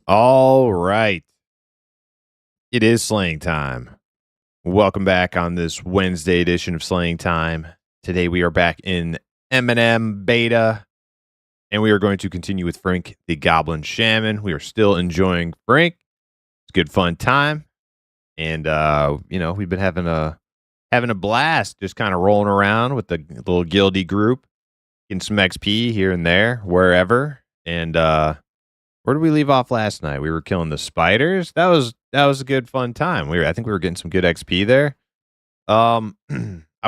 All right. It is slaying time. Welcome back on this Wednesday edition of Slaying Time. Today we are back in M&M beta, and we are going to continue with Frank the Goblin Shaman. We are still enjoying Frank. It's a good fun time. And we've been having a blast just kind of rolling around with the little guildy group, getting some XP here and there, wherever. And where did we leave off last night? We were killing the spiders. That was a good fun time. I think we were getting some good XP there. I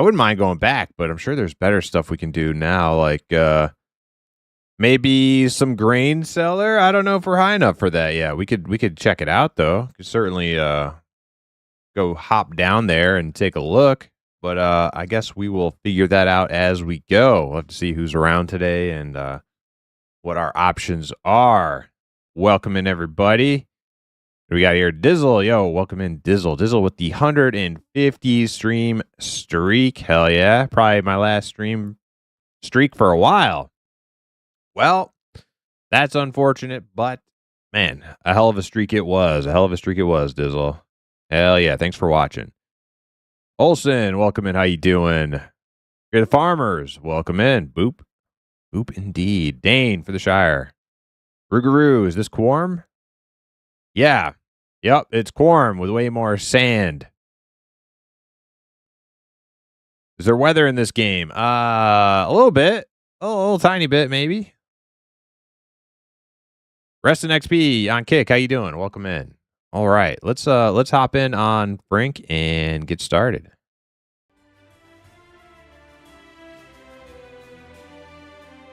wouldn't mind going back, but I'm sure there's better stuff we can do now, like maybe some grain cellar. I don't know if we're high enough for that. Yeah, we could check it out though. Could certainly go hop down there and take a look. But I guess we will figure that out as we go. We'll have to see who's around today and what our options are. Welcome in, everybody. We got here Dizzle. Yo, welcome in, Dizzle. Dizzle with the 150 stream streak. Hell yeah. Probably my last stream streak for a while. Well, that's unfortunate, but man, a hell of a streak it was. Dizzle. Hell yeah. Thanks for watching. Olson, welcome in. How you doing? You're the farmers. Welcome in. Boop. Boop indeed. Dane for the Shire. Rougarou, is this Quorum? Yeah. Yep, it's Quorum with way more sand. Is there weather in this game? A little bit. A little tiny bit, maybe. Rest in XP on Kick. How you doing? Welcome in. All right. Let's hop in on Frank and get started.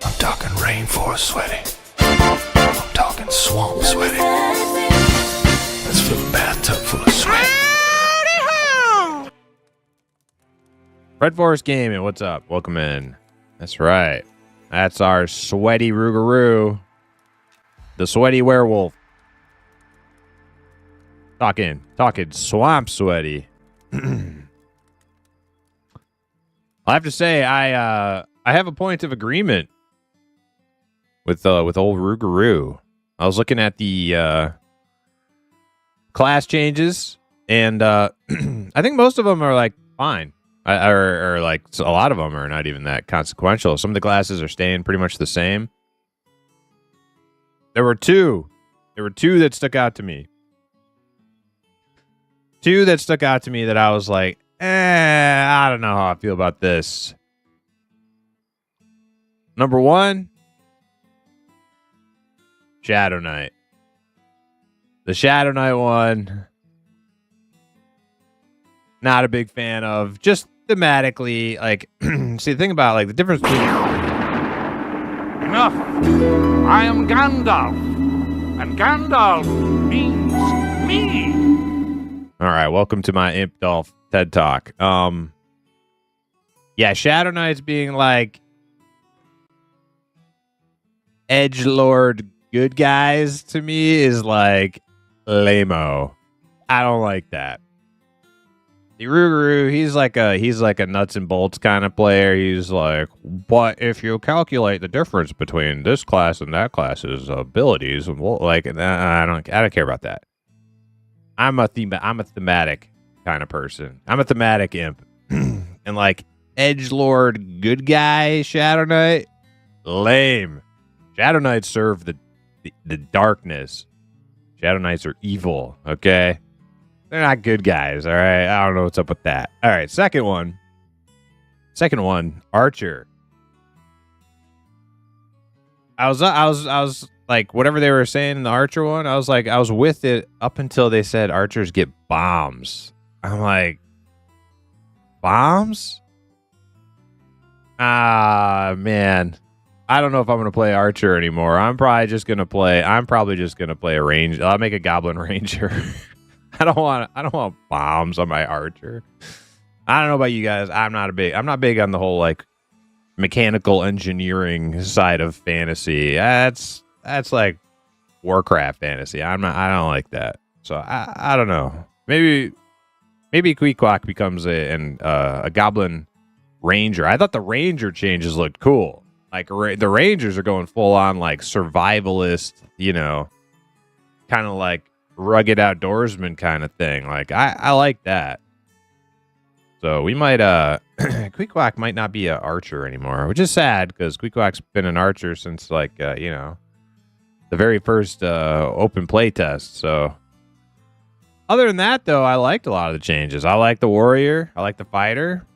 I'm talking rainforest sweaty. I'm talking swamp sweaty. Let's fill a bathtub full of sweat. Red Forest Gaming, what's up? Welcome in. That's right. That's our sweaty Rougarou. The sweaty werewolf. Talking swamp sweaty. I have to say, I have a point of agreement with old Rougarou. I was looking at the class changes, and I think most of them are like fine, or like a lot of them are not even that consequential. Some of the classes are staying pretty much the same. There were two that stuck out to me. That I was like, I don't know how I feel about this. Number one, Shadow Knight. The Shadow Knight one, not a big fan of. Just thematically, like, see, the thing about, like, the difference between... Enough! I am Gandalf, and Gandalf means me! Alright, welcome to my Imp Dolph TED Talk. Yeah, Shadow Knight's being, like, edgelord good guys to me is like lame-o. I don't like that. The Rougarou, he's like a nuts and bolts kind of player. He's like, but if you calculate the difference between this class and that class's abilities, well, like, I don't care about that. I'm a thematic kind of person. I'm a thematic imp, and like edgelord good guy Shadow Knight, lame. Shadow Knights serve the darkness. Shadow Knights are evil, okay? They're not good guys, all right? I don't know what's up with that. All right, second one, Archer. I was like, whatever they were saying in the Archer one, I was with it up until they said archers get bombs. I'm like, bombs? Ah, man. I don't know if I'm going to play Archer anymore. I'm probably just going to play a range. I'll make a Goblin Ranger. I don't want bombs on my Archer. I don't know about you guys. I'm not big on the whole like mechanical engineering side of fantasy. That's like Warcraft fantasy. I don't like that. So I don't know. Maybe Queequeg becomes a Goblin Ranger. I thought the Ranger changes looked cool. Like the Rangers are going full on like survivalist, kind kind of like rugged outdoorsman kind of thing. Like I like that. So we might Queequeg might not be an archer anymore, which is sad because Queequeg's been an archer since like you know, the very first open play test. So other than that though, I liked a lot of the changes. I like the warrior, I like the fighter.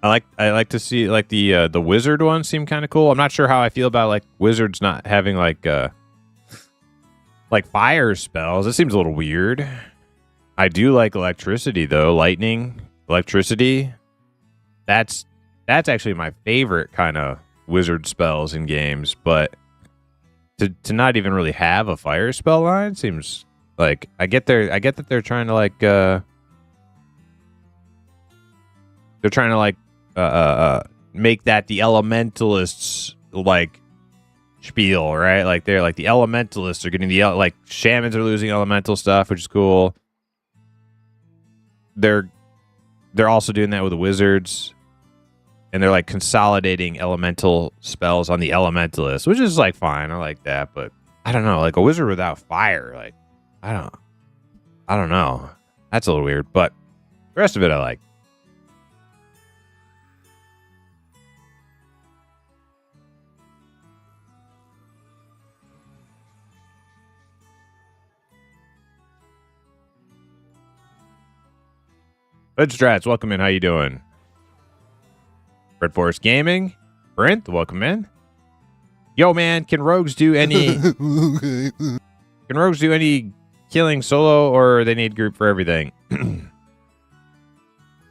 I like to see like the wizard one seem kind of cool. I'm not sure how I feel about like wizards not having like fire spells. It seems a little weird. I do like electricity though, lightning, electricity. That's actually my favorite kind of wizard spells in games, but to not even really have a fire spell line seems like I get that they're trying to like make that the elementalists like spiel, right? Like they're like the elementalists are getting the like shamans are losing elemental stuff, which is cool. They're also doing that with the wizards, and they're like consolidating elemental spells on the elementalists, which is like fine. I like that, but I don't know, like a wizard without fire, like I don't know. That's a little weird, but the rest of it I like. Red Strats, welcome in. How you doing? Red Forest Gaming, Brent, welcome in. Yo, man, can rogues do any? Can rogues do any killing solo, or they need group for everything?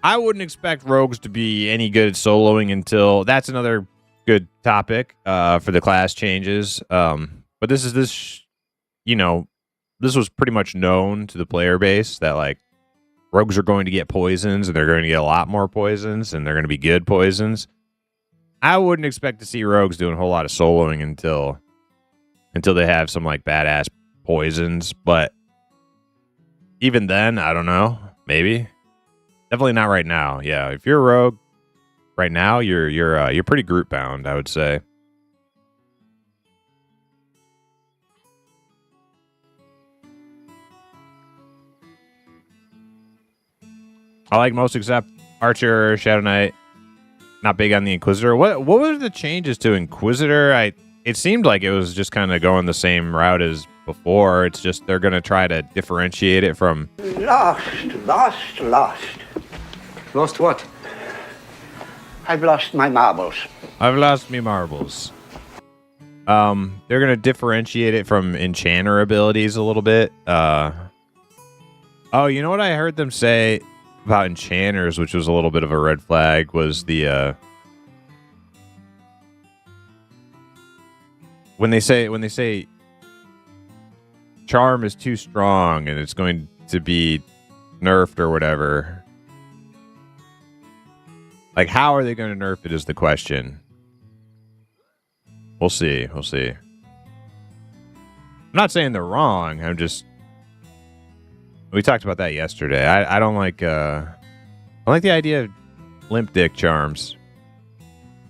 I wouldn't expect rogues to be any good at soloing until that's another good topic for the class changes. But this was pretty much known to the player base that like rogues are going to get poisons, and they're going to get a lot more poisons, and they're going to be good poisons. I wouldn't expect to see rogues doing a whole lot of soloing until they have some like badass poisons. But even then, I don't know. Maybe, definitely not right now. Yeah, if you're a rogue right now, you're pretty group bound, I would say. I like most except Archer, Shadow Knight. Not big on the Inquisitor. What were the changes to Inquisitor? It seemed like it was just kind of going the same route as before. It's just they're going to try to differentiate it from... Lost. Lost what? I've lost my marbles. I've lost me marbles. They're going to differentiate it from enchanter abilities a little bit. Oh, you know what I heard them say about enchanters, which was a little bit of a red flag, was the when they say charm is too strong and it's going to be nerfed or whatever. Like, how are they going to nerf it is the question. We'll see. I'm not saying they're wrong. We talked about that yesterday. I don't like the idea of limp dick charms.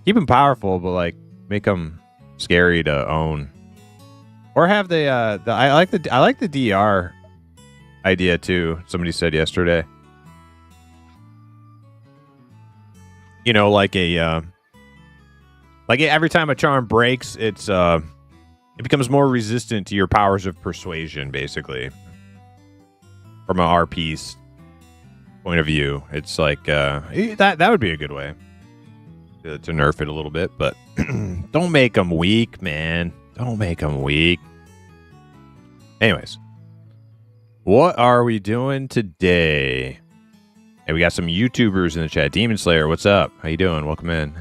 Keep them powerful, but like make them scary to own. Or have I like the DR idea too. Somebody said yesterday. You know, like every time a charm breaks, it becomes more resistant to your powers of persuasion, basically. From an RP's point of view, it's like that would be a good way to nerf it a little bit, but don't make them weak, man. Don't make them weak. Anyways, what are we doing today? Hey, we got some YouTubers in the chat. Demon Slayer, what's up? How you doing? Welcome in.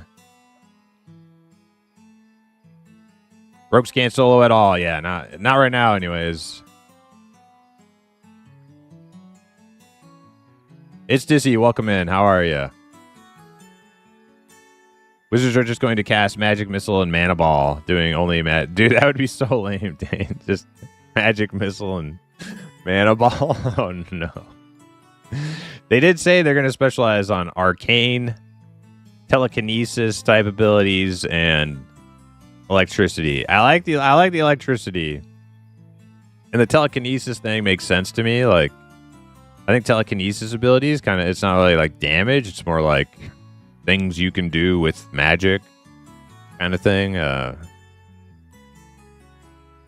Ropes can't solo at all. Yeah, not right now, anyways. It's Dizzy. Welcome in. How are you? Wizards are just going to cast Magic Missile and Mana Ball, doing only Dude, that would be so lame, Dane. Just Magic Missile and Mana Ball. Oh, no. They did say they're going to specialize on arcane, telekinesis type abilities, and electricity. I like the electricity. And the telekinesis thing makes sense to me. Like, I think telekinesis abilities kind of, it's not really like damage. It's more like things you can do with magic kind of thing.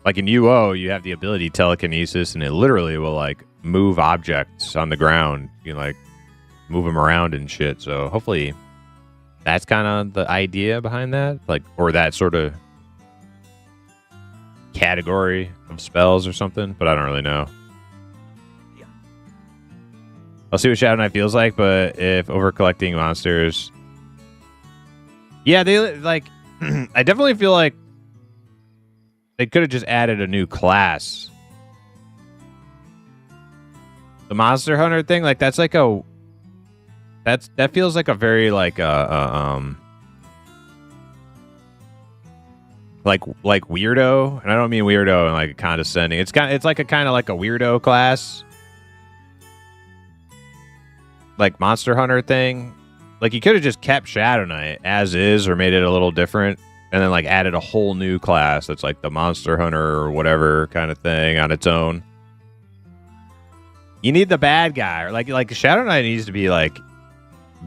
Like in UO, you have the ability telekinesis, and it literally will like move objects on the ground. You can like move them around and shit. So hopefully that's kind of the idea behind that. Like, or that sort of category of spells or something, but I don't really know. I'll see what Shadow Knight feels like, but if over collecting monsters, yeah, they like. I definitely feel like they could have just added a new class. The Monster Hunter thing, like that feels like a very like weirdo, and I don't mean weirdo and like condescending. It's like a kind of like a weirdo class, like Monster Hunter thing. Like you could have just kept Shadow Knight as is, or made it a little different, and then like added a whole new class that's like the Monster Hunter or whatever kind of thing on its own. You need the bad guy, or like Shadow Knight needs to be like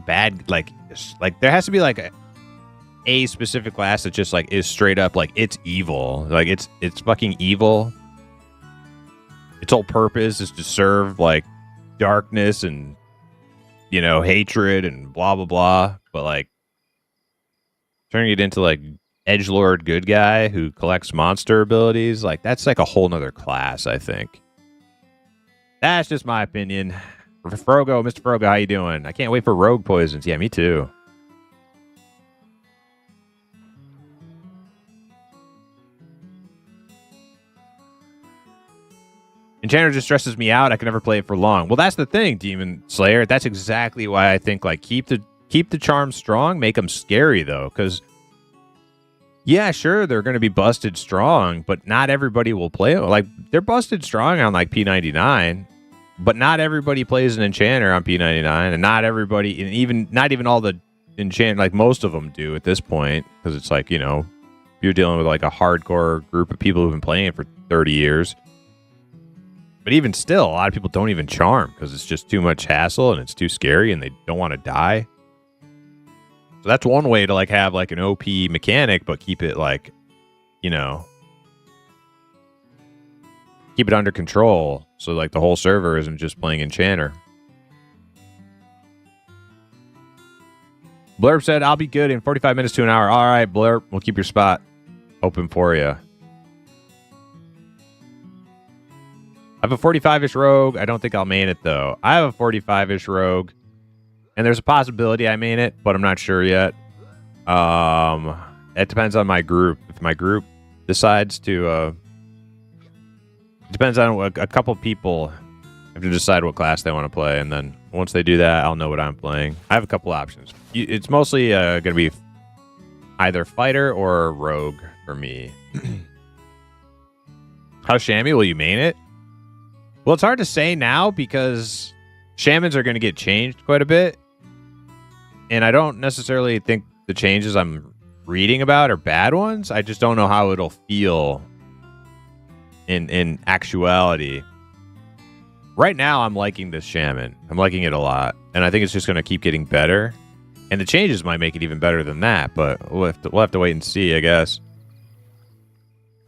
bad, like there has to be like a specific class that just like is straight up like it's evil, like it's fucking evil. Its whole purpose is to serve like darkness and, you know, hatred and blah blah blah. But like turning it into like edgelord good guy who collects monster abilities, like that's like a whole nother class. I think that's just my opinion. Frogo, Mr. Frogo, how you doing? I can't wait for rogue poisons. Yeah, me too. Enchanter just stresses me out. I can never play it for long. Well, that's the thing, Demon Slayer. That's exactly why I think like keep the charms strong, make them scary though, because yeah, sure they're going to be busted strong, but not everybody will play it. Like they're busted strong on like P99, but not everybody plays an Enchanter on P99, and not everybody, and not even all the Enchanter, like most of them do at this point, because it's like, you know, you're dealing with like a hardcore group of people who've been playing it for 30 years. But even still, a lot of people don't even charm because it's just too much hassle and it's too scary and they don't want to die. So that's one way to like have like an OP mechanic, but keep it like, you know, keep it under control. So like the whole server isn't just playing Enchanter. Blurb said, I'll be good in 45 minutes to an hour. All right, Blurb, we'll keep your spot open for you. I have a 45-ish rogue. I don't think I'll main it, though. I have a 45-ish rogue, and there's a possibility I main it, but I'm not sure yet. It depends on my group. If my group decides to... it depends on a couple people have to decide what class they want to play, and then once they do that, I'll know what I'm playing. I have a couple options. It's mostly going to be either fighter or rogue for me. How Shammy, will you main it? Well, it's hard to say now because shamans are going to get changed quite a bit. And I don't necessarily think the changes I'm reading about are bad ones. I just don't know how it'll feel in actuality. Right now, I'm liking this shaman. I'm liking it a lot. And I think it's just going to keep getting better. And the changes might make it even better than that. But we'll have to wait and see, I guess.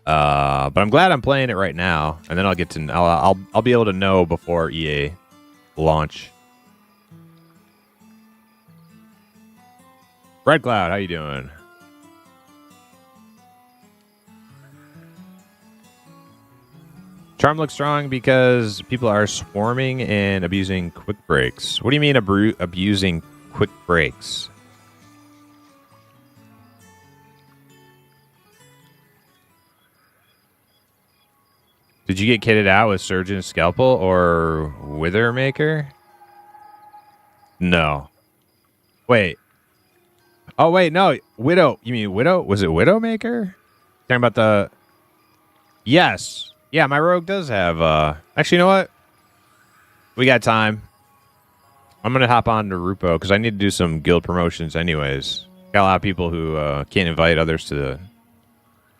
But I'm glad I'm playing it right now, and then I'll get to I'll be able to know before EA launch. Red Cloud, how you doing? Charm looks strong because people are swarming and abusing quick breaks. What do you mean abusing quick breaks? Did you get kitted out with Surgeon Scalpel or Withermaker? No. Wait. Oh, wait, no. Widow. You mean Widow? Was it Widowmaker? Talking about the... Yes. Yeah, my rogue does have... Actually, you know what? We got time. I'm going to hop on to Rupo because I need to do some guild promotions anyways. Got a lot of people who can't invite others to the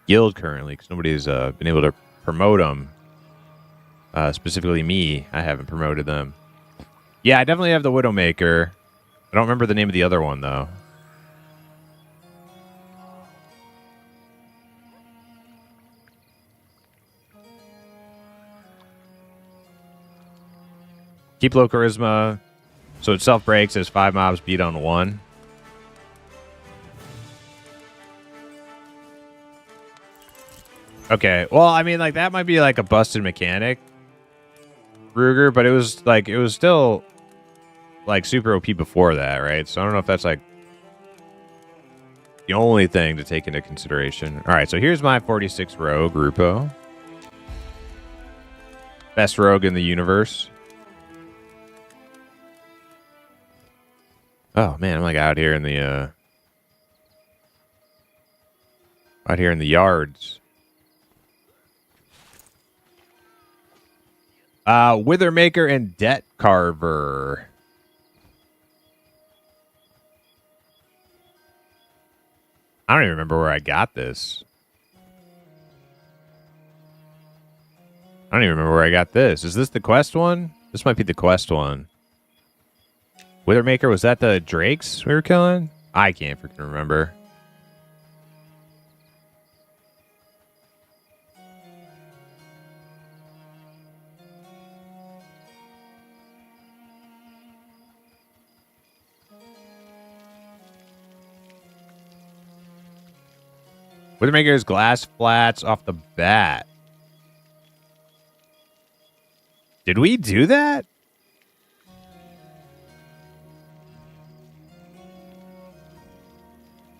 guild currently because nobody's been able to promote them. Specifically me. I haven't promoted them. Yeah, I definitely have the Widowmaker. I don't remember the name of the other one, though. Keep low charisma. So it self-breaks as 5 mobs beat on 1. Okay, well, I mean, like, that might be, like, a busted mechanic, Ruger, but it was still, like, super OP before that, right? So I don't know if that's, like, the only thing to take into consideration. All right, so here's my 46 rogue, Rupo. Best rogue in the universe. Oh, man, I'm, like, out here in the yards. Withermaker and Debt Carver. I don't even remember where I got this. I don't even remember where I got this. Is this the quest one? This might be the quest one. Withermaker, was that the Drakes we were killing? I can't freaking remember. Withermaker's glass flats off the bat. Did we do that?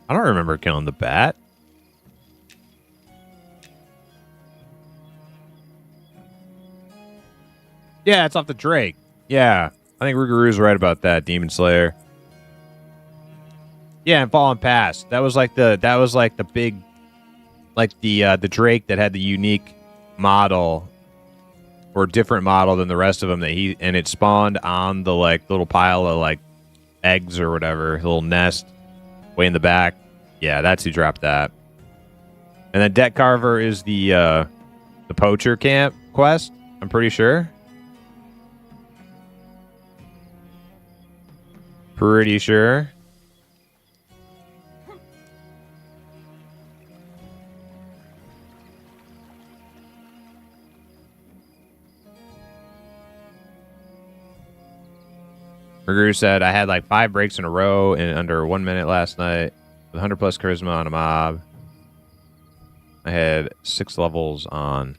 I don't remember killing the bat. Yeah, it's off the Drake. Yeah, I think Rugaru's right about that, Demon Slayer. Yeah, and Fallen Past. That was like the big, like the Drake that had the unique model or different model than the rest of them and it spawned on the like little pile of like eggs or whatever, little nest way in the back. Yeah, that's who dropped that. And then Debt Carver is the poacher camp quest, I'm pretty sure. Pretty sure. Guru said, I had like 5 breaks in a row in under 1 minute last night with 100 plus charisma on a mob. I had 6 levels on.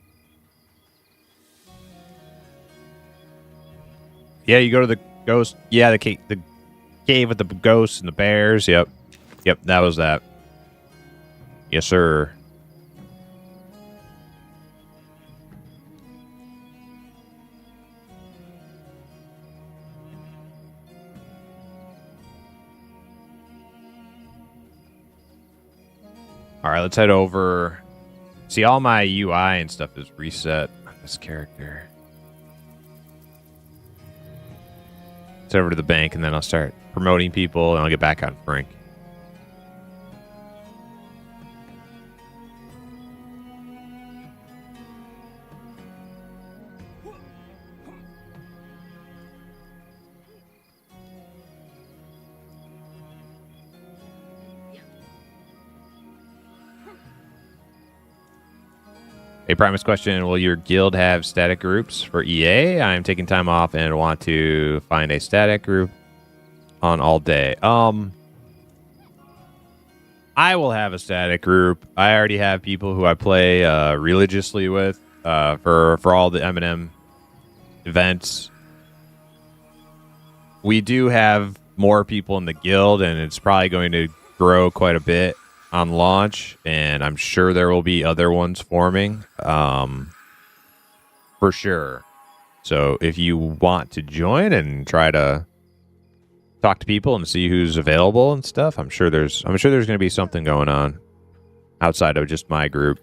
Yeah, you go to the ghost. Yeah, the cave with the ghosts and the bears. Yep. Yep, that was that. Yes, sir. All right, let's head over. See, all my UI and stuff is reset on this character. Let's head over to the bank, and then I'll start promoting people, and I'll get back on Frank. A Primus question, will your guild have static groups for EA? I'm taking time off and want to find a static group on all day. I will have a static group. I already have people who I play religiously with for all the M&M events. We do have more people in the guild, and it's probably going to grow quite a bit on launch, and I'm sure there will be other ones forming for sure. So if you want to join and try to talk to people and see who's available and stuff, I'm sure there's going to be something going on outside of just my group.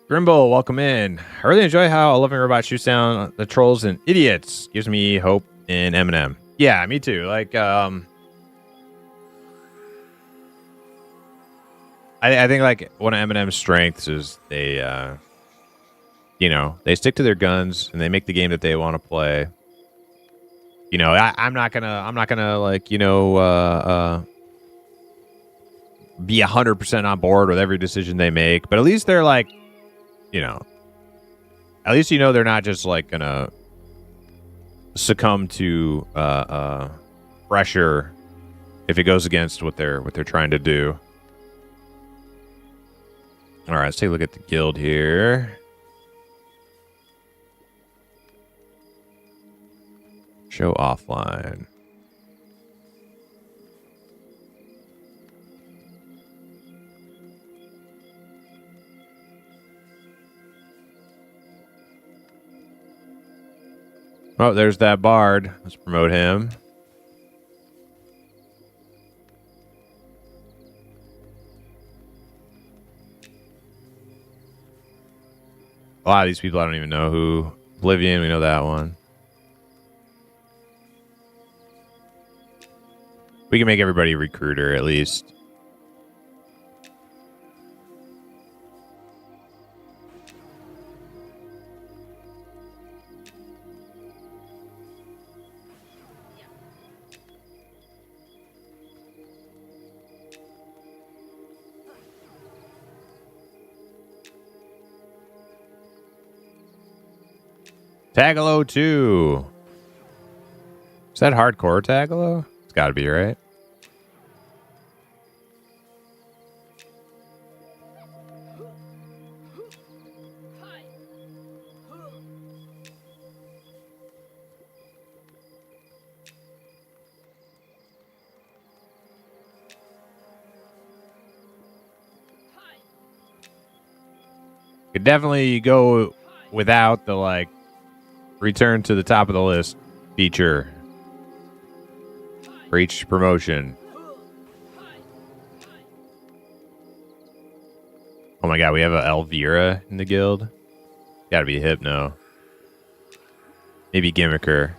Grimble, welcome in. I really enjoy how a loving robot shoots down the trolls and idiots. Gives me hope in Eminem. Yeah, me too. Like, I think like one of Eminem's strengths is they, they stick to their guns and they make the game that they want to play. I'm not gonna like, be 100% on board with every decision they make, but at least they're like, at least they're not just like gonna succumb to pressure if it goes against what they're trying to do. All right, let's take a look at the guild here. Show offline. Oh, there's that bard. Let's promote him. A lot of these people I don't even know who. Oblivion, we know that one. We can make everybody a recruiter at least. Tagalo 2. Is that hardcore Tagalo? It's got to be, right? Could definitely go without the like return to the top of the list feature for each promotion. Oh my god, we have a Elvira in the guild. Gotta be a Hypno. Maybe Gimmicker.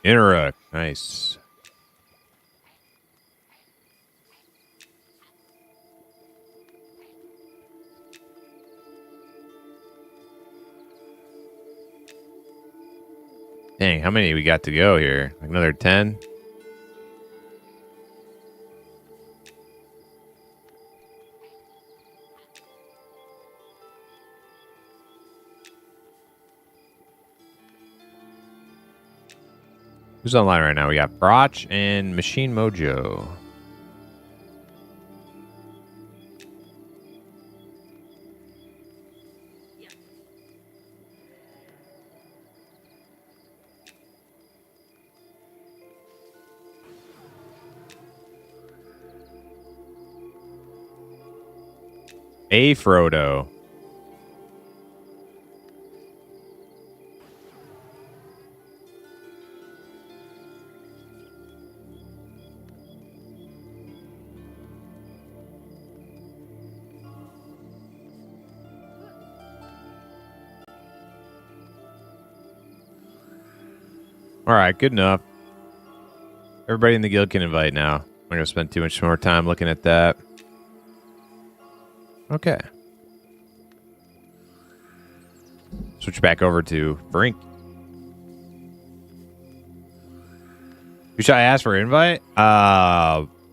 Interrupt. Nice. Dang, how many we got to go here? Like another 10? Who's online right now? We got Broch and Machine Mojo. A Frodo. All right, good enough. Everybody in the guild can invite now. I'm not going to spend too much more time looking at that. Okay. Switch back over to Brink. Who should I ask for an invite?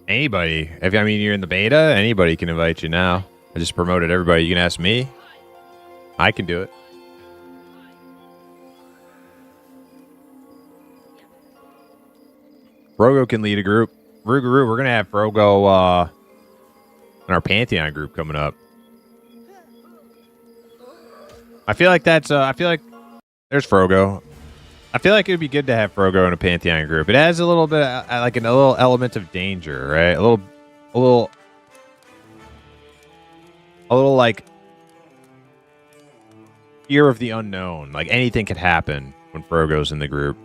Anybody. If I mean you're in the beta, anybody can invite you now. I just promoted everybody. You can ask me. I can do it. Frogo can lead a group. We're going to have Frogo in our Pantheon group coming up. I feel like there's Frogo. I feel like it would be good to have Frogo in a Pantheon group. It has a little bit like a little element of danger, right? A little like fear of the unknown. Like anything could happen when Frogo's in the group.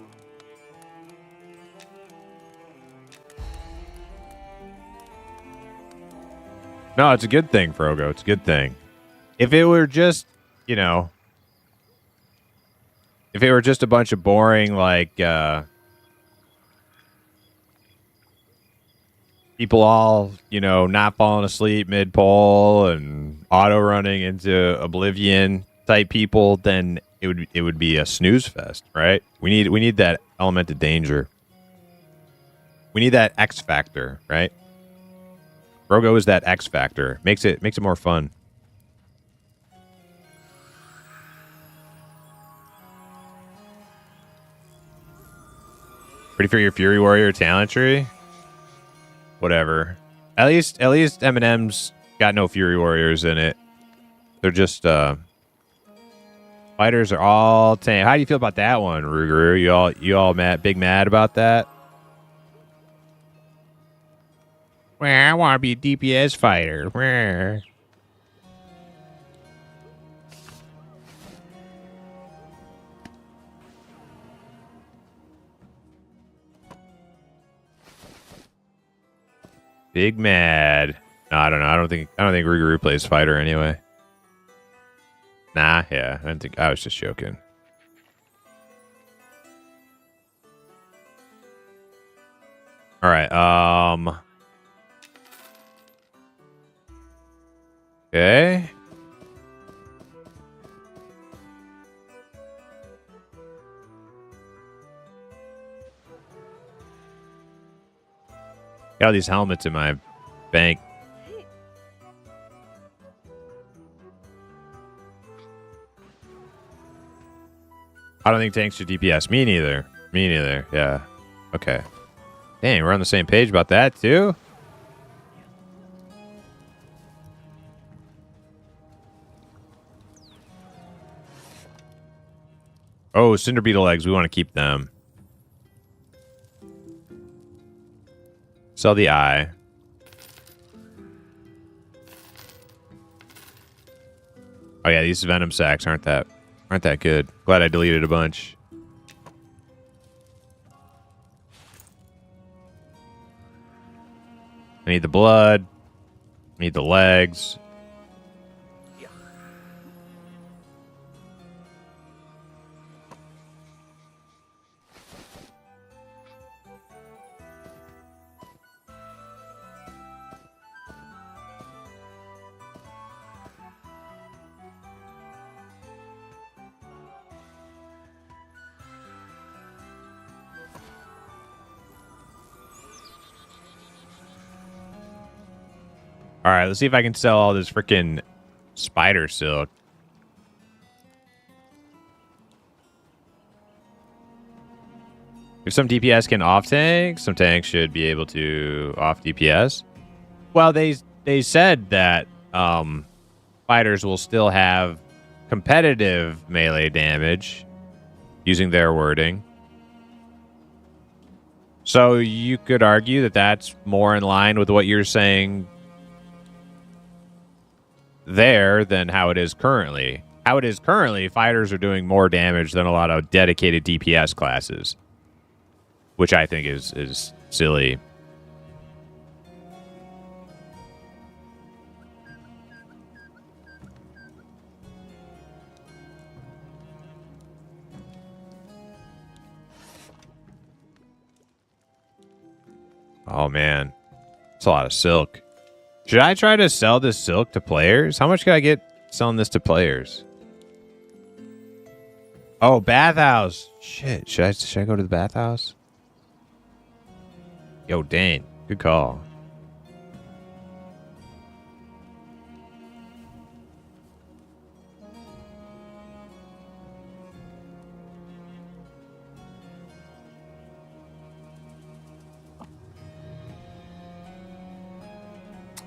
No, it's a good thing, Frogo. It's a good thing. If it were just, you know, if it were just a bunch of boring, like, people all, you know, not falling asleep mid-poll and auto-running into oblivion type people, then it would be a snooze fest, right? We need that element of danger. We need that X factor, right? Rogo is that X factor. Makes it more fun. Ready for your Fury Warrior talent tree? Whatever. At least Eminem's got no Fury Warriors in it. They're just fighters are all tame. How do you feel about that one, Ruger? You all mad about that? Well, I want to be a DPS fighter. Well. Big mad. No, I don't know. I don't think Rougarou plays fighter anyway. Nah, yeah. I was just joking. All right. Okay. Got all these helmets in my bank. I don't think tanks should DPS. Me neither. Yeah. Okay. Dang, we're on the same page about that too? Oh, Cinder Beetle eggs. We want to keep them. Sell the eye. Oh yeah, these venom sacks aren't that good. Glad I deleted a bunch. I need the blood. I need the legs. All right, let's see if I can sell all this freaking spider silk. If some DPS can off tank, some tanks should be able to off DPS. Well, they said that fighters will still have competitive melee damage using their wording. So you could argue that that's more in line with what you're saying there than how it is currently. How it is currently, fighters are doing more damage than a lot of dedicated DPS classes, which I think is silly. Oh man, it's a lot of silk. Should I try to sell this silk to players? How much can I get selling this to players? Oh, bathhouse. Shit, should I go to the bathhouse? Yo, Dane, good call.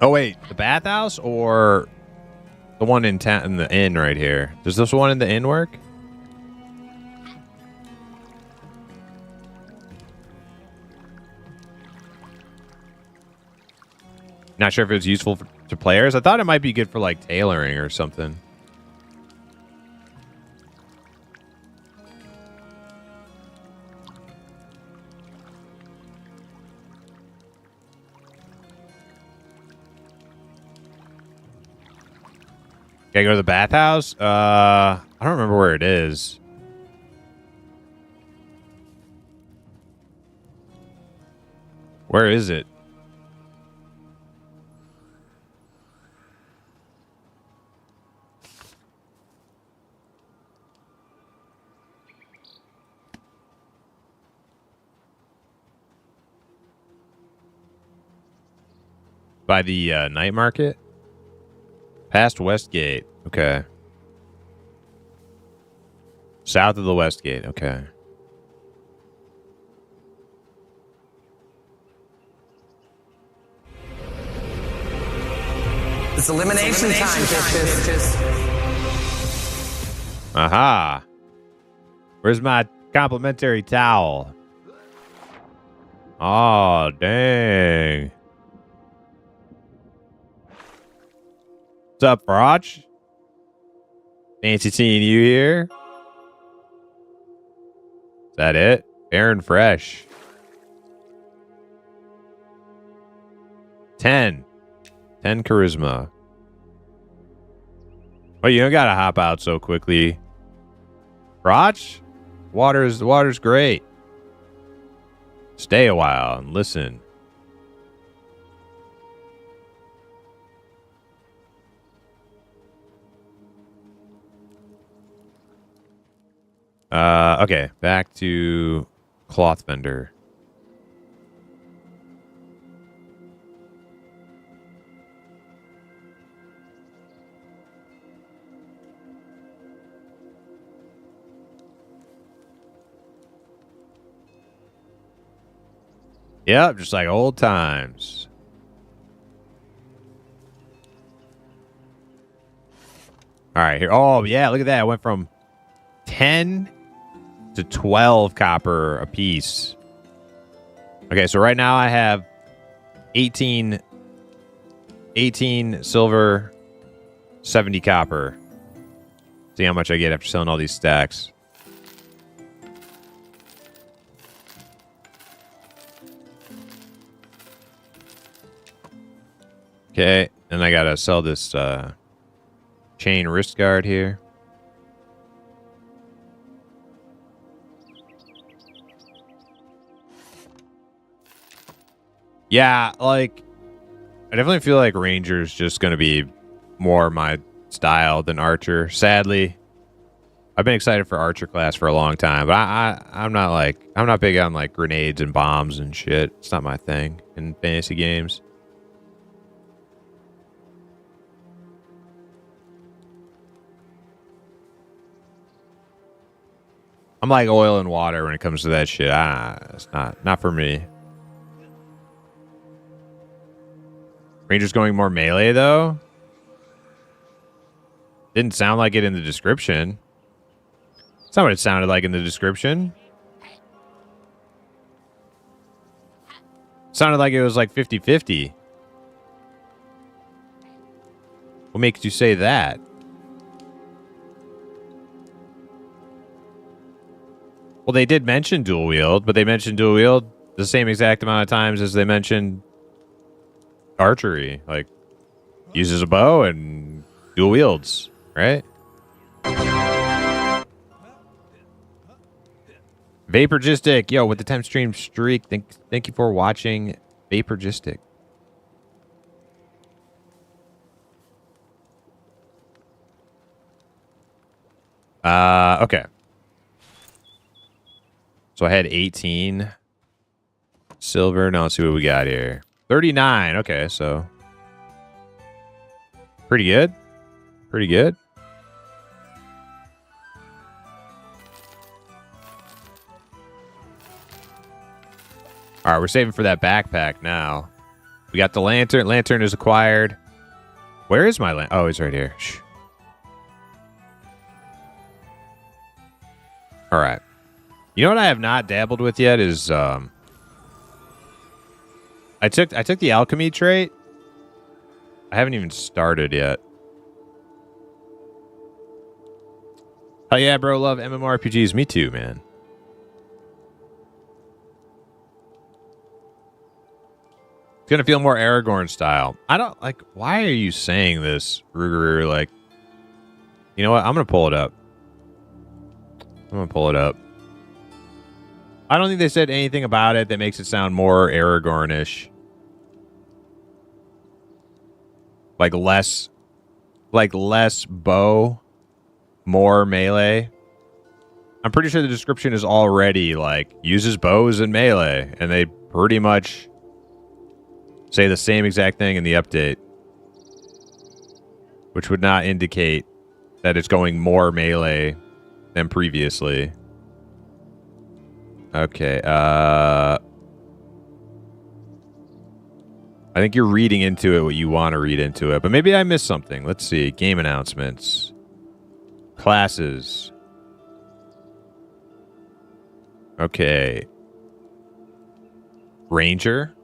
Oh wait, the bathhouse or the one in town in the inn right here? Does this one in the inn work? Not sure if it was useful to players. I thought it might be good for like tailoring or something. Okay, go to the bathhouse. I don't remember where it is. Where is it? By the night market? Past Westgate. Okay. South of the Westgate. Okay. It's elimination time, bitches. Aha. Where's my complimentary towel? Oh, dang. What's up, Broch? Fancy seeing you here. Is that it? Fair and fresh. 10 charisma. Oh, you don't gotta hop out so quickly. Broch? Water's great. Stay a while and listen. Okay, back to cloth vendor. Yep, just like old times. All right, here. Oh, yeah, look at that. It went from 10 to 12 copper a piece. Okay, so right now I have 18 silver, 70 copper. See how much I get after selling all these stacks. Okay, and I gotta sell this chain wrist guard here. Yeah, like, I definitely feel like Ranger's just going to be more my style than Archer. Sadly, I've been excited for Archer class for a long time, but I'm not big on like grenades and bombs and shit. It's not my thing in fantasy games. I'm like oil and water when it comes to that shit. It's not for me. Ranger's going more melee, though. Didn't sound like it in the description. That's not what it sounded like in the description. Sounded like it was like 50-50. What makes you say that? Well, they did mention dual wield, but they mentioned dual wield the same exact amount of times as they mentioned archery. Like, uses a bow and dual wields, right? Vaporgistic, yo, with the 10 stream streak. Thank you for watching Vaporgistic. Okay. So I had 18 silver. Now let's see what we got here. 39. Okay, so pretty good. Pretty good. All right, we're saving for that backpack now. We got the lantern. Lantern is acquired. Where is my lantern? Oh, he's right here. Shh. All right. You know what I have not dabbled with yet is I took the alchemy trait. I haven't even started yet. Oh yeah, bro, love MMORPGs. Me too, man. It's gonna feel more Aragorn style. I don't like. Why are you saying this, Ruger? Like, You know what? I'm gonna pull it up. I don't think they said anything about it that makes it sound more Aragornish. Like less bow, more melee. I'm pretty sure the description is already like uses bows and melee, and they pretty much say the same exact thing in the update, which would not indicate that it's going more melee than previously. Okay, I think you're reading into it what you want to read into it, but maybe I missed something. Let's see. Game announcements. Classes. Okay. Ranger.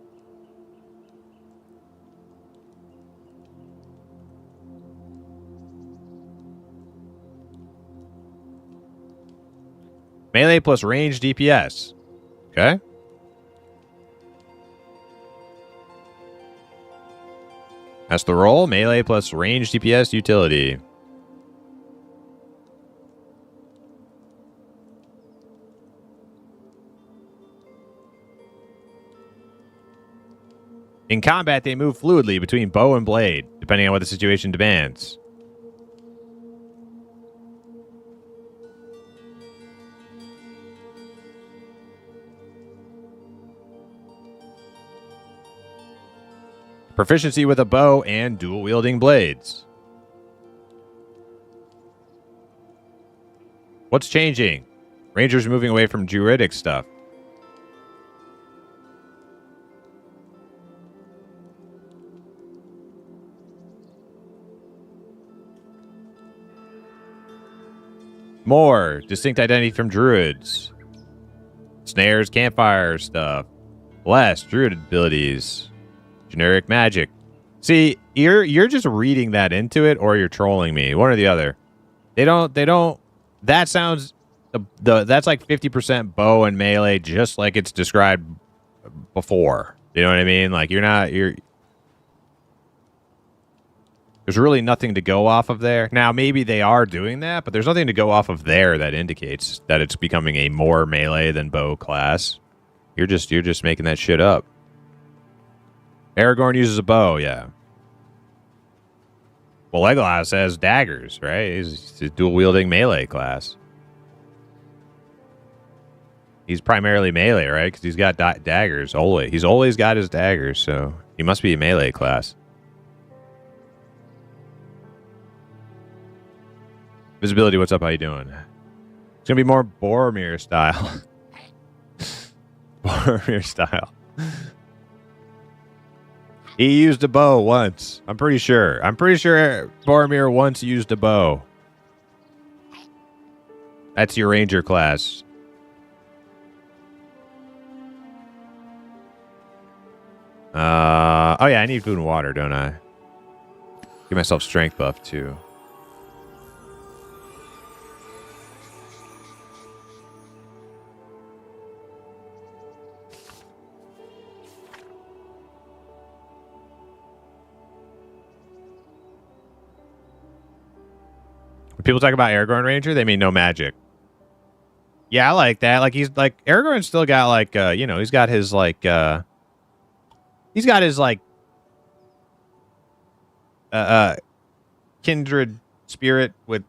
Melee plus range DPS. Okay. That's the role. Melee plus range DPS utility. In combat, they move fluidly between bow and blade, depending on what the situation demands. Proficiency with a bow and dual-wielding blades. What's changing? Rangers moving away from druidic stuff. More distinct identity from druids. Snares, campfire stuff. Less druid abilities. Generic magic. See, you're just reading that into it, or you're trolling me. One or the other. They don't. That sounds that's like 50% bow and melee, just like it's described before. You know what I mean? Like there's really nothing to go off of there. Now maybe they are doing that, but there's nothing to go off of there that indicates that it's becoming a more melee than bow class. You're just making that shit up. Aragorn uses a bow, yeah. Well, Legolas has daggers, right? He's a dual-wielding melee class. He's primarily melee, right? Because he's got daggers. Always. He's always got his daggers, so he must be a melee class. Visibility, what's up? How you doing? It's going to be more Boromir style. Boromir style. He used a bow once. I'm pretty sure. Boromir once used a bow. That's your ranger class. Oh yeah, I need food and water, don't I? Give myself strength buff too. People talk about Aragorn Ranger, they mean no magic. Yeah, I like that. Like he's like Aragorn's still got like he's got his kindred spirit with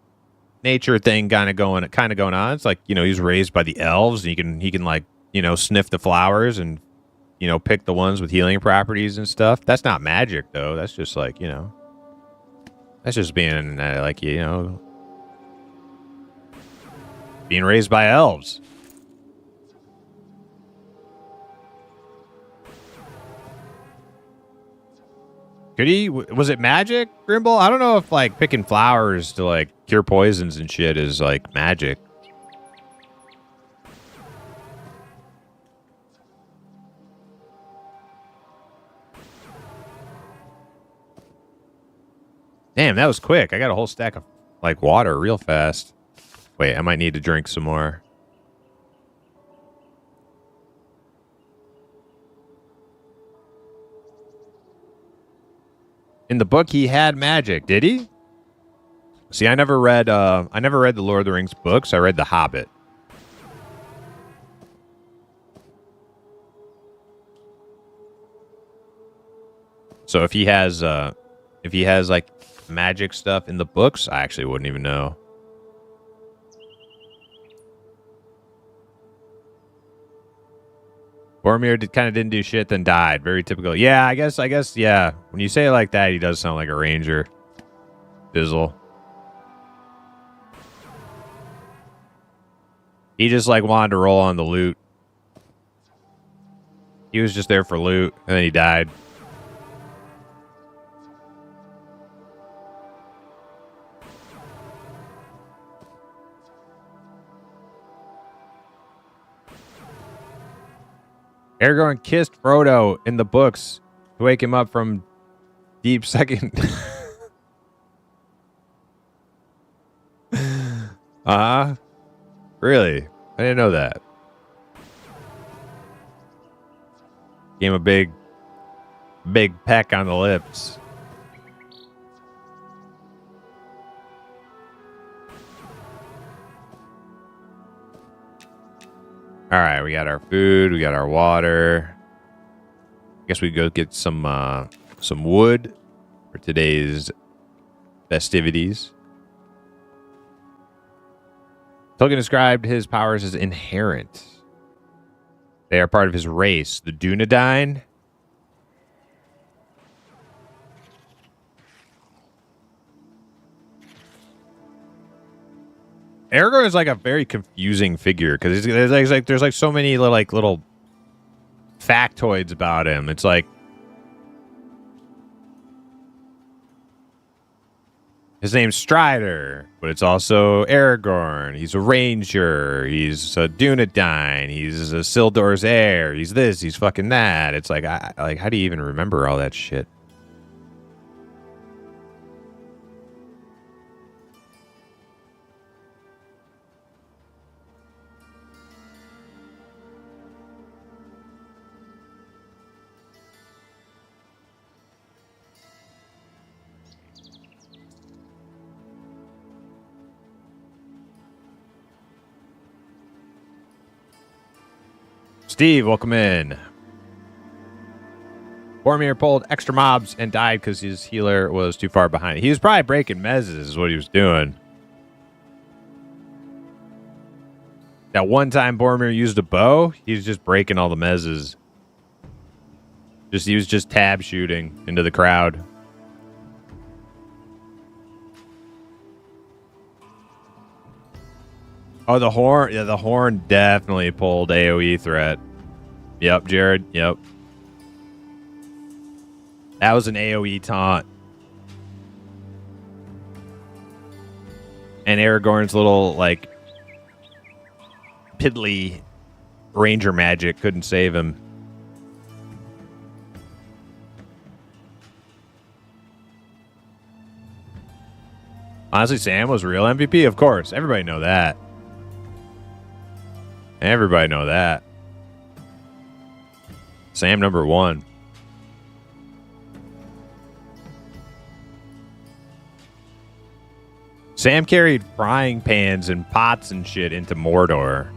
nature thing kind of going on. It's like, he's raised by the elves, and he can like, sniff the flowers and pick the ones with healing properties and stuff. That's not magic though. That's just like, that's just being being raised by elves. Could he? Was it magic, Grimble? I don't know if like picking flowers to like cure poisons and shit is like magic. Damn, that was quick. I got a whole stack of like water real fast. Wait, I might need to drink some more. In the book, he had magic, did he? See, I never read the Lord of the Rings books. I read The Hobbit. So if he has like magic stuff in the books, I actually wouldn't even know. Boromir kind of didn't do shit, then died. Very typical. Yeah, I guess, yeah. When you say it like that, he does sound like a ranger. Dizzle. He just, like, wanted to roll on the loot. He was just there for loot, and then he died. Aragorn kissed Frodo in the books to wake him up from deep second. Really? I didn't know that. Gave him a big peck on the lips. All right, we got our food, we got our water. Guess we go get some wood for today's festivities. Tolkien described his powers as inherent. They are part of his race, the Dunedain. Aragorn is like a very confusing figure because there's like so many little factoids about him. It's like his name's Strider, but it's also Aragorn. He's a ranger. He's a Dunedain. He's a Isildur's heir. He's this. He's fucking that. It's like how do you even remember all that shit? Steve, welcome in. Boromir pulled extra mobs and died because his healer was too far behind. He was probably breaking mezzes is what he was doing. That one time Boromir used a bow, he was just breaking all the mezzes. He was just tab shooting into the crowd. Oh, the horn. Yeah, the horn definitely pulled AoE threat. Yep, Jared. Yep. That was an AoE taunt. And Aragorn's little, like, piddly ranger magic couldn't save him. Honestly, Sam was real MVP, of course. Everybody know that. Everybody know that. Sam number 1. Sam carried frying pans and pots and shit into Mordor.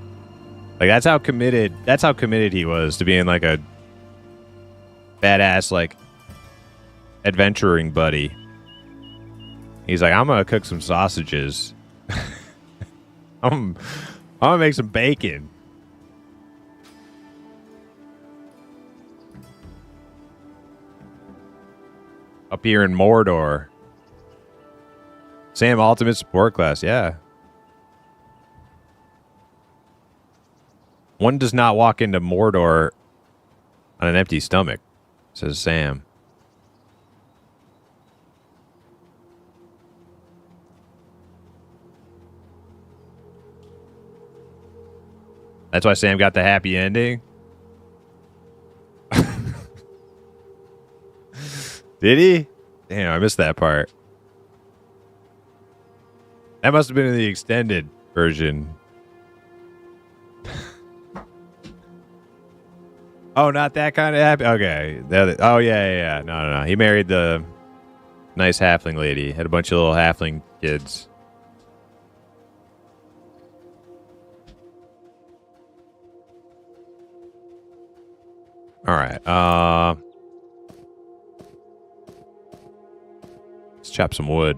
Like that's how committed he was to being like a badass like adventuring buddy. He's like, I'm gonna cook some sausages. I'm gonna make some bacon. Up here in Mordor. Sam ultimate support class, yeah. One does not walk into Mordor on an empty stomach, says Sam. That's why Sam got the happy ending. Did he? Damn, I missed that part. That must have been in the extended version. Oh, not that kind of happy? Okay. Oh, yeah. No. He married the Nice halfling lady. Had a bunch of little halfling kids. All right. Let's chop some wood.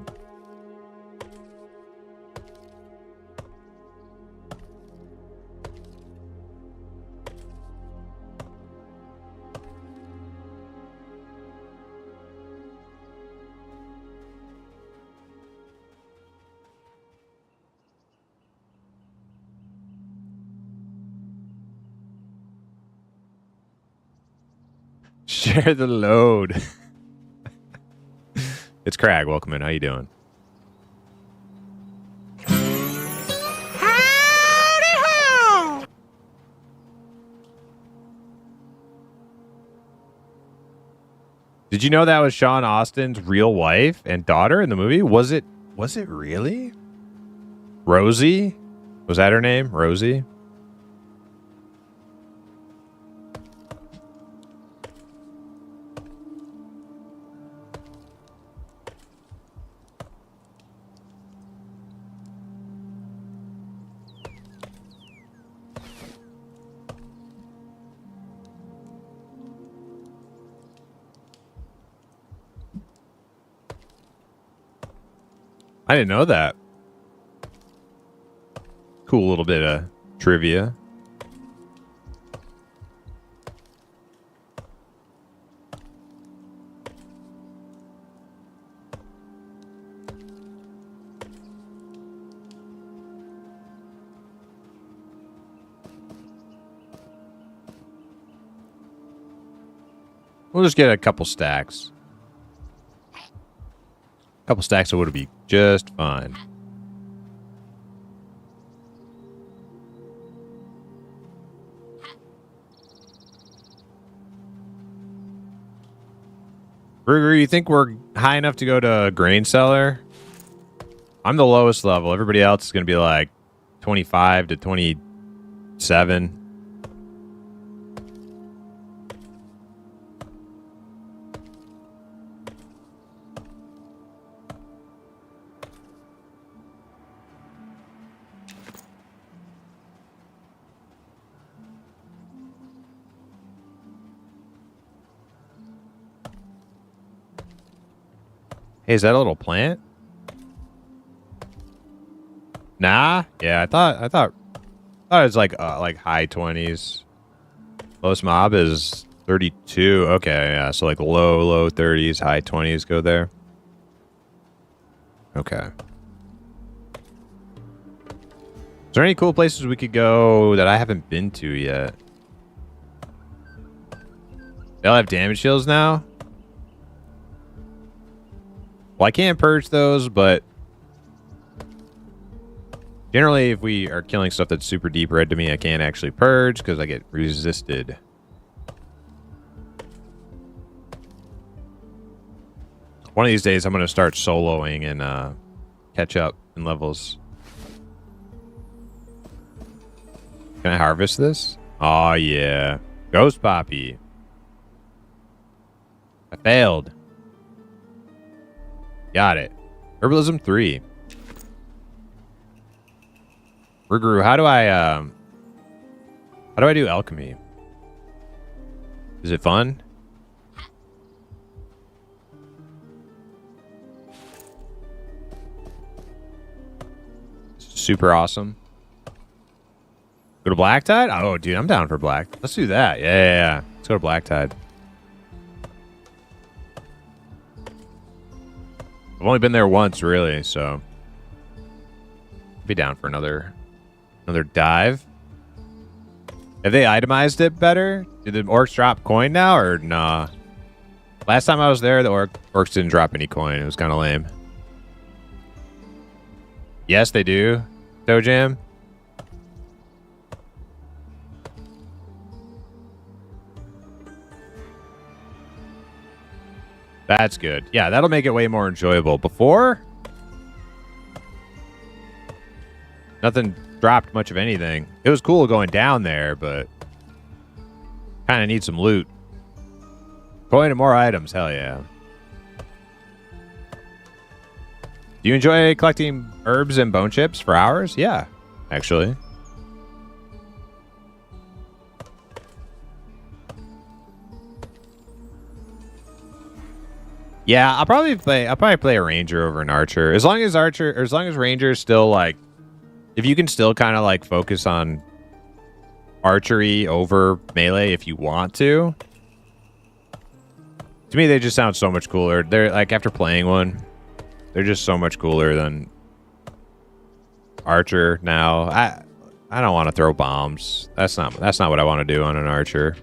Share the load. It's Crag. Welcome in. How you doing? Did you know that was Sean Austin's real wife and daughter in the movie? Was it really? Rosie? Was that her name? Rosie? I didn't know that. Cool little bit of trivia. We'll just get a couple stacks. Couple stacks of wood would be just fine. Ruger, you think we're high enough to go to a grain cellar? I'm the lowest level. Everybody else is going to be like 25 to 27. Hey, is that a little plant? Nah. Yeah, I thought it was like high 20s. Lowest mob is 32. Okay, yeah. So like low 30s, high 20s go there. Okay. Is there any cool places we could go that I haven't been to yet? They'll have damage shields now? Well, I can't purge those, but generally if we are killing stuff that's super deep red to me, I can't actually purge because I get resisted. One of these days I'm going to start soloing and catch up in levels. Can I harvest this? Oh, yeah. Ghost Poppy. I failed. Got it. Herbalism 3. Ruguru, how do I do alchemy? Is it fun? Super awesome. Go to Black Tide? Oh, dude, I'm down for Black. Let's do that. Yeah. Let's go to Black Tide. I've only been there once, really, so be down for another dive. Have they itemized it better? Did the orcs drop coin now, or nah? Last time I was there, the orcs didn't drop any coin. It was kind of lame. Yes, they do. Toe Jam. That's good. Yeah, that'll make it way more enjoyable. Before, nothing dropped much of anything. It was cool going down there, but kind of need some loot. Coin and more items. Hell yeah. Do you enjoy collecting herbs and bone chips for hours? Yeah, actually. Yeah, I'll probably play a ranger over an archer. As long as ranger is still like, if you can still kind of like focus on archery over melee if you want to. To me, they just sound so much cooler. They're like, after playing one, they're just so much cooler than archer now. I don't want to throw bombs. That's not what I want to do on an archer.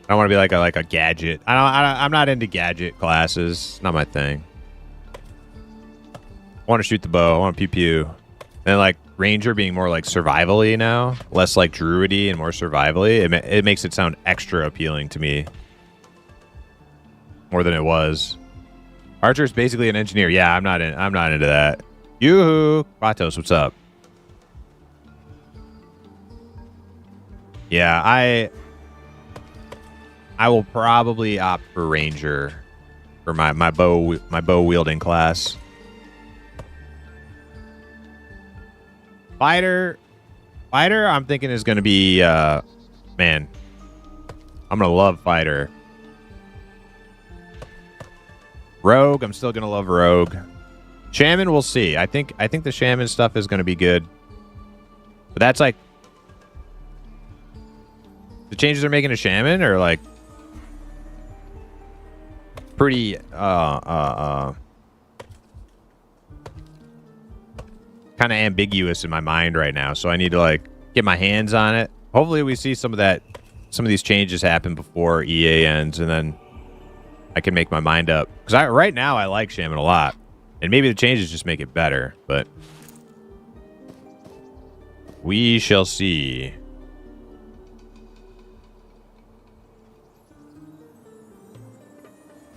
I don't want to be like a gadget. I'm not into gadget classes. Not my thing. I want to shoot the bow. I want to pew pew. And like ranger being more like survival-y now, less like druidy and more survival-y. It makes it sound extra appealing to me, more than it was. Archer's basically an engineer. Yeah, I'm not into that. Yoo-hoo! Kratos, what's up? Yeah, I will probably opt for ranger for my bow wielding class. Fighter, I'm thinking is going to be, man, I'm going to love fighter. Rogue, I'm still going to love rogue. Shaman, we'll see. I think the shaman stuff is going to be good. But that's like, the changes they're making to shaman are like pretty, kind of ambiguous in my mind right now, so I need to like get my hands on it. Hopefully we see some of these changes happen before EA ends, and then I can make my mind up, because right now I like shaman a lot, and maybe the changes just make it better, but we shall see.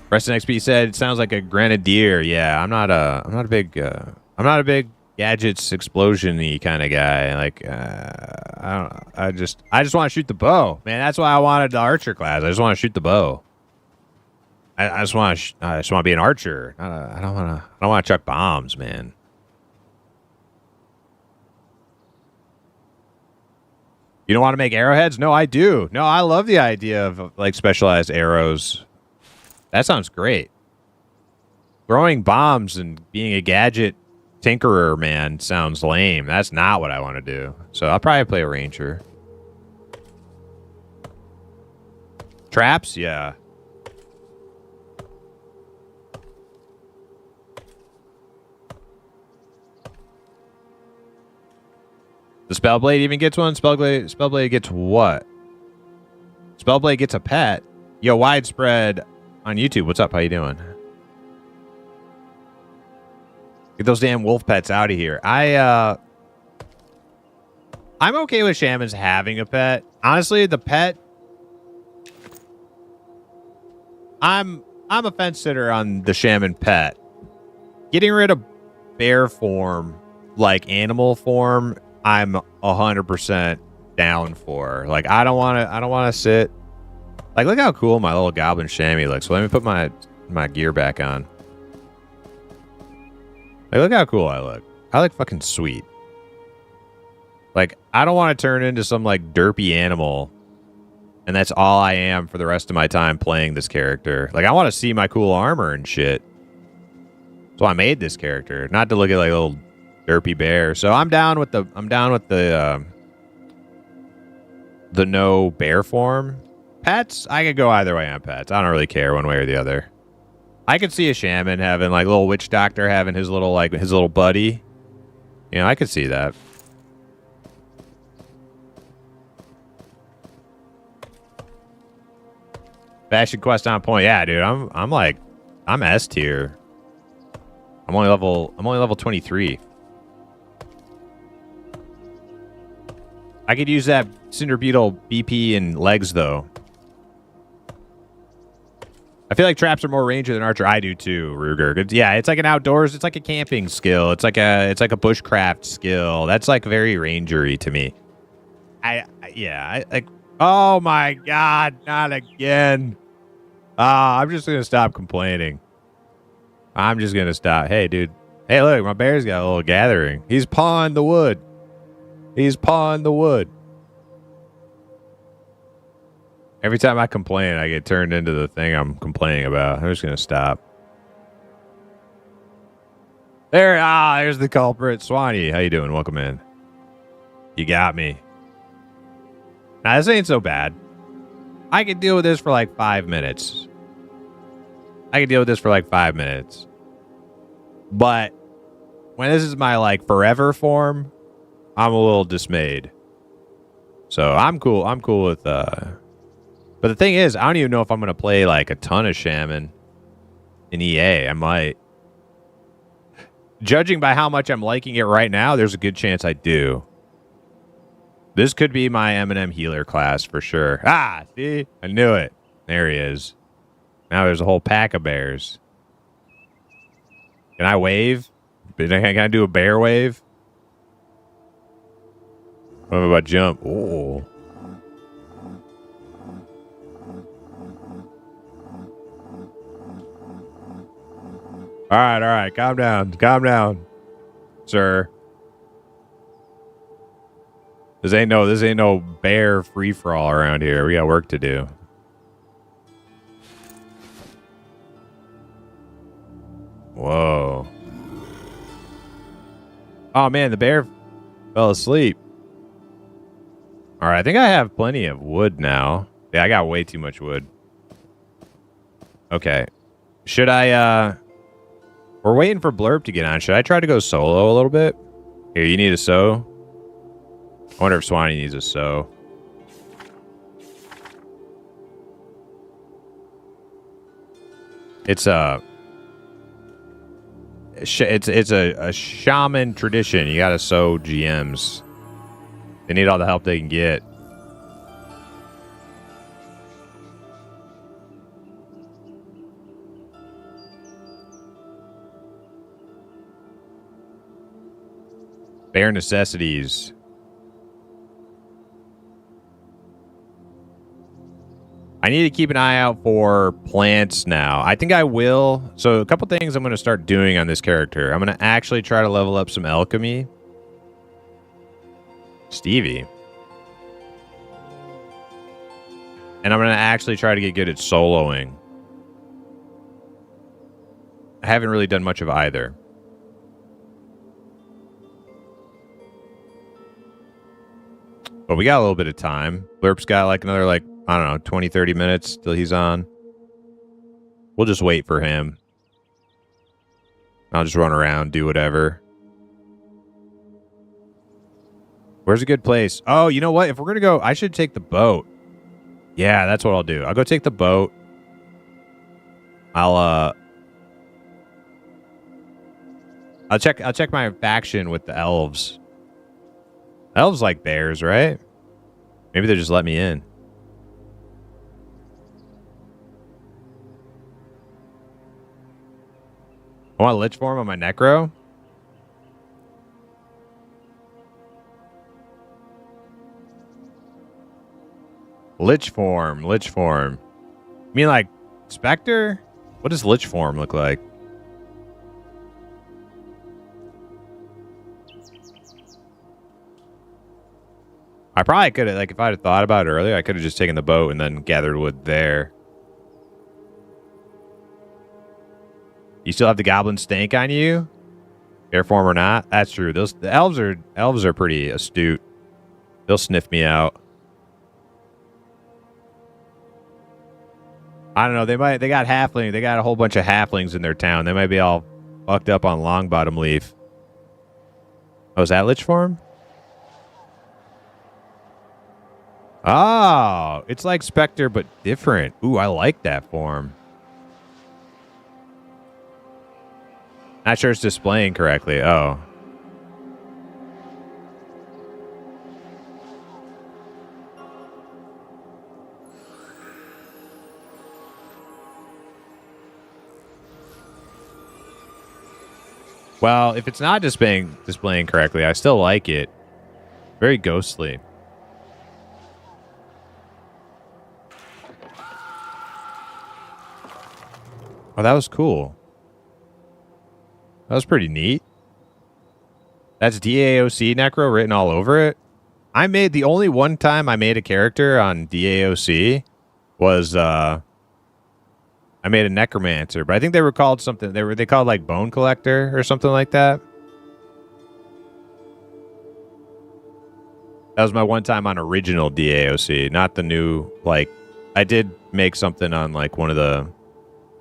Preston XP said it sounds like a grenadier. Yeah, I'm not a big gadgets explosion-y kind of guy. Like, I just want to shoot the bow, man. That's why I wanted the archer class. I just want to shoot the bow. I just want to be an archer. I don't want to chuck bombs, man. You don't want to make arrowheads? No, I do. No, I love the idea of like specialized arrows. That sounds great. Throwing bombs and being a gadget tinkerer, man, sounds lame. That's not what I want to do. So I'll probably play a ranger. Traps? Yeah. The Spellblade even gets one? Spellblade gets what? Spellblade gets a pet? Yo, widespread on YouTube. What's up? How you doing? Get those damn wolf pets out of here. I'm okay with shamans having a pet. Honestly, the pet, I'm a fence sitter on the shaman pet. Getting rid of bear form, like animal form, I'm 100% down for. Like, I don't want to sit. Like, look how cool my little goblin chamois looks. So let me put my gear back on. Like, look how cool I look. I look fucking sweet. Like, I don't want to turn into some, like, derpy animal, and that's all I am for the rest of my time playing this character. Like, I want to see my cool armor and shit. So I made this character, not to look at, like, a little derpy bear. So I'm down with the no bear form. Pets, I could go either way on pets. I don't really care one way or the other. I could see a shaman having, like, little witch doctor having his little buddy. You know, I could see that. Fashion quest on point. Yeah, dude. I'm S tier. I'm only level 23. I could use that Cinder Beetle BP and legs though. I feel like traps are more ranger than archer. I do too, Ruger. Yeah, it's like an outdoors. It's like a camping skill. It's like a bushcraft skill. That's like very rangery to me. Oh my God, not again. I'm just going to stop complaining. I'm just going to stop. Hey, dude. Hey, look, my bear's got a little gathering. He's pawing the wood. He's pawing the wood. Every time I complain, I get turned into the thing I'm complaining about. I'm just going to stop. There's the culprit. Swanee, how you doing? Welcome in. You got me. Now, this ain't so bad. I could deal with this for like 5 minutes. But when this is my like forever form, I'm a little dismayed. So I'm cool. I'm cool with but the thing is, I don't even know if I'm gonna play like a ton of Shaman in EA. I might. Judging by how much I'm liking it right now, there's a good chance I do. This could be my Eminem healer class for sure. Ah, see? I knew it. There he is. Now there's a whole pack of bears. Can I wave? Can I do a bear wave? What about jump? Oh. All right. Calm down, sir. This ain't no bear free for all around here. We got work to do. Whoa. Oh man, the bear fell asleep. All right, I think I have plenty of wood now. Yeah, I got way too much wood. Okay. Should I we're waiting for Blurp to get on. Should I try to go solo a little bit? Here, you need a sew? I wonder if Swanee needs a sew. It's a shaman tradition. You gotta sew GMs. They need all the help they can get. Bare necessities. I need to keep an eye out for plants now. I think I will. So a couple things I'm going to start doing on this character. I'm going to actually try to level up some alchemy. Stevie. And I'm going to actually try to get good at soloing. I haven't really done much of either. But we got a little bit of time. Blurp's got like another, like, I don't know, 20, 30 minutes till he's on. We'll just wait for him. I'll just run around, do whatever. Where's a good place? Oh, you know what? If we're going to go, I should take the boat. Yeah, that's what I'll do. I'll go take the boat. I'll check my faction with the elves. Elves like bears, right? Maybe they just let me in. I want Lich Form on my Necro. Lich Form. You mean like Spectre? What does Lich Form look like? I probably could have, like, if I had thought about it earlier, I could have just taken the boat and then gathered wood there. You still have the goblin stank on you? Air form or not? That's true. The elves are pretty astute. They'll sniff me out. I don't know. They got halfling. They got a whole bunch of halflings in their town. They might be all fucked up on Longbottom Leaf. Oh, is that Lich Form? Oh, it's like Spectre, but different. Ooh, I like that form. Not sure it's displaying correctly. Oh. Well, if it's not displaying correctly, I still like it. Very ghostly. Oh, that was cool. That was pretty neat. That's DAOC Necro written all over it. The only one time I made a character on DAOC was I made a necromancer, but I think they were called something. They called like Bone Collector or something like that. That was my one time on original DAOC, not the new, like, I did make something on like one of the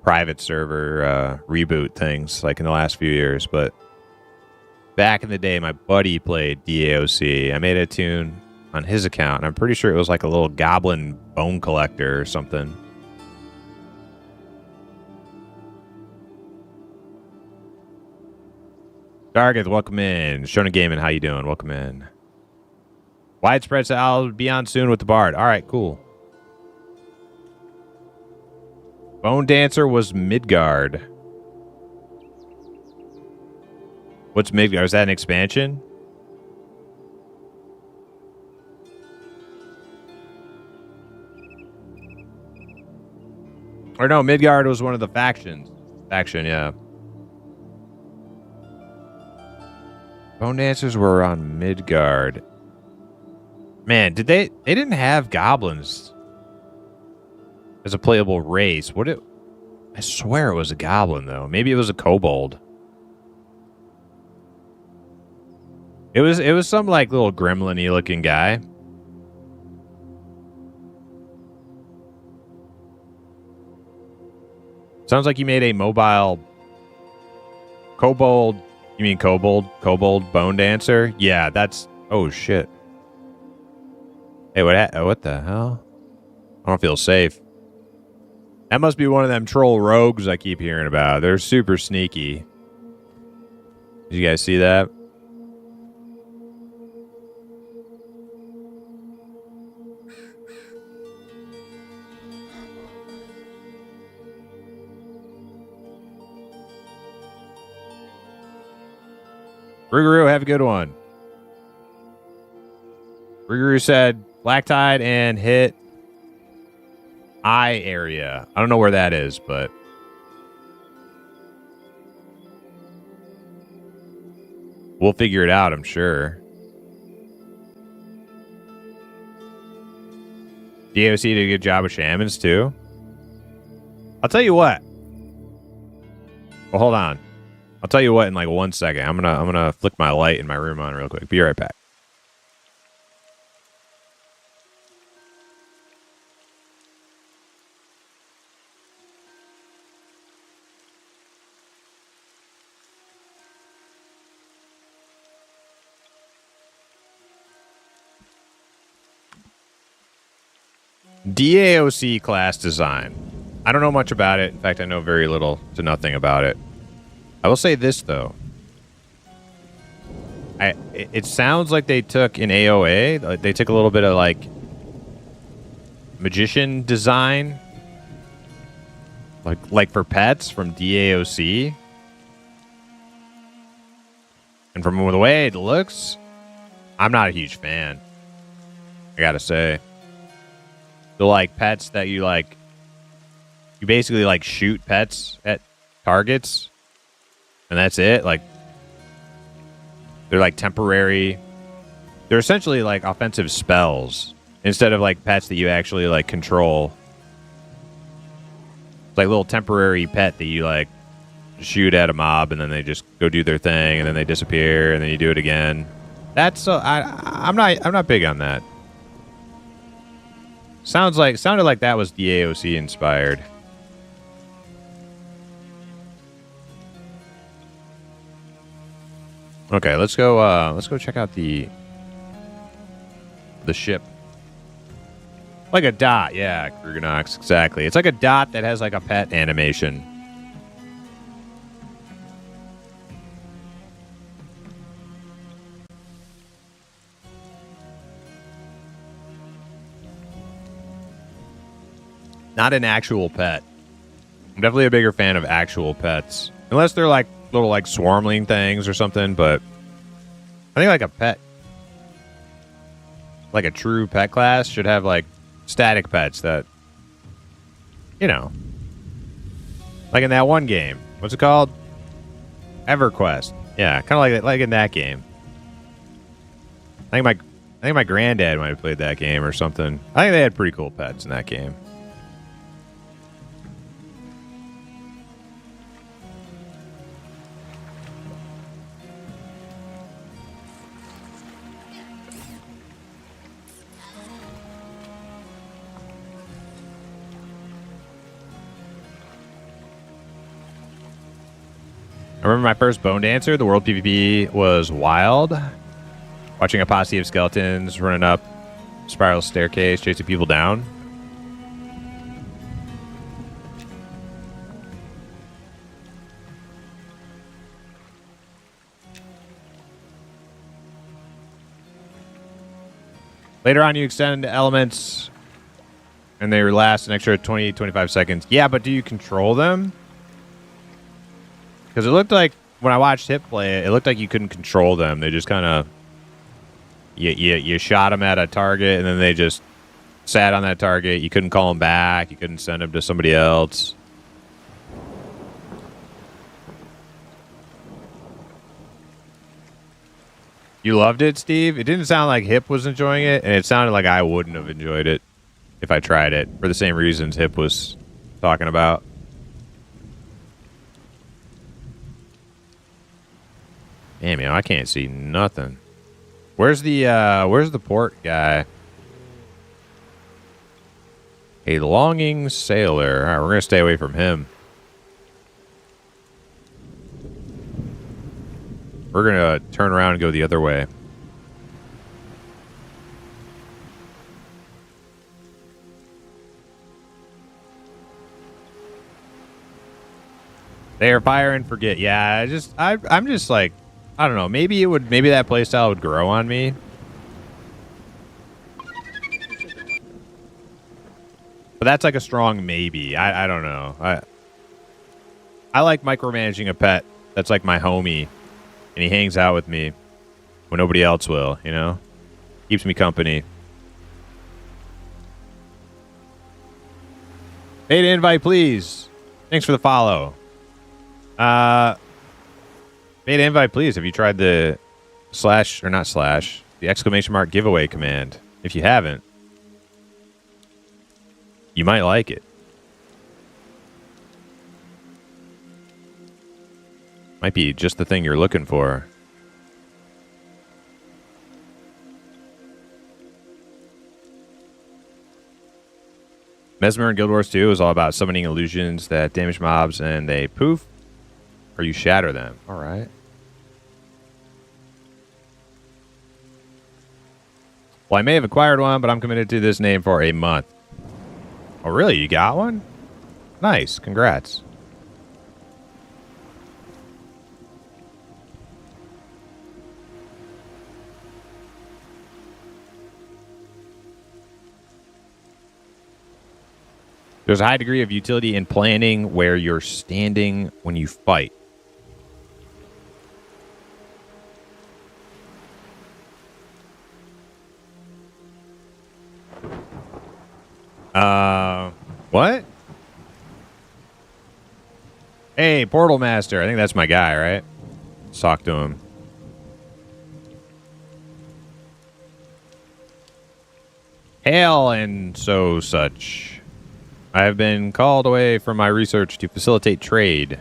private server reboot things like in the last few years, but back in the day my buddy played DAOC. I made a tune on his account and I'm pretty sure it was like a little goblin bone collector or something. Dargeth, welcome in. Shona Gaming, how you doing? Welcome in. Widespread, so I'll be on soon with the Bard. All right, cool. Bone Dancer was Midgard. What's Midgard? Is that an expansion? Or no, Midgard was one of the factions. Faction, yeah. Bone Dancers were on Midgard. Man, they didn't have goblins as a playable race. I swear it was a goblin though. Maybe it was a kobold. It was some like little gremlin-y looking guy. Sounds like you made a mobile kobold. You mean kobold? Kobold bone dancer? Yeah, that's... Oh, shit. Hey, what the hell? I don't feel safe. That must be one of them troll rogues I keep hearing about. They're super sneaky. Did you guys see that? Rougarou, have a good one. Rougarou said Black Tide and hit eye area. I don't know where that is, but we'll figure it out, I'm sure. DOC did a good job with shamans too. I'll tell you what. Well, hold on. I'll tell you what in like 1 second. I'm gonna flick my light in my room on real quick. Be right back. DAOC class design. I don't know much about it. In fact, I know very little to nothing about it. I will say this, though. It sounds like they took in AOA, they took a little bit of, like, magician design. Like for pets from DAOC. And from the way it looks, I'm not a huge fan. I gotta say. The, like, pets that you, like... You basically, like, shoot pets at targets. And that's it. Like, they're like temporary. They're essentially like offensive spells instead of like pets that you actually like control. It's like a little temporary pet that you like shoot at a mob and then they just go do their thing and then they disappear and then you do it again. That's I'm not big on that. Sounded like that was DAOC inspired. Okay, let's go check out the ship. Like a dot, yeah, Krugernox, exactly. It's like a dot that has like a pet animation. Not an actual pet. I'm definitely a bigger fan of actual pets. Unless they're like little like swarmling things or something, but I think like a pet, like a true pet class should have like static pets that, you know, Like in that one game. What's it called? EverQuest. Yeah, kind of like in that game. I think my granddad might have played that game or something. I think they had pretty cool pets in that game. I remember my first Bone Dancer. The World PvP was wild. Watching a posse of skeletons running up spiral staircase, chasing people down. Later on, you extend elements, and they last an extra 20-25 seconds. Yeah, but do you control them? Because it looked like, when I watched Hip play it, it looked like you couldn't control them. They just kind of... You shot them at a target, and then they just sat on that target. You couldn't call them back. You couldn't send them to somebody else. You loved it, Steve? It didn't sound like Hip was enjoying it, and it sounded like I wouldn't have enjoyed it if I tried it, for the same reasons Hip was talking about. Damn, man, I can't see nothing. Where's the port guy? A longing sailor. All right, we're gonna stay away from him. We're gonna turn around and go the other way. They are fire and forget. Yeah, I'm just like, I don't know. Maybe that playstyle would grow on me. But that's like a strong maybe. I don't know. I like micromanaging a pet that's like my homie, and he hangs out with me when nobody else will, you know? Keeps me company. Hey, to invite, please. Thanks for the follow. Beta invite, please. Have you tried the the exclamation mark giveaway command? If you haven't, you might like it. Might be just the thing you're looking for. Mesmer in Guild Wars 2 is all about summoning illusions that damage mobs and they poof, or you shatter them. All right. Well, I may have acquired one, but I'm committed to this name for a month. Oh, really? You got one? Nice. Congrats. There's a high degree of utility in planning where you're standing when you fight. What? Hey, Portal Master. I think that's my guy, right? Let's talk to him. Hail and so such. I have been called away from my research to facilitate trade,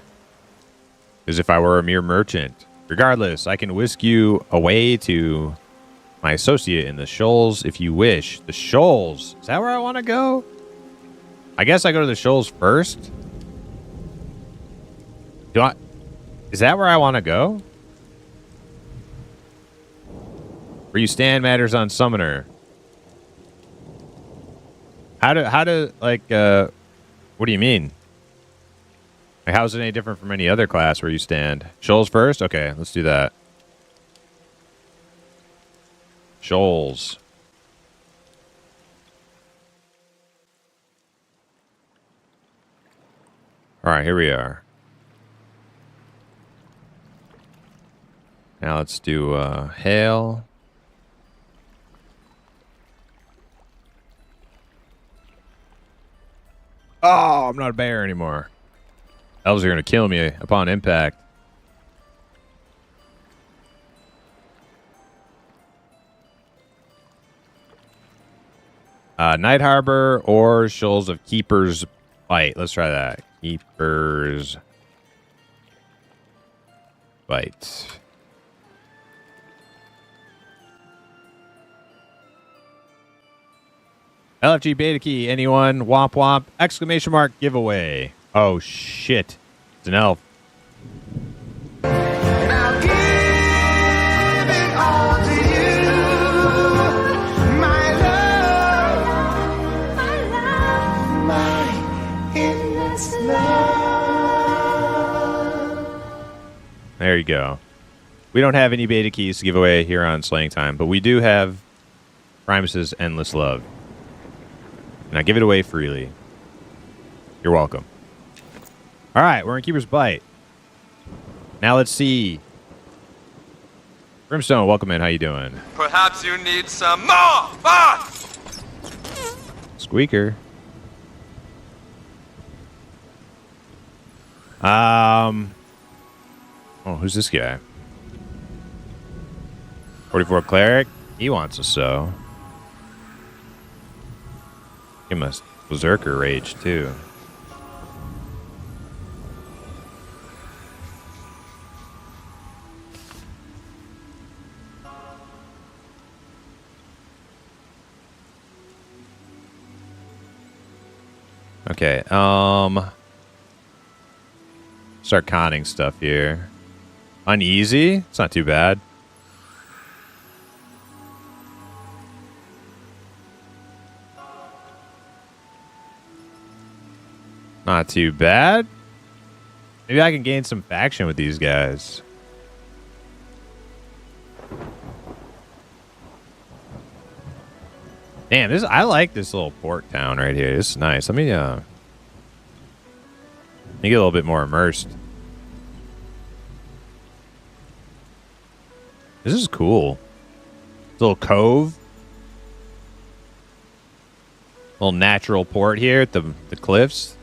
as if I were a mere merchant. Regardless, I can whisk you away to my associate in the Shoals if you wish. The Shoals? Is that where I want to go? I guess I go to the Shoals first. Is that where I want to go? Where you stand matters on Summoner. How do like what do you mean? Like, how is it any different from any other class where you stand? Shoals first? Okay, let's do that. Shoals. All right, here we are. Now let's do hail. Oh, I'm not a bear anymore. Elves are going to kill me upon impact. Night Harbor or Shoals of Keeper's Bite. Let's try that. Keeper's Bite. LFG beta key. Anyone? Womp womp. Exclamation mark giveaway. Oh shit. It's an elf. Now give it all to you, my love, my endless love. There you go. We don't have any beta keys to give away here on Slaying Time, but we do have Primus's Endless Love. And I give it away freely. You're welcome. All right, we're in Keeper's Bite. Now let's see. Brimstone, welcome in. How you doing? Perhaps you need some more fun! Squeaker. Oh, who's this guy? 44 Cleric. He wants a sow. He must Berserker Rage, too. Okay, start conning stuff here. Uneasy? It's not too bad. Not too bad. Maybe I can gain some faction with these guys. Damn, I like this little port town right here. This is nice. Let me get a little bit more immersed. This is cool. Little cove. Little natural port here at the cliffs.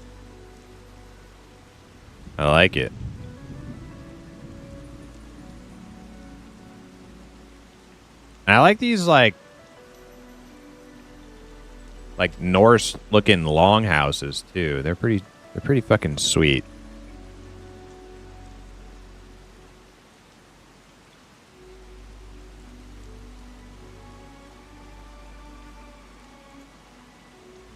I like it. And I like these like Norse looking longhouses too. They're pretty fucking sweet.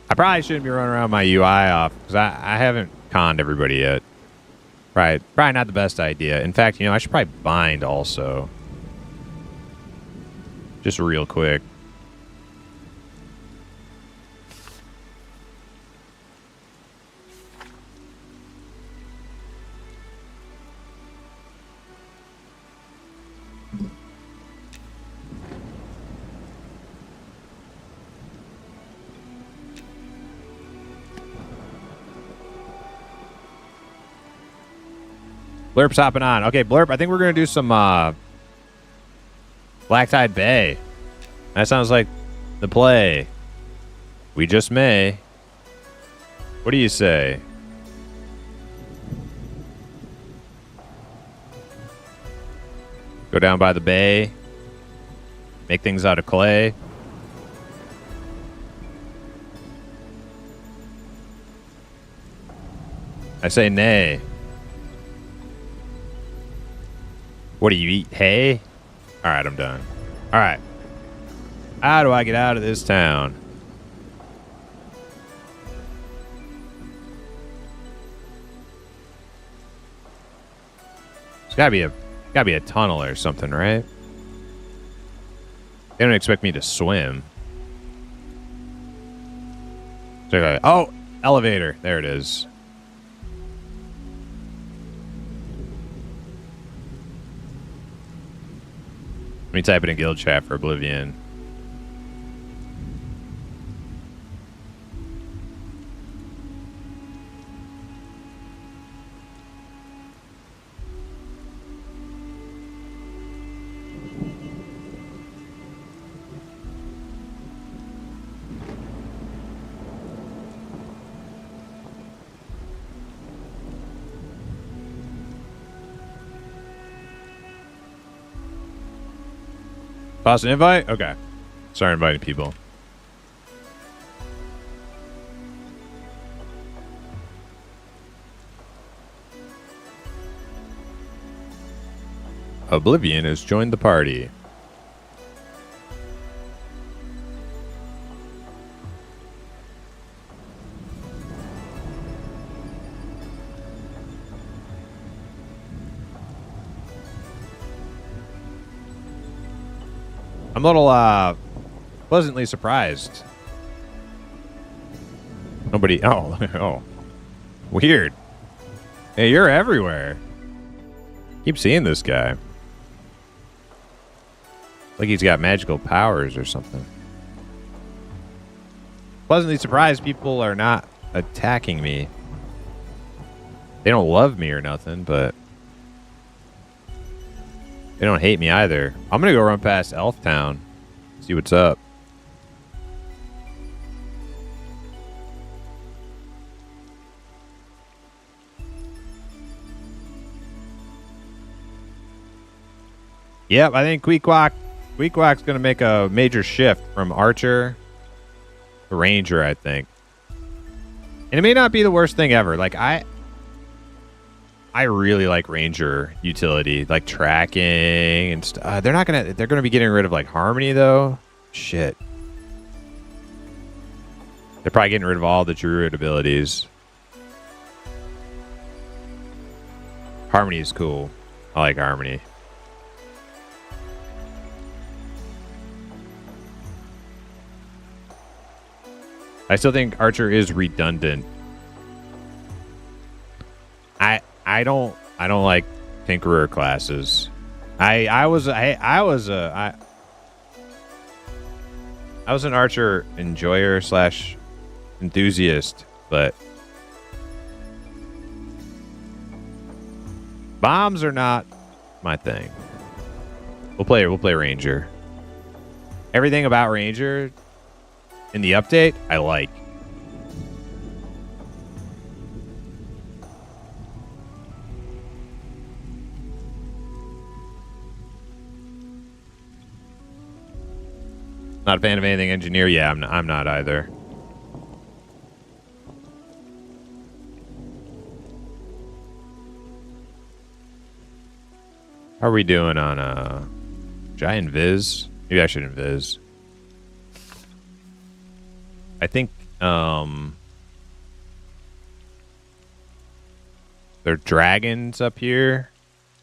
I probably shouldn't be running around my UI off because I haven't conned everybody yet. Probably not the best idea. In fact, I should probably bind also. Just real quick. Blurp's hopping on. Okay, Blurp, I think we're going to do some Black Tide Bay. That sounds like the play. We just may. What do you say? Go down by the bay. Make things out of clay. I say nay. What do you eat? Hay? All right, I'm done. All right. How do I get out of this town? There's gotta be a tunnel or something, right? They don't expect me to swim. Oh, elevator. There it is. Let me type it in guild chat for Oblivion. Toss an invite? Okay. Start inviting people. Oblivion has joined the party. I'm a little pleasantly surprised. Nobody. Oh, oh, weird. Hey, you're everywhere. Keep seeing this guy. Like he's got magical powers or something. Pleasantly surprised people are not attacking me. They don't love me or nothing, but they don't hate me either. I'm gonna go run past Elf Town, see what's up. Yep, I think Queequeg's gonna make a major shift from Archer to Ranger, I think. And it may not be the worst thing ever. Like I really like Ranger utility, like tracking and stuff. They're gonna be getting rid of like Harmony though. Shit. They're probably getting rid of all the Druid abilities. Harmony is cool. I like Harmony. I still think Archer is redundant. I don't like Tinkerer classes. I was an Archer enjoyer / enthusiast, but bombs are not my thing. We'll play Ranger. Everything about Ranger in the update, I like. Not a fan of anything engineer. Yeah, I'm not either. How are we doing on should I invis? Maybe I should invis. I think there are dragons up here,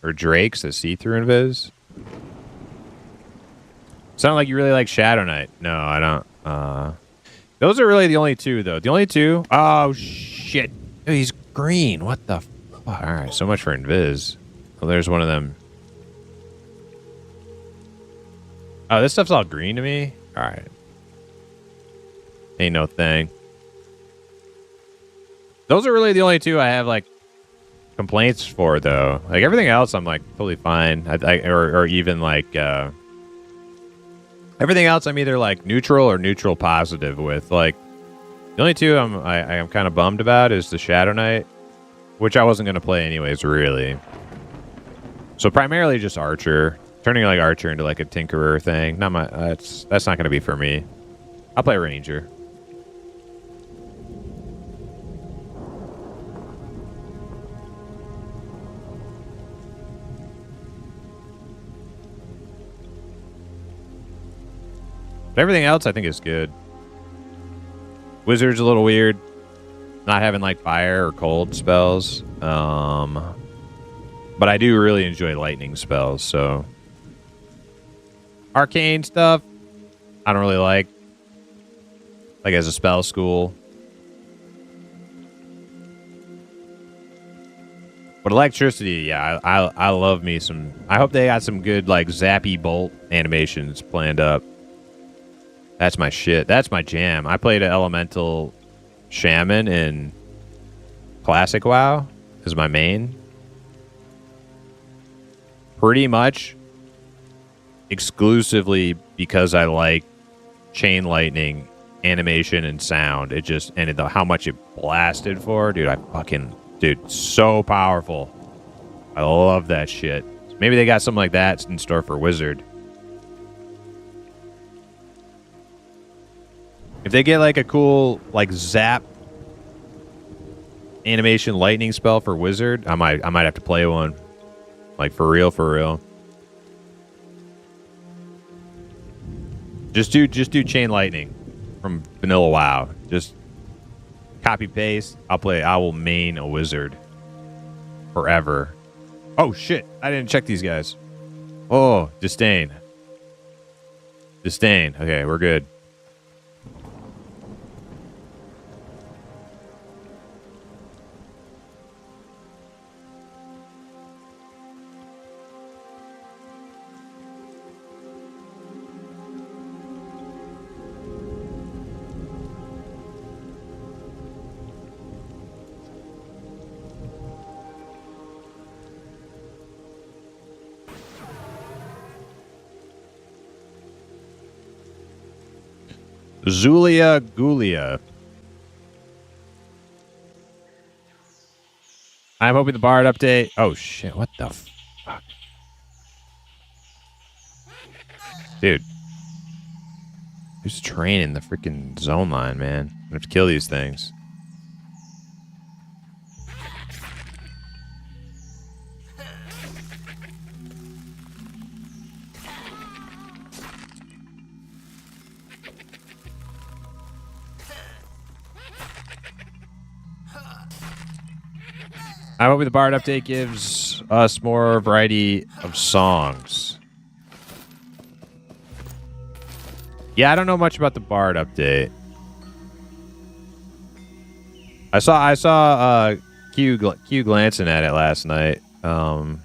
or drakes that see through invis. Sound like you really like Shadow Knight. No, I don't. Those are really the only two, though. The only two. Oh shit! Oh, he's green. What the fuck? All right, so much for invis. Oh, there's one of them. Oh, this stuff's all green to me. All right. Ain't no thing. Those are really the only two I have like complaints for, though. Like everything else, I'm like totally fine. Or even like everything else, I'm either like neutral or neutral positive with. Like the only two I'm kind of bummed about is the Shadow Knight, which I wasn't gonna play anyways, really. So primarily just Archer, turning like Archer into like a Tinkerer thing. Not my. That's not gonna be for me. I'll play Ranger. But everything else I think is good. Wizard's a little weird. Not having like fire or cold spells. But I do really enjoy lightning spells, so. Arcane stuff, I don't really like as a spell school. But electricity, yeah, I love me some. I hope they got some good like zappy bolt animations planned up. That's my shit. That's my jam. I played an elemental shaman in classic WoW as my main. Pretty much exclusively because I like chain lightning animation and sound. It just ended how much it blasted for, dude. Dude, so powerful. I love that shit. Maybe they got something like that in store for Wizard. If they get like a cool like zap animation lightning spell for wizard, I might have to play one. Like for real, for real. Just do chain lightning from vanilla WoW. Just copy paste. I will main a wizard forever. Oh shit! I didn't check these guys. Oh, disdain. Disdain. Okay, we're good. Zulia Gulia. I'm hoping the Bard update. Oh shit! What the fuck, dude? Who's training the freaking zone line, man? I have to kill these things. I'm hoping the Bard update gives us more variety of songs. Yeah, I don't know much about the Bard update. I saw Q glancing at it last night. Can't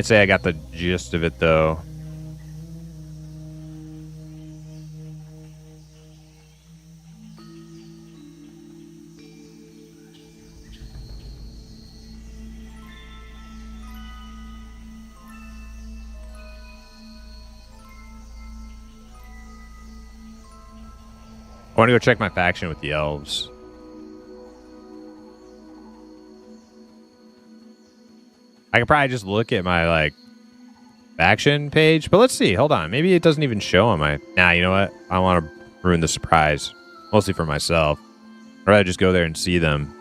say I got the gist of it though. I want to go check my faction with the elves. I could probably just look at my like faction page, but let's see. Hold on, maybe it doesn't even show on my. Nah, you know what? I don't want to ruin the surprise, mostly for myself. I'd rather just go there and see them.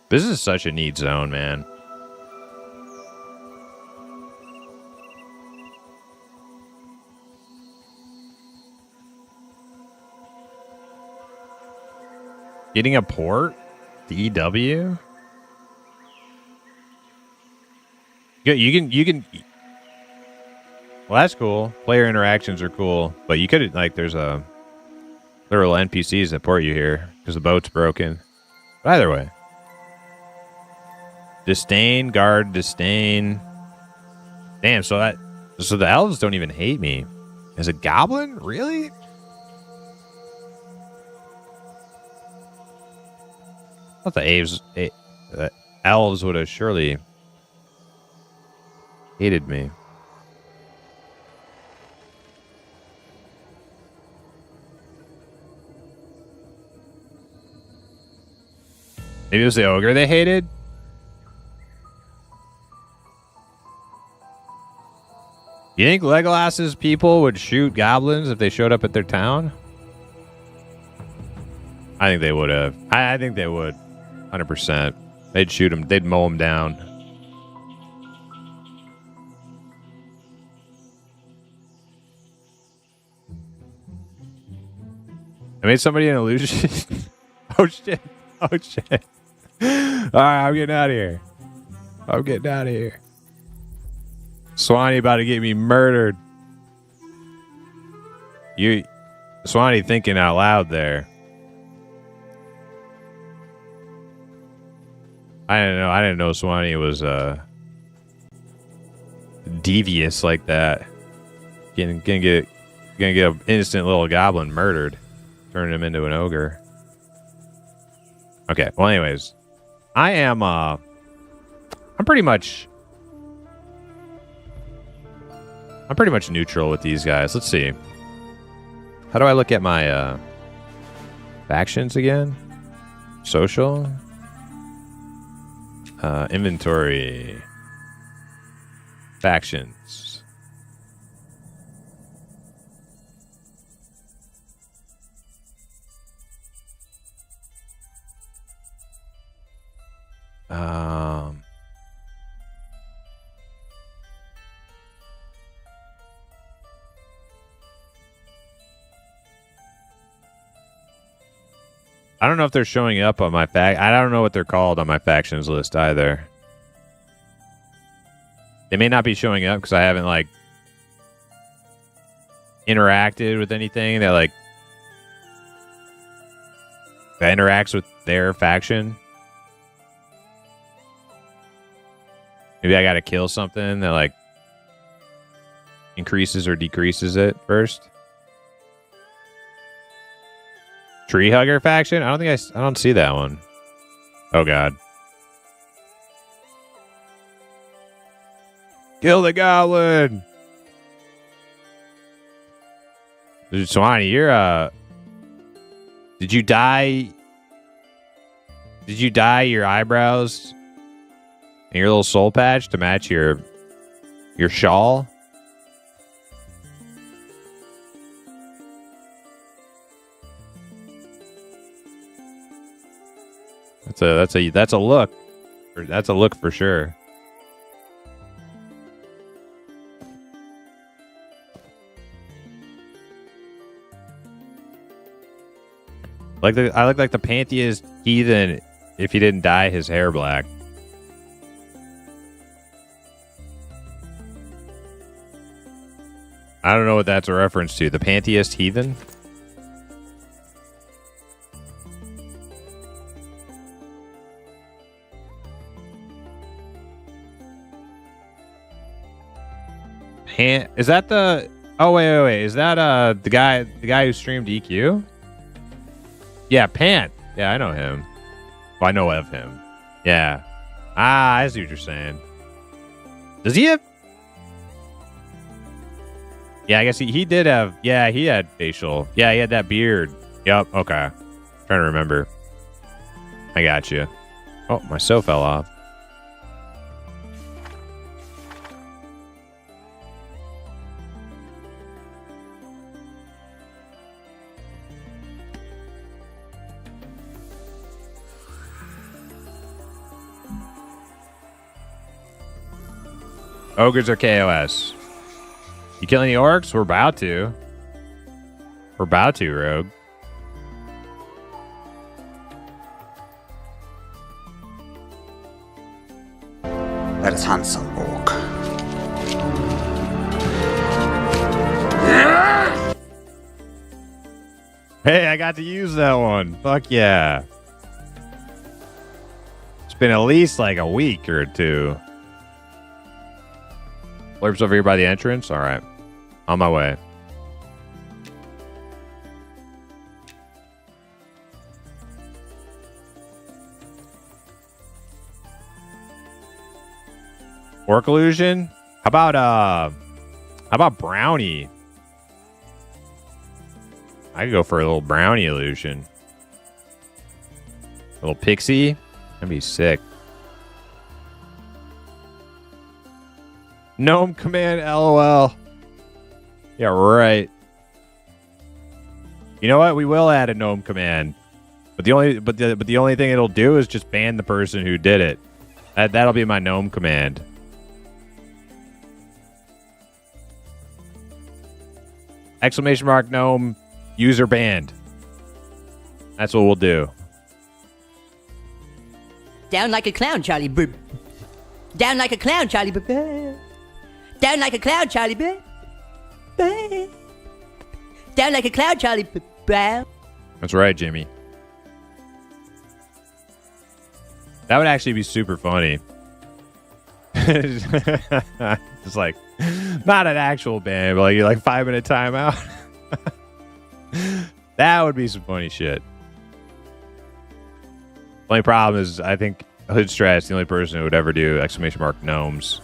This is such a neat zone, man. Getting a port? The EW? You can. Well, that's cool. Player interactions are cool, but you could like there's a literal NPCs that port you here because the boat's broken. But either way. Disdain, guard, disdain. Damn, so the elves don't even hate me. As a goblin? Really? I thought the elves would have surely hated me. Maybe it was the ogre they hated? You think Legolas's people would shoot goblins if they showed up at their town? I think they would have. I think they would. 100%. They'd shoot them. They'd mow them down. I made somebody an illusion. Oh, shit. Oh, shit. All right, I'm getting out of here. I'm getting out of here. Swanee about to get me murdered. Swanee thinking out loud there. I didn't know Swanee was devious like that. Gonna get gonna get an innocent little goblin murdered, turning him into an ogre. Okay. Well, anyways, I'm pretty much neutral with these guys. Let's see. How do I look at my factions again? Social. Inventory. Factions. I don't know if they're showing up on my I don't know what they're called on my factions list either. They may not be showing up because I haven't like interacted with anything that like that interacts with their faction. Maybe I gotta kill something that like increases or decreases it first. Tree Hugger faction? I don't see that one. Oh god. Kill the goblin. Swanee, you're did you dye your eyebrows and your little soul patch to match your shawl? That's a look. That's a look for sure. I look like the pantheist heathen if he didn't dye his hair black. I don't know what that's a reference to. The pantheist heathen? Is that the... Oh, wait. Is that the guy who streamed EQ? Yeah, Pant. Yeah, I know him. Well, I know of him. Yeah. I see what you're saying. Does he have... Yeah, I guess he did have... Yeah, he had facial. Yeah, he had that beard. Yep, okay. Trying to remember. I got you. Oh, my soul fell off. Ogres are KOS. You kill any orcs? We're about to. Rogue. Let us hunt some orc. Hey, I got to use that one. Fuck yeah. It's been at least like a week or two. Blurps over here by the entrance? Alright. On my way. Orc illusion? How about brownie? I could go for a little brownie illusion. A little pixie? That'd be sick. Gnome command, LOL. Yeah, right. You know what? We will add a gnome command, but the only thing it'll do is just ban the person who did it. That'll be my gnome command. Exclamation mark gnome user banned. That's what we'll do. Down like a clown, Charlie. Down like a clown, Charlie. Down like a cloud, Charlie. Down like a cloud, Charlie. That's right, Jimmy. That would actually be super funny. Just like, not an actual ban, but like you're like 5-minute timeout. That would be some funny shit. Only problem is, I think Hoodstrat is the only person who would ever do exclamation mark gnomes.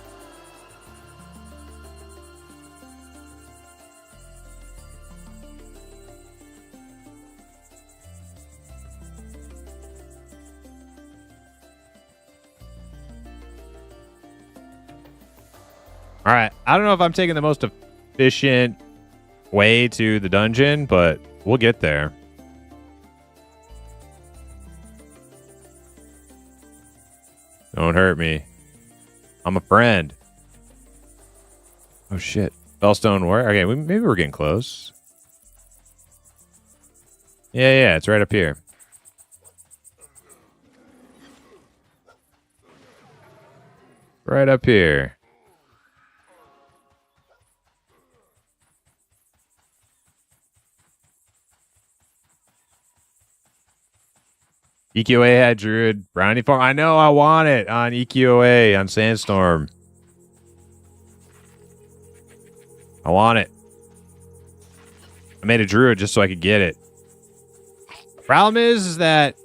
All right. I don't know if I'm taking the most efficient way to the dungeon, but we'll get there. Don't hurt me. I'm a friend. Oh, shit. Spellstone Warrior. Okay, maybe we're getting close. Yeah, it's right up here. Right up here. EQA had Druid Brownie Farm. I know I want it on EQA on Sandstorm. I want it. I made a Druid just so I could get it. Problem is that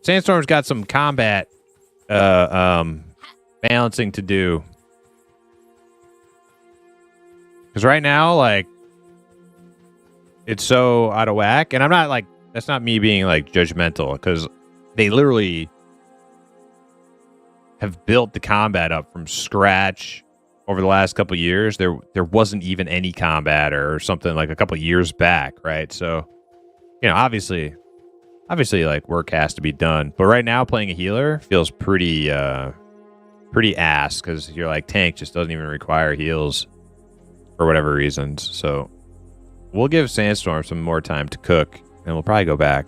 Sandstorm's got some combat balancing to do. Because right now, like, it's so out of whack. And I'm not like, that's not me being like judgmental, because they literally have built the combat up from scratch over the last couple of years. There wasn't even any combat or something like a couple of years back, right? So, you know, obviously like work has to be done. But right now playing a healer feels pretty ass, because you're like, tank just doesn't even require heals for whatever reasons. So we'll give Sandstorm some more time to cook. And we'll probably go back.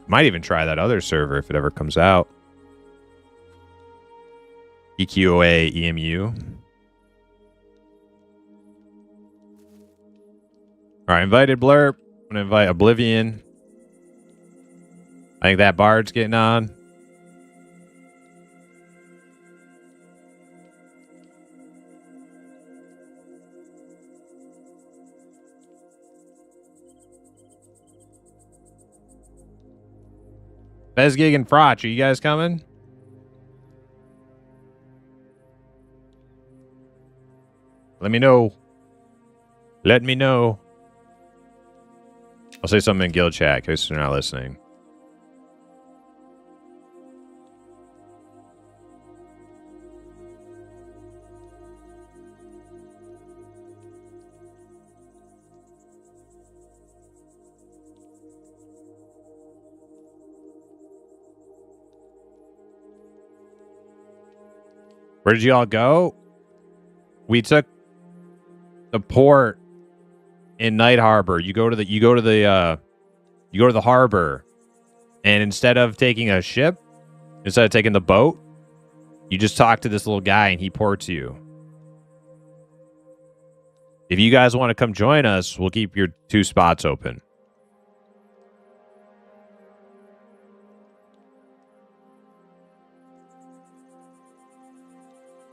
Might even try that other server if it ever comes out. EQOA EMU. Alright, invited Blurp. I'm gonna invite Oblivion. I think that Bard's getting on. Bezgig and Frotch, are you guys coming? Let me know. Let me know. I'll say something in guild chat in case they're not listening. Where did you all go? We took the port in Night Harbor. You go to the harbor, and instead of taking a ship, instead of taking the boat, you just talk to this little guy and he ports you. If you guys want to come join us, we'll keep your 2 spots open.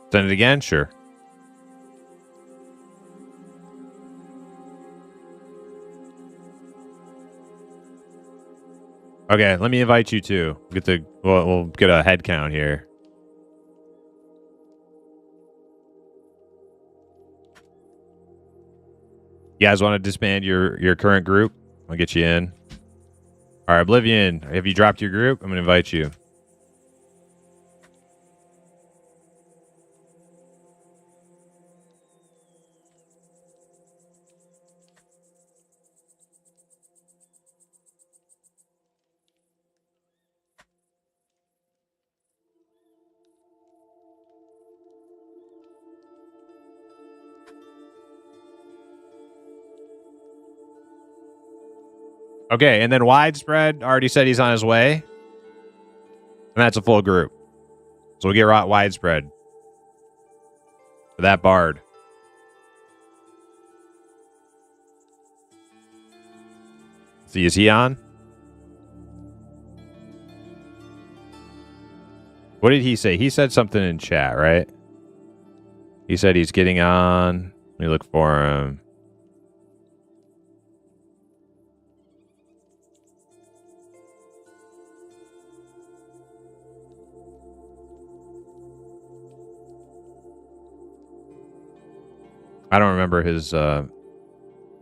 Send it again? Sure. Okay, let me invite you too. We'll get a head count here. You guys want to disband your current group? I'll get you in. All right, Oblivion, have you dropped your group? I'm going to invite you. Okay, and then Widespread already said he's on his way. And that's a full group. So we'll get Widespread for that Bard. See, is he on? What did he say? He said something in chat, right? He said he's getting on. Let me look for him. I don't remember his. I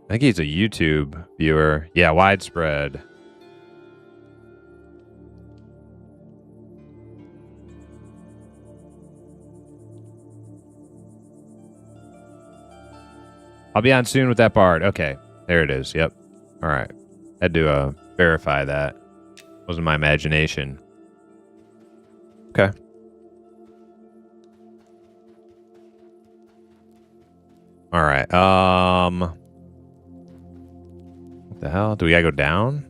think he's a YouTube viewer. Yeah, widespread. I'll be on soon with that bard. Okay, there it is. Yep. All right. Had to verify that. Wasn't my imagination. Okay. All right. What the hell? Do we gotta go down?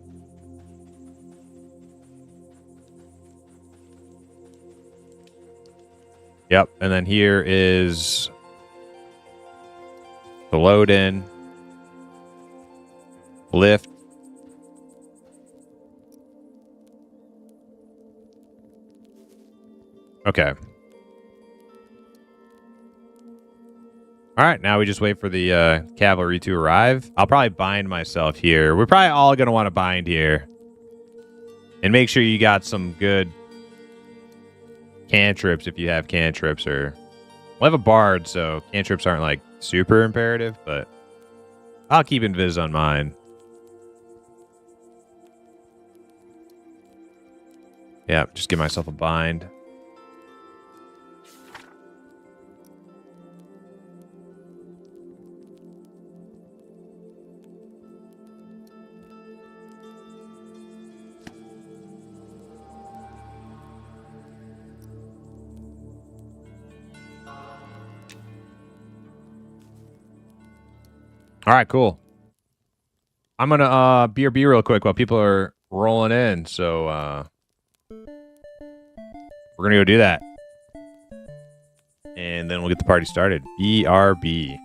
Yep. And then here is the load in. Lift. Okay. All right, now we just wait for the cavalry to arrive. I'll probably bind myself here. We're probably all going to want to bind here. And make sure you got some good cantrips if you have cantrips. Or we'll have a bard, so cantrips aren't like super imperative, but I'll keep invis on mine. Yeah, just give myself a bind. All right, cool. I'm gonna BRB real quick while people are rolling in. So we're gonna go do that, and then we'll get the party started. BRB.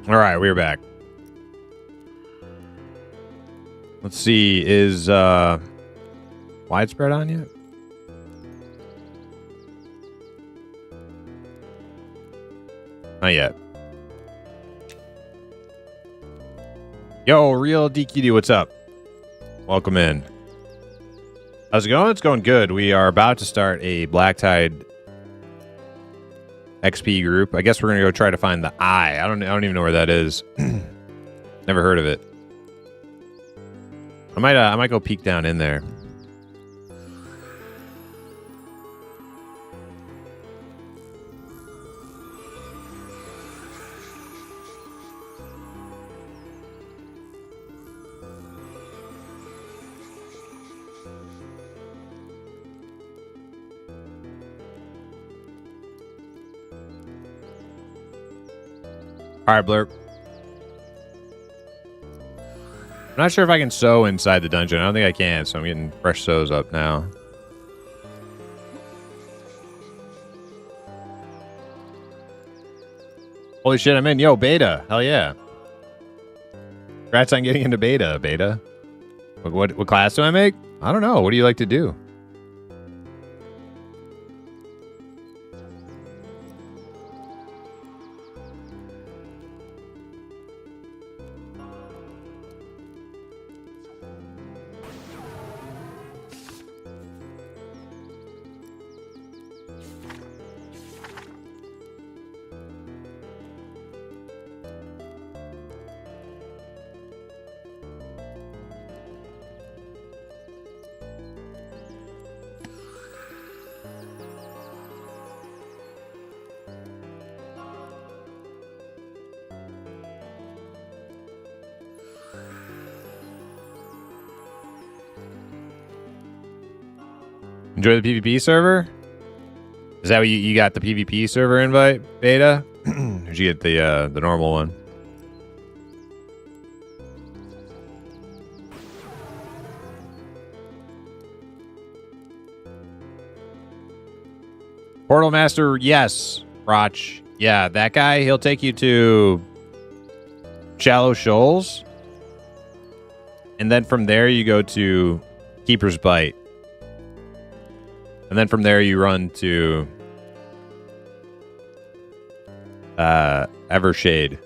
All right, we're back. Let's see, is widespread on yet? Not yet. Yo, Real DQD, what's up? Welcome in. How's it going? It's going good. We are about to start a Black Tide XP group. I guess we're gonna go try to find the Eye. I don't even know where that is. Never heard of it. I might go peek down in there. All right, Blurp. I'm not sure if I can sew inside the dungeon. I don't think I can, so I'm getting fresh sews up now. Holy shit, I'm in. Yo, beta. Hell yeah. Congrats on getting into beta. What class do I make? I don't know. What do you like to do? Enjoy the PvP server? Is that what you got, the PvP server invite, beta? Or did you get the normal one? Portal Master, yes. Roch. Yeah, that guy, he'll take you to Shallow Shoals. And then from there you go to Keeper's Bite. And then from there you run to Evershade.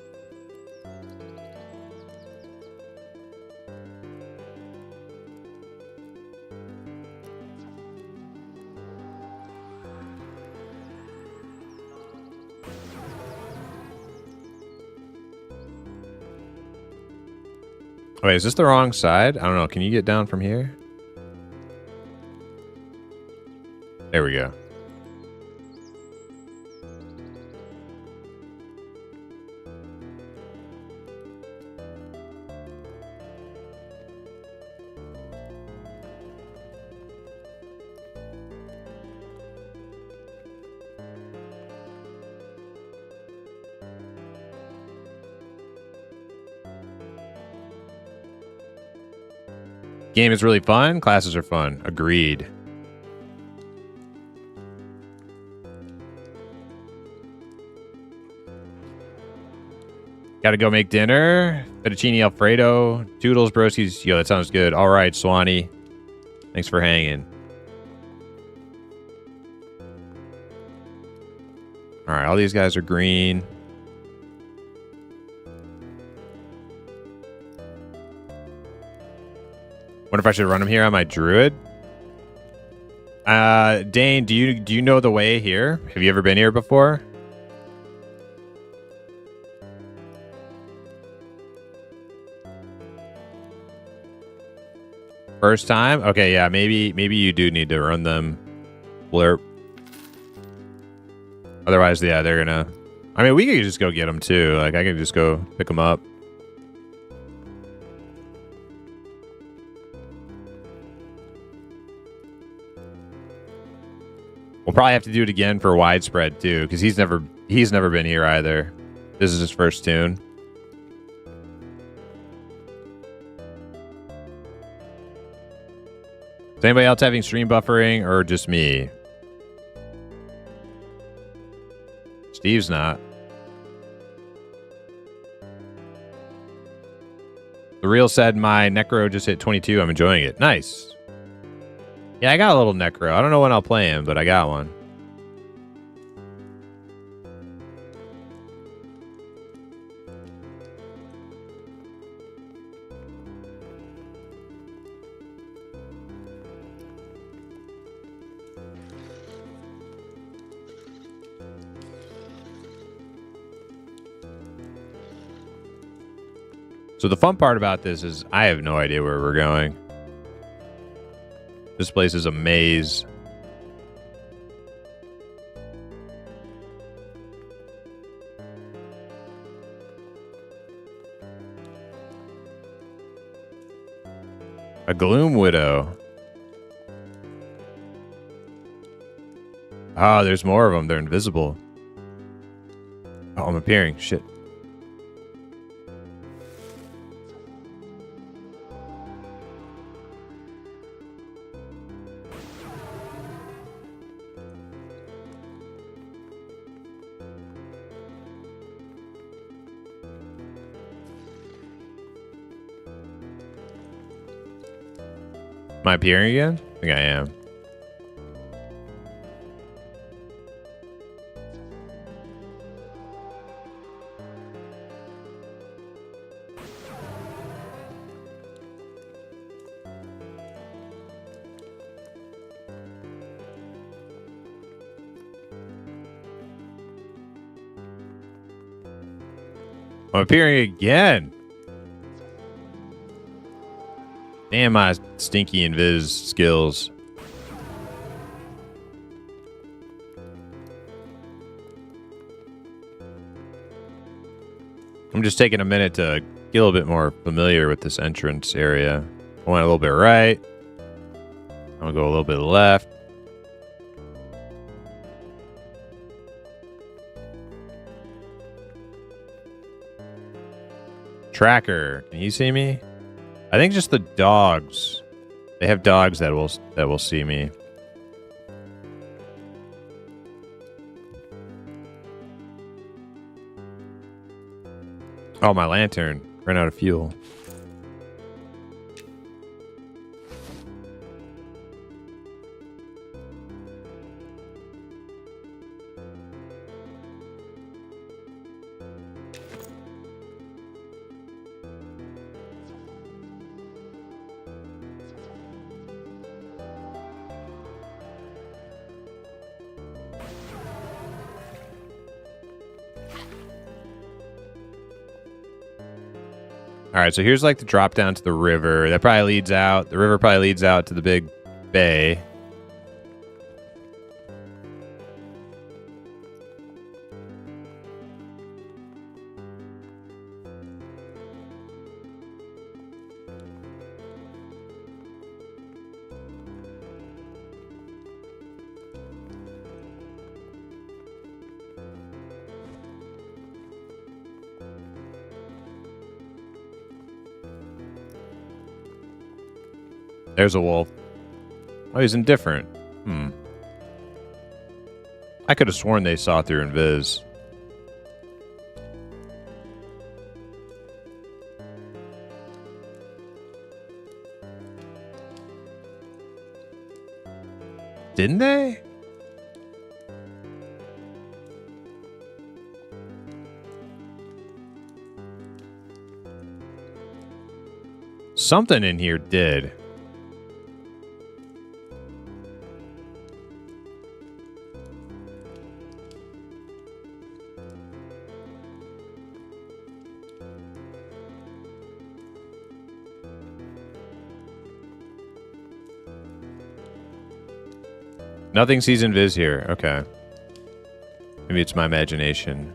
Wait, is this the wrong side? I don't know. Can you get down from here? There we go. Game is really fun. Classes are fun. Agreed. Gotta go make dinner. Fettuccine Alfredo. Toodles, broskies. Yo, that sounds good. All right, Swanee. Thanks for hanging. All right, all these guys are green. Wonder if I should run them here on my druid. Dane, do you know the way here? Have you ever been here before? First time? Okay, yeah, maybe you do need to run them. Blurp. Otherwise, yeah, they're gonna... I mean, we could just go get them too. Like, I could just go pick them up. We'll probably have to do it again for widespread too, because he's never been here either. This is his first tune. Is anybody else having stream buffering or just me? Steve's not. The Real said my Necro just hit 22. I'm enjoying it. Nice. Yeah, I got a little Necro. I don't know when I'll play him, but I got one. So the fun part about this is I have no idea where we're going. This place is a maze. A Gloom Widow. Ah, there's more of them. They're invisible. Oh, I'm appearing. Shit. Am I appearing again? I think I am. I'm appearing again. Damn my stinky invis skills. I'm just taking a minute to get a little bit more familiar with this entrance area. I went a little bit right. I'm gonna go a little bit left. Tracker, can you see me? I think just the dogs. They have dogs that will see me. Oh, my lantern ran out of fuel. All right, so here's like the drop down to the river. That probably leads out. The river probably leads out to the big bay. There's a wolf. Oh, he's indifferent. I could have sworn they saw through invis. Didn't they? Something in here did. Nothing sees invis here. Okay. Maybe it's my imagination.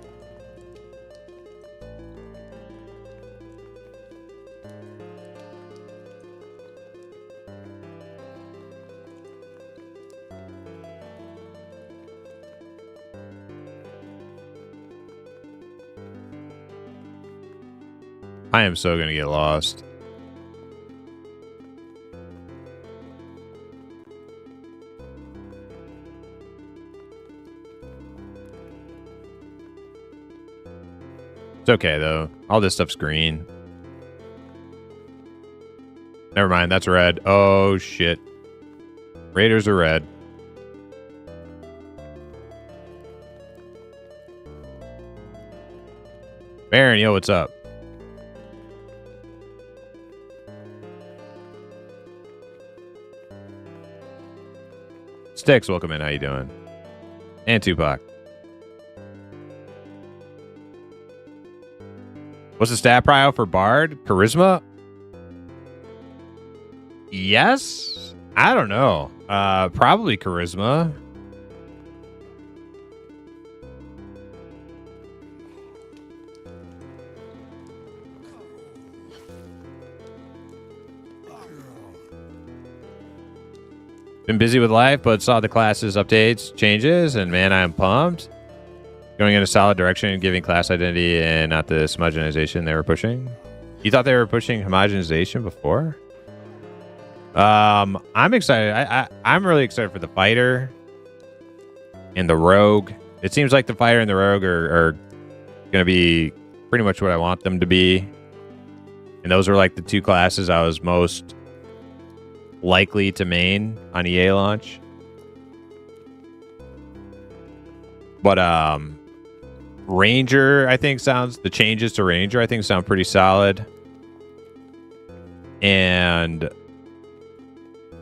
I am so gonna get lost. It's okay, though. All this stuff's green. Never mind. That's red. Oh, shit. Raiders are red. Baron, yo, what's up? Sticks, welcome in. How you doing? And Tupac. What's the stat prio for Bard? Charisma? Yes? I don't know. Probably charisma. Been busy with life, but saw the classes updates, changes, and man, I'm pumped. Going in a solid direction, giving class identity and not the homogenization they were pushing. You thought they were pushing homogenization before? I'm excited. I'm really excited for the fighter and the rogue. It seems like the fighter and the rogue are going to be pretty much what I want them to be. And those were like the two classes I was most likely to main on EA launch. But Ranger, I think the changes to Ranger I think sound pretty solid. And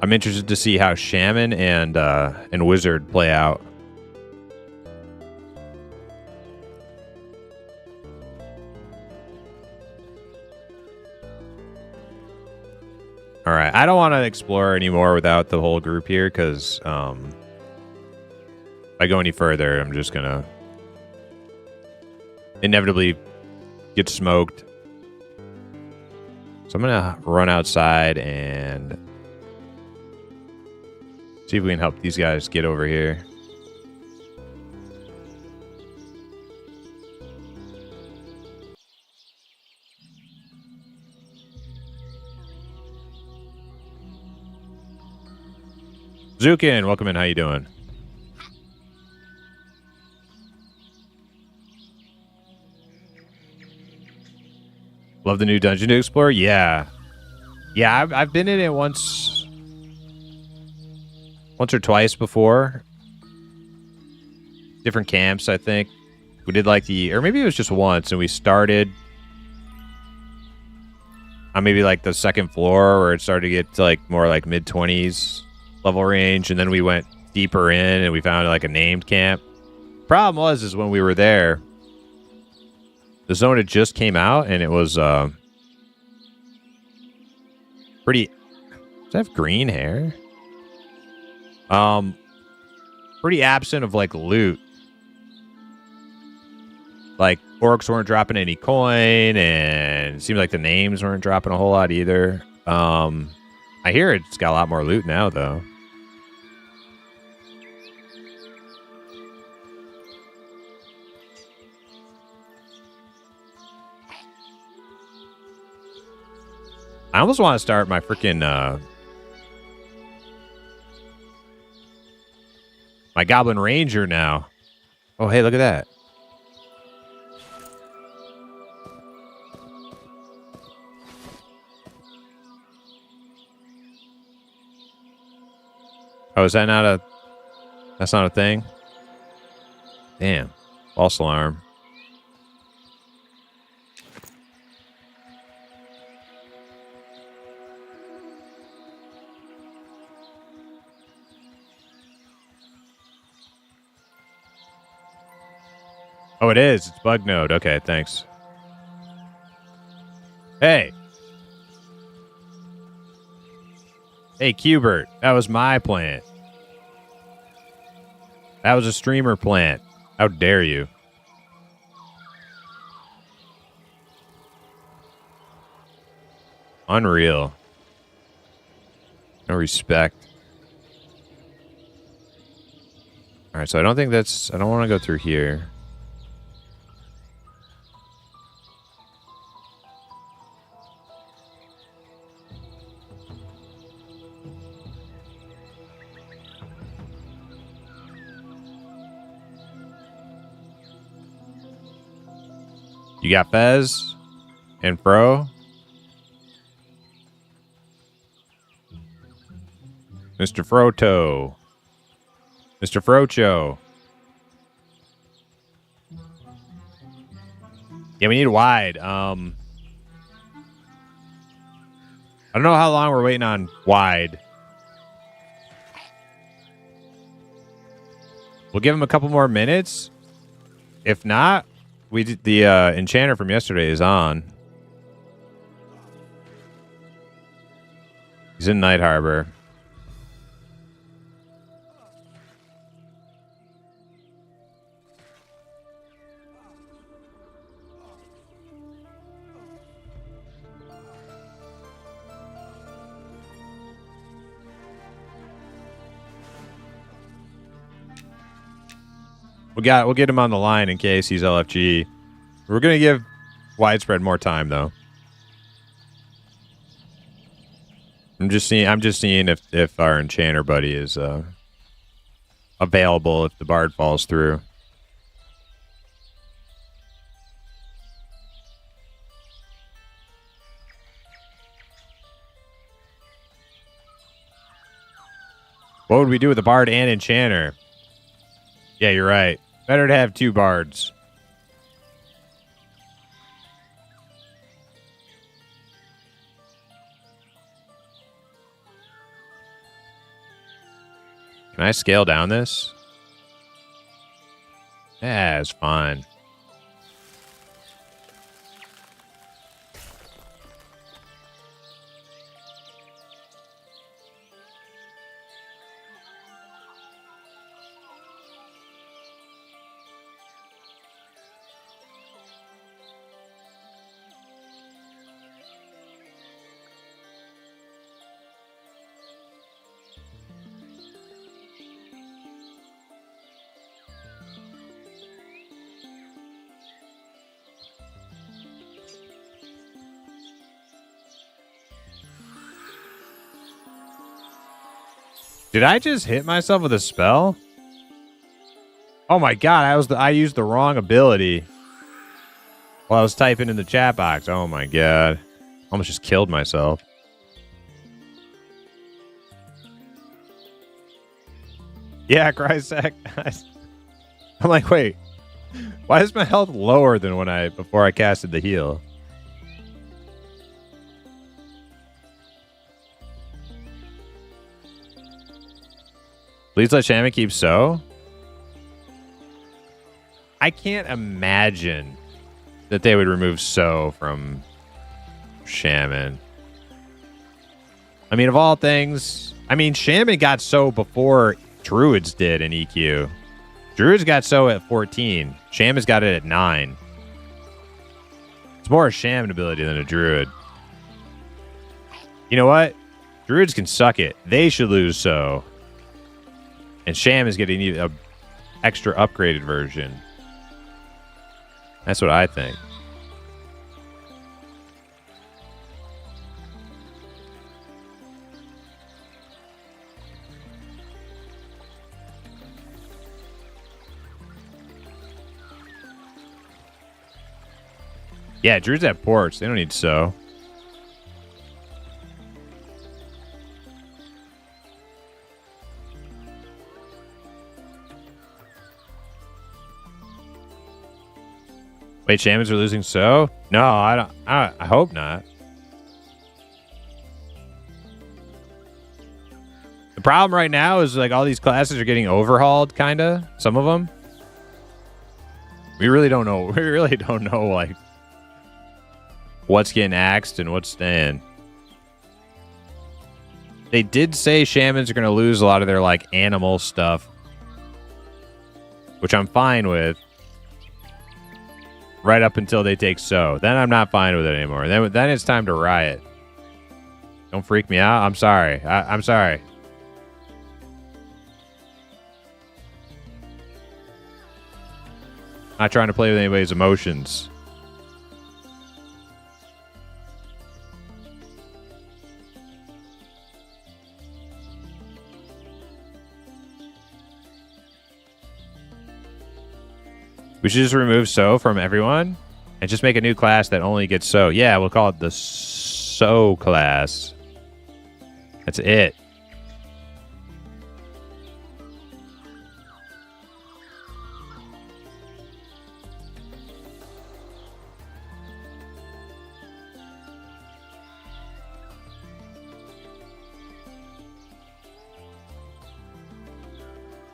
I'm interested to see how Shaman and Wizard play out. All right, I don't want to explore anymore without the whole group here because if I go any further, I'm just gonna inevitably get smoked. So I'm gonna run outside and see if we can help these guys get over here. Zukin, welcome in. How you doing? Love the new dungeon to explore? Yeah. Yeah, I've been in it once or twice before. Different camps, I think. We did like or maybe it was just once, and we started on maybe like the second floor where it started to get to like more like mid-20s level range, and then we went deeper in and we found like a named camp. Problem is when we were there, the zone had just came out and it was pretty. Does it have green hair? Pretty absent of like loot. Like orcs weren't dropping any coin, and it seemed like the names weren't dropping a whole lot either. I hear it's got a lot more loot now, though. I almost want to start my freaking my Goblin Ranger now. Oh, hey, look at that. Oh, is that not a... That's not a thing? Damn. False alarm. Oh, it is. It's bug node. Okay, thanks. Hey. Hey, Cubert. That was my plant. That was a streamer plant. How dare you? Unreal. No respect. All right, so I don't think that's... I don't want to go through here. You got Fez and Fro. Mr. Froto. Mr. Frocho. Yeah, we need wide. I don't know how long we're waiting on wide. We'll give him a couple more minutes. If not, the enchanter from yesterday is on. He's in Night Harbor. We'll get him on the line in case he's LFG. We're gonna give Widespread more time though. I'm just seeing if our enchanter buddy is available if the bard falls through. What would we do with the bard and enchanter? Yeah, you're right. Better to have two bards. Can I scale down this? Yeah, it's fine. Did I just hit myself with a spell? Oh my god, I used the wrong ability while I was typing in the chat box. Oh my god. Almost just killed myself. Yeah, Crysack. I'm like, wait. Why is my health lower than before I casted the heal? Please let Shaman keep so. I can't imagine that they would remove so from Shaman. I mean, of all things, I mean, Shaman got so before Druids did in EQ. Druids got so at 14. Shaman's got it at 9. It's more a Shaman ability than a Druid. You know what? Druids can suck it. They should lose so. And Sham is getting an extra upgraded version. That's what I think. Yeah, Druids have ports. They don't need so. Wait, Shamans are losing so? No, I don't. I hope not. The problem right now is like all these classes are getting overhauled, kinda. Some of them. We really don't know. We really don't know like what's getting axed and what's staying. They did say Shamans are going to lose a lot of their like animal stuff, which I'm fine with. Right up until they take so. Then I'm not fine with it anymore. Then it's time to riot. Don't freak me out. I'm sorry. I'm sorry. Not trying to play with anybody's emotions. We should just remove so from everyone and just make a new class that only gets so. Yeah, we'll call it the so class. That's it.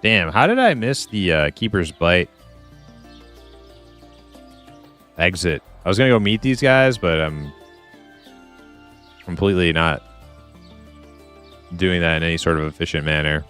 Damn, how did I miss the Keeper's Bite exit? I was going to go meet these guys, but I'm completely not doing that in any sort of efficient manner.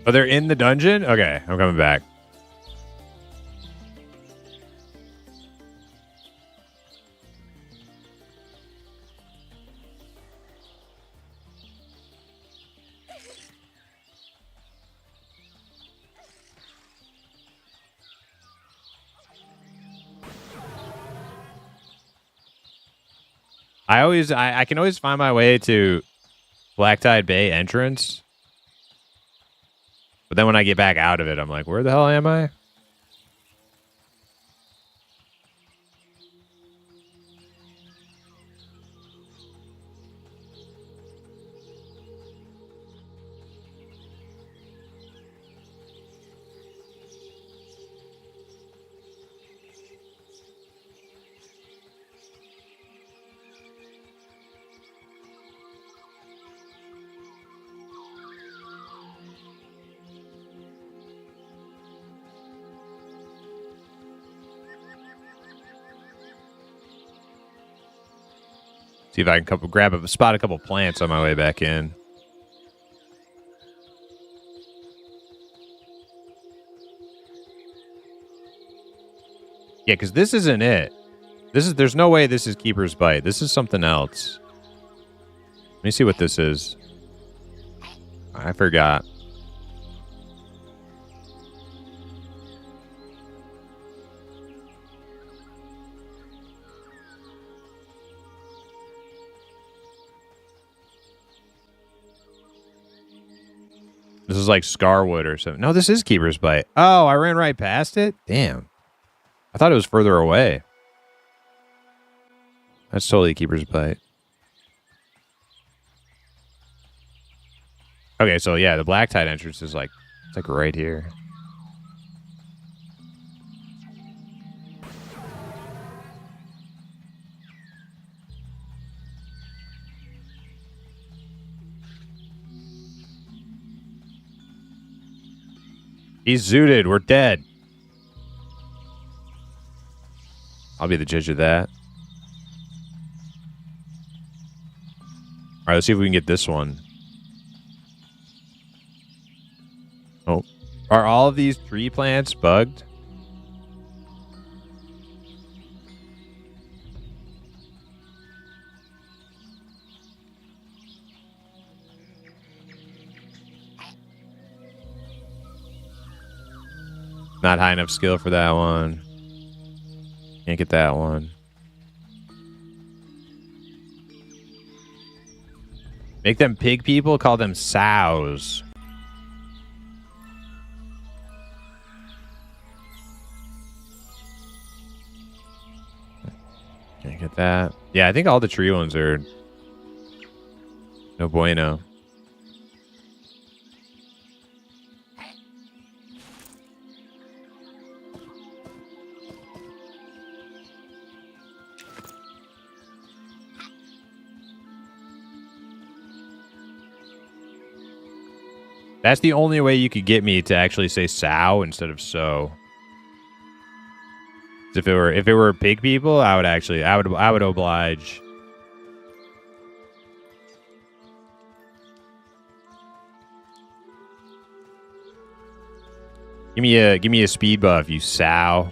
Oh, they're in the dungeon? Okay, I'm coming back. I can always find my way to Black Tide Bay entrance. But then when I get back out of it, I'm like, where the hell am I? See if I can spot a couple plants on my way back in. Yeah, because this isn't it. There's no way this is Keeper's Bite. This is something else. Let me see what this is. I forgot. This is like Scarwood or something. No, this is Keeper's Bite. Oh, I ran right past it? Damn. I thought it was further away. That's totally Keeper's Bite. Okay, so yeah, the Black Tide entrance is like, it's like right here. He's zooted. We're dead. I'll be the judge of that. All right, let's see if we can get this one. Oh. Are all of these tree plants bugged? Not high enough skill for that one. Can't get that one. Make them pig people, call them sows. Can't get that. Yeah, I think all the tree ones are no bueno. That's the only way you could get me to actually say sow instead of so. If it were pig people, I would oblige. Give me a speed buff, you sow.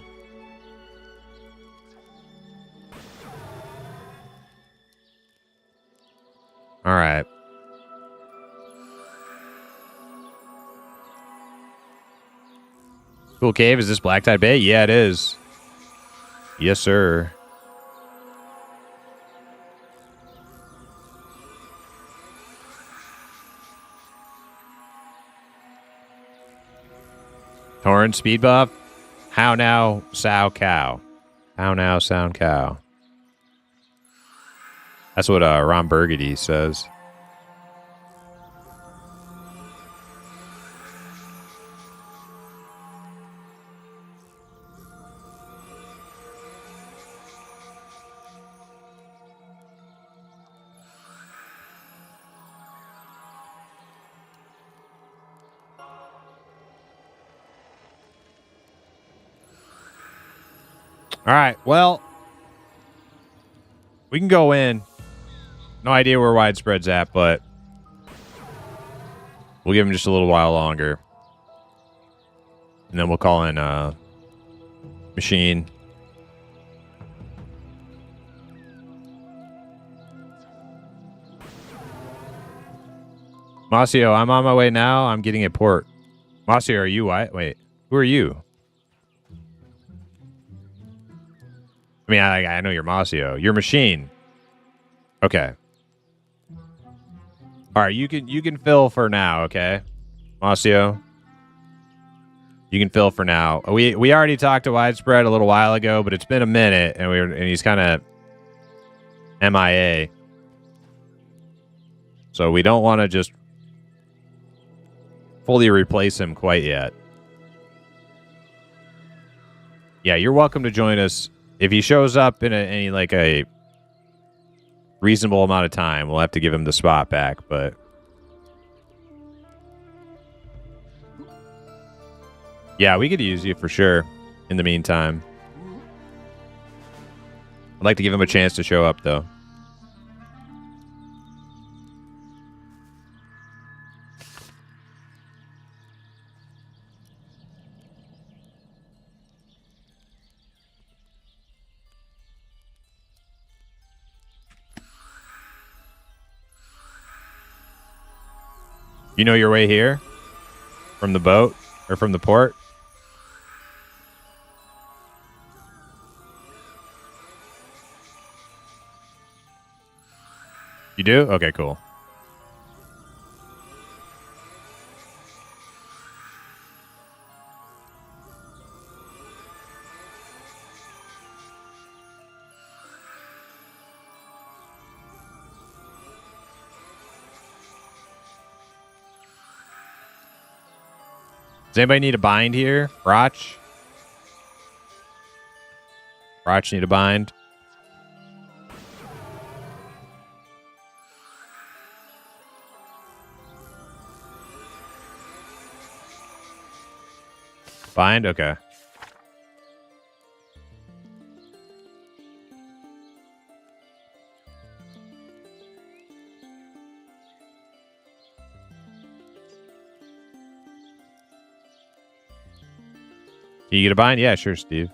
All right. Cool cave. Is this Black Tide Bay? Yeah, it is. Yes, sir. Torrent speed buff. How now, sow cow. How now, sound cow. That's what Ron Burgundy says. All right, well, we can go in. No idea where Widespread's at, but we'll give him just a little while longer. And then we'll call in Machine. Masio, I'm on my way now. I'm getting a port. Masio, are you white? Wait, who are you? I mean, I know you're Masio. You're Machine. Okay. All right, you can fill for now, okay? Masio. You can fill for now. We already talked to Widespread a little while ago, but it's been a minute and he's kind of MIA. So we don't want to just fully replace him quite yet. Yeah, you're welcome to join us. If he shows up in a reasonable amount of time, we'll have to give him the spot back, but yeah, we could use you for sure in the meantime. I'd like to give him a chance to show up, though. You know your way here? From the boat? Or from the port? You do? Okay, cool. Does anybody need a bind here? Broch? Broch need a bind? Bind? Okay. Can you get a bind? Yeah, sure, Steve.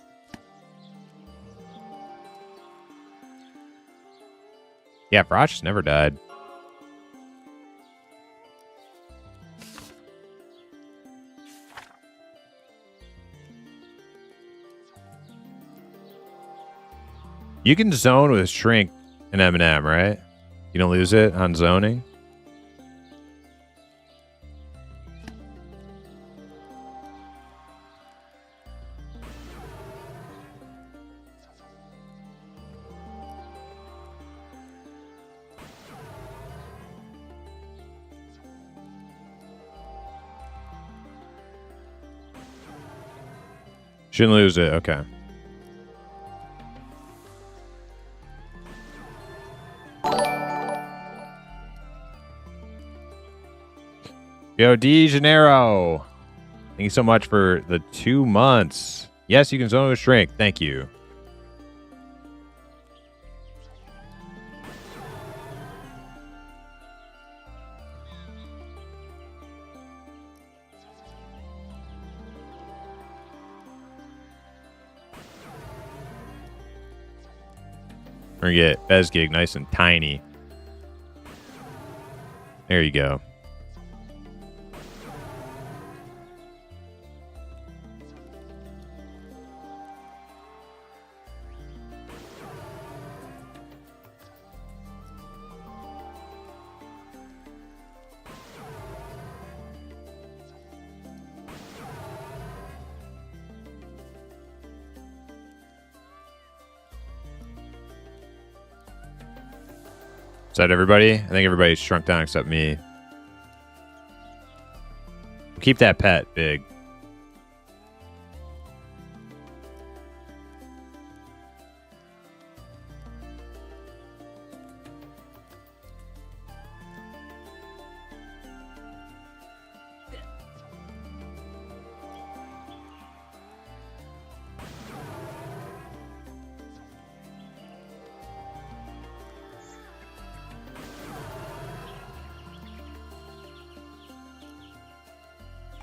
Yeah, Broch's never died. You can zone with Shrink and Eminem, right? You don't lose it on zoning? Shouldn't lose it. Okay. Yo, De Janeiro. Thank you so much for the 2 months. Yes, you can zone with Shrink. Thank you. We're gonna get Bezgig nice and tiny. There you go. that everybody? I think everybody's shrunk down except me. Keep that pet big.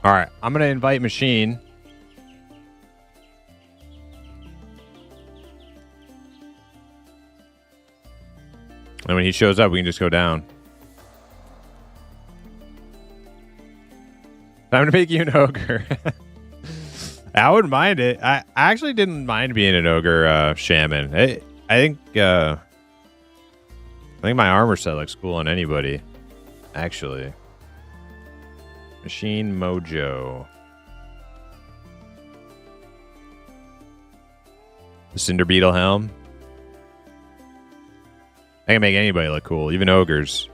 All right, I'm going to invite Machine. And when he shows up, we can just go down. Time to make you an ogre. I wouldn't mind it. I actually didn't mind being an ogre shaman. I think my armor set looks cool on anybody, actually. Machine Mojo. The Cinder Beetle helm. I can make anybody look cool, even ogres.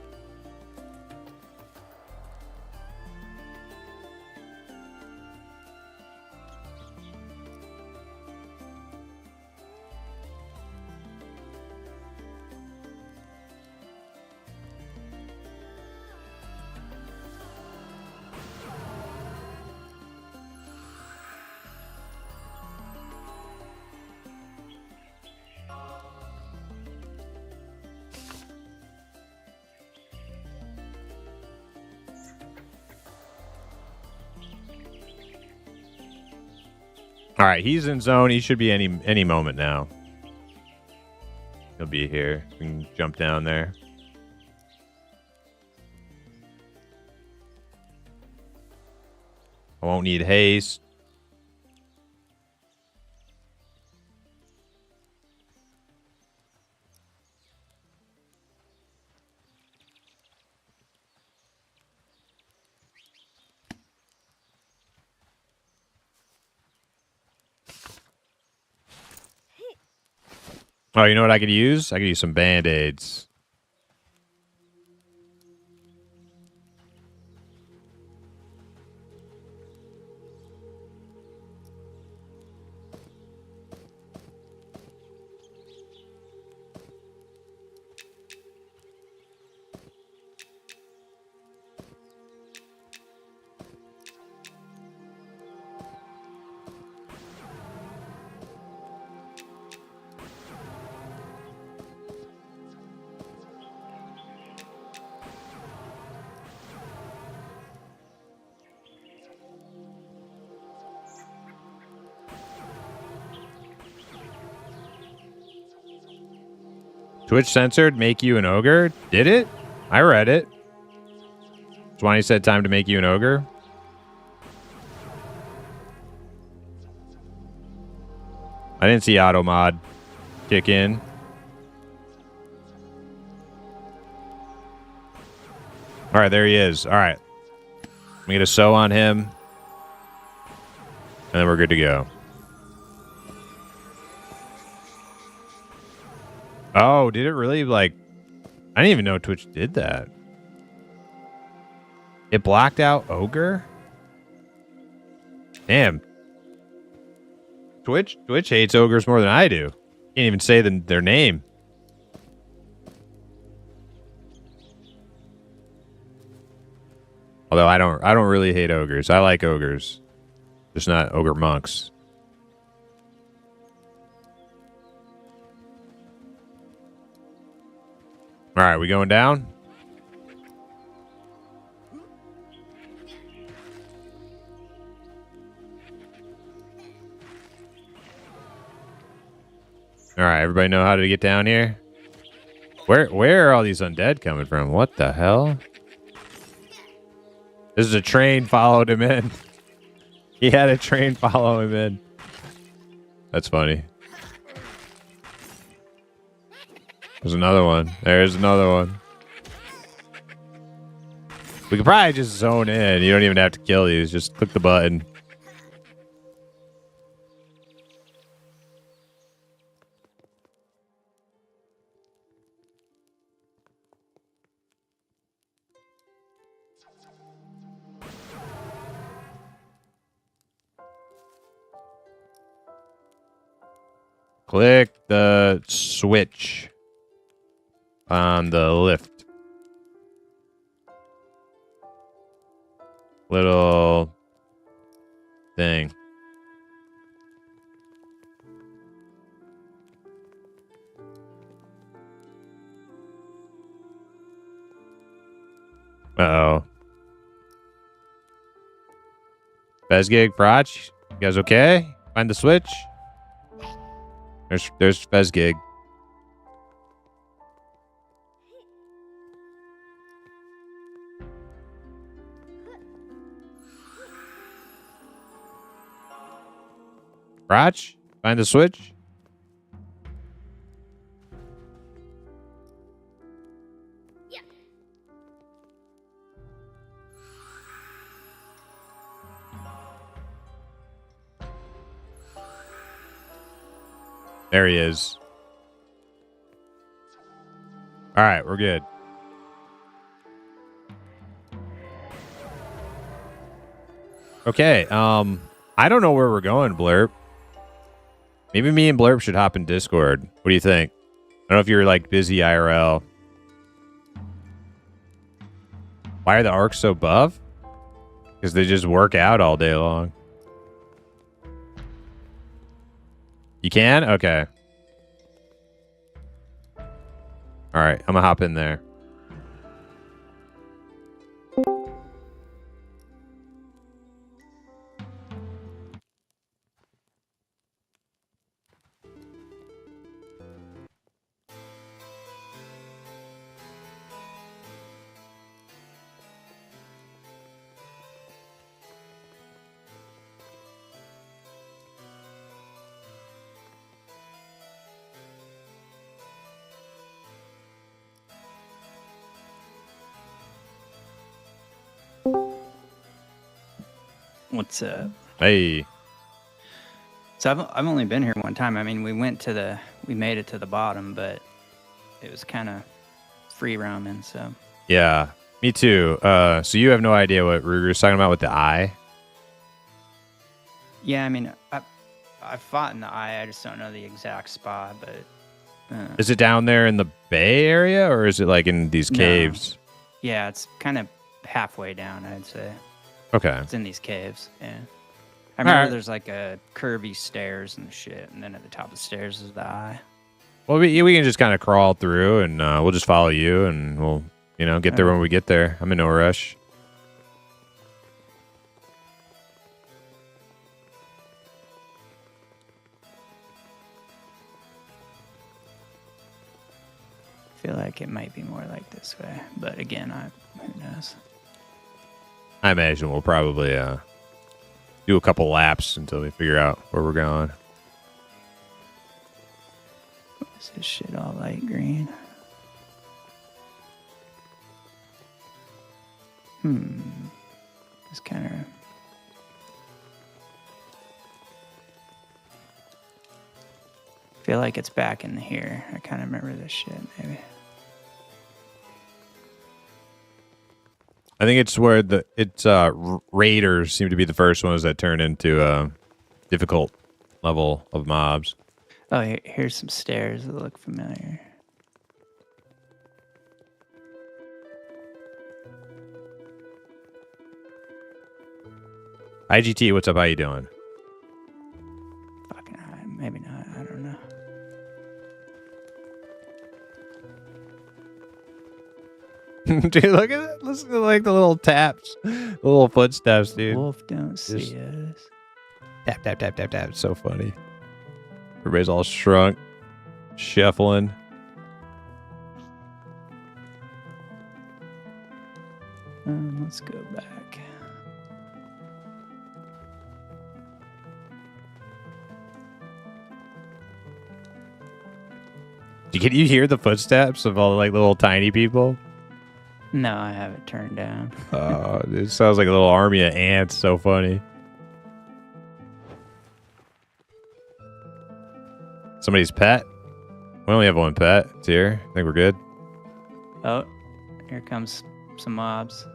All right, he's in zone. He should be any moment now. He'll be here. We can jump down there. I won't need haste. Oh, you know what I could use? I could use some Band-Aids. Twitch censored make you an ogre? Did it? I read it. Swanee said time to make you an ogre. I didn't see auto mod kick in. All right, there he is. All right. I'm going to sew on him. And then we're good to go. Oh, did it really, like... I didn't even know Twitch did that. It blocked out Ogre? Damn. Twitch hates ogres more than I do. Can't even say their name. Although I don't really hate ogres. I like ogres. Just not ogre monks. All right, we going down? All right, everybody know how to get down here? Where are all these undead coming from? What the hell? This is a train followed him in. He had a train follow him in. That's funny. There's another one. There's another one. We could probably just zone in. You don't even have to kill these. Just click the button. Click the switch on the lift. Little thing. Uh-oh. Fezgig, Frotch, you guys okay? Find the switch? There's Fezgig. Frotch, find the switch? There he is. All right, we're good. Okay, I don't know where we're going, Blurp. Maybe me and Blurp should hop in Discord. What do you think? I don't know if you're like busy IRL. Why are the arcs so buff? Because they just work out all day long. You can? Okay. All right, I'm gonna hop in there. What's up? Hey. So I've only been here one time. I mean, we made it to the bottom, but it was kind of free roaming. So Yeah, me too. So you have no idea what Ruger's talking about with the eye? yeah, I mean, I fought in the eye. I just don't know the exact spot, but Is it down there in the bay area, or is it like in these No. caves? yeah, it's kind of halfway down. I'd say Okay. it's in these caves. Yeah, I remember Alright. there's like a curvy stairs and shit, and then at the top of the stairs is the eye. Well, we can just kind of crawl through, and we'll just follow you, and we'll get there when we get there. I'm in no rush. I feel like it might be more like this way, but again, who knows? I imagine we'll probably do a couple laps until we figure out where we're going. Is this shit all light green? It's kind of. Feel like it's back in here. I kind of remember this shit, maybe. I think it's where raiders seem to be the first ones that turn into a difficult level of mobs. Oh, here's some stairs that look familiar. IGT, what's up? How you doing? Fucking high. Maybe not. I don't know. Dude, look at it. Listen to like the little taps, the little footsteps, dude. Wolf don't see us. Tap, tap, tap, tap, tap. It's so funny. Everybody's all shrunk, shuffling. Let's go back. Can you hear the footsteps of all the like little tiny people? No, I have it turned down. It sounds like a little army of ants. So funny. Somebody's pet. We only have one pet. It's here. I think we're good. Oh, here comes some mobs.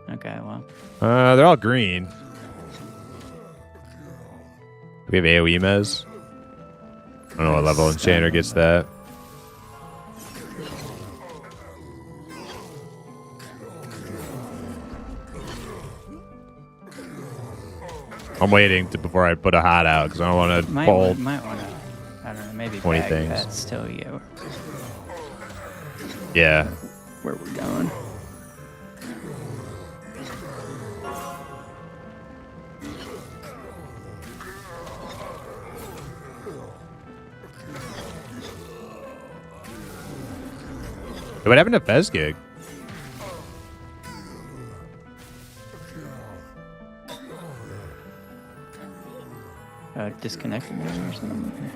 Okay, well. They're all green. We have AoE mez. don't know what level enchanter gets that. I'm waiting before I put a hot out because I don't want to Might fold. want to, I don't know, maybe 20 bag things. pets till we get Yeah. where we're going. What happened to Fez gig? Disconnected maybe or something.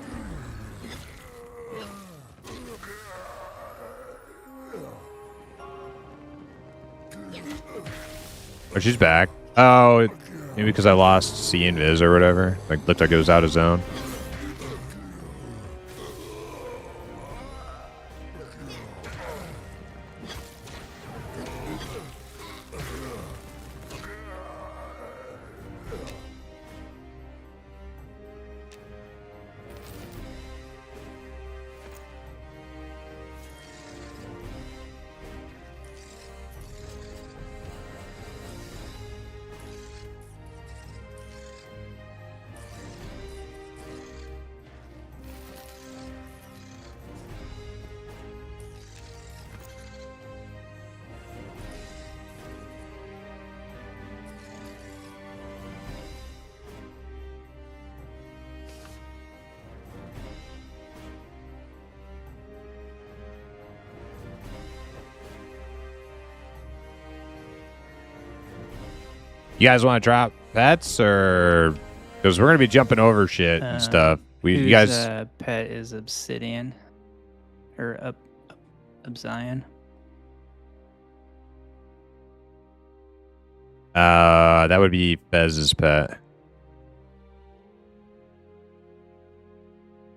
Oh, she's back. Oh, maybe because I lost C invis or whatever. Like, looked like it was out of zone. You guys want to drop pets or because we're gonna be jumping over shit and stuff. You Whose, guys. pet is Obsidian or Obsidian? That would be Bez's pet.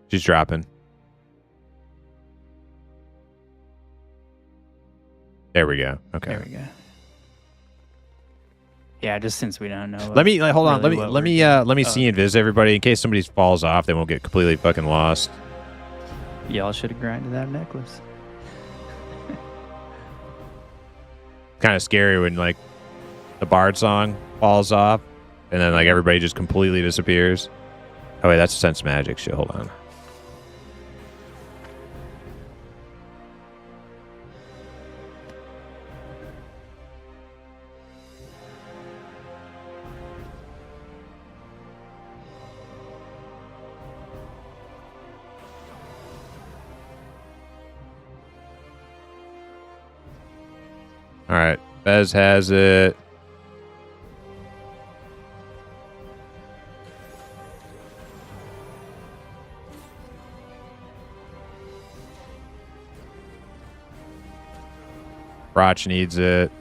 She's dropping. There we go. Okay. There we go. Yeah, just since we don't know. Let me hold on. really Let me see and visit everybody in case somebody falls off. They won't get completely fucking lost. Y'all should have grinded that necklace. Kind of scary when like the Bard song falls off and then like everybody just completely disappears. Oh wait, that's sense magic shit. Hold on. All right, Bez has it. Roch needs it.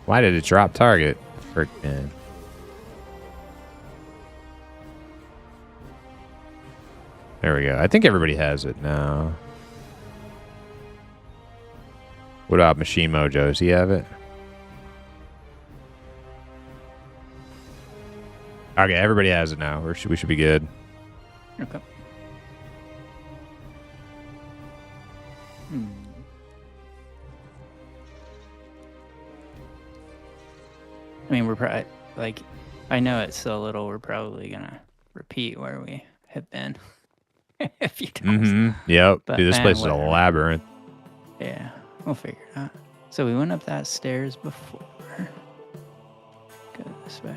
Why did it drop target? Frick, man. There we go. I think everybody has it now. What about Machine Mojo? Does he have it? Okay, everybody has it now. We should be good. Okay. I mean, we're probably like, I know it's so little. We're probably gonna repeat where we have been a few times. Mm-hmm. Yep. But, Dude, this man, place is a whatever. labyrinth. Yeah, we'll figure it out. So we went up that stairs before. Go this way.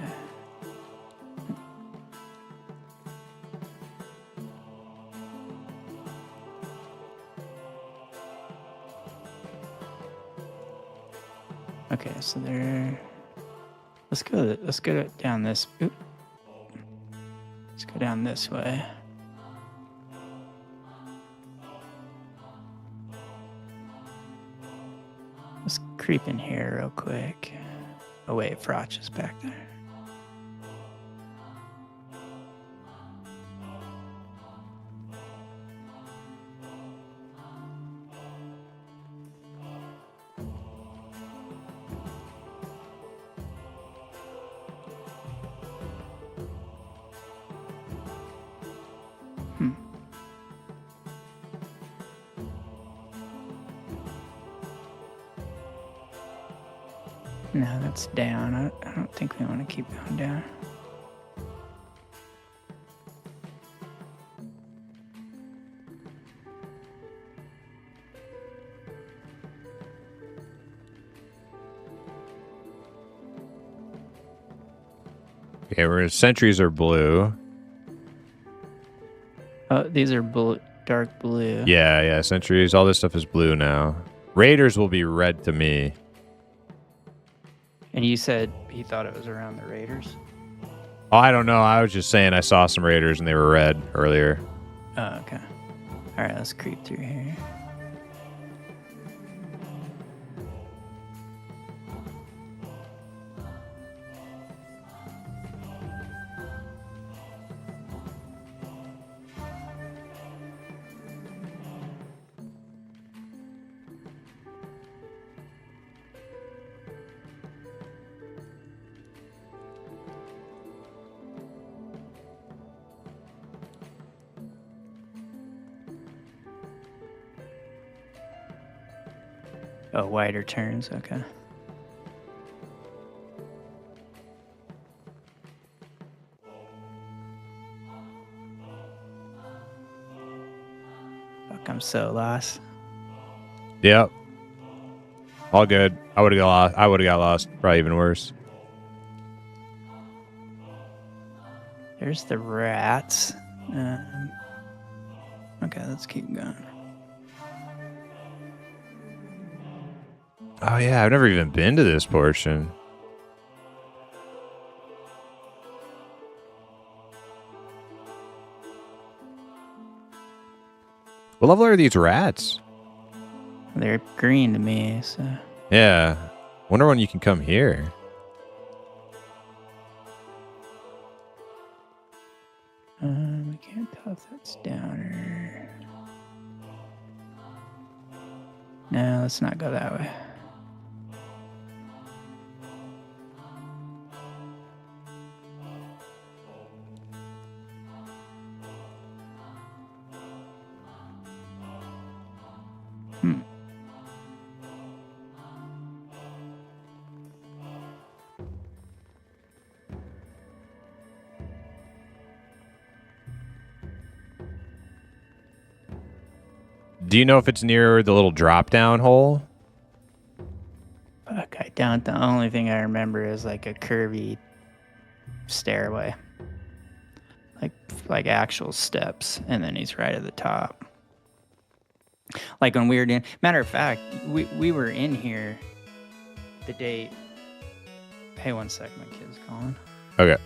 Okay, so there. Let's go down this. Oop. Let's go down this way. Let's creep in here real quick. Oh wait, Froch is back there. No, that's down. I don't think we want to keep going down. Okay, we're sentries are blue. Oh, these are dark blue. Yeah, sentries. All this stuff is blue now. Raiders will be red to me. And you said he thought it was around the Raiders? Oh, I don't know. I was just saying I saw some raiders and they were red earlier. Oh, okay. All right, let's creep through here. Oh, wider turns, okay. Fuck, I'm so lost. Yep. All good. I would have got lost. Probably even worse. There's the rats. Okay, let's keep going. Oh yeah, I've never even been to this portion. What level are these rats? They're green to me, so. Yeah. Wonder when you can come here. I can't tell if that's down or. No, let's not go that way. Do you know if it's near the little drop down hole? Fuck, I don't. The only thing I remember is like a curvy stairway. Like actual steps, and then he's right at the top. Like when we were in, matter of fact, we were in here the day. Hey, one sec, my kid's calling. Okay.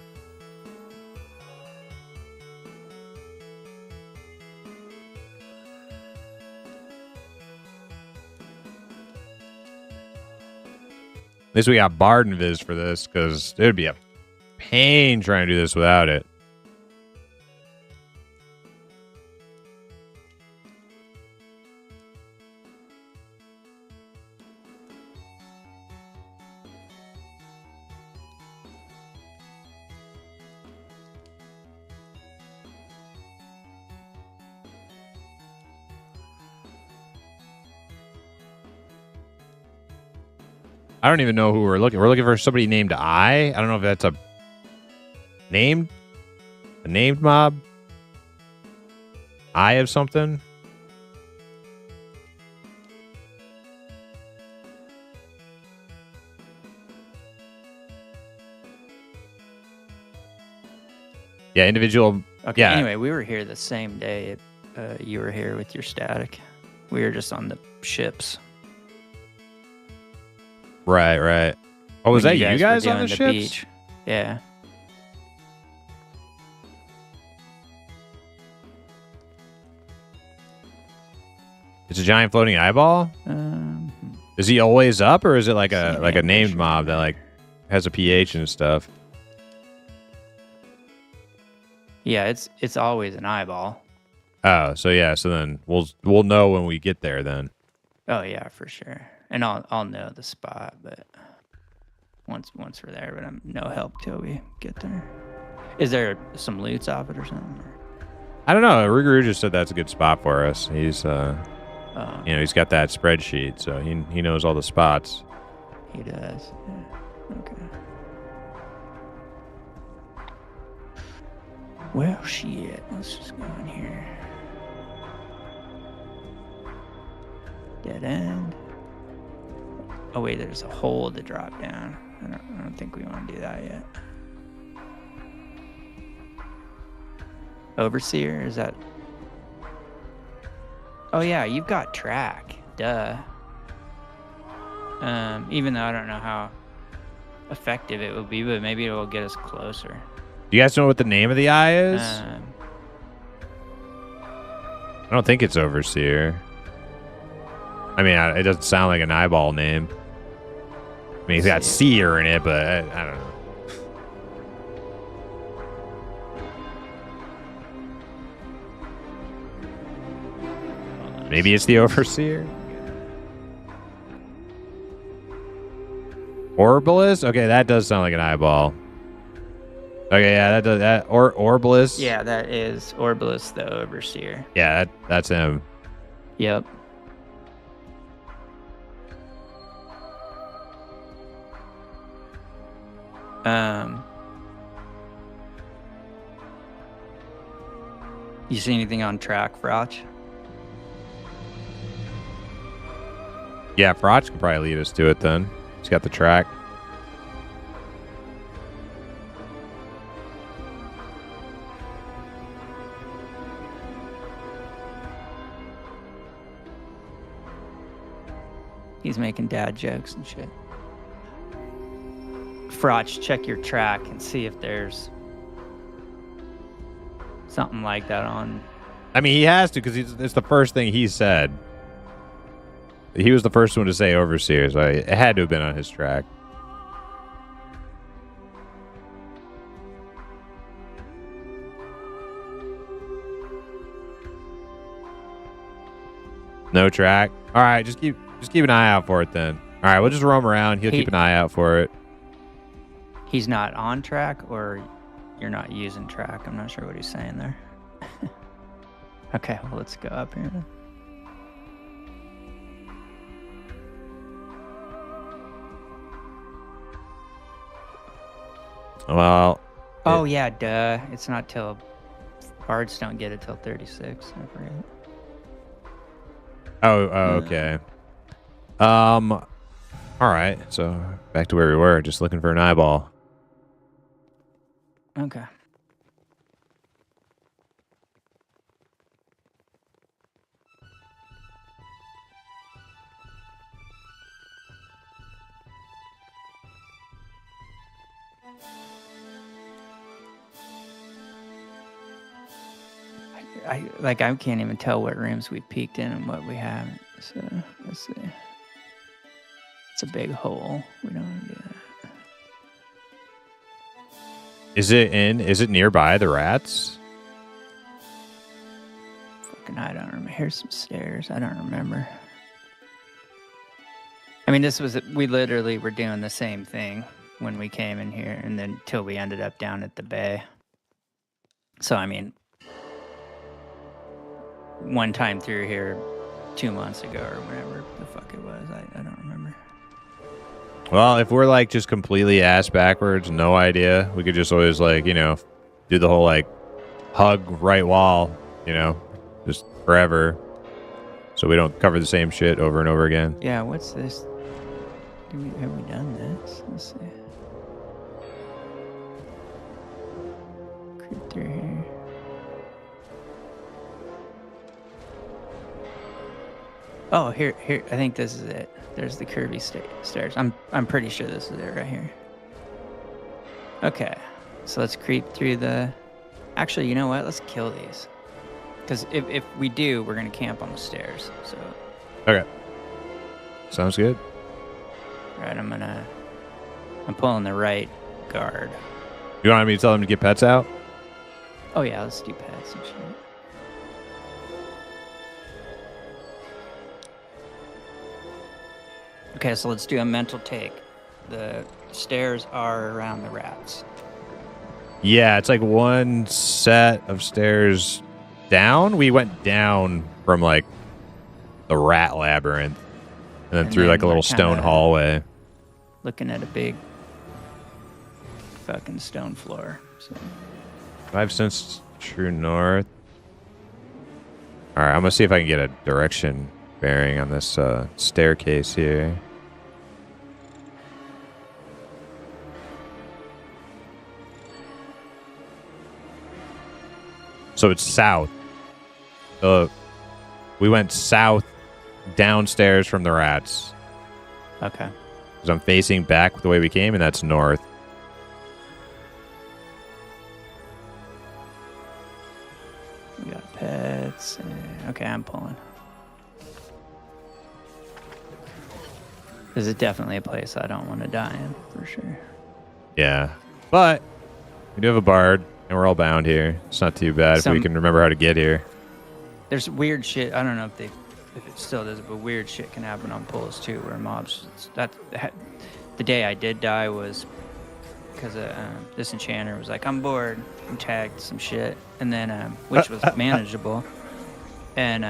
At least we got Bard and Viz for this, because it would be a pain trying to do this without it. I don't even know who we're looking. We're looking for somebody named I don't know if that's a named mob. I of something. Yeah, individual. Okay. Yeah. Anyway, we were here the same day. You were here with your static. We were just on the ships. Right. Oh, was that you guys were on the doing ships? Beach. Yeah. It's a giant floating eyeball. Is he always up, or is it like a named mob that like has a pH and stuff? Yeah, it's always an eyeball. Oh, so yeah, so then we'll know when we get there then. Oh yeah, for sure. And I'll know the spot, but once we're there, but I'm no help till we get there. Is there some loots off it or something? I don't know. Rougarou just said that's a good spot for us. He's he's got that spreadsheet, so he knows all the spots. He does. Yeah. Okay. Well, shit. Let's just go in here. Dead end. Oh wait, there's a hole to drop down. I don't think we want to do that yet. Overseer, is that? Oh yeah, you've got track. Duh. Even though I don't know how effective it will be, but maybe it will get us closer. Do you guys know what the name of the eye is? Um, I don't think it's Overseer. I mean, it doesn't sound like an eyeball name. I mean, he's got Seer in it, but I don't know. Maybe it's the Overseer? Orbilis? Okay, that does sound like an eyeball. Okay, yeah, that does that. Orbilis? yeah, that is Orbilis the Overseer. Yeah, that's him. Yep. You see anything on track, Frotch? Yeah, Frotch can probably lead us to it then. He's got the track. He's making dad jokes and shit. Frotch, check your track and see if there's something like that on. I mean, he has to because it's the first thing he said. He was the first one to say Overseer, so it had to have been on his track. No track. All right, just keep an eye out for it then. All right, we'll just roam around. He'll keep an eye out for it. He's not on track, or you're not using track. I'm not sure what he's saying there. Okay, well, let's go up here then. Well. Oh yeah, duh. It's not till bards don't get it till 36. I forget. Oh, okay. All right. So back to where we were, just looking for an eyeball. Okay. I can't even tell what rooms we peeked in and what we haven't. So let's see. It's a big hole. We don't want to do that. Is it nearby the rats? Fucking, I don't remember. Here's some stairs. I don't remember. I mean, we literally were doing the same thing when we came in here, and then till we ended up down at the bay. So, I mean, one time through here 2 months ago or whatever the fuck it was. I don't remember. Well, if we're like just completely ass backwards, no idea, we could just always like, do the whole like hug right wall, just forever. So we don't cover the same shit over and over again. Yeah, what's this? Have we done this? Let's see. Creep through here. Oh, here. I think this is it. There's the curvy stairs. I'm pretty sure this is it right here. Okay, so let's creep through the. Actually, you know what? Let's kill these. Because if we do, we're gonna camp on the stairs. So. Okay. Sounds good. All right, I'm pulling the right guard. You want me to tell them to get pets out? Oh yeah, let's do pets and shit. Okay, so let's do a mental take. The stairs are around the rats. Yeah, it's like one set of stairs down. We went down from like the rat labyrinth and then through like a little stone hallway. Looking at a big fucking stone floor. So 5 cents true north. All right, I'm gonna see if I can get a direction bearing on this staircase here. So it's south. We went south downstairs from the rats. okay. Because I'm facing back the way we came, and that's north. We got pets. Okay, I'm pulling. This is definitely a place I don't want to die in, for sure. Yeah. But we do have a bard, and we're all bound here. It's not too bad if we can remember how to get here. There's weird shit. I don't know if it still does, but weird shit can happen on pulls too, where mobs. The day I did die was because this enchanter was like, "I'm bored," and tagged some shit, and then which was manageable, and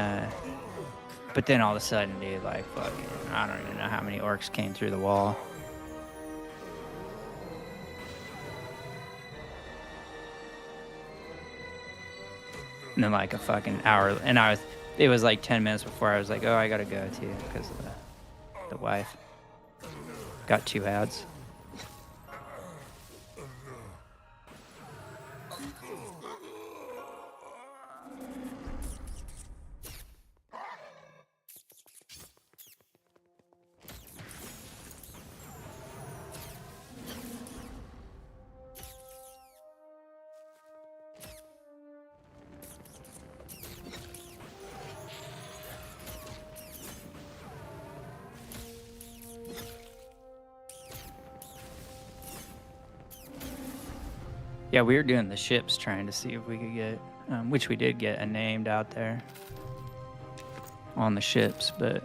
but then all of a sudden, dude, like fucking, I don't even know how many orcs came through the wall. And then like a fucking hour, and it was like 10 minutes before I was like, oh, I gotta go too, because of the wife. Got 2 ads. Yeah, we were doing the ships trying to see if we could get, which we did get a named out there on the ships, but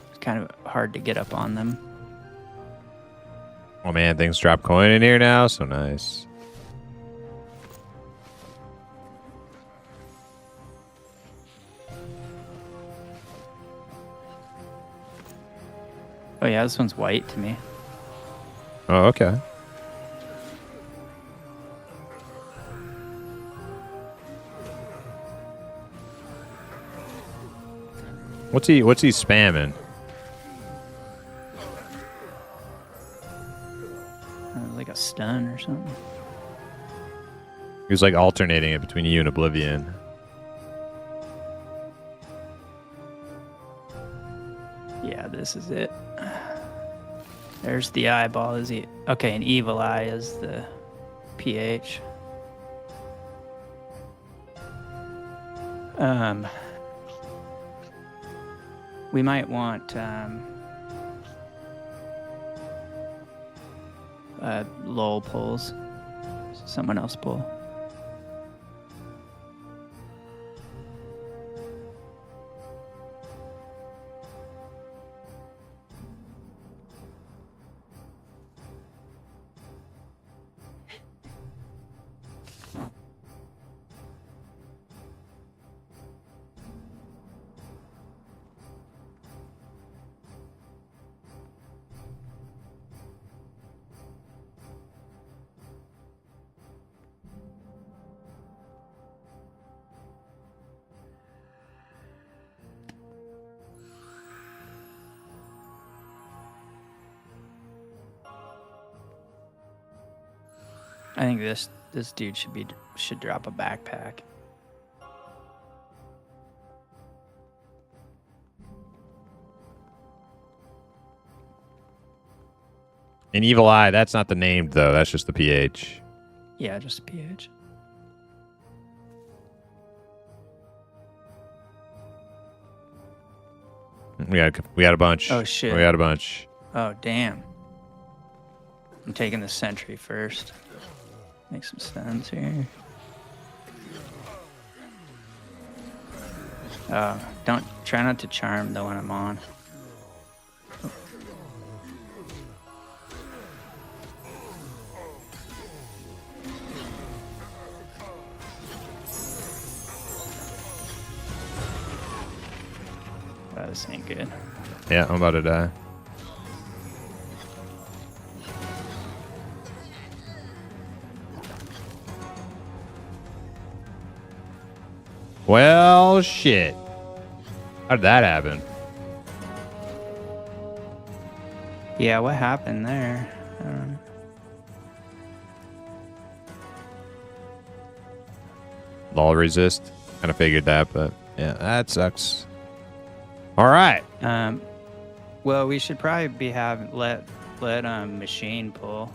it's kind of hard to get up on them. Oh man, things drop coin in here now. So nice. Oh yeah, this one's white to me. Oh, okay. What's he spamming? Like a stun or something. He was like alternating it between you and Oblivion. Yeah, this is it. There's the eyeball. Is he okay? An evil eye is the PH. We might want Lowell pulls. Someone else pull. I think this dude should drop a backpack. An evil eye, that's not the name though, that's just the PH. Yeah, just a PH. We got a bunch. Oh shit. We got a bunch. Oh damn. I'm taking the sentry first. Make some stuns here. Try not to charm the one I'm on. Oh, this ain't good. Yeah, I'm about to die. Well, shit. How did that happen? Yeah, what happened there? Lol resist. Kind of figured that, but yeah, that sucks. All right. Well, we should probably be let Machine pull,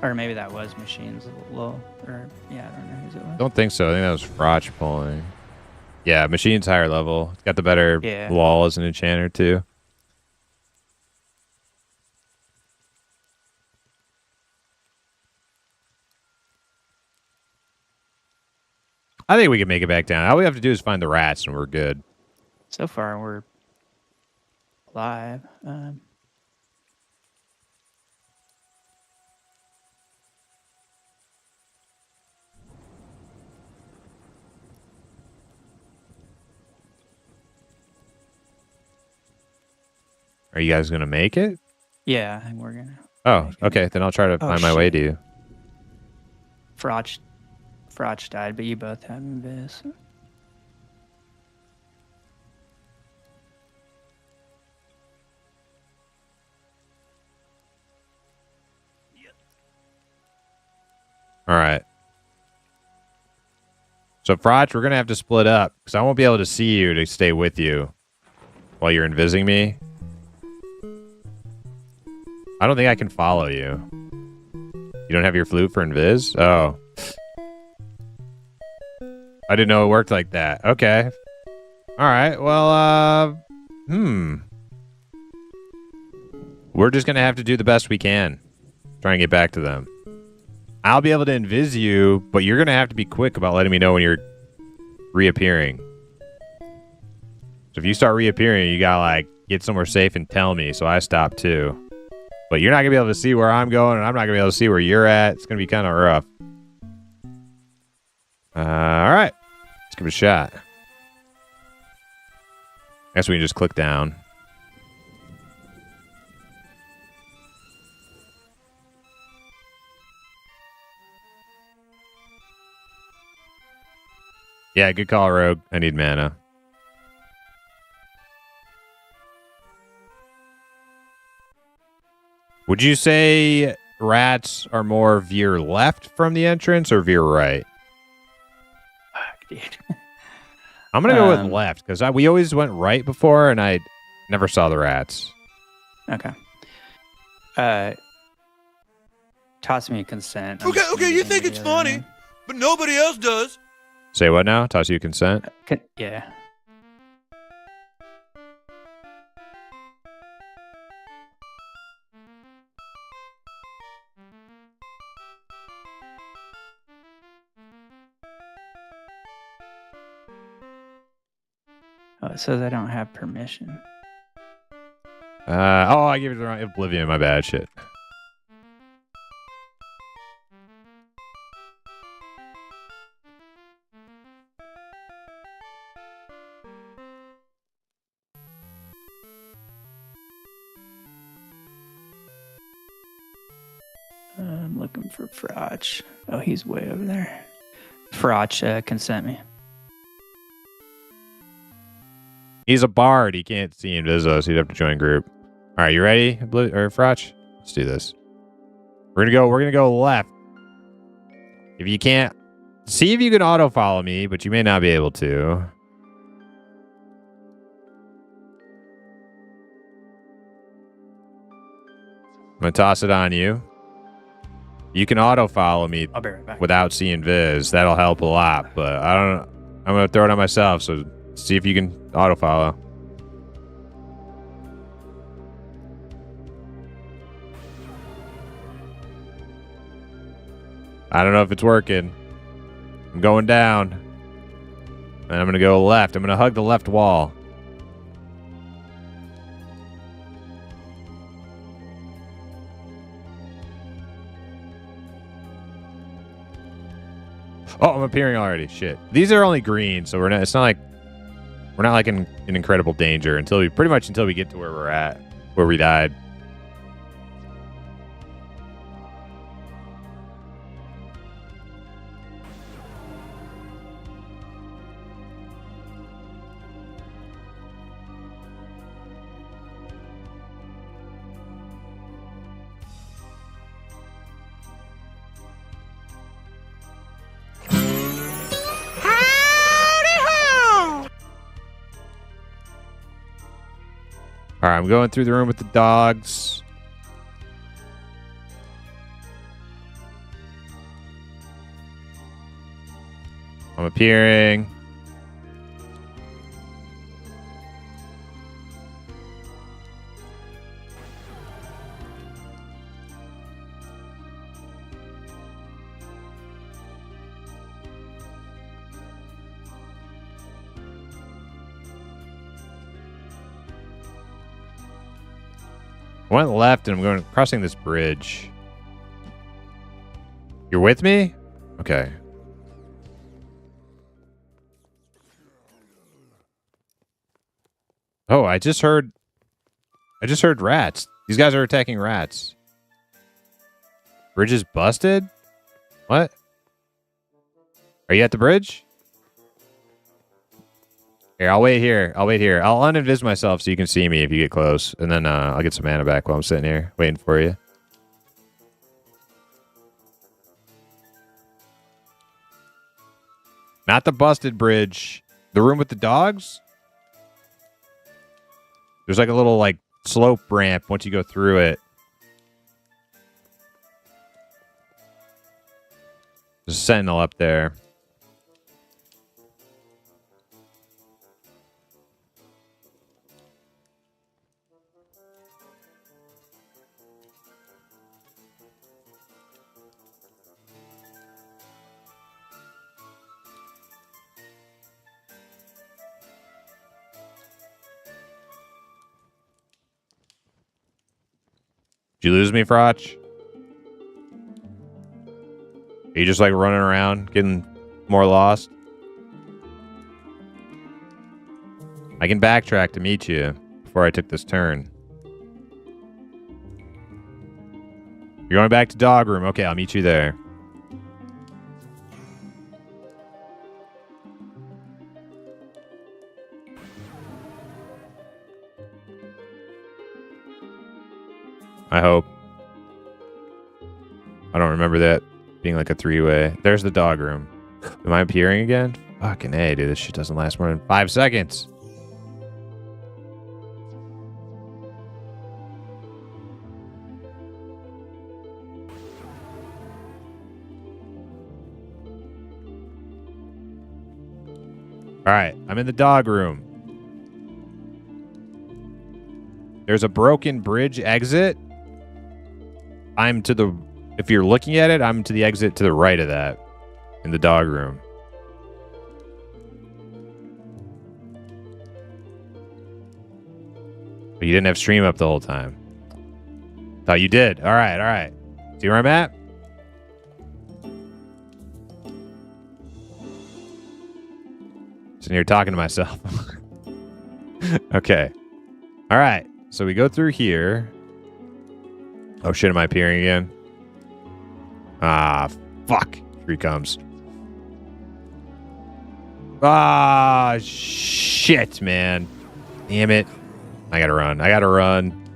or maybe that was Machine's low, or yeah, I don't know whose it was. Don't think so. I think that was Frotch pulling. Yeah, Machine's higher level. It's got the better Yeah. Lol as an enchanter too. I think we can make it back down. All we have to do is find the rats, and we're good. So far, we're alive. Are you guys gonna make it? Yeah, I think we're gonna. Oh, okay. Then I'll try to find my way to you. Frotch died, but you both have invis. All right. So, Frotch, we're going to have to split up because I won't be able to see you to stay with you while you're invising me. I don't think I can follow you. You don't have your flute for invis? Oh. I didn't know it worked like that. Okay. All right. Well, we're just going to have to do the best we can. Try and get back to them. I'll be able to invis you, but you're going to have to be quick about letting me know when you're reappearing. So if you start reappearing, you got to like get somewhere safe and tell me so I stop too. But you're not going to be able to see where I'm going, and I'm not going to be able to see where you're at. It's going to be kind of rough. All right. Let's give it a shot. I guess we can just click down. Yeah, good call, Rogue. I need mana. Would you say rats are more veer left from the entrance or veer right? Fuck, dude. I'm going to go with left because we always went right before and I never saw the rats. Okay. Toss me a consent. Okay, you think it's funny, but nobody else does. Say what now? Toss you consent? Yeah. Oh, it says I don't have permission. I gave it the wrong Oblivion. My bad. Shit. I'm looking for Frotch. Oh, he's way over there. Frotch, consent me. He's a bard. He can't see Inviso, so he'd have to join group. All right, you ready, Frotch? Let's do this. We're gonna go left. If you can't, see if you can auto follow me, but you may not be able to. I'm gonna toss it on you. You can auto follow me I'll be right back. without seeing Viz. That'll help a lot, but I don't. I'm gonna throw it on myself. So see if you can auto follow. I don't know if it's working. I'm going down. And I'm going to go left. I'm going to hug the left wall. Oh, I'm appearing already. Shit. These are only green, so it's not like we're not like in incredible danger until we get to where we're at, where we died. All right, I'm going through the room with the dogs. I'm appearing. I went left and I'm going crossing this bridge. You're with me? Okay. Oh, I just heard rats. These guys are attacking rats. Bridge is busted? What? Are you at the bridge? Here, I'll wait here. I'll uninvis myself so you can see me if you get close. And then I'll get some mana back while I'm sitting here waiting for you. Not the busted bridge. The room with the dogs? There's like a little like slope ramp once you go through it. There's a sentinel up there. Did you lose me, Frotch? Are you just like running around, getting more lost? I can backtrack to meet you before I took this turn. You're going back to dog room. Okay, I'll meet you there. I hope. I don't remember that being like a three-way. There's the dog room. Am I appearing again? Fucking A, dude. This shit doesn't last more than 5 seconds. All right, I'm in the dog room. There's a broken bridge exit. I'm to the... If you're looking at it, I'm to the exit to the right of that. In the dog room. But you didn't have stream up the whole time. Thought you did. All right, all right. See where I'm at? Sitting here talking to myself. Okay. All right. So we go through here. Oh shit, am I appearing again? Ah, fuck. Here he comes. Ah, shit, man. Damn it. I gotta run. I gotta run.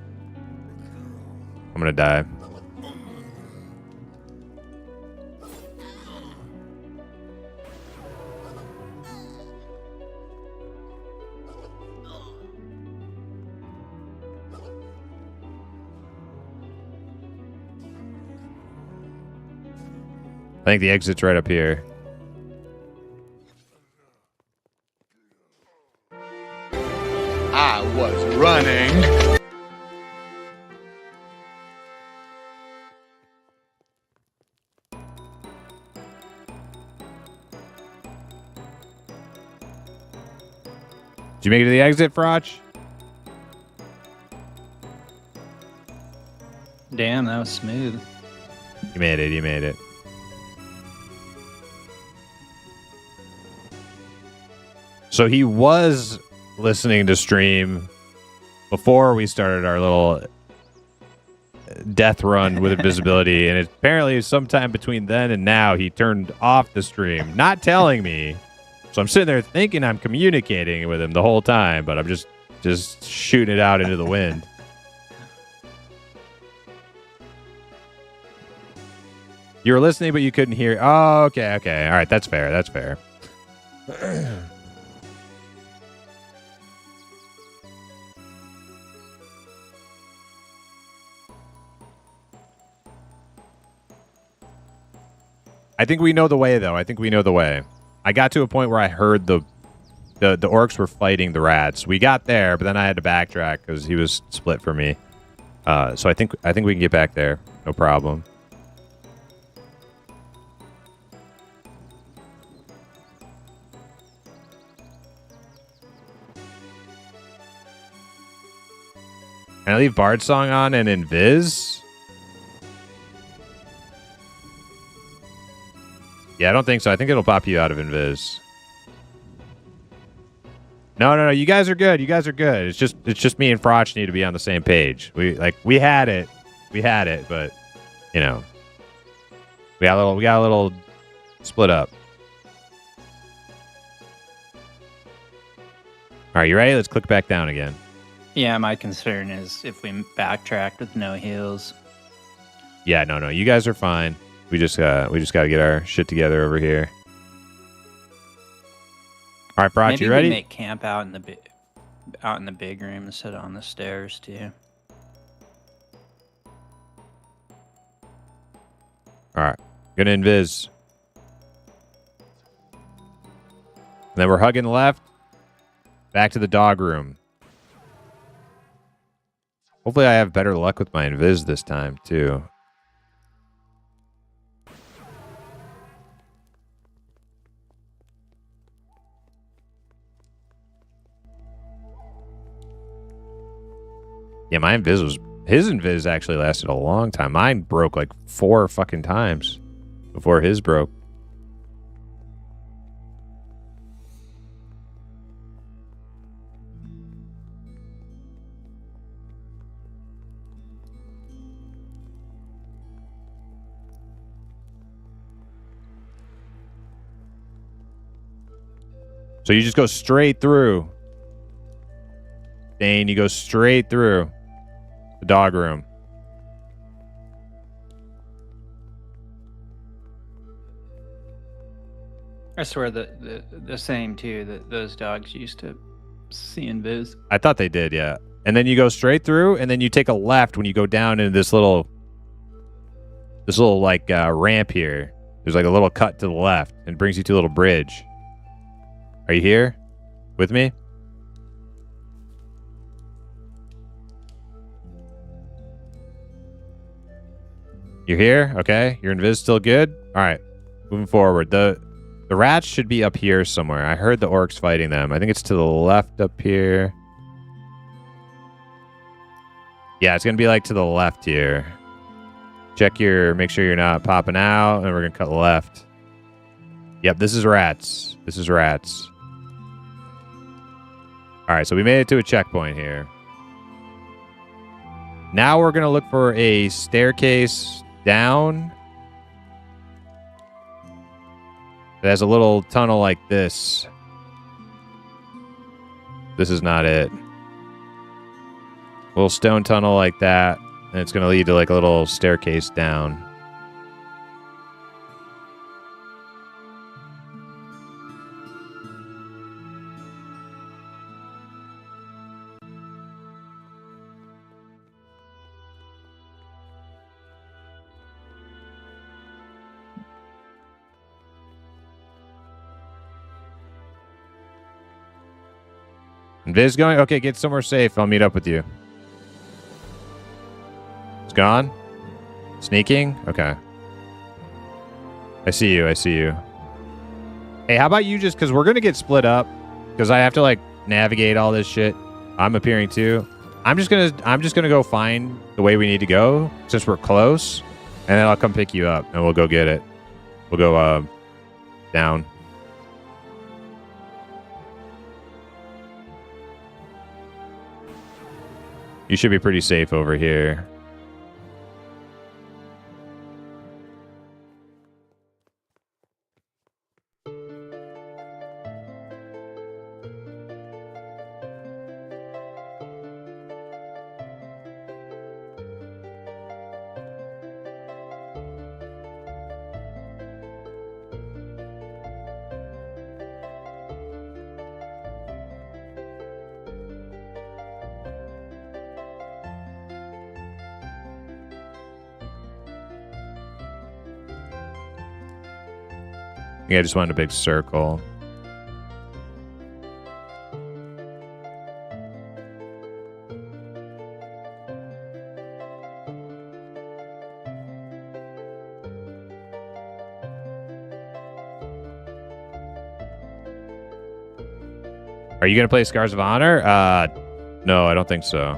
I'm gonna die. I think the exit's right up here. I was running. Did you make it to the exit, Frotch? Damn, that was smooth. You made it. You made it. So he was listening to stream before we started our little death run with invisibility, and apparently sometime between then and now he turned off the stream, not telling me. So I'm sitting there thinking I'm communicating with him the whole time, but I'm just shooting it out into the wind. You were listening, but you couldn't hear. Oh, okay, okay. All right, that's fair. That's fair. I think we know the way, though. I think we know the way. I got to a point where I heard the orcs were fighting the rats. We got there, but then I had to backtrack because he was split for me. So I think we can get back there. No problem. Can I leave Bard Song on and Invis? Yeah, I don't think so. I think it'll pop you out of Invis. No. You guys are good. You guys are good. It's just me and Froch need to be on the same page. We had it, but you know, we got a little split up. All right, you ready? Let's click back down again. Yeah, my concern is if we backtrack with no heals. Yeah, no. You guys are fine. We just got to get our shit together over here. All right, Froch, Maybe you ready? we make camp out in the big room instead of on the stairs too. All right, gonna invis. And then we're hugging left. Back to the dog room. Hopefully I have better luck with my invis this time, too. Yeah, my invis was... His invis actually lasted a long time. Mine broke like 4 fucking times before his broke. So you just go straight through. Dane, you go straight through the dog room. I swear the same too that those dogs used to see invis. I thought they did, yeah. And then you go straight through, and then you take a left when you go down into this little like ramp here. There's like a little cut to the left, and it brings you to a little bridge. Are you here with me? You're here? Okay. Your invis still good? All right. Moving forward. The rats should be up here somewhere. I heard the orcs fighting them. I think it's to the left up here. Yeah, it's going to be like to the left here. Make sure you're not popping out, and we're going to cut left. Yep, this is rats. This is rats. All right, so we made it to a checkpoint here. Now we're going to look for a staircase down. It has a little tunnel like this. This is not it. Little stone tunnel like that, and it's going to lead to like a little staircase down. Viz going? Okay, get somewhere safe. I'll meet up with you. It's gone? Sneaking? Okay. I see you. I see you. Hey, how about you just... Because we're going to get split up. Because I have to, like, navigate all this shit. I'm appearing, too. I'm just gonna go find the way we need to go, since we're close. And then I'll come pick you up, and we'll go get it. We'll go, down. You should be pretty safe over here. I just went in a big circle. Are you gonna play Scars of Honor? No, I don't think so.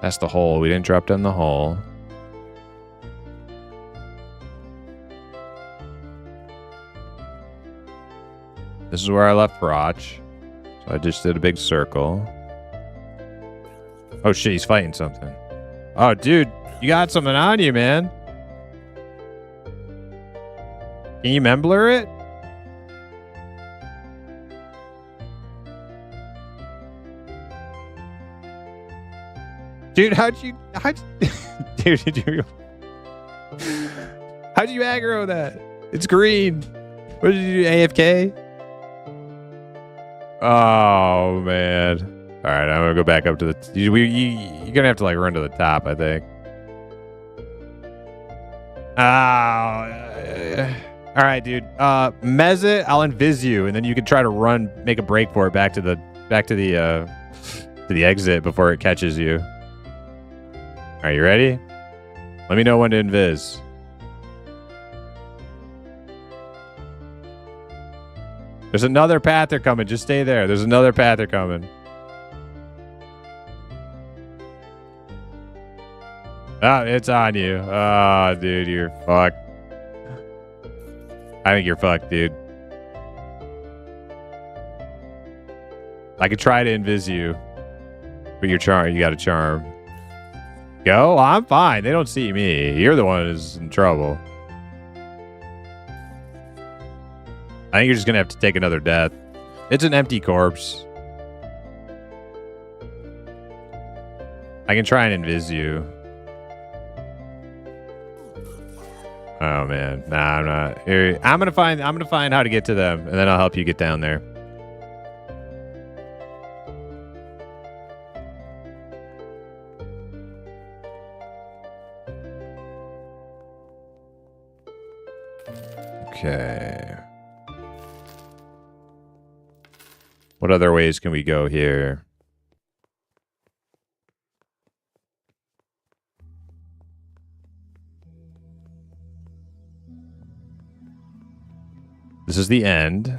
That's the hole. We didn't drop down the hole. This is where I left Broch. So I just did a big circle. Oh shit, he's fighting something. Oh dude, you got something on you, man. Can you membler it? Dude, how'd you dude, how'd you aggro that? It's green. What did you do, AFK? Oh man. All right, I'm gonna go back up to the. You're gonna have to like run to the top, I think. All right, dude. Mez it. I'll invis you, and then you can try to run, make a break for it back to the exit before it catches you. All right, you ready? Let me know when to invis. There's another Pather coming. Just stay there. There's another Pather coming. Oh, it's on you. Oh, dude, you're fucked. I think you're fucked, dude. I could try to invis you, but you got a charm. Go? I'm fine. They don't see me. You're the one who's in trouble. I think you're just gonna have to take another death. It's an empty corpse. I can try and invis you. Oh man, nah, I'm not. Here, I'm gonna find how to get to them, and then I'll help you get down there. Okay. What other ways can we go here? This is the end.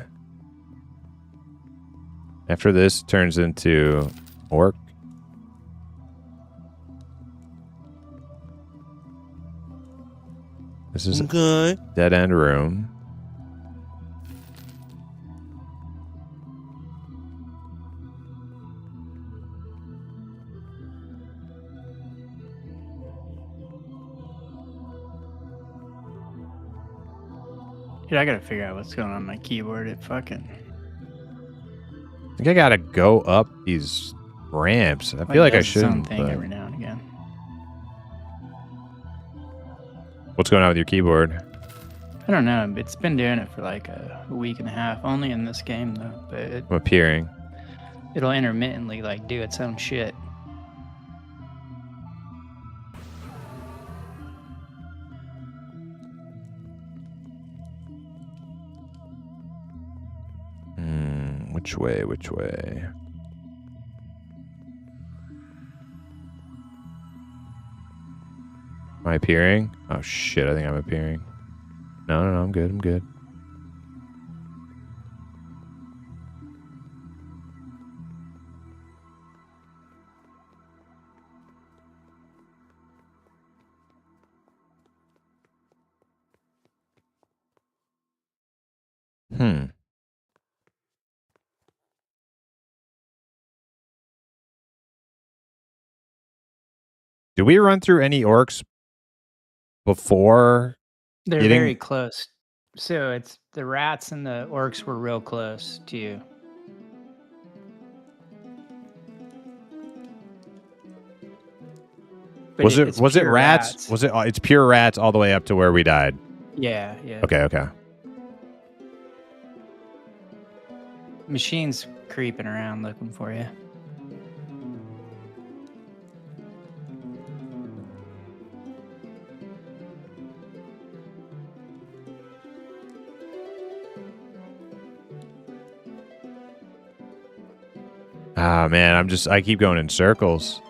After this turns into orc. This is a dead end room. Dude, I gotta figure out what's going on my keyboard. It fucking. I think I gotta go up these ramps. I feel like I shouldn't. Thing every now and again. What's going on with your keyboard? I don't know. It's been doing it for like a week and a half. Only in this game though, but I'm appearing. It'll intermittently like do its own shit. Which way? Which way? Am I appearing? Oh shit, I think I'm appearing. No, I'm good. I'm good. Did we run through any orcs before? They're very close. So it's the rats and the orcs were real close to you. But Was it rats? rats? Was it? It's pure rats all the way up to where we died. Yeah. Okay. Machine's creeping around looking for you. Ah, man, I keep going in circles.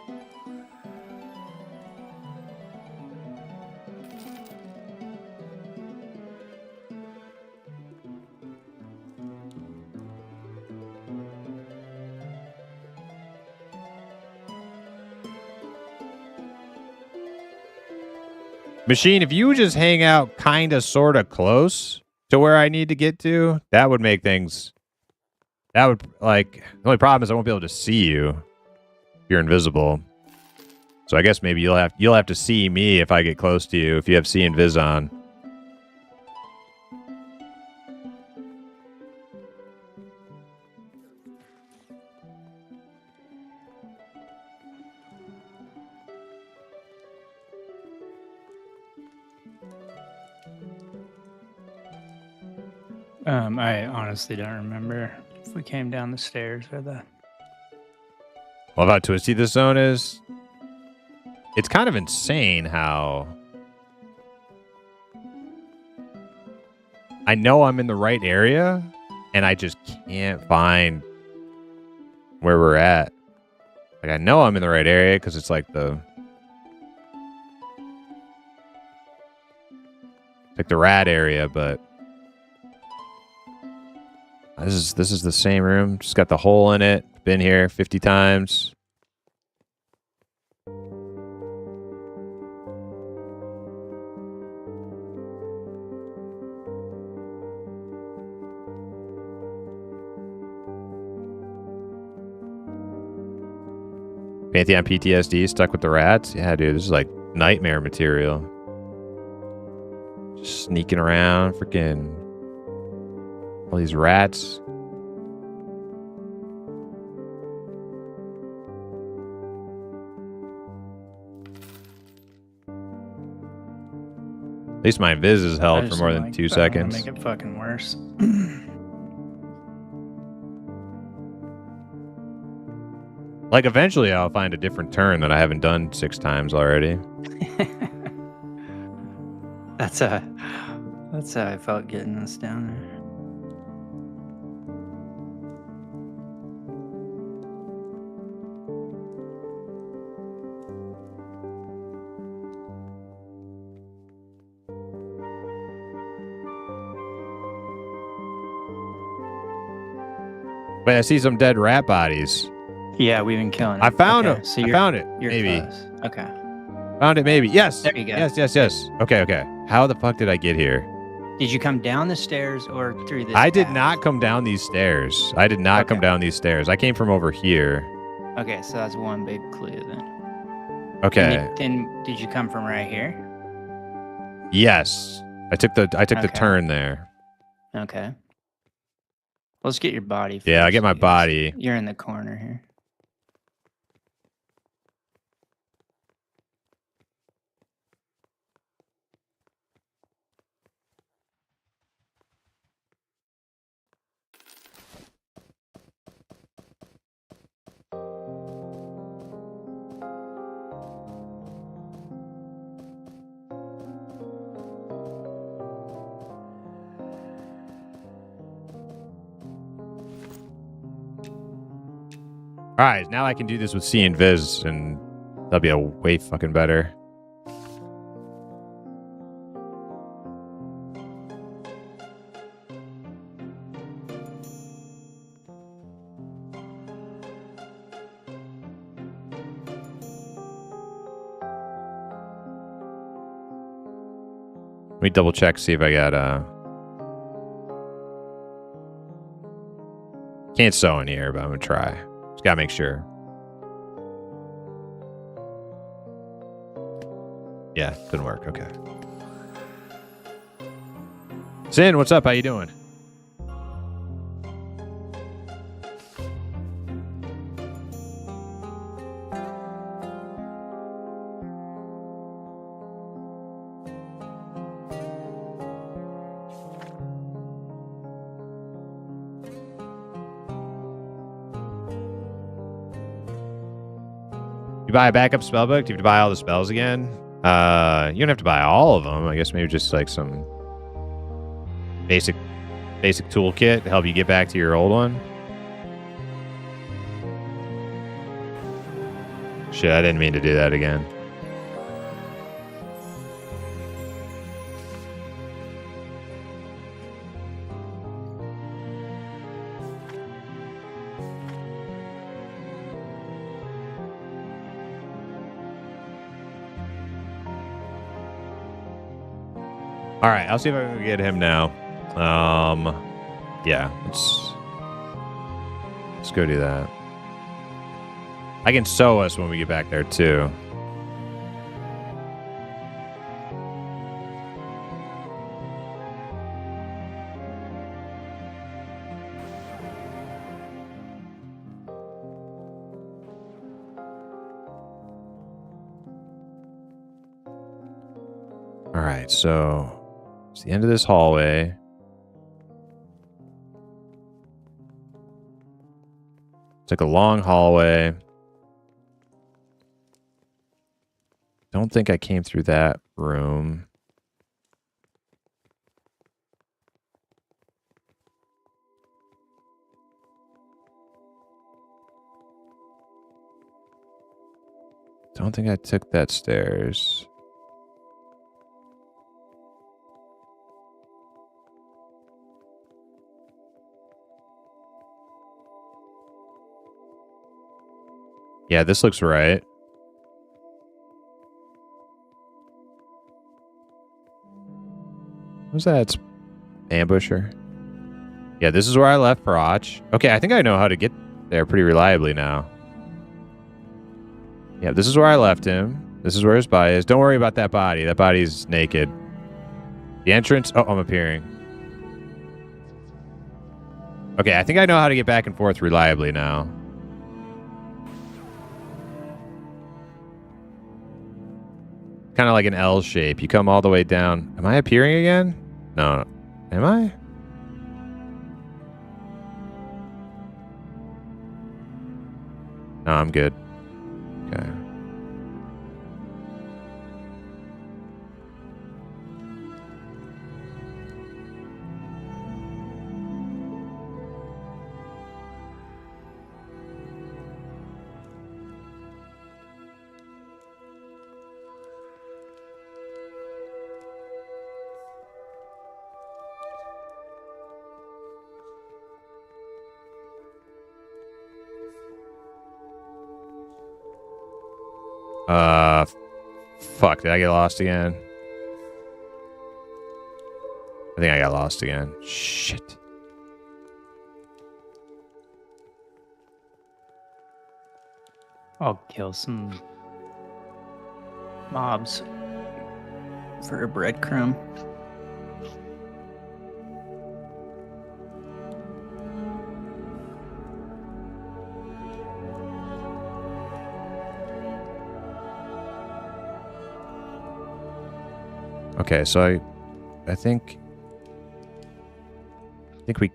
Machine, if you just hang out kind of sort of close to where I need to get to, that would make things... That would, like... The only problem is I won't be able to see you if you're invisible. So I guess maybe you'll have to see me if I get close to you, if you have see and vis on. I honestly don't remember if we came down the stairs or the... Well, how twisty this zone is. It's kind of insane how... I know I'm in the right area, and I just can't find where we're at. Like, I know I'm in the right area because it's like the... It's like the rat area, but... This is the same room. Just got the hole in it. Been here 50 times. Pantheon PTSD, stuck with the rats? Yeah, dude, this is like nightmare material. Just sneaking around, freaking all these rats. At least my invis is I held for just more don't than like 2 that. I wanna seconds. make it fucking worse. Like, eventually I'll find a different turn that I haven't done 6 times already. That's how I felt getting this down there. Wait, I see some dead rat bodies. Yeah, we've been killing it. I found Okay, it. so I you're- found it. You're Maybe. close. Okay. Found it, maybe. Yes. There you go. Yes. Okay. How the fuck did I get here? Did you come down the stairs or through this I did path? not come down these stairs. I did not come Okay. down these stairs. I came from over here. Okay, so that's one big clue then. Okay. Then did you come from right here? Yes. I took the Okay. turn there. Okay. Let's get your body. Yeah, I first, get my because body. You're in the corner here. All right, now I can do this with see and vis, and that'll be a way fucking better. Let me double check, see if I got can't sew in here, but I'm gonna try. Just gotta make sure. Yeah, didn't work. Okay. Sin, what's up? How you doing? You buy a backup spell book? Do you have to buy all the spells again? You don't have to buy all of them. I guess maybe just like some basic toolkit to help you get back to your old one. Shit, I didn't mean to do that again. All right, I'll see if I can get him now. Yeah, let's go do that. I can sew us when we get back there too. All right, so it's the end of this hallway. It's like a long hallway. Don't think I came through that room. Don't think I took that stairs. Yeah, this looks right. What's that? It's ambusher. Yeah, this is where I left Parach. Okay, I think I know how to get there pretty reliably now. Yeah, this is where I left him. This is where his body is. Don't worry about that body. That body's naked. The entrance. Oh, I'm appearing. Okay, I think I know how to get back and forth reliably now. Kind of like an L shape. You come all the way down. Am I appearing again? No. Am I? No, I'm good. Okay. Fuck, did I get lost again? I think I got lost again. Shit. I'll kill some mobs for a breadcrumb. Okay, so I think we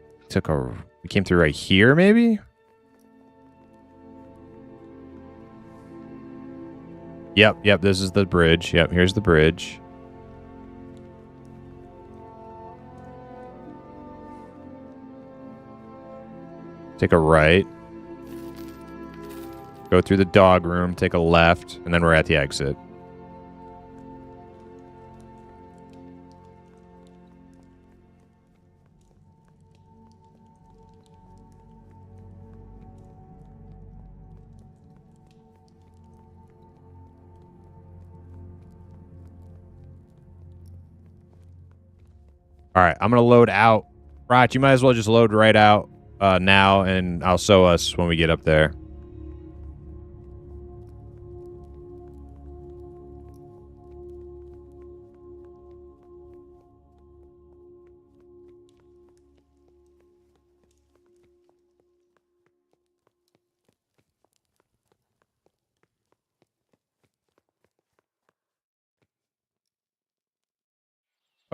came through right here, maybe? Yep, this is the bridge. Yep, here's the bridge. Take a right. Go through the dog room, take a left, and then we're at the exit. All right, I'm going to load out. Right, you might as well just load right out now, and I'll sew us when we get up there.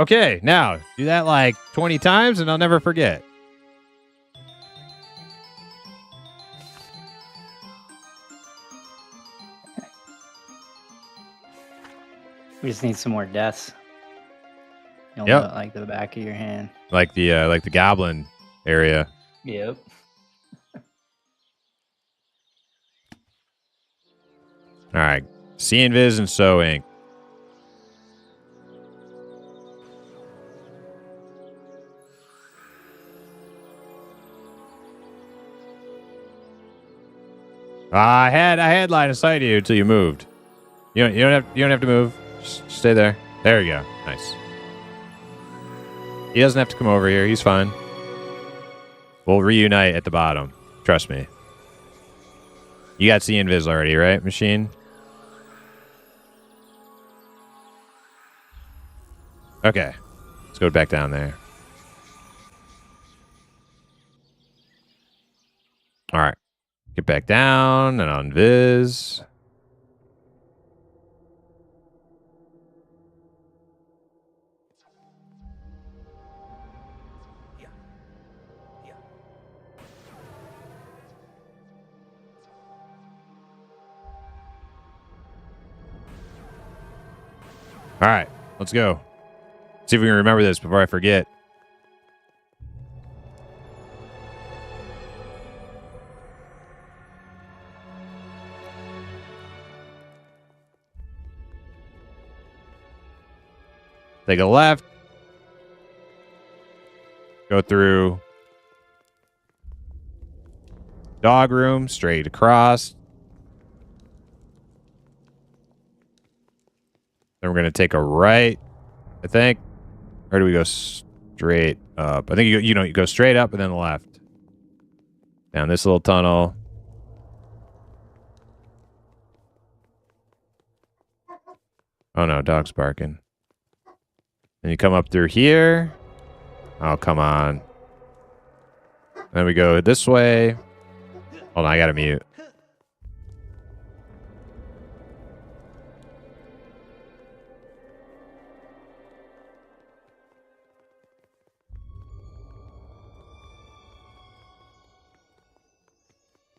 Okay, now do that like 20 times and I'll never forget. We just need some more deaths. You'll Yep. know it like the back of your hand. Like the goblin area. Yep. All right. See Invis and So Inc. I had line of sight to you until you moved. You don't have to move. Just stay there. There you go. Nice. He doesn't have to come over here. He's fine. We'll reunite at the bottom. Trust me. You got See Invis already, right, Machine? Okay. Let's go back down there. All right. Get back down and on Viz. All right, let's go. See if we can remember this before I forget. Take a left. Go through dog room, straight across. Then we're going to take a right, I think. Or do we go straight up? I think you go straight up and then left. Down this little tunnel. Oh no, dog's barking. And you come up through here. Oh, come on. Then we go this way. Hold on, I gotta mute.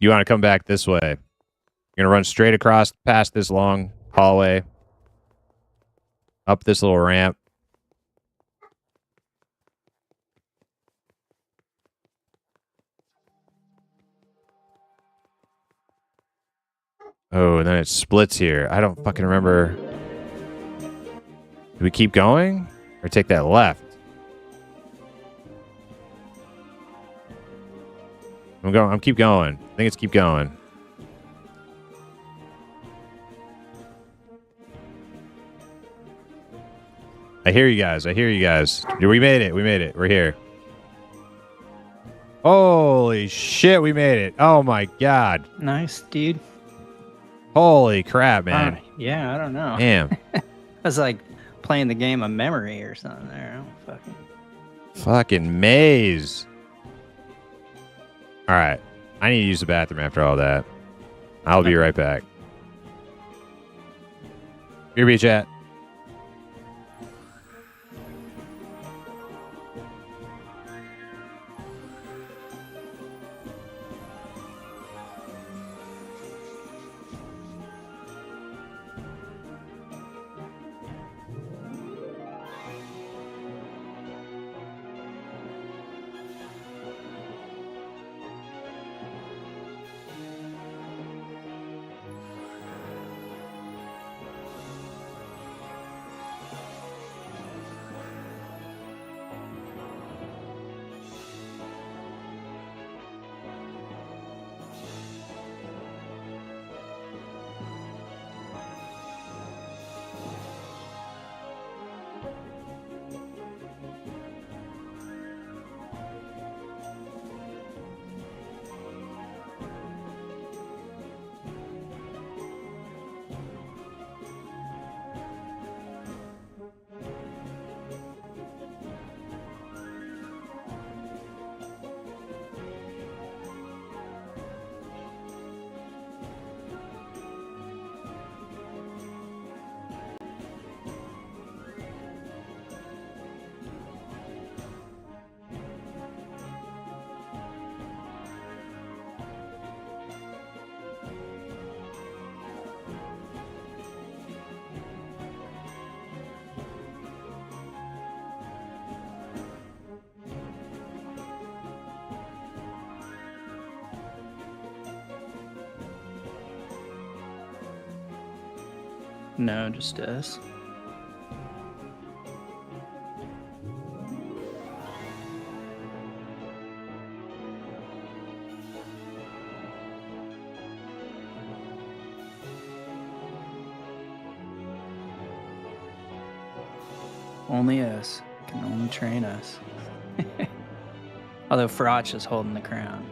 You want to come back this way. You're going to run straight across past this long hallway. Up this little ramp. Oh, and then it splits here. I don't fucking remember. Do we keep going? Or take that left? I'm keep going. I think it's keep going. I hear you guys. We made it. We're here. Holy shit, we made it. Oh my god. Nice, dude. Holy crap, man. Yeah, I don't know. Damn. That's like playing the game of memory or something there. I don't Fucking maze. All right. I need to use the bathroom after all that. I'll be right back. Here be chat. No, just us. Only us. Can only train us. Although Frotch is holding the crown.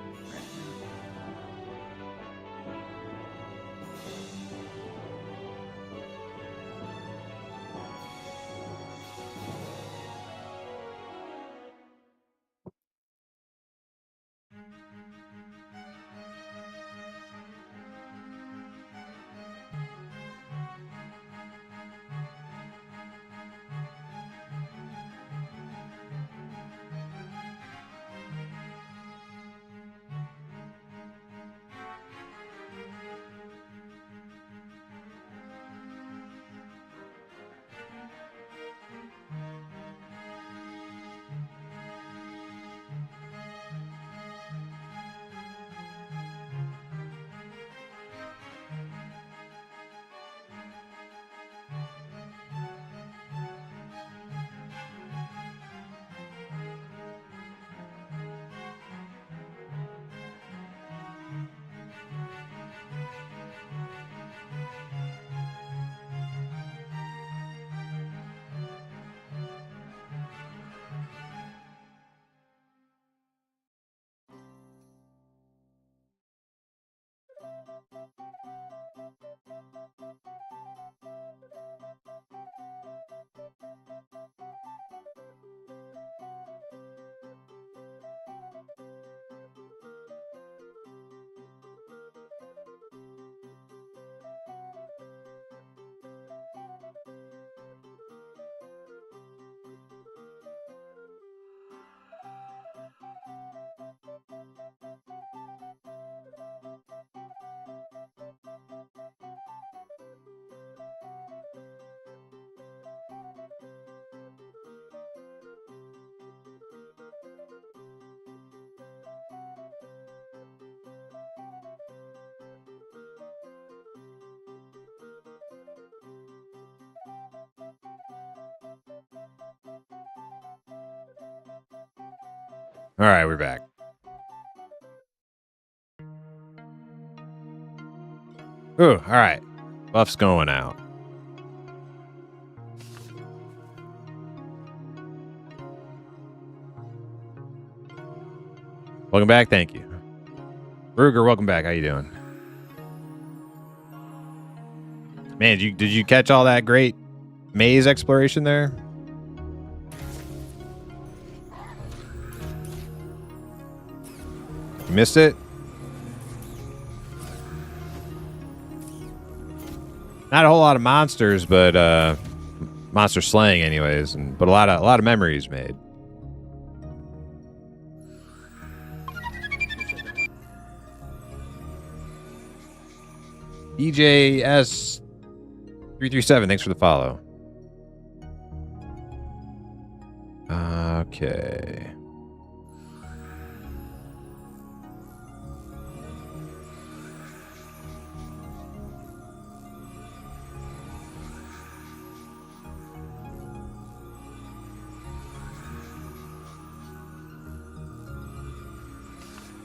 All right, we're back. Ooh, all right. Buff's going out. Welcome back. Thank you. Ruger, welcome back. How you doing? Man, did you catch all that great maze exploration there? You missed it? Not a whole lot of monsters, but monster slaying anyways, but a lot of memories made. DJS337, thanks for the follow. Okay.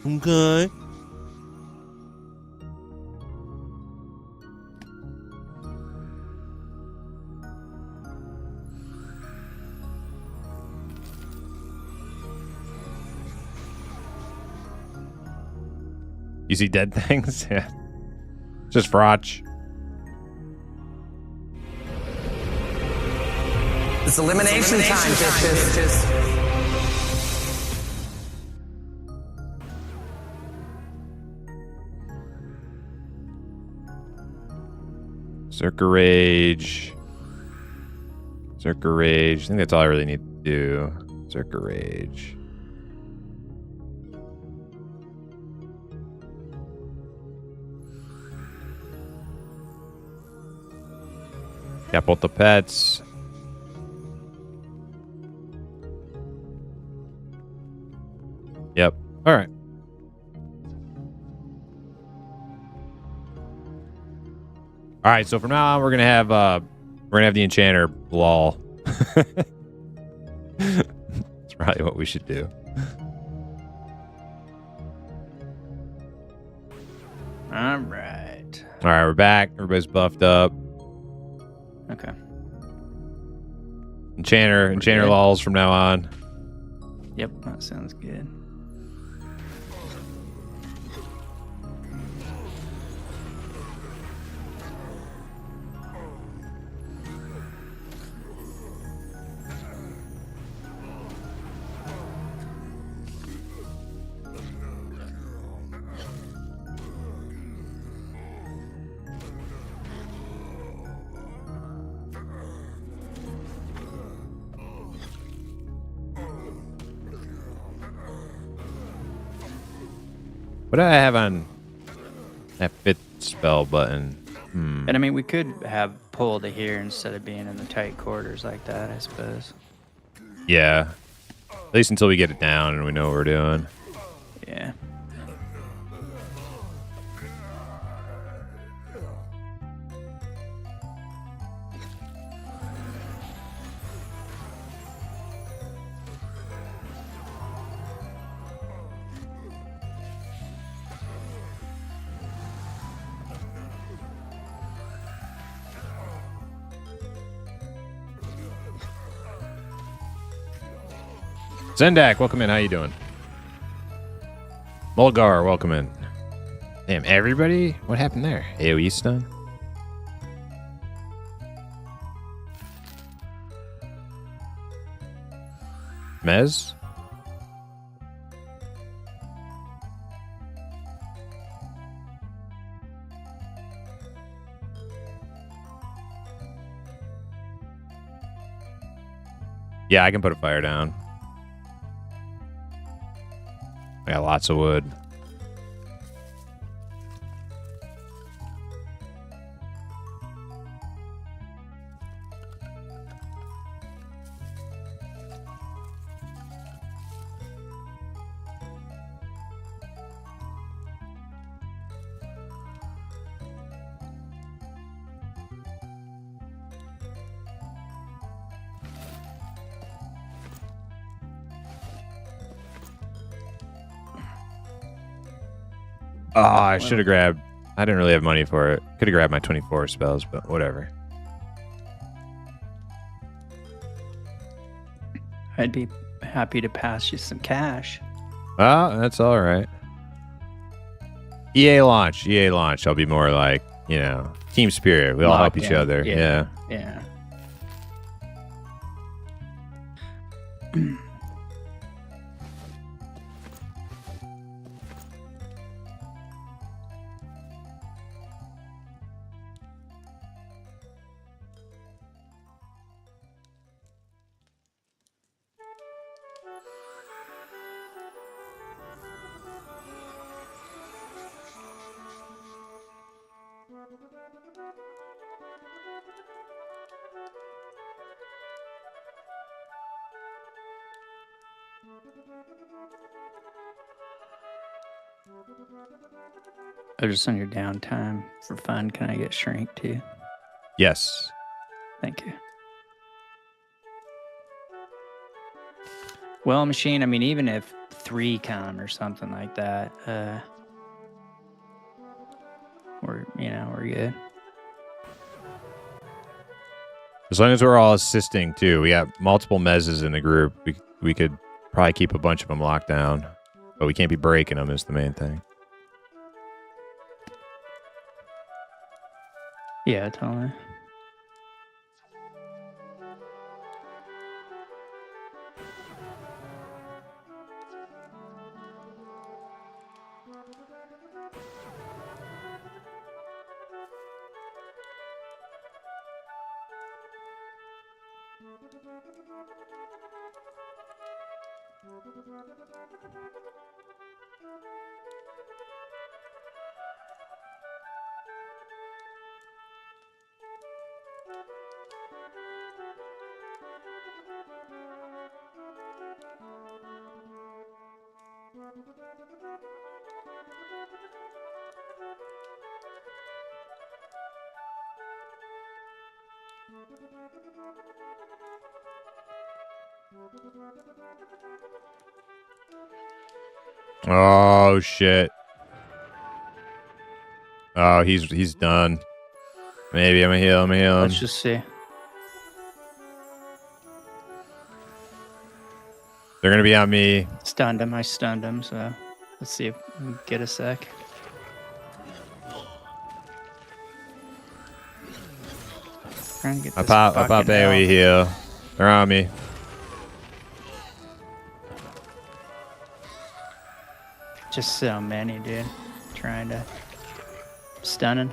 Okay. You see dead things? Yeah. Just Frotch. It's elimination time, bitches. Circa Rage. Circa Rage. I think that's all I really need to do. Circa Rage. Got both the pets. Yep. All right. All right, so from now on, we're gonna have the enchanter lol. That's probably what we should do. All right. All right, we're back. Everybody's buffed up. Okay. Enchanter good. lols from now on. Yep, that sounds good. What do I have on that 5th spell button? And I mean, we could have pull to here instead of being in the tight quarters like that, I suppose. Yeah. At least until we get it down and we know what we're doing. Yeah. Zendak, welcome in. How you doing? Mulgar, welcome in. Damn, everybody? What happened there? AoE stun? Mez? Yeah, I can put a fire down. I got lots of wood. Oh, I should have grabbed... I didn't really have money for it. Could have grabbed my 24 spells, but whatever. I'd be happy to pass you some cash. Oh, that's all right. EA launch. I'll be more like, you know, team spirit. We all help each other. Yeah. Yeah. Just on your downtime for fun, can I get shrink too? Yes. Thank you. Well, machine, I mean, even if 3 come or something like that, we're good. As long as we're all assisting too. We got multiple mezzes in the group. We could probably keep a bunch of them locked down, but we can't be breaking them is the main thing. Yeah, totally. Oh shit. Oh, he's done. Maybe I'm gonna heal him. Let's just see. They're gonna be on me. Stunned him. I stunned him. So let's see if we can get a sec. Trying to get I this pop fucking AoE elf. heal. They're on me. Just so many, dude. Trying to stunning.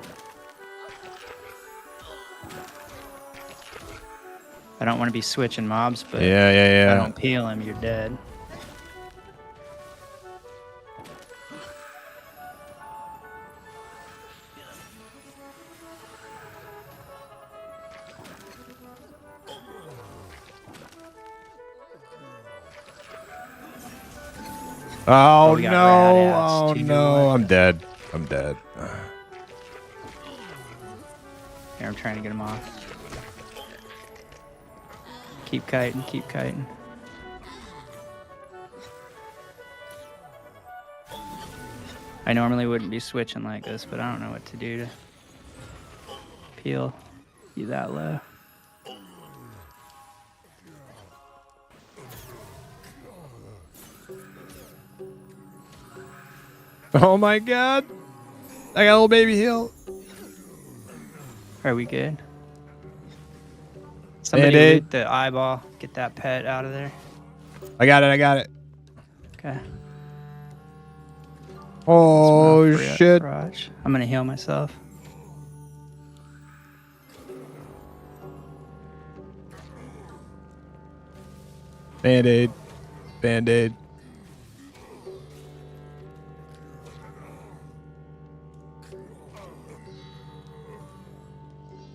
I don't want to be switching mobs, but if I Yeah. don't peel him, you're dead. Oh we got no! rad-ass Oh to your no! left. I'm dead. I'm dead. Here, I'm trying to get him off. Keep kiting, keep kiting. I normally wouldn't be switching like this, but I don't know what to do to peel you that low. Oh my god! I got a little baby heal. Are we good? Somebody Band-Aid. loot the eyeball. Get that pet out of there. I got it. Okay. Oh Free up shit! Raj. I'm gonna heal myself. Band-Aid.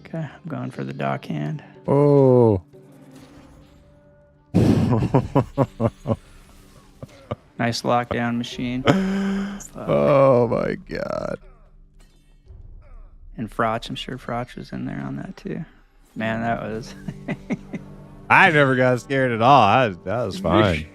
Okay, I'm going for the dock hand. Oh. Nice lockdown machine. Oh my god. And Frotch, I'm sure Frotch was in there on that too. Man, that was I never got scared at all. That was fine.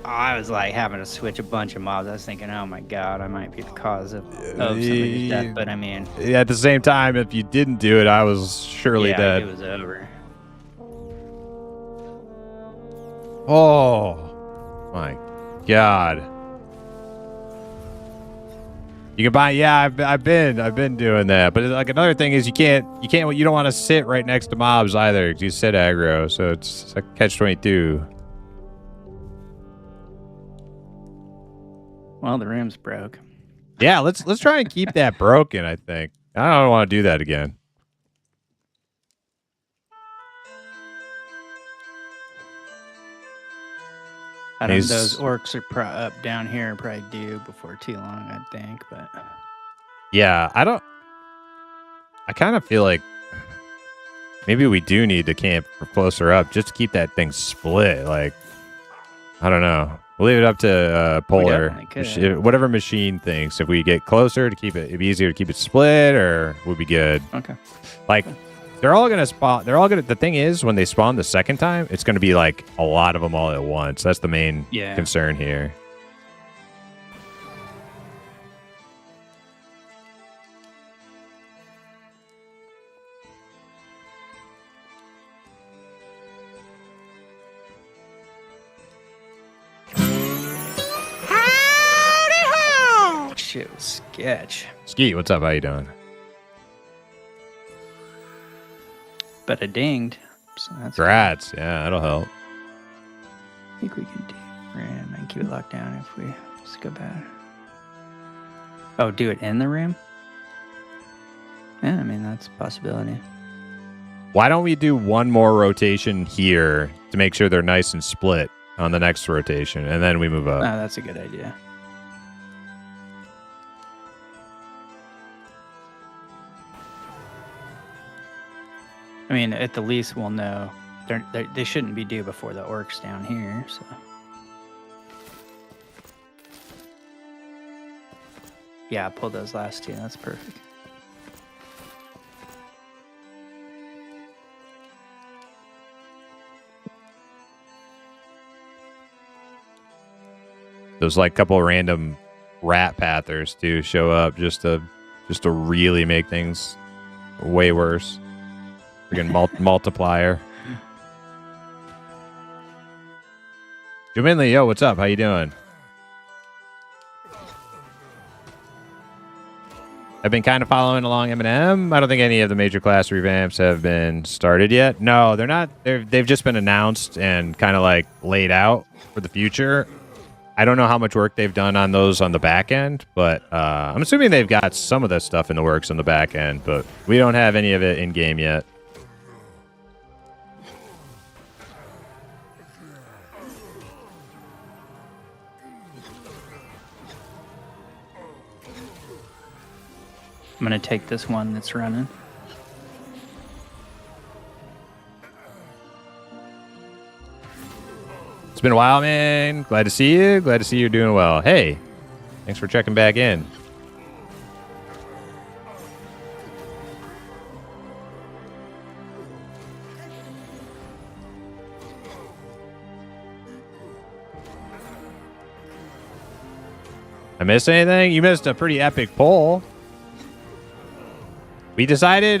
I was like having to switch a bunch of mobs. I was thinking, oh my god, I might be the cause of somebody's death. But I mean, Yeah, at the same time, if you didn't do it, I was surely yeah, dead. it was over. Oh my god. You can buy. Yeah, I've been doing that. But like another thing is you don't want to sit right next to mobs either because you sit aggro. So it's like catch-22. Well, the room's broke. Yeah, let's try and keep that broken. I think I don't want to do that again. I don't. He's- Those orcs are up down here are probably due before too long, I think. But Yeah, I kind of feel like maybe we do need to camp closer up just to keep that thing split. Like, I don't know. We'll leave it up to Polar. definitely could. Whatever machine thinks. If we get closer to keep it, it'd be easier to keep it split, or would be good. okay. Like, they're all gonna spawn. They're all gonna. The thing is, when they spawn the second time, it's gonna be like a lot of them all at once. That's the main Yeah. concern here. Shit was sketch. Skeet, what's up? How you doing? But I dinged. So that's Grats. Yeah, that'll help. I think we can do RAM and keep it locked down if we just go bad. Oh, do it in the room? Yeah, I mean, that's a possibility. Why don't we do one more rotation here to make sure they're nice and split on the next rotation, and then we move Oh, up? that's a good idea. I mean, at the least we'll know. They shouldn't be due before the orcs down here, so. Yeah, I pulled those last two. That's perfect. Those like couple random rat pathers too show up just to really make things way worse. Freaking multiplier. Jominley, yo, what's up? How you doing? I've been kind of following along Eminem. I don't think any of the major class revamps have been started yet. No, they're not. They've just been announced and kind of like laid out for the future. I don't know how much work they've done on those on the back end, but I'm assuming they've got some of that stuff in the works on the back end, but we don't have any of it in game yet. I'm going to take this one that's running. It's been a while, man. Glad to see you. Glad to see you're doing well. Hey, thanks for checking back in. I missed anything? You missed a pretty epic poll. We decided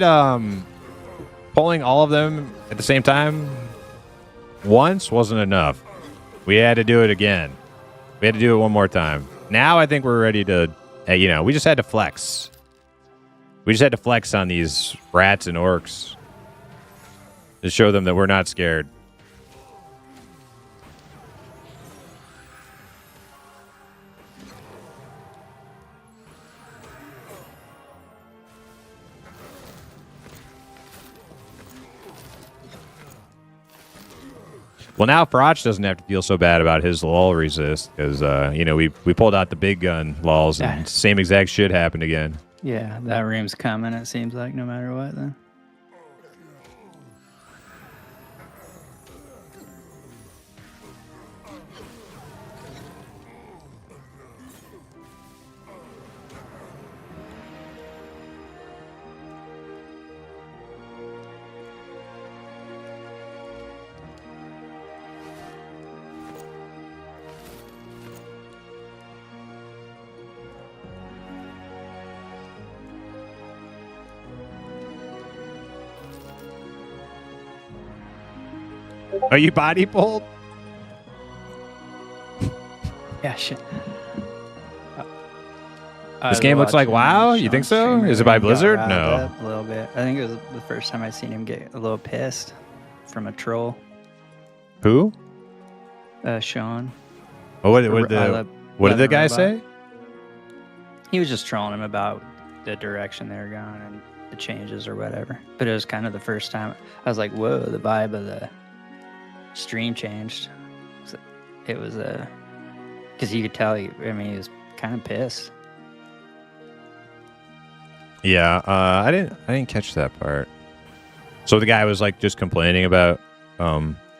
polling all of them at the same time once wasn't enough. We had to do it again. We had to do it one more time. Now I think we're ready to, we just had to flex. We just had to flex on these rats and orcs to show them that we're not scared. Well, now Farach doesn't have to feel so bad about his lull resist because, we pulled out the big gun lulls and same exact shit happened again. Yeah, that room's coming, it seems like, no matter what, then. Are you body pulled? Yeah, shit. This game looks like WoW? You think so? Is it by Blizzard? No. A little bit. I think it was the first time I seen him get a little pissed from a troll. Who? Sean. Oh, what did the guy say? He was just trolling him about the direction they were going and the changes or whatever. But it was kind of the first time I was like, whoa, the vibe of the stream changed. It was because you could tell he was kind of pissed. Yeah, I didn't catch that part. So the guy was like just complaining about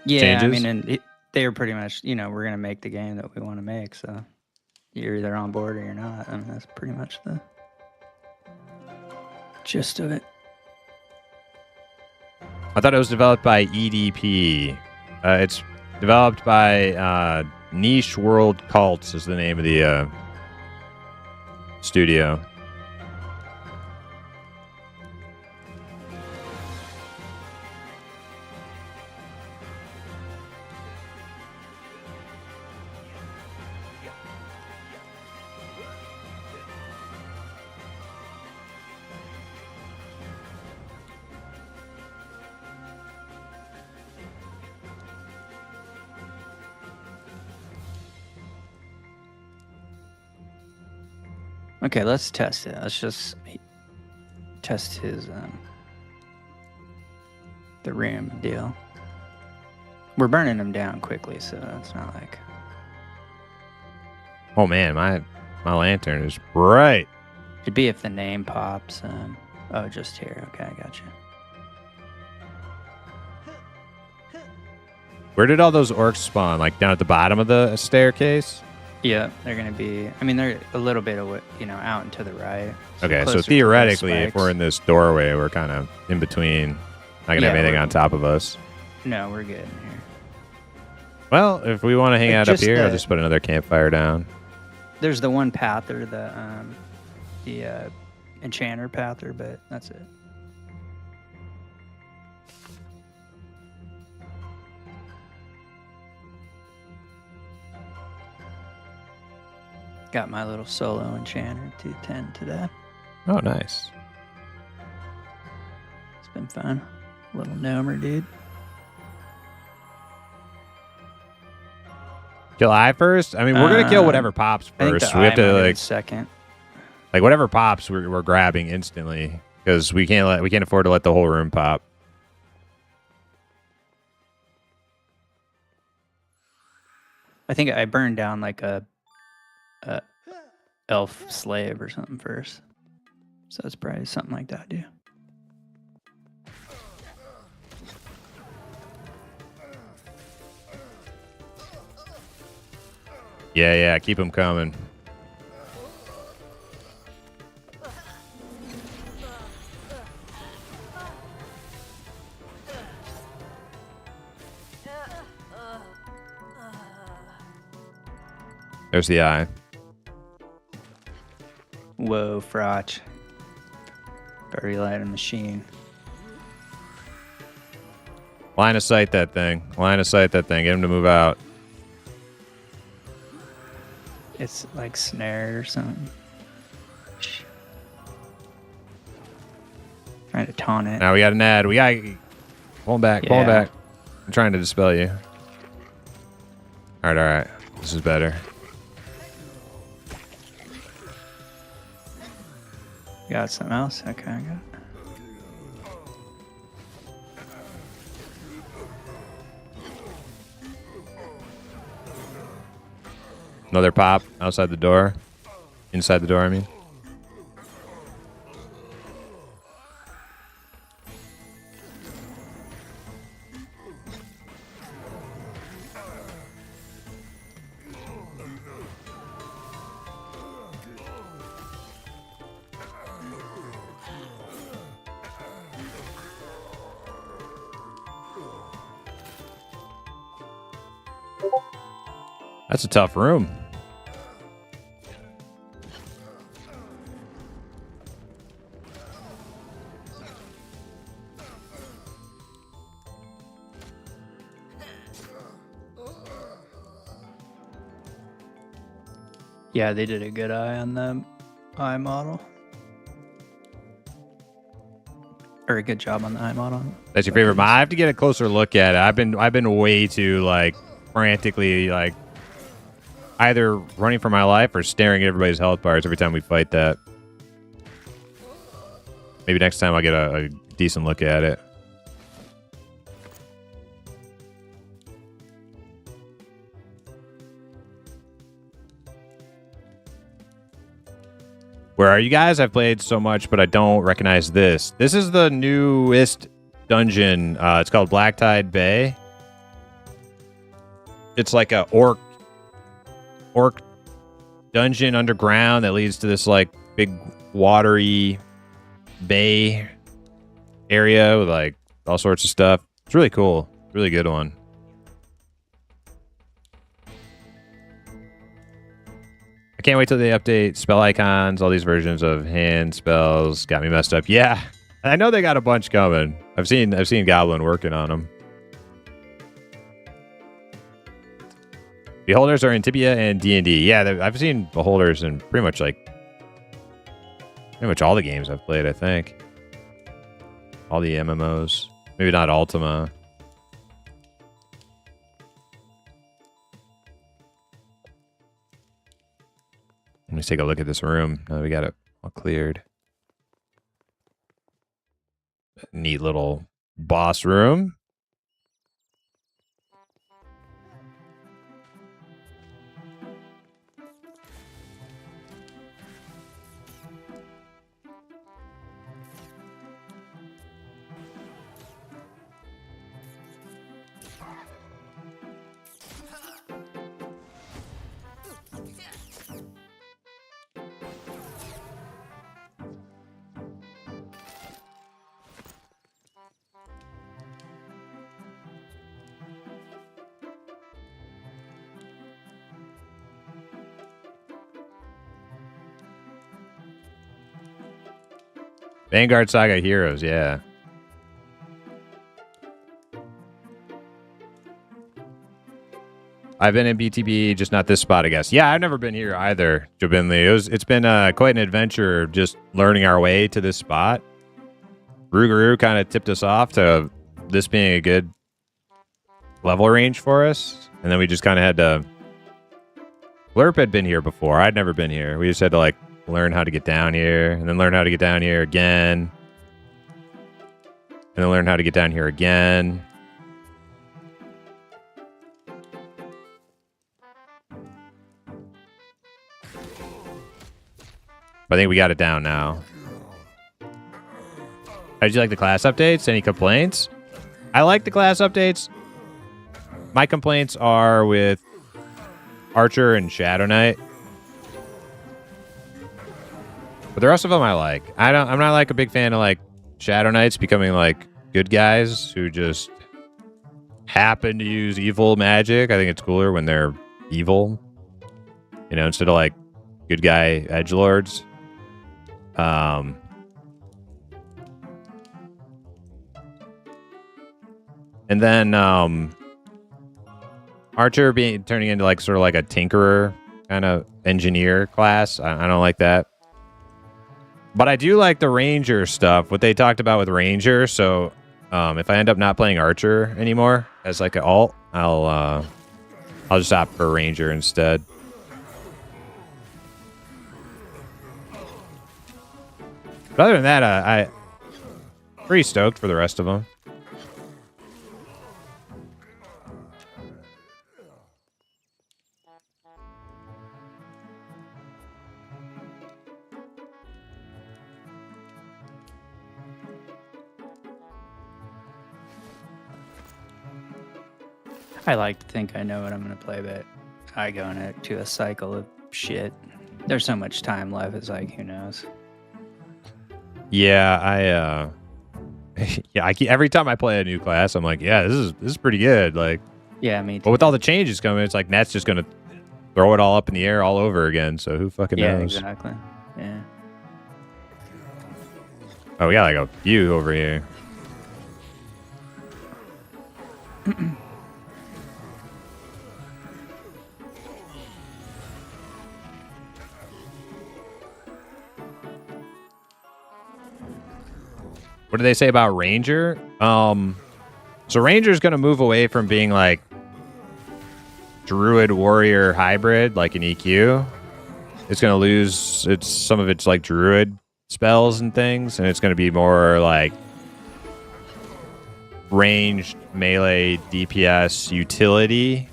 changes? And they were pretty much, we're gonna make the game that we want to make, so you're either on board or you're not. That's pretty much the gist of it. I thought it was developed by EDP. It's developed by Niche World Cults is the name of the studio. Okay, let's test it. Let's just test his the rim deal. We're burning him down quickly, so it's not like. Oh man, my lantern is bright. It'd be if the name pops. Oh, just here. Okay, I got you. Where did all those orcs spawn? Like down at the bottom of the staircase? Yeah, they're gonna be. I mean, they're a little bit of out and to the right. Okay, so closer to those theoretically, if spikes. we're in this doorway, we're kind of in between. Not gonna have Yeah, anything we're- on top of us. No, we're good in here. Well, if we want to hang But out up just here, I'll the- just put another campfire down. There's the one pather, the enchanter pather, but that's it. Got my little solo enchanter 210 today. Oh, nice. It's been fun. Little gnomer dude. Kill eye first. I mean, we're gonna kill whatever pops I think first. the We have eye to might like second. whatever pops, we're grabbing instantly because we can't afford to let the whole room pop. I think I burned down like a elf slave or something first. So it's probably something like that, dude. Yeah, keep them coming. There's the eye. Whoa, Frotch. Very light a machine. Line of sight that thing. Line of sight that thing. Get him to move out. It's like snared or something. Trying to taunt it. Now we got an ad. We got pull him back. Pull him Yeah. back. I'm trying to dispel you. All right. This is better. Got something else? Okay, I got it. Another pop outside the door. Inside the door, I mean. That's a tough room. Yeah, they did a good eye on the eye model. Or a good job on the eye model. That's your favorite mod. I have to get a closer look at it. I've been way too like frantically like either running for my life or staring at everybody's health bars every time we fight that. Maybe next time I'll get a decent look at it. Where are you guys? I've played so much, but I don't recognize this. This is the newest dungeon. It's called Black Tide Bay. It's like a orc dungeon underground that leads to this like big watery bay area with like all sorts of stuff. It's really cool. Really good one. I can't wait till they update spell icons. All these versions of hand spells got me messed up. Yeah, I know they got a bunch coming. I've seen Goblin working on them. Beholders are in Tibia and D&D. Yeah, I've seen Beholders in pretty much all the games I've played, I think. All the MMOs. Maybe not Ultima. Let me take a look at this room. Now we got it all cleared. Neat little boss room. Vanguard Saga Heroes, yeah. I've been in BTB, just not this spot, I guess. Yeah, I've never been here either, Jobinli. It's been quite an adventure just learning our way to this spot. Rougarou kind of tipped us off to this being a good level range for us. And then we just kind of had to... Blurp had been here before. I'd never been here. We just had to, like, learn how to get down here, and then learn how to get down here again. And then learn how to get down here again. I think we got it down now. How did you like the class updates? Any complaints? I like the class updates. My complaints are with Archer and Shadow Knight. But the rest of them I like. I'm not like a big fan of like Shadow Knights becoming like good guys who just happen to use evil magic. I think it's cooler when they're evil. You know, instead of like good guy edgelords. And then Archer turning into like sort of like a tinkerer kind of engineer class. I don't like that. But I do like the Ranger stuff, what they talked about with Ranger. So if I end up not playing Archer anymore as like an alt, I'll just opt for Ranger instead. But other than that, I'm pretty stoked for the rest of them. I like to think I know what I'm going to play, but I go into a cycle of shit. There's so much time left. It's like, who knows? Yeah, every time I play a new class, I'm like, yeah, this is pretty good. Like, yeah, me too. But with all the changes coming, it's like Nat's just gonna throw it all up in the air all over again. So who fucking knows? Yeah, exactly. Yeah. Oh, we got like a few over here. What do they say about Ranger? So Ranger's gonna move away from being like Druid Warrior hybrid, like an EQ. It's gonna lose some of its like Druid spells and things, and it's gonna be more like ranged melee DPS utility.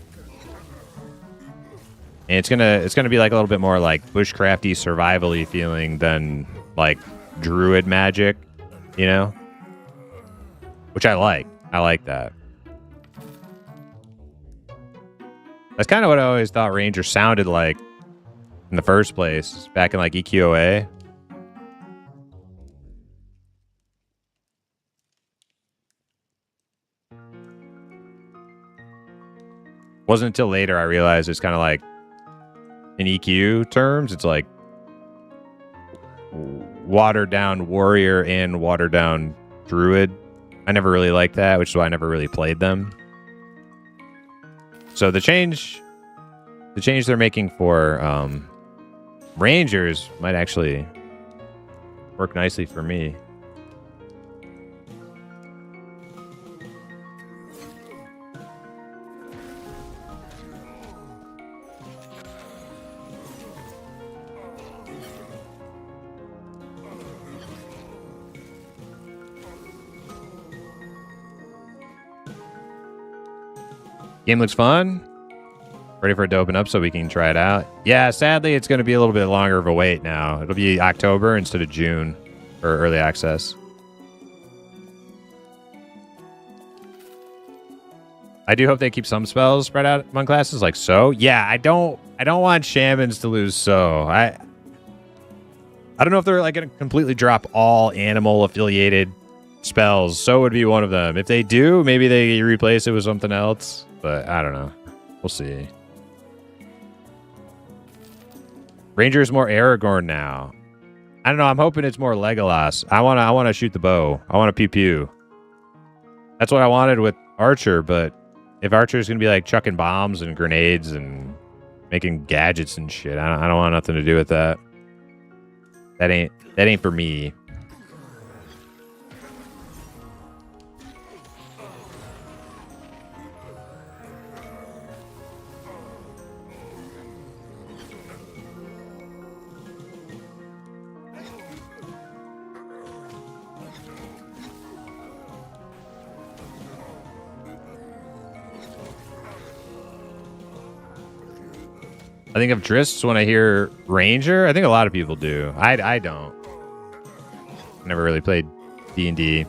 And it's gonna be like a little bit more like bushcrafty survival-y feeling than like Druid magic. You know? Which I like. I like that. That's kind of what I always thought Ranger sounded like in the first place, back in like EQOA. Wasn't until later I realized it's kind of like in EQ terms, it's like watered down warrior and watered down druid. I never really liked that, which is why I never really played them. So the change they're making for Rangers might actually work nicely for me. Game looks fun. Ready for it to open up so we can try it out. Yeah, sadly, it's going to be a little bit longer of a wait now. It'll be October instead of June for early access. I do hope they keep some spells spread out among classes, like So. Yeah, I don't want shamans to lose So. I don't know if they're like going to completely drop all animal affiliated spells. So would be one of them. If they do, maybe they replace it with something else. But I don't know. We'll see. Ranger is more Aragorn now. I don't know. I'm hoping it's more Legolas. I wanna shoot the bow. I want to pew pew. That's what I wanted with Archer, but if Archer's gonna be like chucking bombs and grenades and making gadgets and shit, I don't want nothing to do with that. That ain't for me. I think of Drists when I hear Ranger. I think a lot of people do. I don't. Never really played D&D.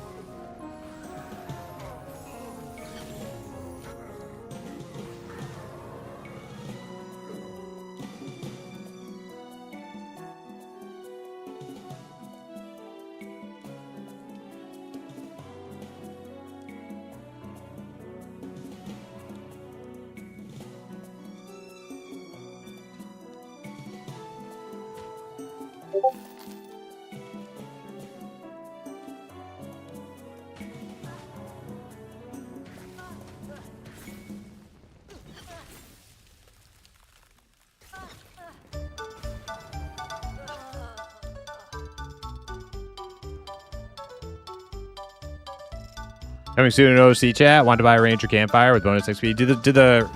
Coming soon in OC chat. Want to buy a Ranger campfire with bonus XP? Do the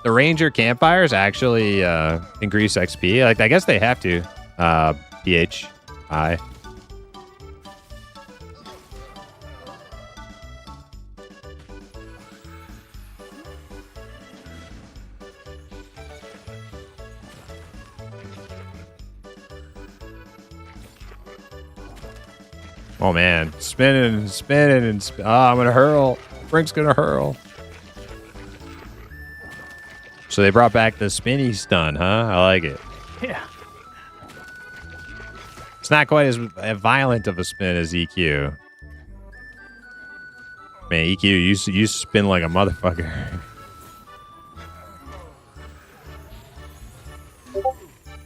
Ranger campfires actually increase XP? Like, I guess they have to. PHI. Oh man, spinning and spinning and I'm gonna hurl. Frank's gonna hurl. So they brought back the spinny stun, huh? I like it. Yeah. It's not quite as violent of a spin as EQ. Man, EQ, you spin like a motherfucker.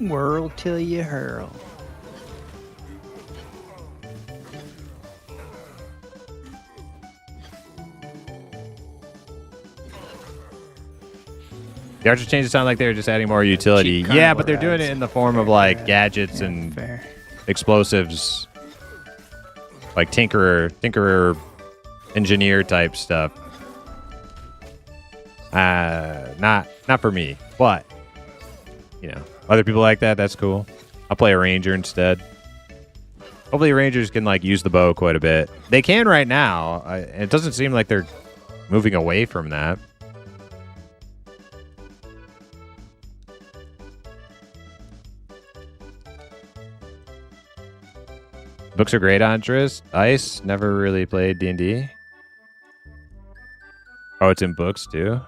Whirl till you hurl. The Archer changes sound like they're just adding more utility. Cheap Yeah, but they're carnivore doing it ads. in the form of like gadgets and Fair. explosives, like tinkerer, engineer type stuff. Not for me, but you know, other people like that. That's cool. I'll play a Ranger instead. Hopefully, Rangers can like use the bow quite a bit. They can right now. It doesn't seem like they're moving away from that. Books are great on Trist. Ice, never really played D&D. Oh, it's in books too.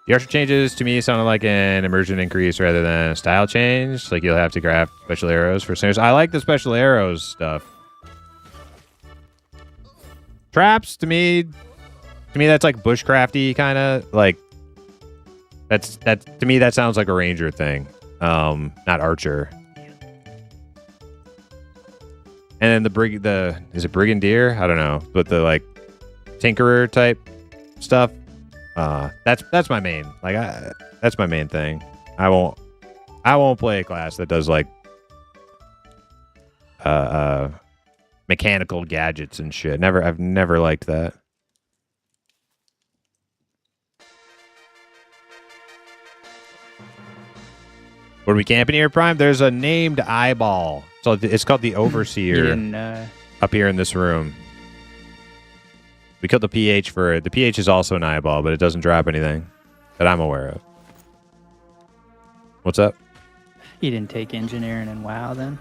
The Archer changes to me sounded like an immersion increase rather than a style change. Like you'll have to craft special arrows for snares. I like the special arrows stuff. Traps to me that's like bushcrafty kind of like. To me that sounds like a Ranger thing, not Archer. And then is it Brigadier? I don't know, but the like Tinkerer type stuff. That's my main. Like that's my main thing. I won't play a class that does like mechanical gadgets and shit. I've never liked that. What are we camping here, Prime? There's a named eyeball. So it's called the Overseer up here in this room. We killed the PH for it. The PH is also an eyeball, but it doesn't drop anything that I'm aware of. What's up? You didn't take engineering and WoW then?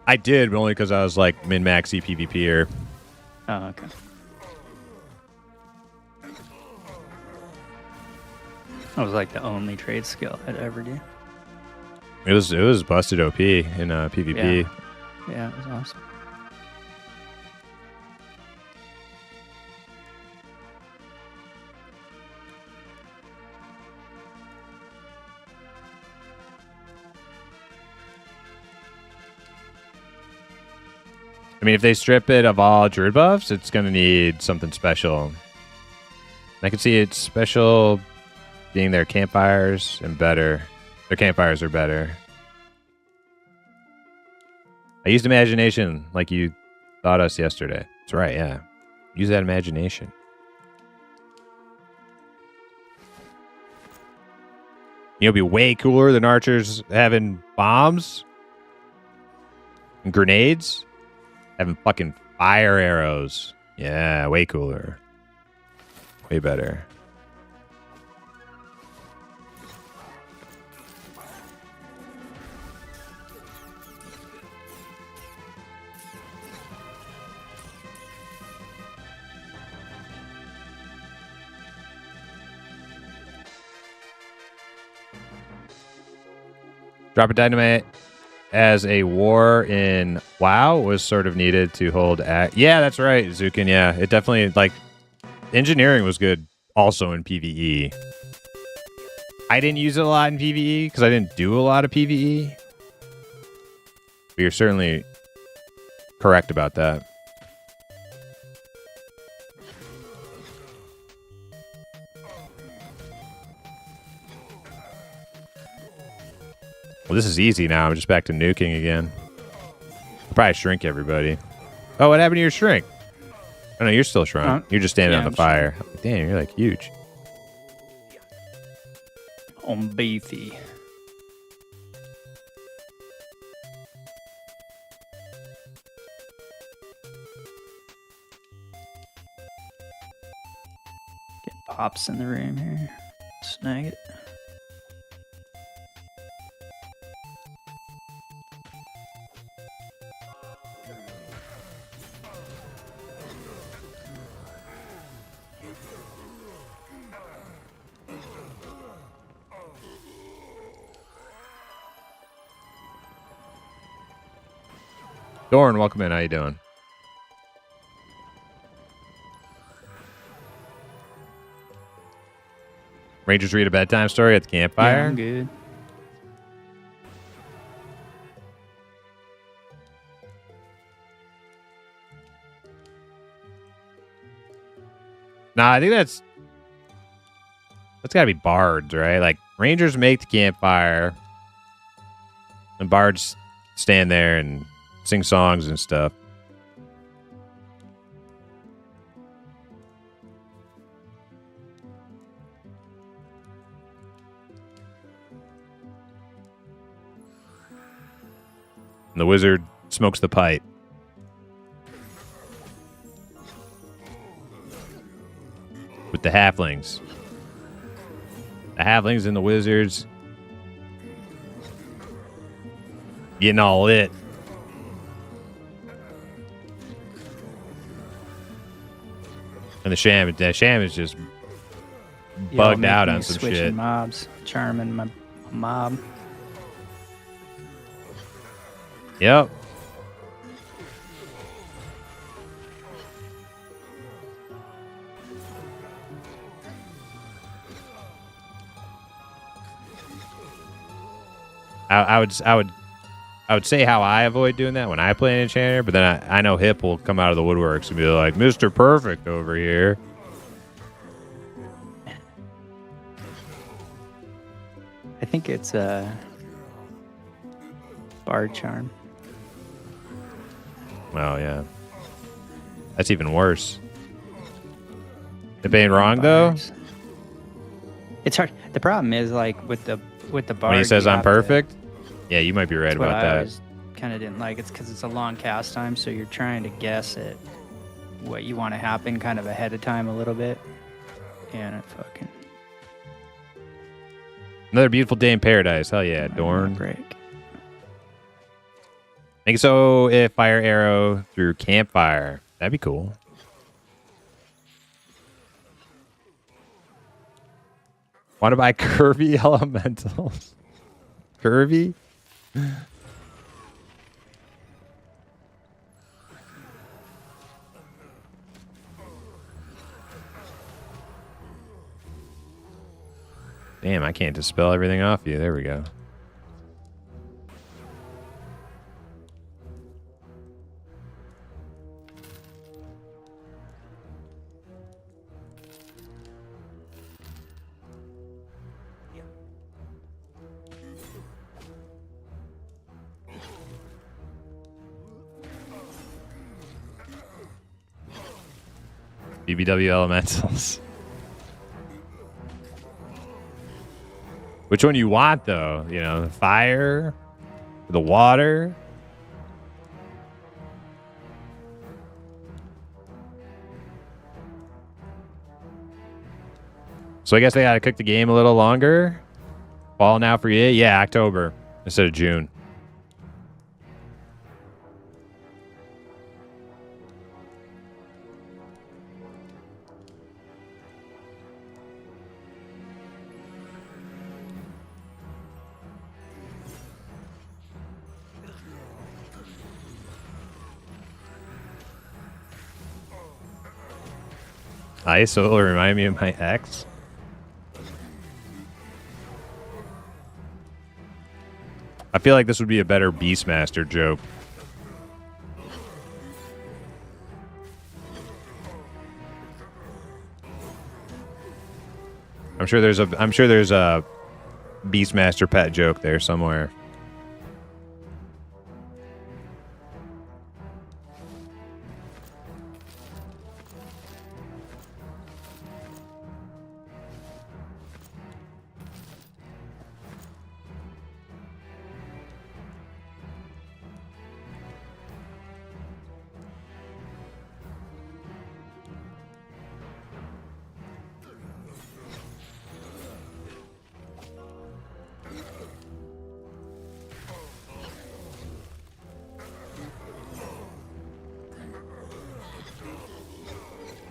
I did, but only because I was like min-maxy PvPer. Oh, okay. That was like the only trade skill I'd ever do. It was busted OP in PvP. Yeah, it was awesome. I mean, if they strip it of all druid buffs, it's going to need something special. I can see it special being their campfires and better. Their campfires are better. I used imagination like you taught us yesterday. That's right, yeah. Use that imagination. You know, it'd be way cooler than archers having bombs and grenades. Having fucking fire arrows. Yeah, way cooler. Way better. Drop a dynamite as a war in WoW was sort of needed to hold yeah, that's right, Zukin. Yeah, it definitely, like, engineering was good also in PvE. I didn't use it a lot in PvE because I didn't do a lot of PvE. But you're certainly correct about that. Well, this is easy now. I'm just back to nuking again. I'll probably shrink everybody. Oh, what happened to your shrink? Oh, no, you're still shrunk. You're just standing on the fire. Damn, you're like huge. I'm beefy. Get pops in the room here. Snag it. Dorn, welcome in. How you doing? Rangers read a bedtime story at the campfire? Yeah, I'm good. Nah, I think that's gotta be bards, right? Like, Rangers make the campfire, and bards stand there and sing songs and stuff. And the wizard smokes the pipe. With the halflings. The halflings and the wizards getting all lit. And the sham is just bugged out on some switching shit. Mobs, charming my mob. Yep. I would say how I avoid doing that when I play an enchanter, but then I know Hip will come out of the woodworks and be like, Mr. Perfect over here. I think it's Bard Charm. Oh, yeah. That's even worse. It ain't wrong, though? It's hard. The problem is, like, with the Bard... When he says you I'm have to- perfect? Yeah, you might be right That's what about I that. always kind of didn't like. It's because it's a long cast time, so you're trying to guess at what you want to happen kind of ahead of time a little bit. And it fucking... Another beautiful day in paradise. Hell yeah, Dorn. break. Think so if fire arrow through campfire. That'd be cool. Want to buy curvy elementals? Curvy? Damn, I can't dispel everything off you. There we go. BBW Elementals. Which one you want, though? You know, the fire? The water? So I guess they gotta cook the game a little longer. Fall now for you? Yeah, October instead of June. ISO will remind me of my ex. I feel like this would be a better Beastmaster joke. I'm sure there's a Beastmaster pet joke there somewhere.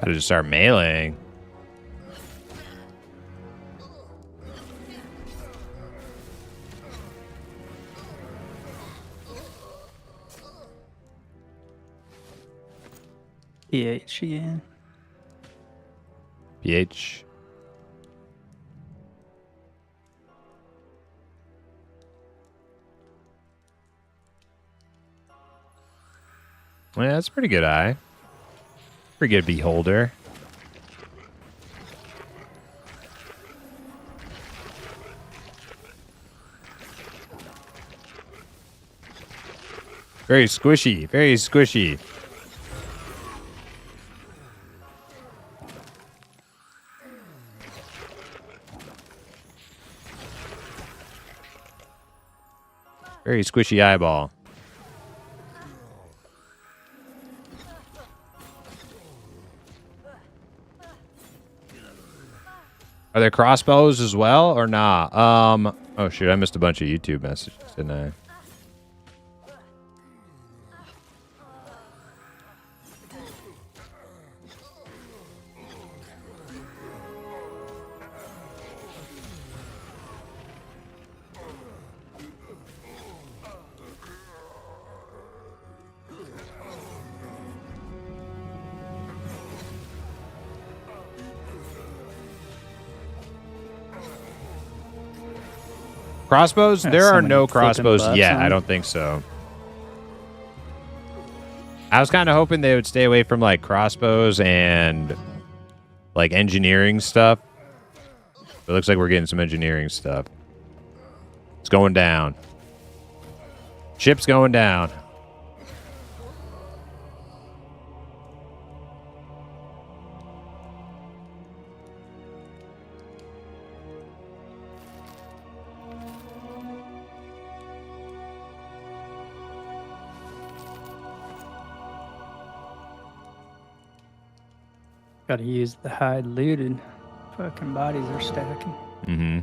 I had to just start meleeing. PH again. PH. Yeah, that's a pretty good eye. Pretty good beholder. Very squishy. Very squishy. Very squishy eyeball. Are there crossbows as well or nah? Oh shoot, I missed a bunch of YouTube messages, didn't I? Crossbows? There are no crossbows yet. I don't think so. I was kind of hoping they would stay away from like crossbows and like engineering stuff. It looks like we're getting some engineering stuff. It's going down. Ship's going down. Gotta use the hide looted. Fucking bodies are stacking. Mm-hmm.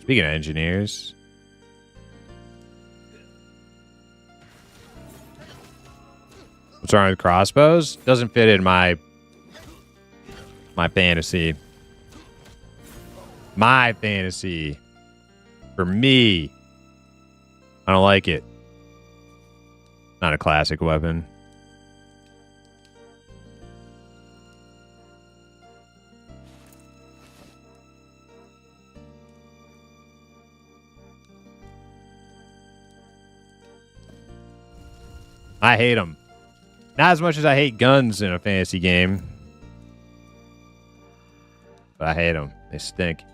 Speaking of engineers. What's wrong with crossbows? Doesn't fit in my fantasy. My fantasy. For me. I don't like it. Not a classic weapon. I hate them. Not as much as I hate guns in a fantasy game. But I hate them. They stink.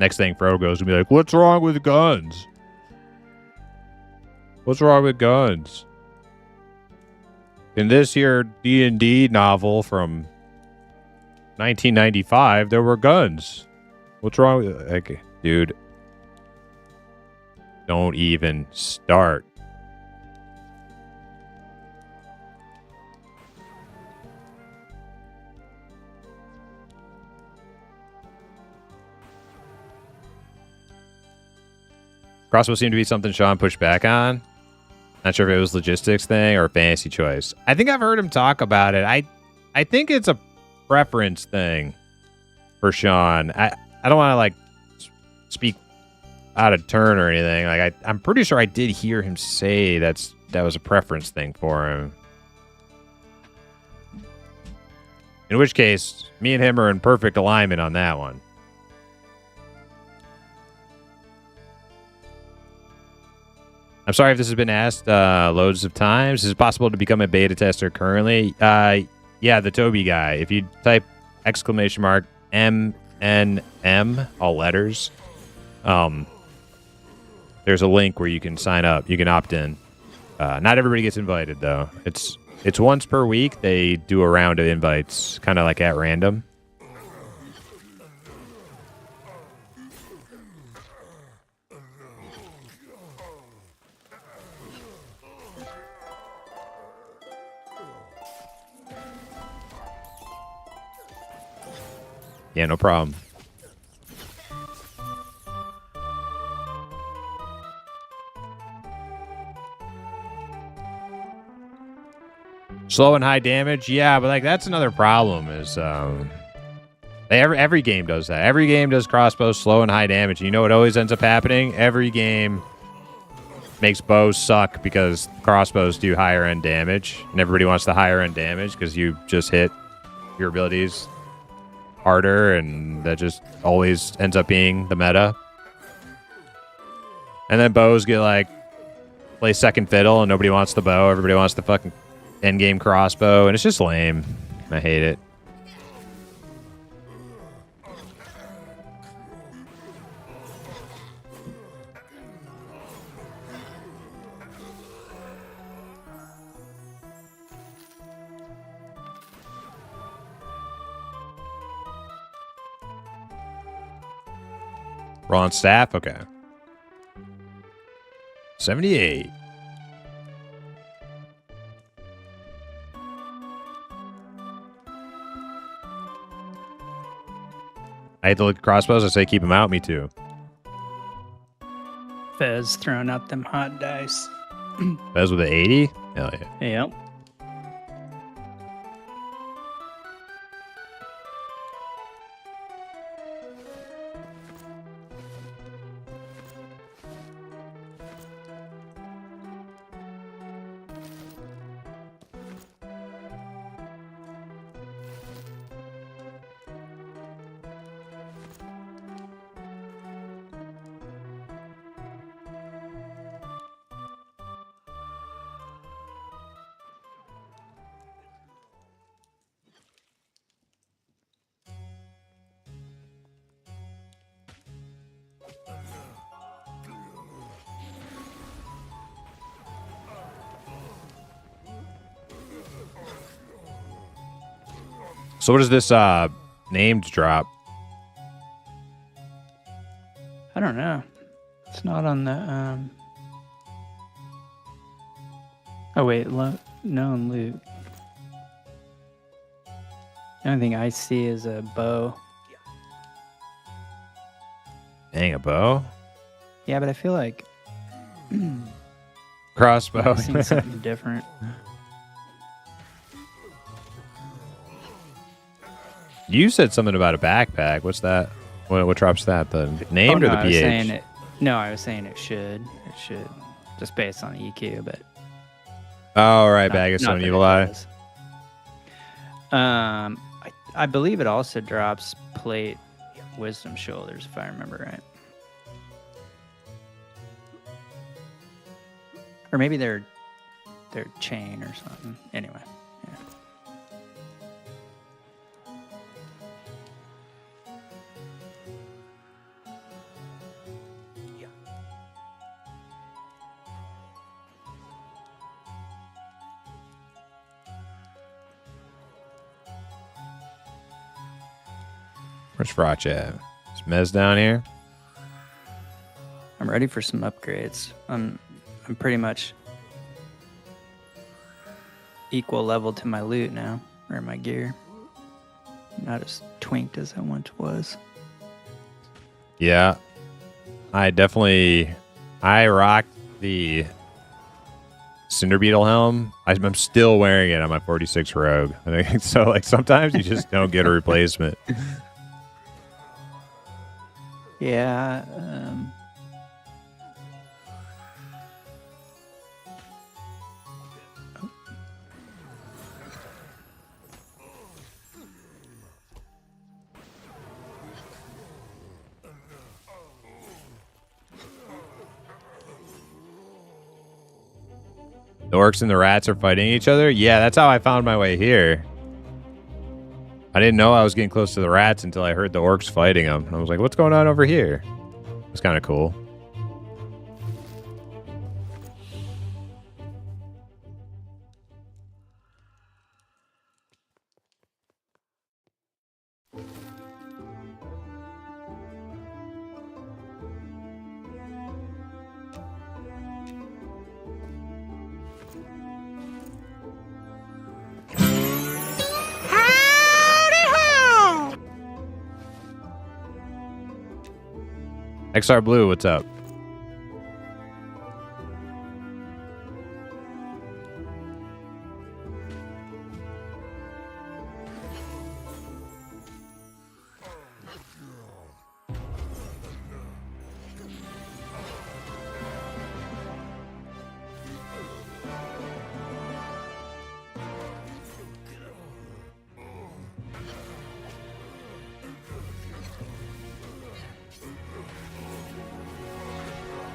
Next thing, Frogo's gonna be like, "What's wrong with guns? What's wrong with guns?" In this here D&D novel from 1995, there were guns. What's wrong with like, dude? Don't even start. Crossbow seemed to be something Sean pushed back on. Not sure if it was logistics thing or a fantasy choice. I think I've heard him talk about it. I think it's a preference thing for Sean. I don't want to like speak out of turn or anything. Like I'm pretty sure I did hear him say that was a preference thing for him. In which case, me and him are in perfect alignment on that one. I'm sorry if this has been asked loads of times. Is it possible to become a beta tester currently? Yeah, the Toby guy. If you type !MNM, all letters, there's a link where you can sign up. You can opt in. Not everybody gets invited, though. It's once per week. They do a round of invites, kind of like at random. Yeah, no problem. Slow and high damage, yeah, but like that's another problem. Is every game does that. Every game does crossbows slow and high damage. And you know what always ends up happening? Every game makes bows suck because crossbows do higher end damage, and everybody wants the higher end damage because you just hit your abilities harder, and that just always ends up being the meta. And then bows get like play second fiddle, and nobody wants the bow. Everybody wants the fucking end game crossbow, and it's just lame. I hate it. We're on staff? Okay. 78. I hate to look at crossbows. I say keep them out. Me too. Fez throwing out them hot dice. Fez with an 80? Hell yeah. Yep. So what is this named drop? I don't know. It's not on the Oh wait, known loot. The only thing I see is a bow. Dang, a bow? Yeah, but I feel like Crossbow. I've seen something different. You said something about a backpack. What's that? What drops that? The named or the I was PH? saying it. No, I was saying it should. It should. Just based on EQ, but Oh, right. not- Bag of not Stone that Evil it Eye. does. I believe it also drops plate wisdom shoulders, if I remember right. Or maybe they're chain or something. Anyway, yeah. Where's Frotch at? Is Mez down here? I'm ready for some upgrades. I'm pretty much equal level to my loot now, or my gear. Not as twinked as I once was. Yeah. I rocked the Cinder Beetle helm. I'm still wearing it on my 46 Rogue. I think so. Like sometimes you just don't get a replacement. Yeah. The orcs and the rats are fighting each other? Yeah, that's how I found my way here. I didn't know I was getting close to the rats until I heard the orcs fighting them. I was like, what's going on over here? It's kind of cool. XR Blue, what's up?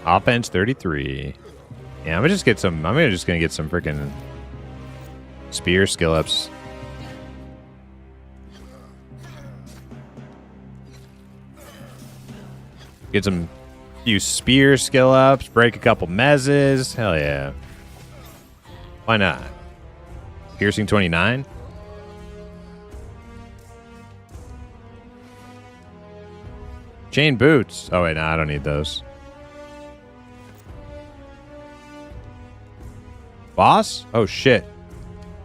Offense 33. Yeah, I'm gonna just get some freaking spear skill ups. Get some few spear skill ups, break a couple mezzes. Hell yeah. Why not? Piercing 29? Chain boots. Oh wait, no, I don't need those. Boss? Oh shit.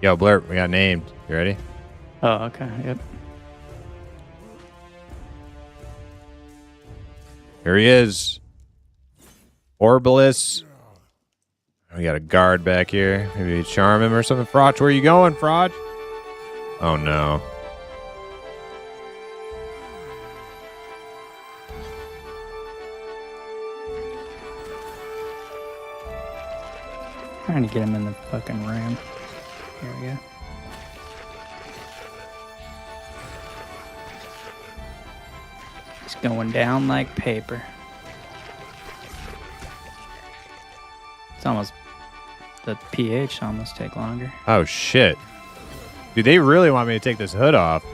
Yo, Blurp, we got named. You ready? Oh, okay. Yep. Here he is. Orbilis. We got a guard back here. Maybe charm him or something. Frotch, where you going, Frotch? Oh no. Trying to get him in the fucking room. Here we go. It's going down like paper. It's almost... The pH almost take longer. Oh shit. Dude, they really want me to take this hood off.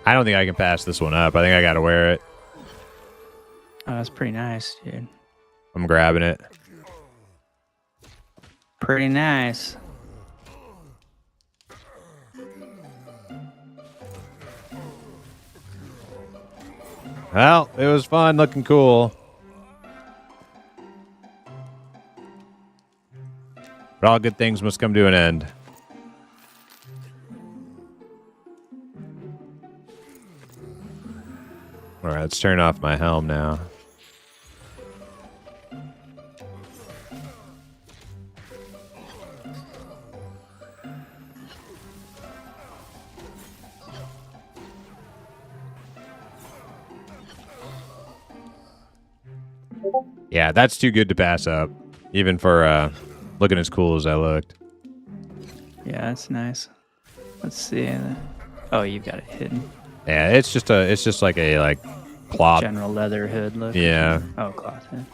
I don't think I can pass this one up. I think I gotta wear it. Oh, that's pretty nice, dude. I'm grabbing it. Pretty nice. Well, it was fun, looking cool. But all good things must come to an end. All right, let's turn off my helm now. Yeah, that's too good to pass up, even for looking as cool as I looked. Yeah, that's nice. Let's see. Oh, you've got it hidden. Yeah, it's just like a cloth. General leather hood look. Yeah. Oh, cloth hood.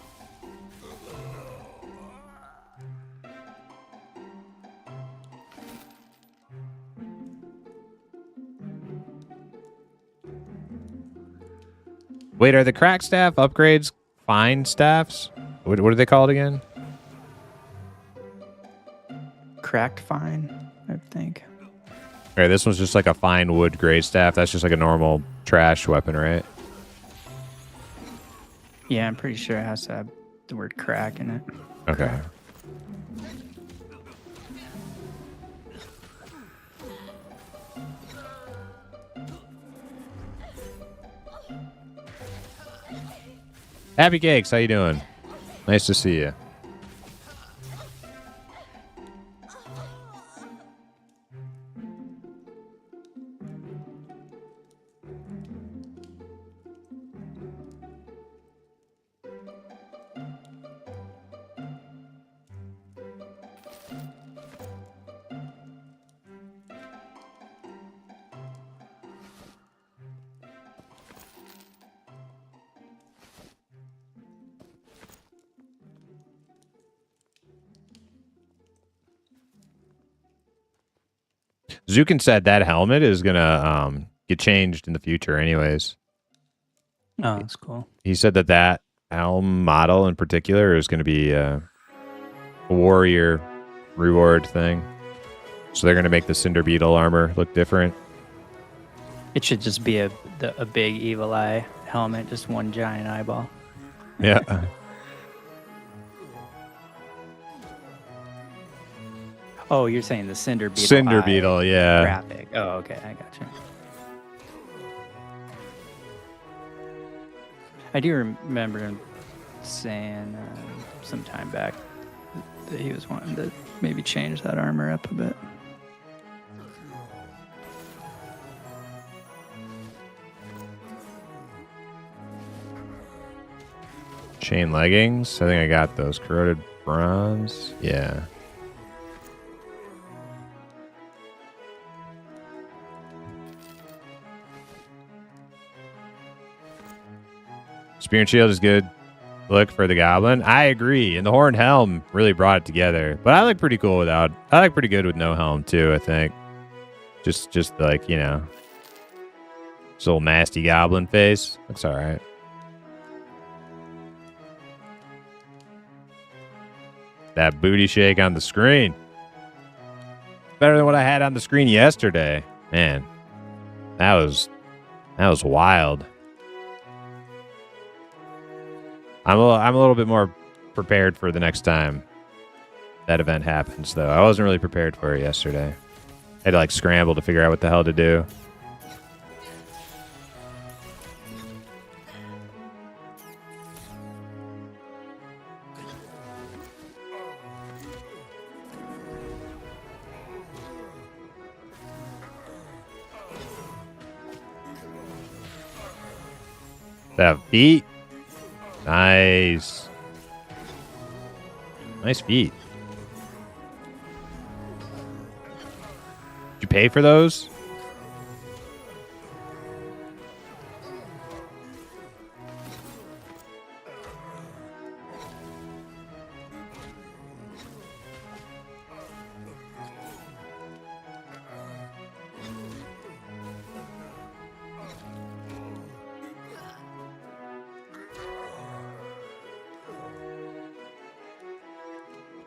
Wait, are the crack staff upgrades fine staffs? What are they called again? Cracked fine, I think. Okay, this one's just like a fine wood great staff. That's just like a normal trash weapon, right? Yeah, I'm pretty sure it has to have the word crack in it. Okay. Happy Cakes, how you doing? Nice to see you. Zukin said that helmet is gonna get changed in the future anyways. Oh, that's cool. He said that helm model in particular is gonna be a warrior reward thing. So they're gonna make the Cinder Beetle armor look different. It should just be a big evil eye helmet, just one giant eyeball. Yeah. Oh, you're saying the Cinder Beetle. Cinder eye Beetle, yeah. graphic. Oh, okay, I got you. I do remember him saying some time back that he was wanting to maybe change that armor up a bit. Chain leggings. I think I got those. Corroded bronze. Yeah. Spear and shield is good look for the goblin. I agree. And the horned helm really brought it together. But I look pretty cool without. I look pretty good with no helm too, I think. Just like, you know. This little nasty goblin face. Looks alright. That booty shake on the screen. Better than what I had on the screen yesterday. Man. That was wild. I'm a little bit more prepared for the next time that event happens, though. I wasn't really prepared for it yesterday. I had to like scramble to figure out what the hell to do. That feet. Nice. Nice feet. Did you pay for those?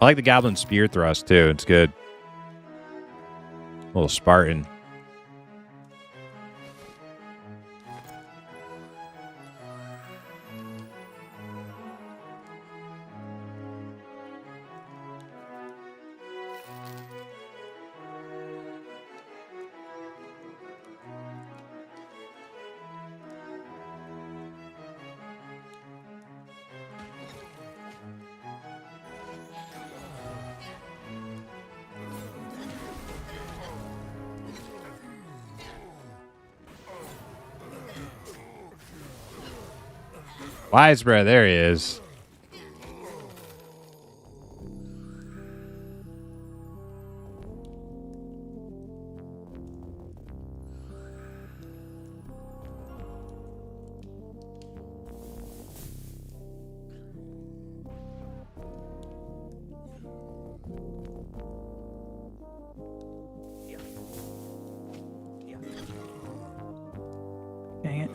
I like the goblin spear thrust too. It's good. A little Spartan. Widespread, there he is. Dang it.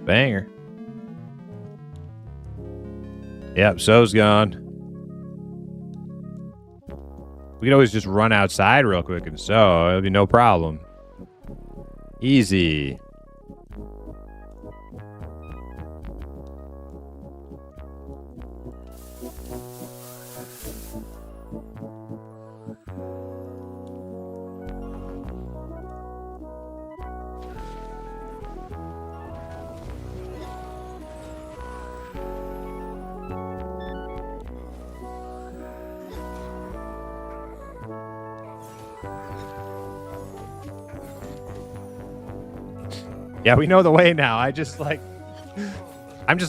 Banger. Yep, so's gone. We could always just run outside real quick and sew. It'll be no problem. Easy. Yeah, we know the way now. I'm just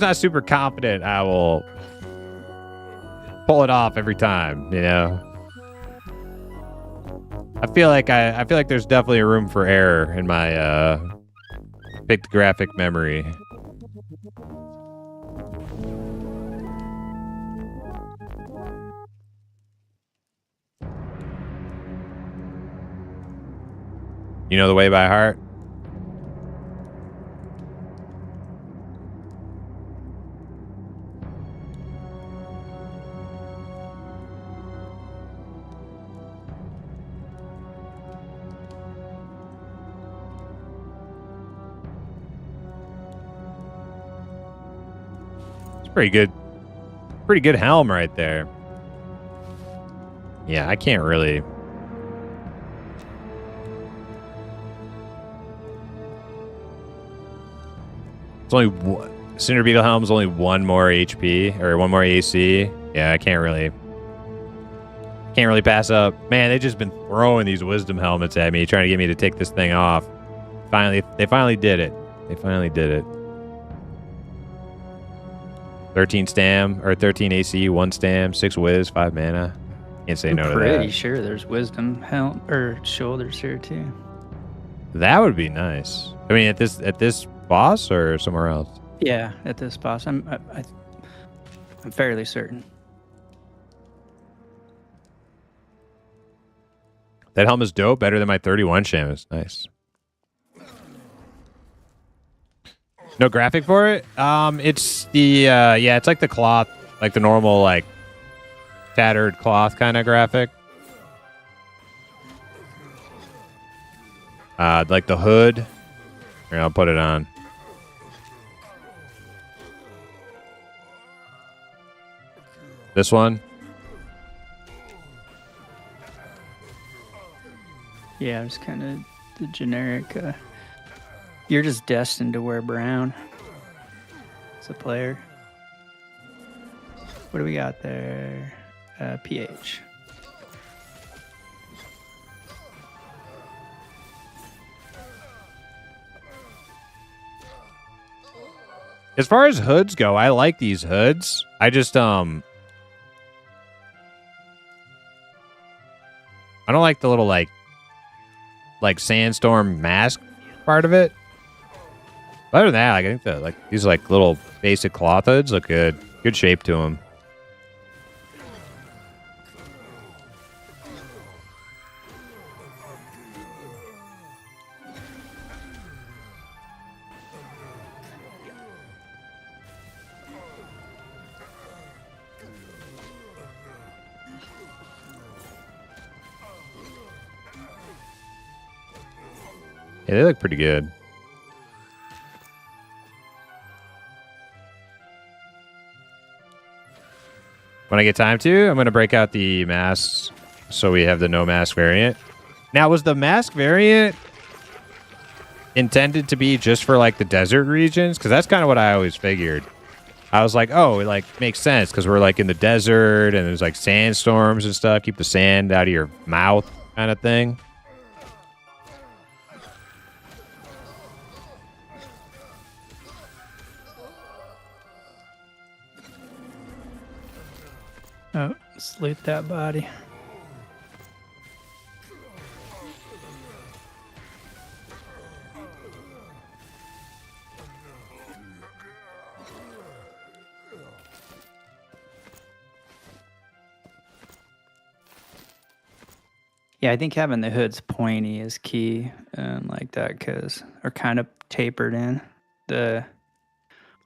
not super confident I will pull it off every time, you know? I feel like there's definitely a room for error in my pictographic memory. You know the way by heart? Pretty good helm right there. Yeah, I can't really. It's only one. Cinder Beetle helm's only one more HP or one more AC. Yeah, I can't really pass up. Man, they've just been throwing these wisdom helmets at me, trying to get me to take this thing off. They finally did it. They finally did it. 13 stam or 13 AC, 1 stam, 6 whiz, 5 mana. Can't say no to that. I'm pretty sure there's wisdom helm or shoulders here too. That would be nice. I mean, at this boss or somewhere else? Yeah, at this boss. I'm fairly certain. That helm is dope. Better than my 31 Shamus. Nice. No graphic for it? It's the it's like the cloth, like the normal like tattered cloth kind of graphic. Like the hood. Here, I'll put it on. This one. Yeah, it's kind of the generic. You're just destined to wear brown as a player. What do we got there? PH. As far as hoods go, I like these hoods. I just I don't like the little like sandstorm mask part of it. Other than that, I think these like little basic cloth hoods look good. Good shape to them. Yeah, they look pretty good. When I get time to, I'm going to break out the masks so we have the no mask variant. Now, was the mask variant intended to be just for like the desert regions? Because that's kind of what I always figured. I was like, oh, it like makes sense because we're like in the desert and there's like sandstorms and stuff. Keep the sand out of your mouth kind of thing. Oh, let's loot that body. Yeah, I think having the hoods pointy is key, like that, because or kind of tapered in. The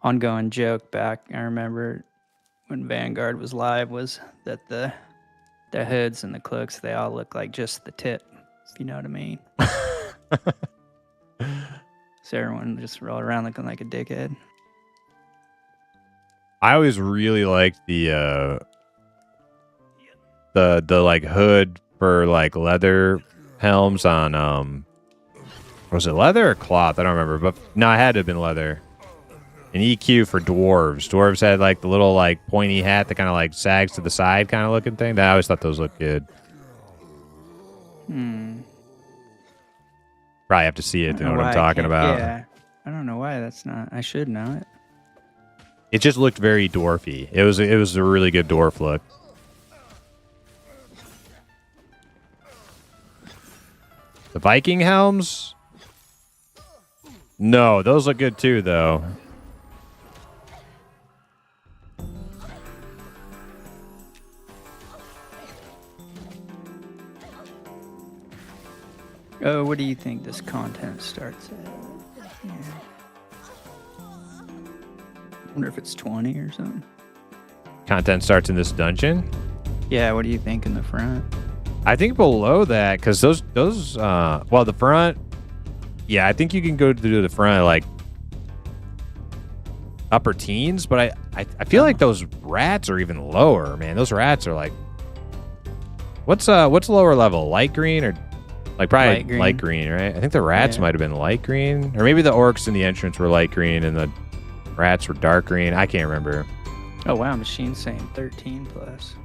ongoing joke back. I remember when Vanguard was live was that the hoods and the cloaks, they all look like just the tip, if you know what I mean. So everyone just roll around looking like a dickhead. I always really liked the like hood for like leather helms on was it leather or cloth? I don't remember, but no, it had to have been leather. An EQ for dwarves. Dwarves had like the little like pointy hat that kind of like sags to the side kind of looking thing. I always thought those looked good. Probably have to see it to know what I'm talking about. Yeah, I don't know why that's not. I should know it. It just looked very dwarfy. It was a really good dwarf look. The Viking helms? No, those look good too, though. Oh, what do you think this content starts at? Yeah. Wonder if it's 20 or something. Content starts in this dungeon? Yeah, what do you think in the front? I think below that, because those well, the front, yeah, I think you can go to the front like upper teens, but I feel like those rats are even lower, man. Those rats are like, what's lower level? Light green or like probably light green, right? I think the rats might have been light green, or maybe the orcs in the entrance were light green and the rats were dark green. I can't remember. Oh wow, machine's saying 13 plus.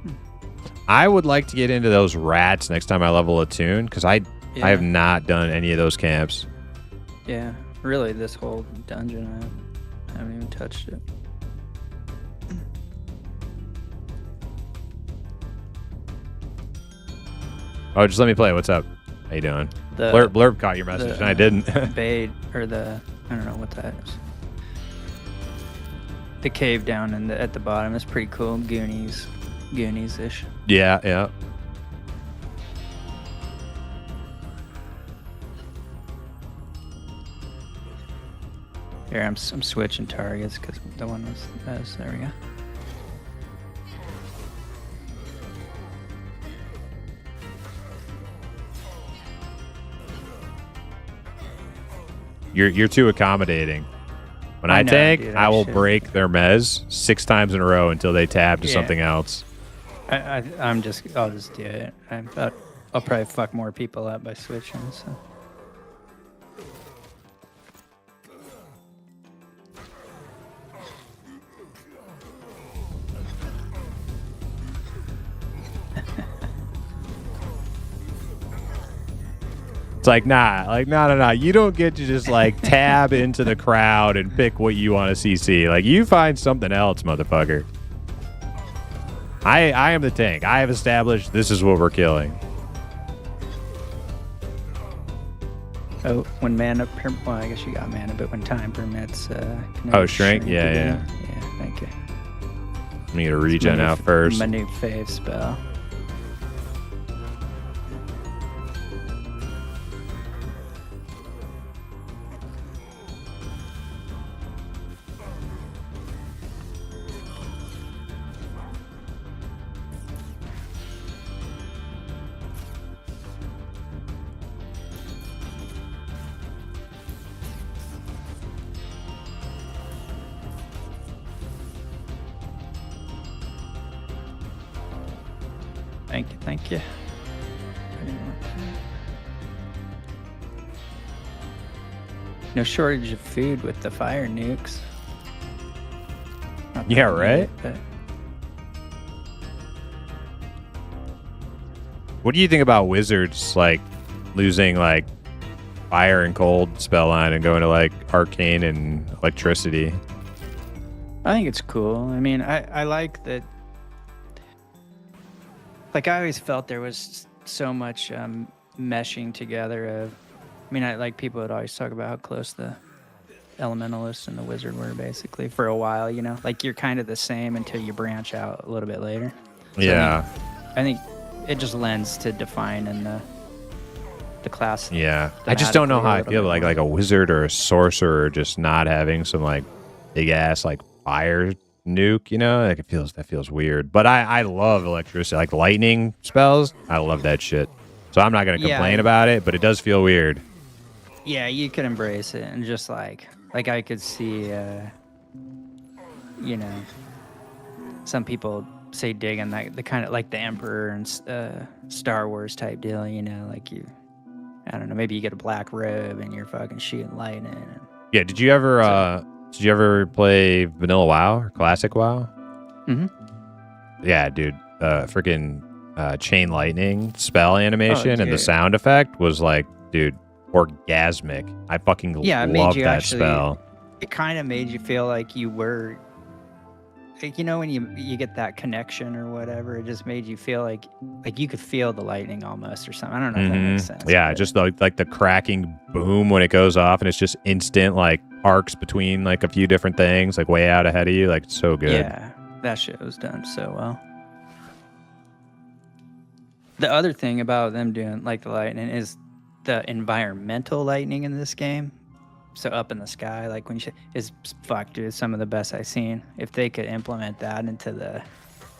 I would like to get into those rats next time I level a tune, because I have not done any of those camps. Yeah, really, this whole dungeon, I haven't even touched it. Oh, just let me play. What's up? How you doing? Blurb caught your message, and I didn't. Bade, or I don't know what that is. The cave down at the bottom is pretty cool. Goonies-ish. Yeah, yeah. Here, I'm switching targets because the one was there we go. You're too accommodating. When I tank, dude, I will break their mez 6 times in a row until they tab to something else. I'll just do it. I'll probably fuck more people up by switching. So. It's like, nah. You don't get to just like tab into the crowd and pick what you want to CC. Like, you find something else, motherfucker. I am the tank. I have established this is what we're killing. Oh, when mana well, I guess you got mana, but when time permits, shrink? Yeah. Yeah, thank you. I'm gonna regen out first. My new fave spell. Thank you. No shortage of food with the fire nukes. Yeah, right? But what do you think about wizards like losing like fire and cold spell line and going to like arcane and electricity? I think it's cool. I mean, I like that. Like, I always felt there was so much meshing together of, I mean, like people would always talk about how close the elementalist and the wizard were basically for a while, you know, like you're kind of the same until you branch out a little bit later. So Yeah. I think it just lends to defining the class. Yeah. I just don't know how I feel like a wizard or a sorcerer just not having some like big ass like fire nuke, you know? Like that feels weird. But I love electricity, like lightning spells. I love that shit. So I'm not gonna complain about it, but it does feel weird. Yeah, you could embrace it and just like I could see, you know, some people say digging that the kind of like the Emperor and Star Wars type deal, you know, like I don't know, maybe you get a black robe and you're fucking shooting lightning. And, Yeah, did you ever play Vanilla WoW or Classic WoW? Mm-hmm. Yeah, dude. Freaking chain lightning spell animation and the sound effect was like, dude, orgasmic. I fucking love that spell. It kind of made you feel like you were, like, you know, when you get that connection or whatever, it just made you feel like you could feel the lightning almost or something. I don't know if that makes sense. Yeah, just like the cracking boom when it goes off, and it's just instant like arcs between like a few different things, like way out ahead of you. Like, so good. Yeah, that shit was done so well. The other thing about them doing like the lightning is the environmental lightning in this game. So up in the sky, like when you is fuck, dude, some of the best I've seen. If they could implement that into the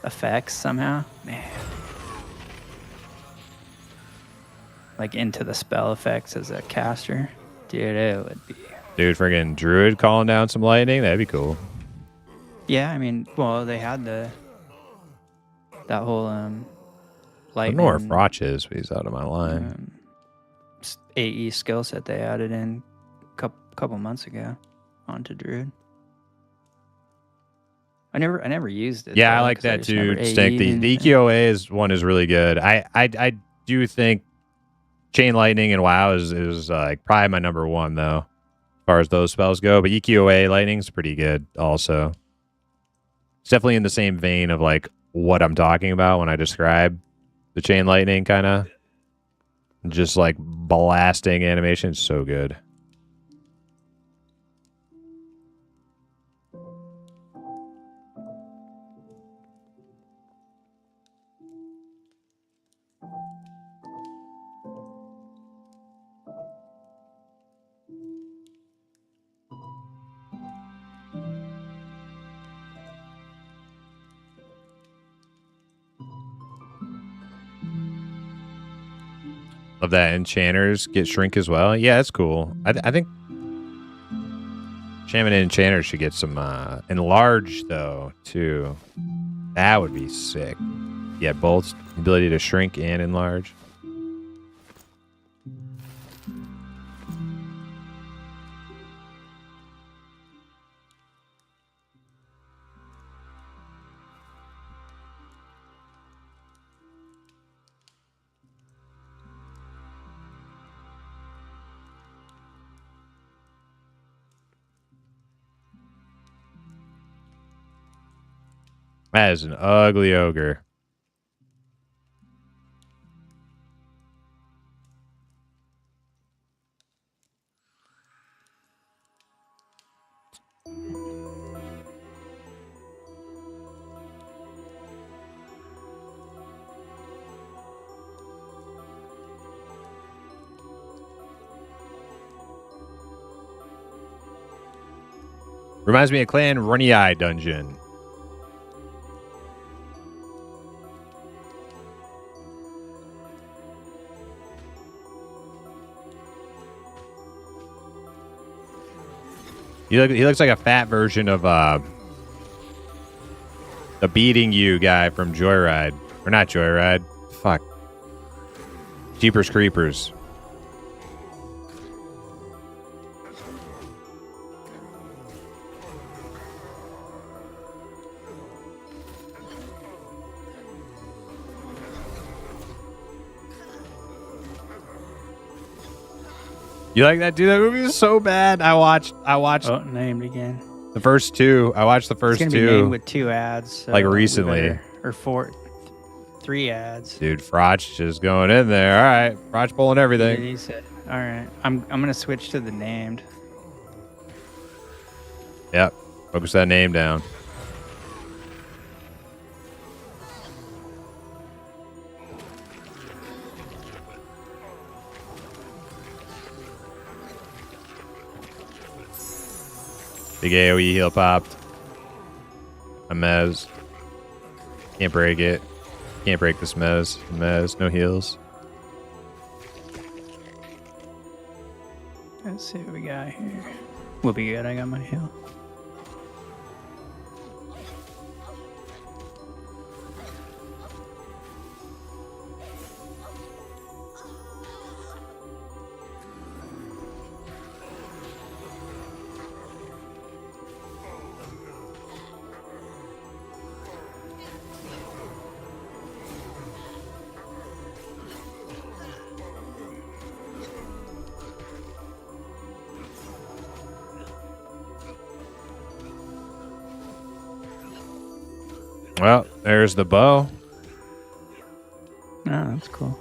effects somehow, man, like into the spell effects as a caster, dude, it would be. Dude, friggin' druid calling down some lightning, that'd be cool. Yeah, I mean, well, they had that whole I lightning. don't know where Frotch is, but he's out of my line. AE skill set they added in a couple months ago onto druid. I never used it. Yeah, though, I like 'cause that just too. remember Stink. The and- EQOA one is really good. I do think Chain Lightning and WoW is like probably my number one though, as far as those spells go. But EQOA Lightning's pretty good also. It's definitely in the same vein of like what I'm talking about when I describe the Chain Lightning kind of. Just like blasting animation, it's so good. Love that enchanters get shrink as well. Yeah, that's cool. I think Shaman and enchanters should get some enlarge though too. That would be sick. Yeah, both ability to shrink and enlarge. That is an ugly ogre. Reminds me of Clan Runny Eye Dungeon. He looks like a fat version of the beating you guy from Joyride. Or not Joyride. Fuck. Jeepers Creepers. You like that, dude? That movie is so bad. I watched Oh, named again. the first two. I watched the It's first gonna be two. named with 2 ads. So Like we recently. better- or 3 ads. Dude, Frotch just going in there. All right. Frotch pulling everything. He said, all right, I'm gonna switch to the named. Yep. Focus that name down. Big AoE heal popped. A Mez. Can't break it. Can't break this Mez. Mez, no heals. Let's see what we got here. We'll be good. I got my heal. Well, there's the bow. Oh, that's cool.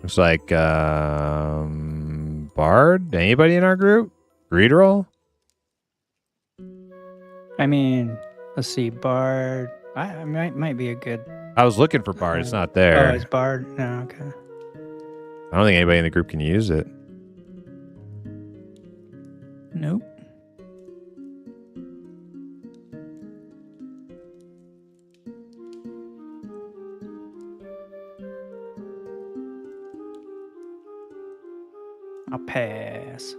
Looks like Bard. Anybody in our group? Greed roll? I mean, let's see. Bard. I might be a good. I was looking for Bard. It's not there. Oh, it's Bard. No, okay. I don't think anybody in the group can use it. Nope. I'll pass.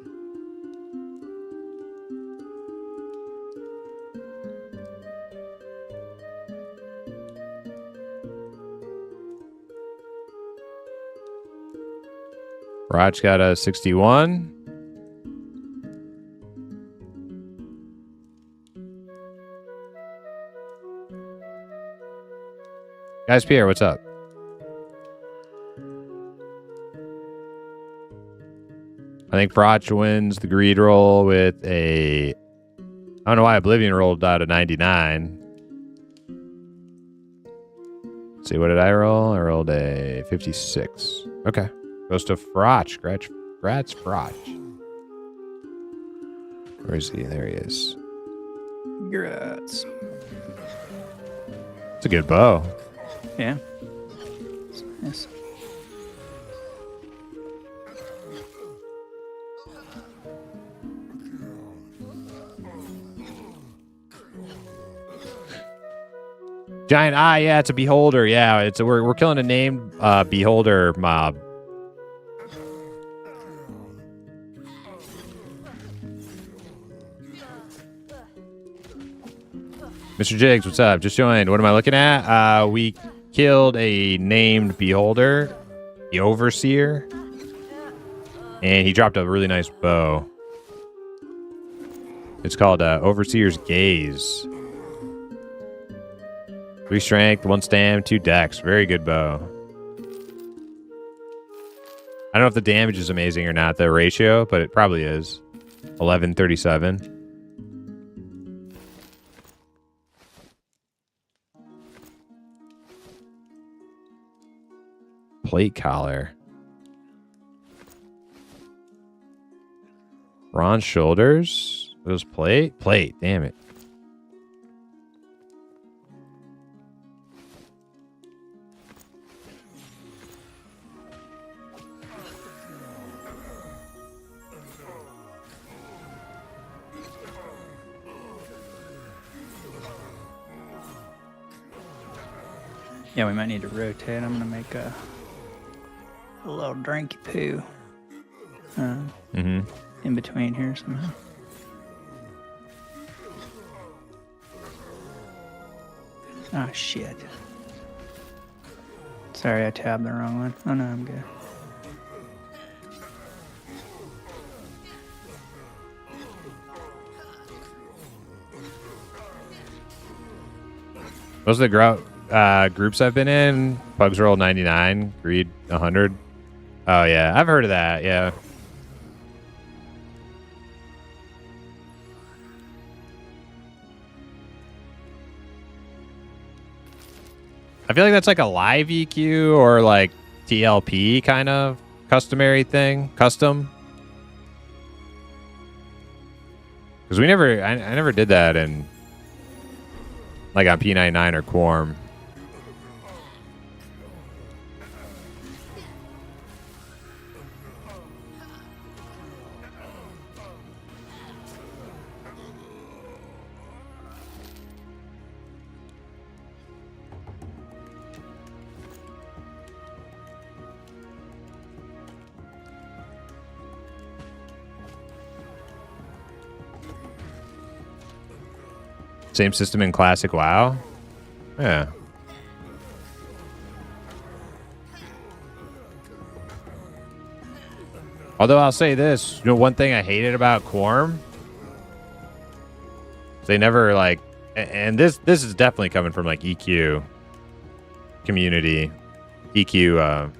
Raj got a 61. Guys, Pierre, what's up? I think Frotch wins the greed roll with a... I don't know why Oblivion rolled out a 99. Let's see, what did I roll? I rolled a 56. Okay. Goes to Frotch. Congrats, Frotch. Where is he? There he is. Congrats. It's a good bow. Yeah. It's nice. Giant eye, yeah, it's a beholder. Yeah, it's we're killing a named beholder mob. Mr. Jigs, what's up? Just joined. What am I looking at? We killed a named beholder, the Overseer, and he dropped a really nice bow. It's called Overseer's Gaze. 3 strength, 1 stam, 2 dex. Very good bow. I don't know if the damage is amazing or not, the ratio, but it probably is. 1137. Plate collar. Bronze shoulders. Those plate? Plate, damn it. Yeah, we might need to rotate. I'm gonna make a little drinky poo in between here somehow. Ah, shit. Sorry, I tabbed the wrong one. Oh no, I'm good. Most of the groups I've been in, Pugs roll 99, Greed 100. Oh yeah, I've heard of that. Yeah. I feel like that's like a live EQ or like TLP kind of customary thing, custom. Because I never did that in like on P99 or Quorum. Same system in Classic WoW? Yeah. Although I'll say this, one thing I hated about Quorum, they never like, and this is definitely coming from like EQ community, EQ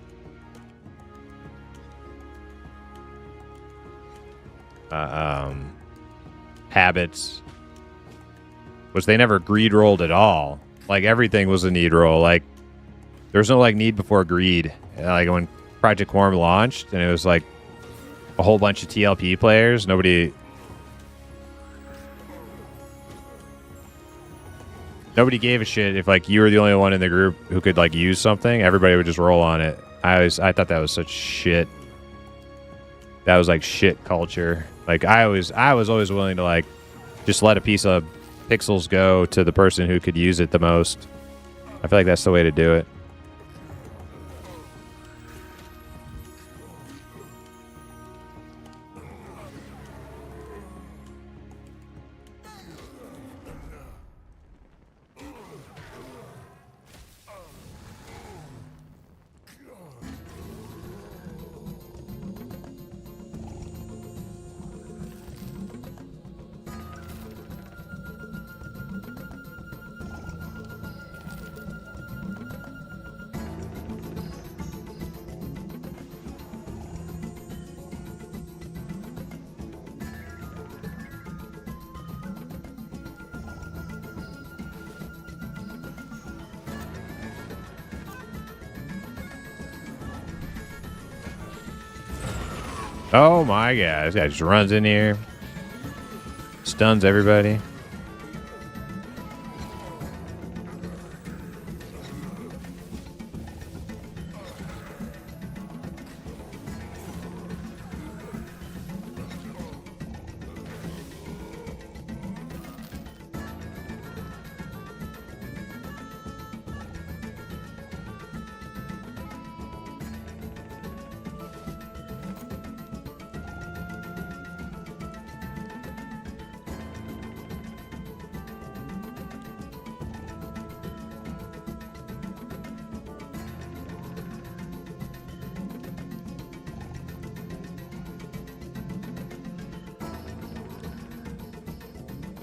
habits, was they never greed rolled at all. Like everything was a need roll. Like there's no like need before greed. Like when Project Quorum launched and it was like a whole bunch of TLP players, nobody gave a shit if like you were the only one in the group who could like use something. Everybody would just roll on it. I thought that was such shit. That was like shit culture. Like I was always willing to like just let a piece of pixels go to the person who could use it the most. I feel like that's the way to do it. Oh my god, this guy just runs in here, stuns everybody.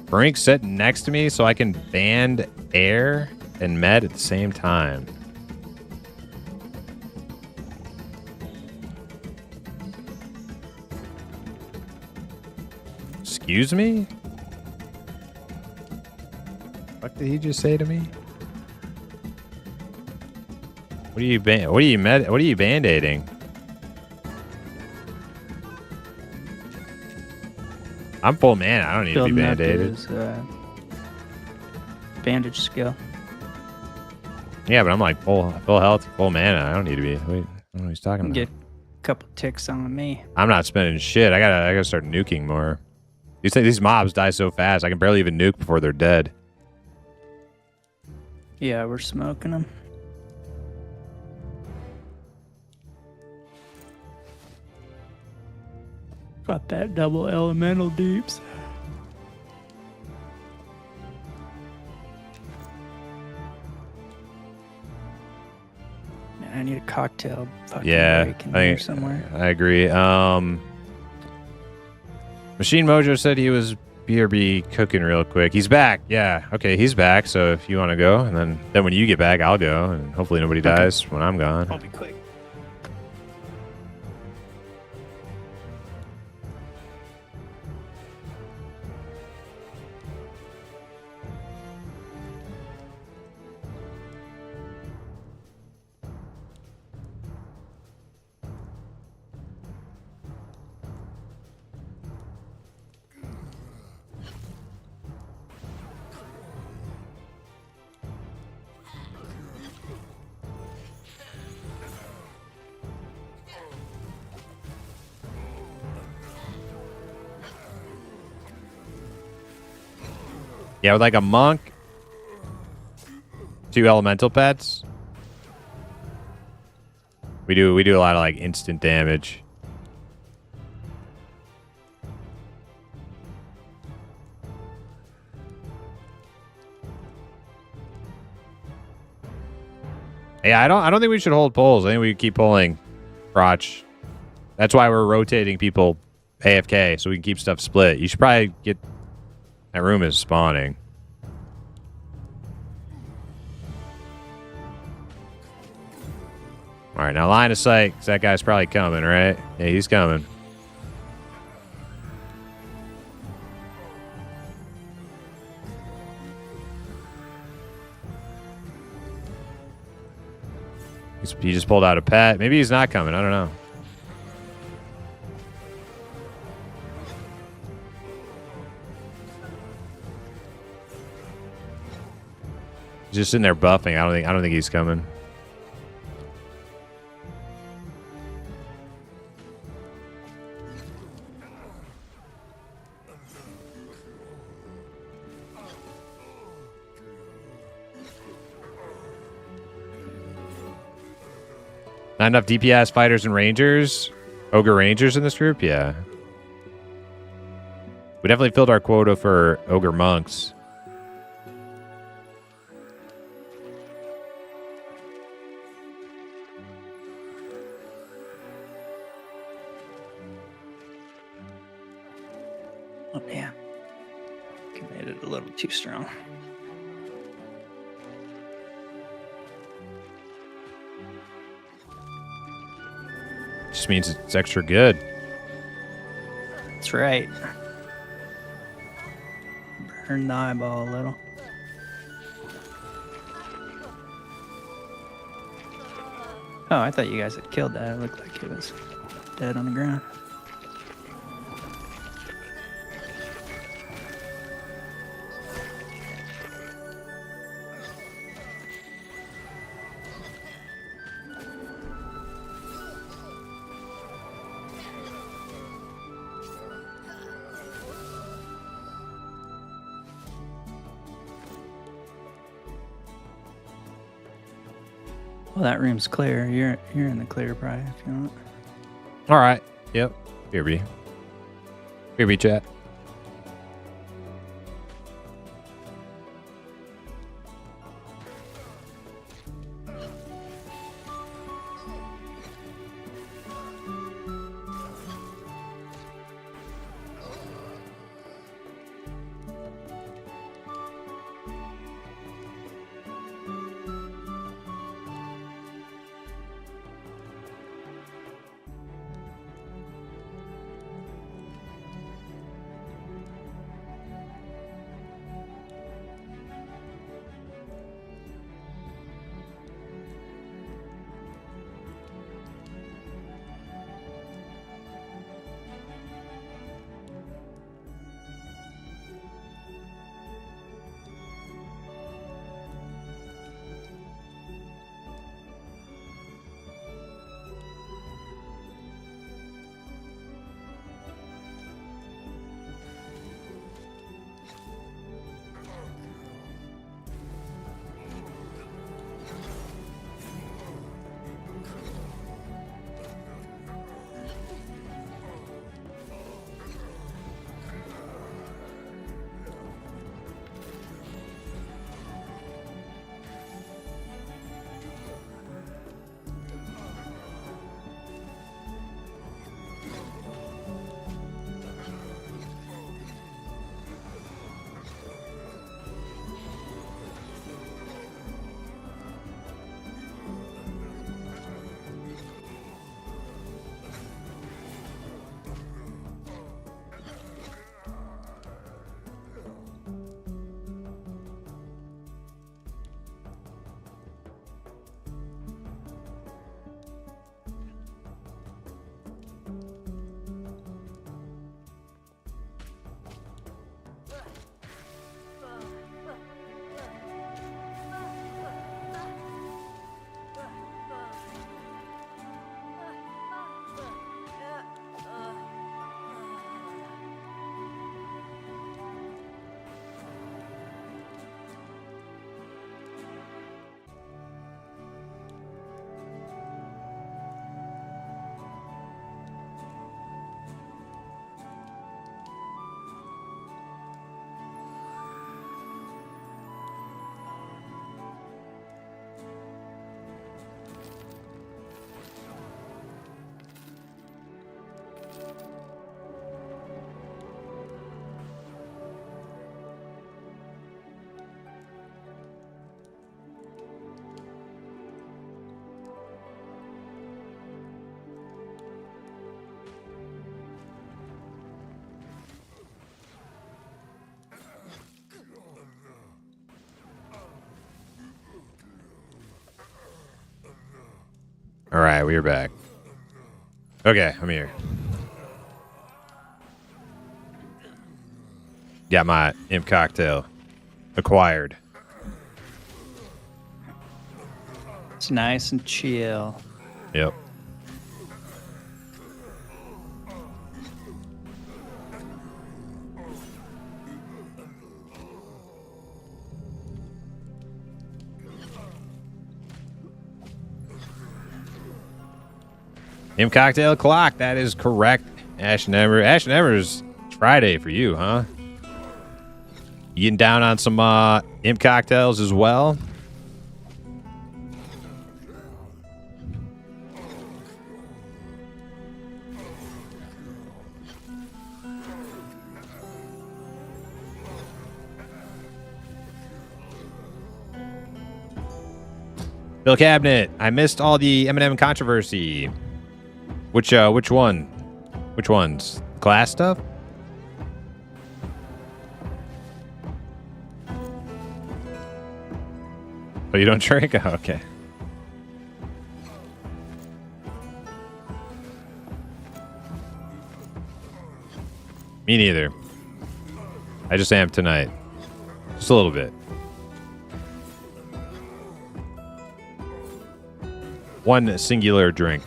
Brink sitting next to me so I can band air and med at the same time. Excuse me? What did he just say to me? What are you band-aiding? I'm full mana. I don't need to be band-aided. Bandage skill. Yeah, but I'm like full health, full mana. I don't need to be. Wait, I don't know what he's talking about. Get a couple ticks on me. I'm not spending shit. I gotta start nuking more. These mobs die so fast. I can barely even nuke before they're dead. Yeah, we're smoking them. Got that double elemental deeps. Man, I need a cocktail fucking break in here somewhere. I agree. Machine Mojo said he was BRB cooking real quick. He's back. Yeah. Okay, he's back. So if you want to go, and then when you get back, I'll go, and hopefully nobody dies when I'm gone. I'll be quick. Yeah, with like a monk, 2 elemental pets. We do a lot of like instant damage. Yeah, I don't think we should hold polls. I think we keep pulling crotch. That's why we're rotating people AFK so we can keep stuff split. You should probably get that room is spawning. All right, now line of sight, 'cause that guy's probably coming, right? Yeah, he's coming. He just pulled out a pet. Maybe he's not coming. I don't know. He's just sitting there buffing. I don't think he's coming. Not enough DPS fighters and rangers? Ogre rangers in this group? Yeah. We definitely filled our quota for ogre monks. Oh, damn. Made it a little too strong. Just means it's extra good. That's right. Burn the eyeball a little. Oh, I thought you guys had killed that. It looked like it was dead on the ground. Well, that room's clear. You're in the clear, probably, if you want. All right. Yep. Here be. Here be, chat. All right, we are back. Okay, I'm here. Got my imp cocktail acquired. It's nice and chill. Yep. Imp cocktail clock. That is correct. Ashton Emmer. Ashton Emmer's Friday for you, huh? You getting down on some imp cocktails as well? Bill Cabinet. I missed all the Eminem controversy. Which one? Which ones? Class stuff? Oh, you don't drink? Oh, okay. Me neither. I just am tonight. Just a little bit. One singular drink.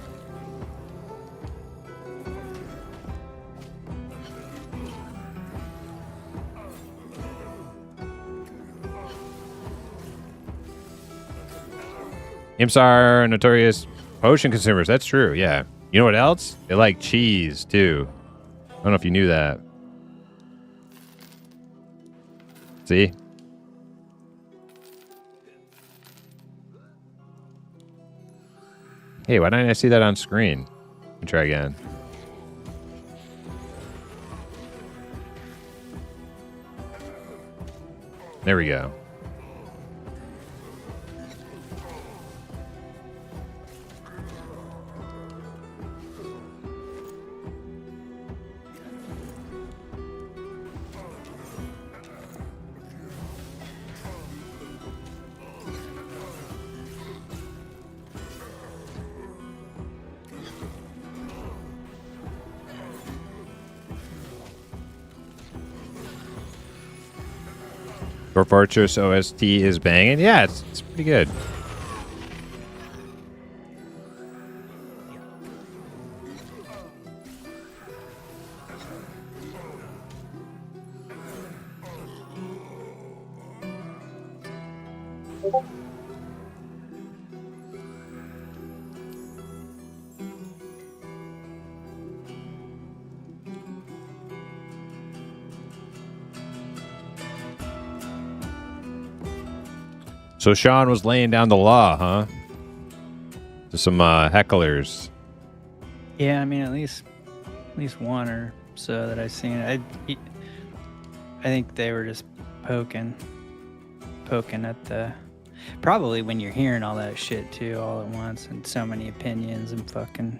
Imps are notorious potion consumers. That's true, yeah. You know what else? They like cheese, too. I don't know if you knew that. See? Hey, why didn't I see that on screen? Let me try again. There we go. Dwarf Fortress OST is banging. Yeah, it's pretty good. So Sean was laying down the law, huh? To some hecklers. Yeah, I mean at least one or so that I've seen. I think they were just poking at the. Probably when you're hearing all that shit too, all at once, and so many opinions and fucking.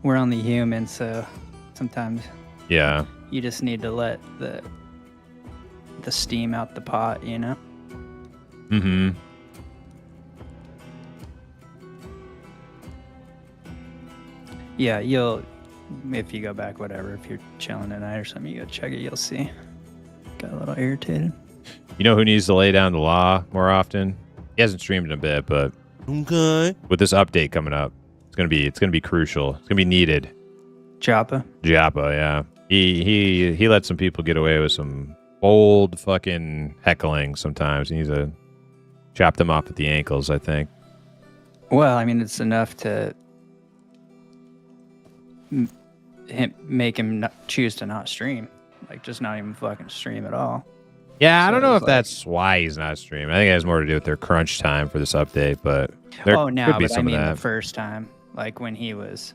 We're only human, so sometimes. Yeah. You just need to let the steam out the pot, you know. Mm-hmm. Yeah, you'll, if you go back, whatever, if you're chilling at night or something, you go check it, you'll see. Got a little irritated. You know who needs to lay down the law more often? He hasn't streamed in a bit, but okay. With this update coming up, it's gonna be crucial. It's gonna be needed. Joppa, yeah. He let some people get away with some bold fucking heckling sometimes. He needs to chop them off at the ankles, I think. Well, I mean, it's enough to make him not choose to not stream. Like, just not even fucking stream at all. Yeah, I don't know if like, that's why he's not streaming. I think it has more to do with their crunch time for this update, but there could be but some I mean of that. the first time, like when he was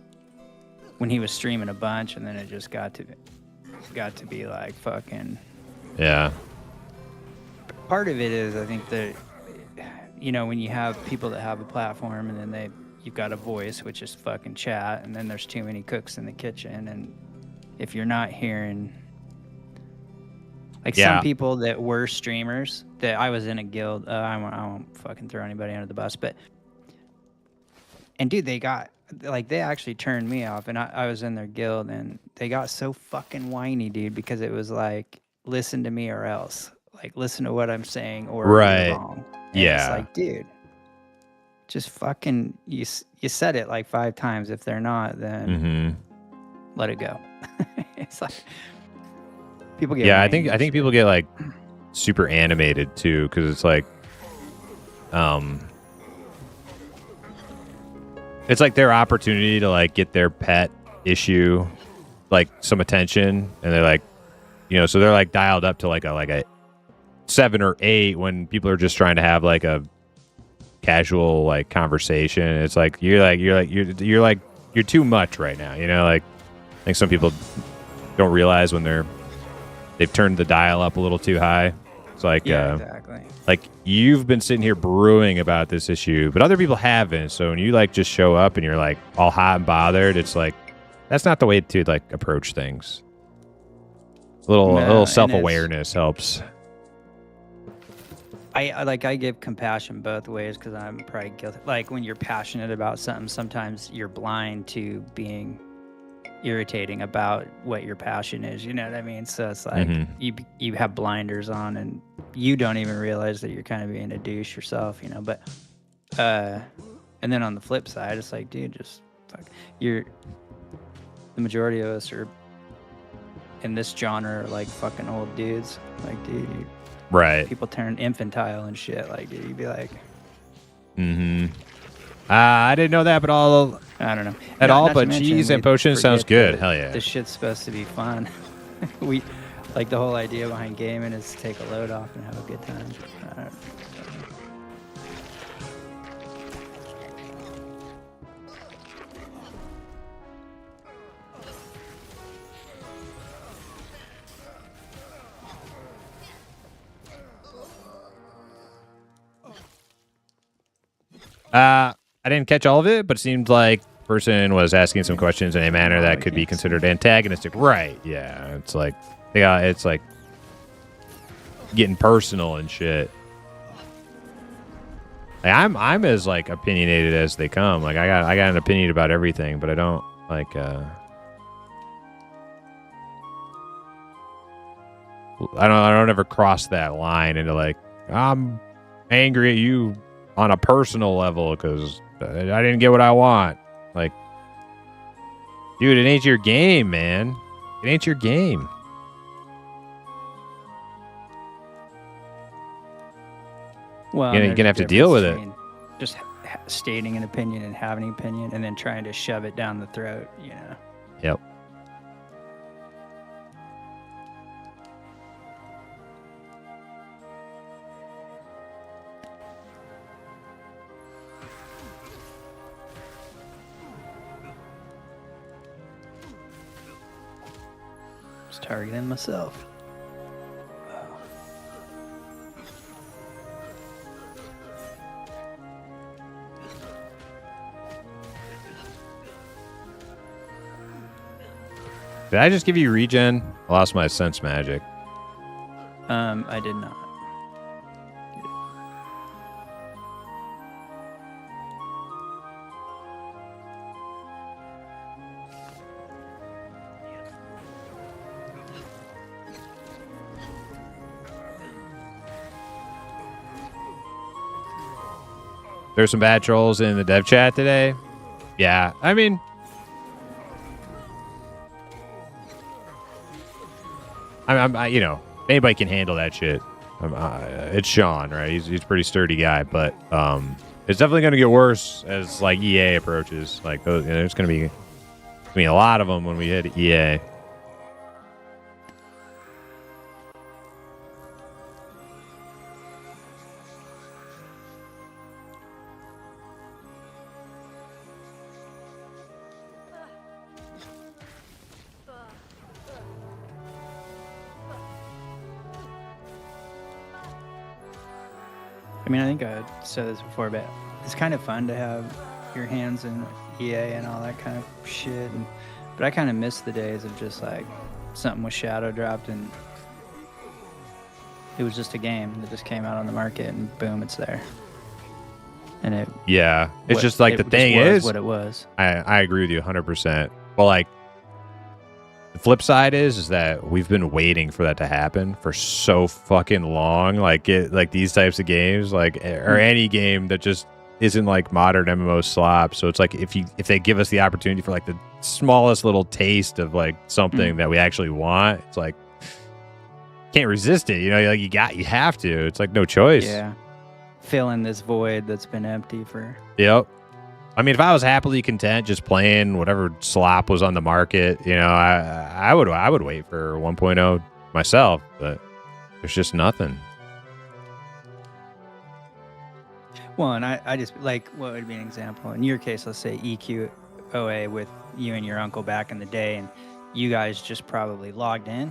streaming a bunch, and then it just got to be like fucking. Yeah. Part of it is, I think that, you know, when you have people that have a platform and then you've got a voice, which is fucking chat, and then there's too many cooks in the kitchen, and if you're not hearing, like some people that were streamers, that I was in a guild, I won't fucking throw anybody under the bus, but And dude, they actually turned me off, and I was in their guild, and they got so fucking whiny, dude, because it was like, listen to me or else. Like, listen to what I'm saying or Right. you're wrong. And Yeah. It's like, dude, just fucking, you said it like 5 times. If they're not, then let it go. It's like, people get Yeah, I whiny think and shit. people get like super animated too, because it's like it's like their opportunity to like get their pet issue like some attention, and they're like, you know, so they're like dialed up to like a 7 or 8 when people are just trying to have like a casual like conversation. It's like you're too much right now, you know. Like, I think some people don't realize when they've turned the dial up a little too high. It's like, Yeah, exactly. like you've been sitting here brewing about this issue, but other people haven't. So when you like just show up and you're like all hot and bothered, it's like, that's not the way to like approach things. A little and self-awareness helps. I give compassion both ways, because I'm probably guilty. Like, when you're passionate about something, sometimes you're blind to being irritating about what your passion is, you know what I mean? So it's like you have blinders on, and you don't even realize that you're kind of being a douche yourself, you know. But and then on the flip side, it's like, dude, just fuck, the majority of us are in this genre are like fucking old dudes. Like, dude, Right. people turn infantile and shit. Like, dude, you'd be like, I didn't know that, but I don't know. At all, not to but mention, cheese and we potions sounds forget good. that Hell yeah. This shit's supposed to be fun. We like, the whole idea behind gaming is to take a load off and have a good time. I didn't catch all of it, but it seemed like the person was asking some questions in a manner that could be considered antagonistic. Right? Yeah. It's like it's like getting personal and shit. Like, I'm as like opinionated as they come. Like, I got an opinion about everything, but I don't like I don't ever cross that line into like, I'm angry at you on a personal level because I didn't get what I want. Like, dude, it ain't your game, man. It ain't your game. Well, You're gonna have to deal with it. Just stating an opinion and having an opinion, and then trying to shove it down the throat, you know. Yep. Just targeting myself. Did I just give you regen? I lost my sense magic. I did not. There's some bad trolls in the dev chat today. Yeah, I mean, you know, anybody can handle that shit. It's Sean, right? He's a pretty sturdy guy, but it's definitely going to get worse as like EA approaches. Like, there's going to be a lot of them when we hit EA. I mean, I think I said this before, but it's kind of fun to have your hands in EA and all that kind of shit. But I kind of miss the days of just like something was shadow dropped and it was just a game that just came out on the market and boom, it's there. and it. Yeah, it's what- just like it the just thing was is, what it was. I agree with you 100%. Well, like the flip side is that we've been waiting for that to happen for so fucking long. Like these types of games, like or any game that just isn't like modern MMO slop. So it's like if they give us the opportunity for like the smallest little taste of like something that we actually want, it's like can't resist it. You know, like you have to. It's like no choice. Yeah, fill in this void that's been empty for. Yep. I mean, if I was happily content just playing whatever slop was on the market, you know, I would wait for 1.0 myself, but there's just nothing. Well, and I just like what would be an example in your case? Let's say EQOA with you and your uncle back in the day, and you guys just probably logged in.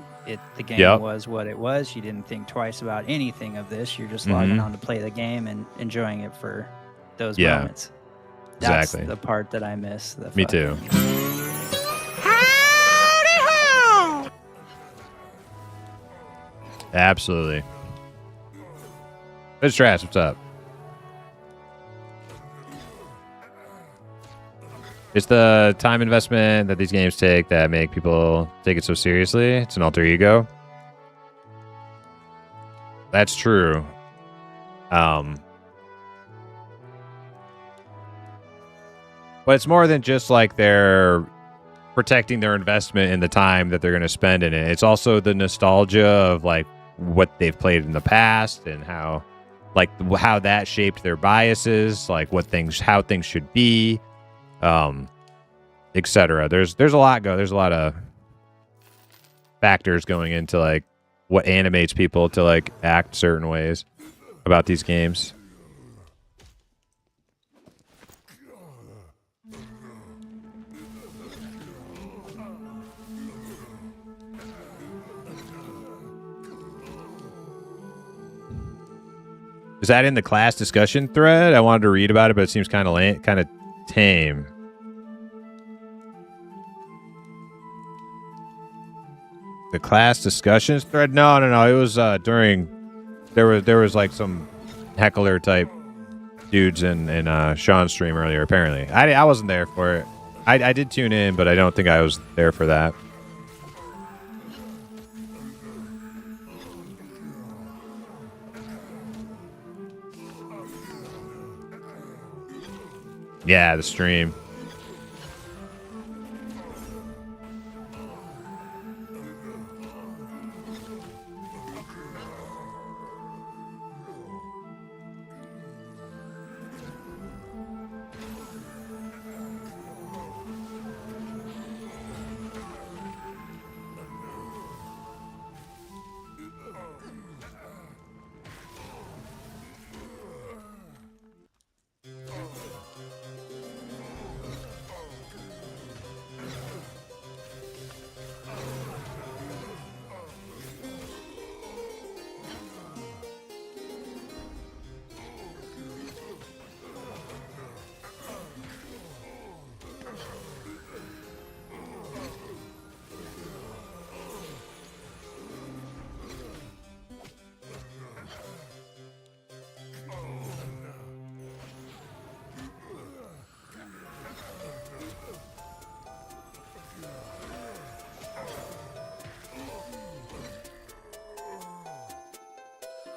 The game was what it was. You didn't think twice about anything of this. You're just logging on to play the game and enjoying it for those moments. That's Exactly. the part that I miss. Me too. Absolutely. It's Trash. What's up? It's the time investment that these games take that make people take it so seriously. It's an alter ego. That's true. But it's more than just like they're protecting their investment in the time that they're going to spend in it. It's also the nostalgia of like what they've played in the past and how that shaped their biases, like how things should be, etc. There's a lot of factors going into like what animates people to like act certain ways about these games. Is that in the class discussion thread? I wanted to read about it, but it seems kind of tame. The class discussions thread? No. It was during there was like some heckler type dudes in Sean's stream earlier. Apparently, I wasn't there for it. I did tune in, but I don't think I was there for that. Yeah, the stream.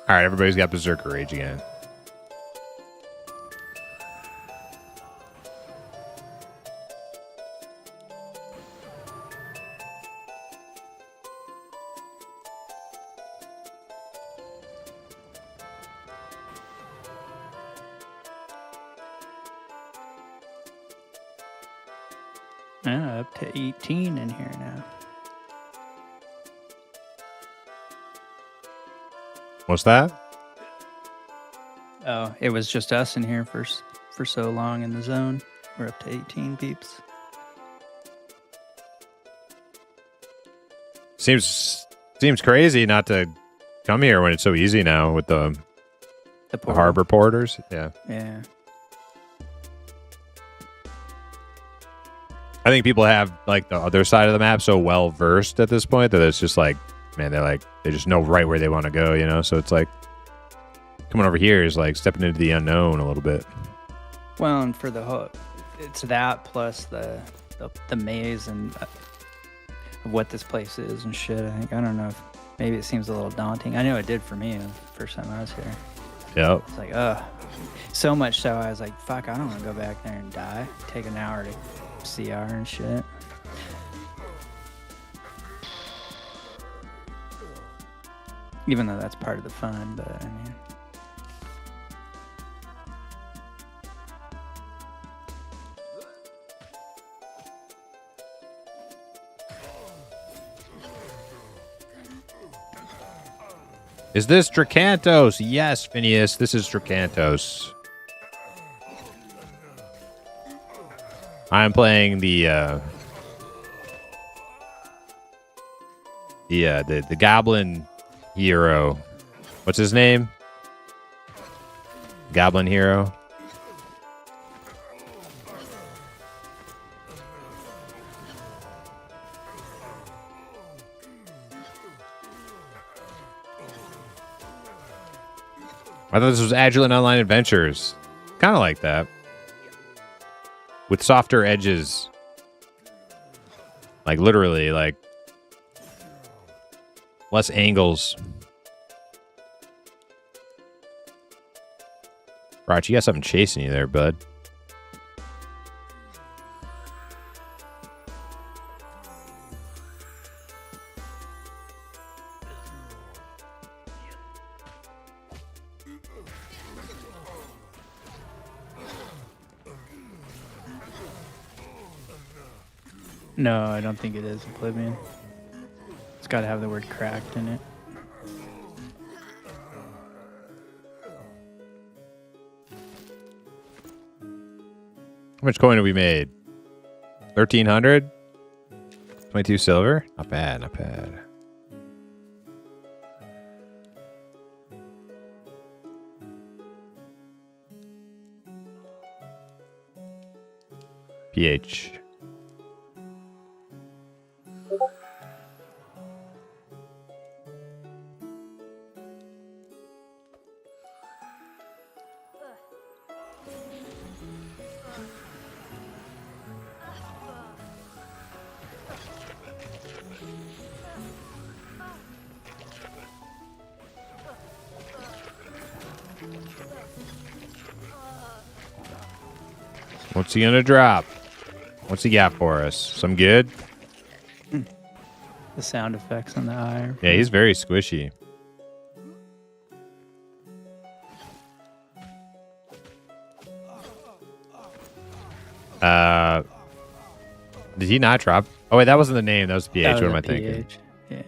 All right, everybody's got Berserker Rage again. Up to 18 in here now. What's that? Oh, it was just us in here for so long in the zone. We're up to 18 peeps. Seems crazy not to come here when it's so easy now with the harbor porters. Yeah. Yeah. I think people have like the other side of the map so well versed at this point that it's just like, man, they just know right where they want to go, you know? So it's like coming over here is like stepping into the unknown a little bit. Well, and for the whole, it's that plus the maze and of what this place is and shit. I think I don't know if maybe it seems a little daunting. I know it did for me the first time I was here. Yep. It's like, so much so I was like, fuck, I don't want to go back there and die. Take an hour to CR and shit. Even though that's part of the fun, but I mean. Is this Dracantos? Yes, Phineas, this is Dracantos. I'm playing the goblin hero. What's his name? Goblin hero. I thought this was Agilent Online Adventures. Kind of like that. With softer edges. Like, literally, like, less angles. Rach, you got something chasing you there, bud. No, I don't think it is Oblivion. It's got to have the word cracked in it. How much coin have we made? 1,300? 22 silver? Not bad, not bad. PH. What's he gonna drop? What's he got for us? Some good? The sound effects on the eye. Yeah, he's very squishy. Did he not drop? Oh wait, that wasn't the name. That was PH. What am I thinking? Yeah.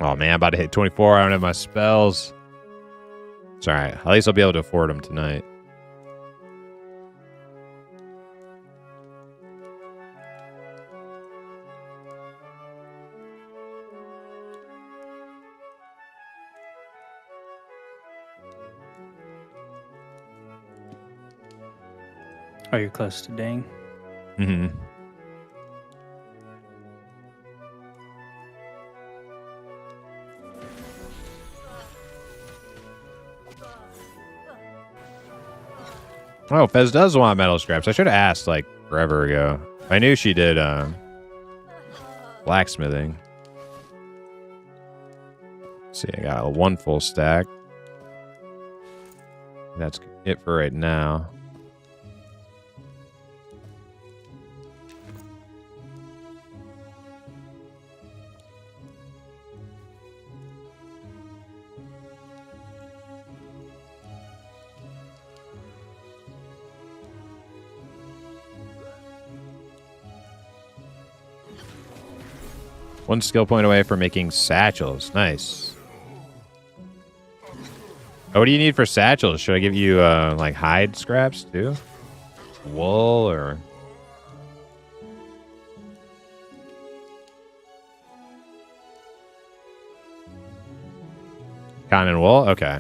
Oh man, I'm about to hit 24. I don't have my spells. It's all right. At least I'll be able to afford them tonight. Oh, you're close to ding. Mm-hmm. Oh, Fez does want metal scraps. I should have asked like forever ago. I knew she did blacksmithing. Let's see, I got one full stack. That's it for right now. One skill point away from making satchels. Nice. Oh, what do you need for satchels? Should I give you like hide scraps too? Wool or... Cotton and wool? Okay.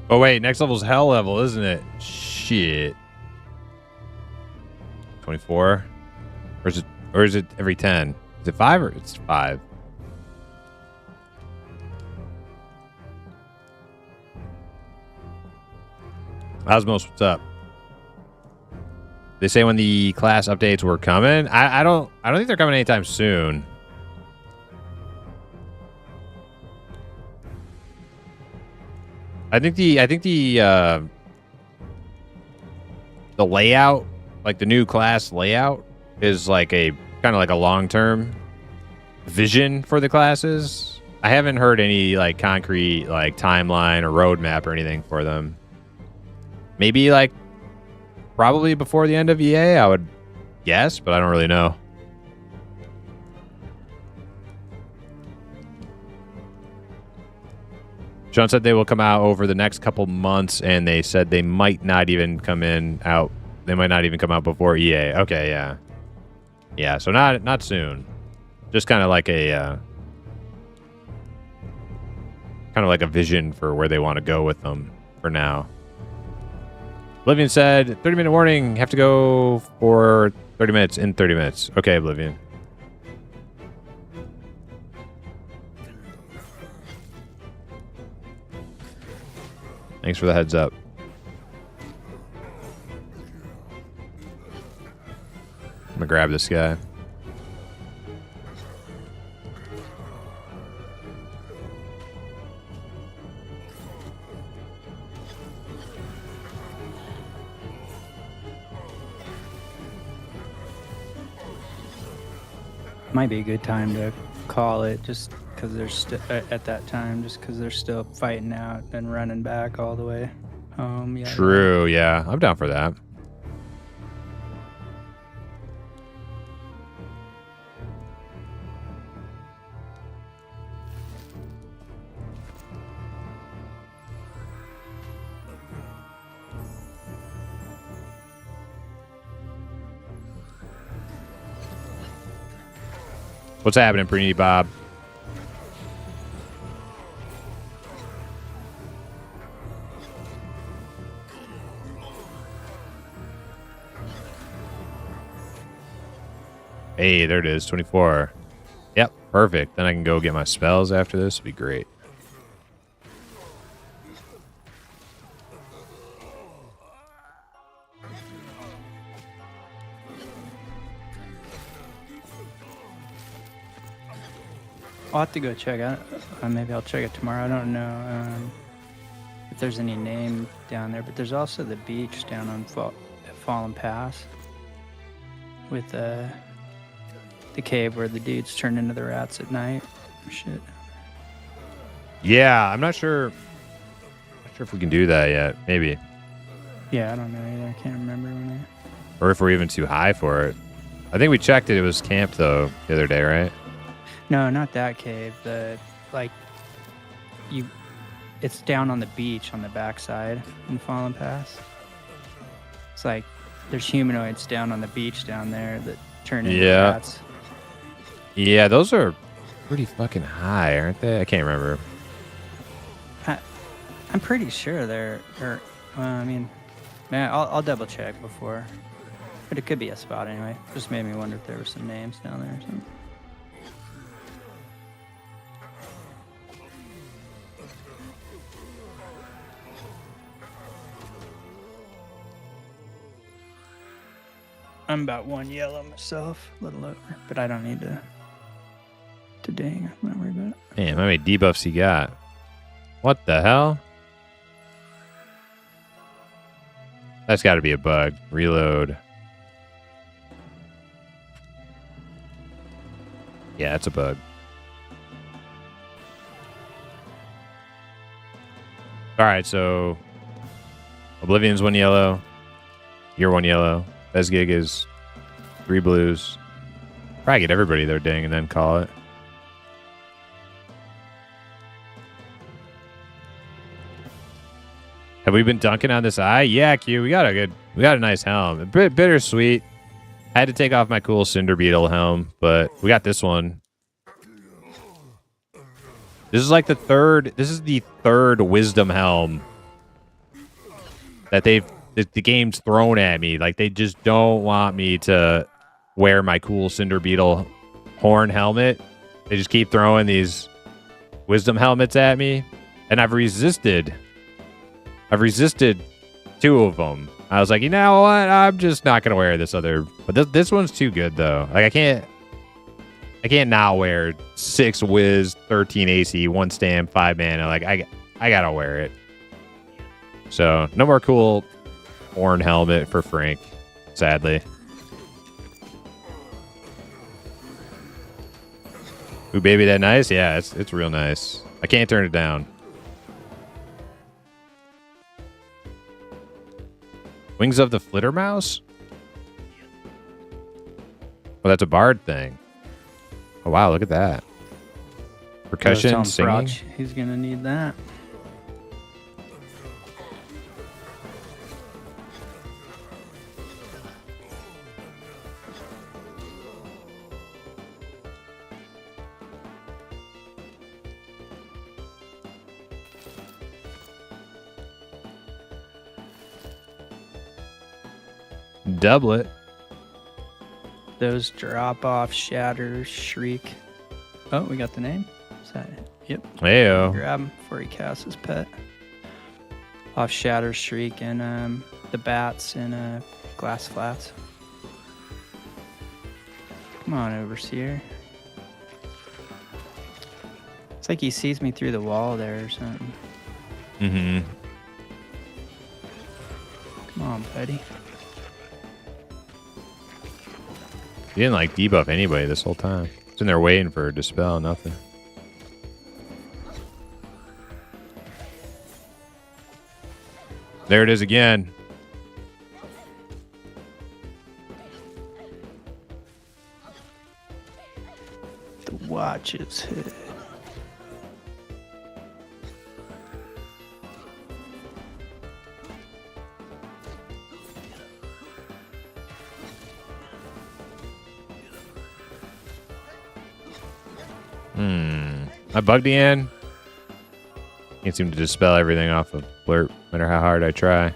Oh wait, next level's hell level, isn't it? Shit. 24? Or is it every 10? Is it 5 or it's 5? Osmos, what's up? They say when the class updates were coming. I don't think they're coming anytime soon. I think the layout, like the new class layout, is like a kind of like a long-term vision for the classes. I haven't heard any like concrete like timeline or roadmap or anything for them. Maybe like probably before the end of EA, I would guess, but I don't really know. Sean said they will come out over the next couple months, and they said they might not even come out. They might not even come out before EA. Okay, yeah. Yeah, so not soon. Just kind of like a vision for where they want to go with them for now. Oblivion said, 30-minute warning, have to go for 30 minutes in 30 minutes. Okay, Oblivion. Thanks for the heads up. I'm gonna grab this guy. Might be a good time to call it, just because they're still at that time, just because they're still fighting out and running back all the way home. Yeah. True, yeah. I'm down for that. What's happening, Preeny Bob? Hey, there it is, 24. Yep, perfect. Then I can go get my spells after this. It'd be great. I'll have to go check out. Maybe I'll check it tomorrow. I don't know if there's any name down there, but there's also the beach down on Fallen Pass with the cave where the dudes turn into the rats at night. Shit. Yeah, I'm not sure. Not sure if we can do that yet. Maybe. Yeah, I don't know either. I can't remember when. Or if we're even too high for it. I think we checked it. It was camped though the other day, right? No, not that cave. It's down on the beach on the backside in Fallen Pass. It's like there's humanoids down on the beach down there that turn into rats. Yeah, those are pretty fucking high, aren't they? I can't remember. I'm pretty sure they're. I mean, man, I'll double check before. But it could be a spot anyway. Just made me wonder if there were some names down there or something. I'm about 1 yellow myself, a little over, but I don't need to ding. I'm not worried about it. Damn, how many debuffs he got? What the hell? That's got to be a bug. Reload. Yeah, it's a bug. All right, so Oblivion's 1 yellow. You're 1 yellow. Bezgig is 3 blues. Probably get everybody their ding and then call it. Have we been dunking on this eye? Yeah, Q. We got a nice helm. A bit bittersweet. I had to take off my cool Cinder Beetle helm, but we got this one. This is like the third. This is the third Wisdom helm that the game's thrown at me. Like, they just don't want me to wear my cool Cinder Beetle horn helmet. They just keep throwing these wisdom helmets at me, and I've resisted 2 of them. I was like, you know what? I'm just not gonna wear this other. But this one's too good though. Like, I can't not wear 6 Wiz, 13 AC, 1 stam, 5 mana. Like, I gotta wear it. So no more cool horn helmet for Frank, sadly. Ooh, baby, that nice? Yeah, it's real nice. I can't turn it down. Wings of the Flittermouse? Oh, that's a bard thing. Oh, wow, look at that. Percussion, singing. Broch, he's gonna need that. Doublet. Those drop off, shatter, shriek. Oh, we got the name. Is that it? Yep. Heyo. Grab him before he casts his pet. Off shatter, shriek, and the bats and glass flats. Come on, overseer. It's like he sees me through the wall there or something. Mm-hmm. Come on, buddy. He didn't like debuff anybody this whole time. He's in there waiting for Dispel, nothing. There it is again. The watch is hit. I bugged in. Can't seem to dispel everything off of Blurp, no matter how hard I try.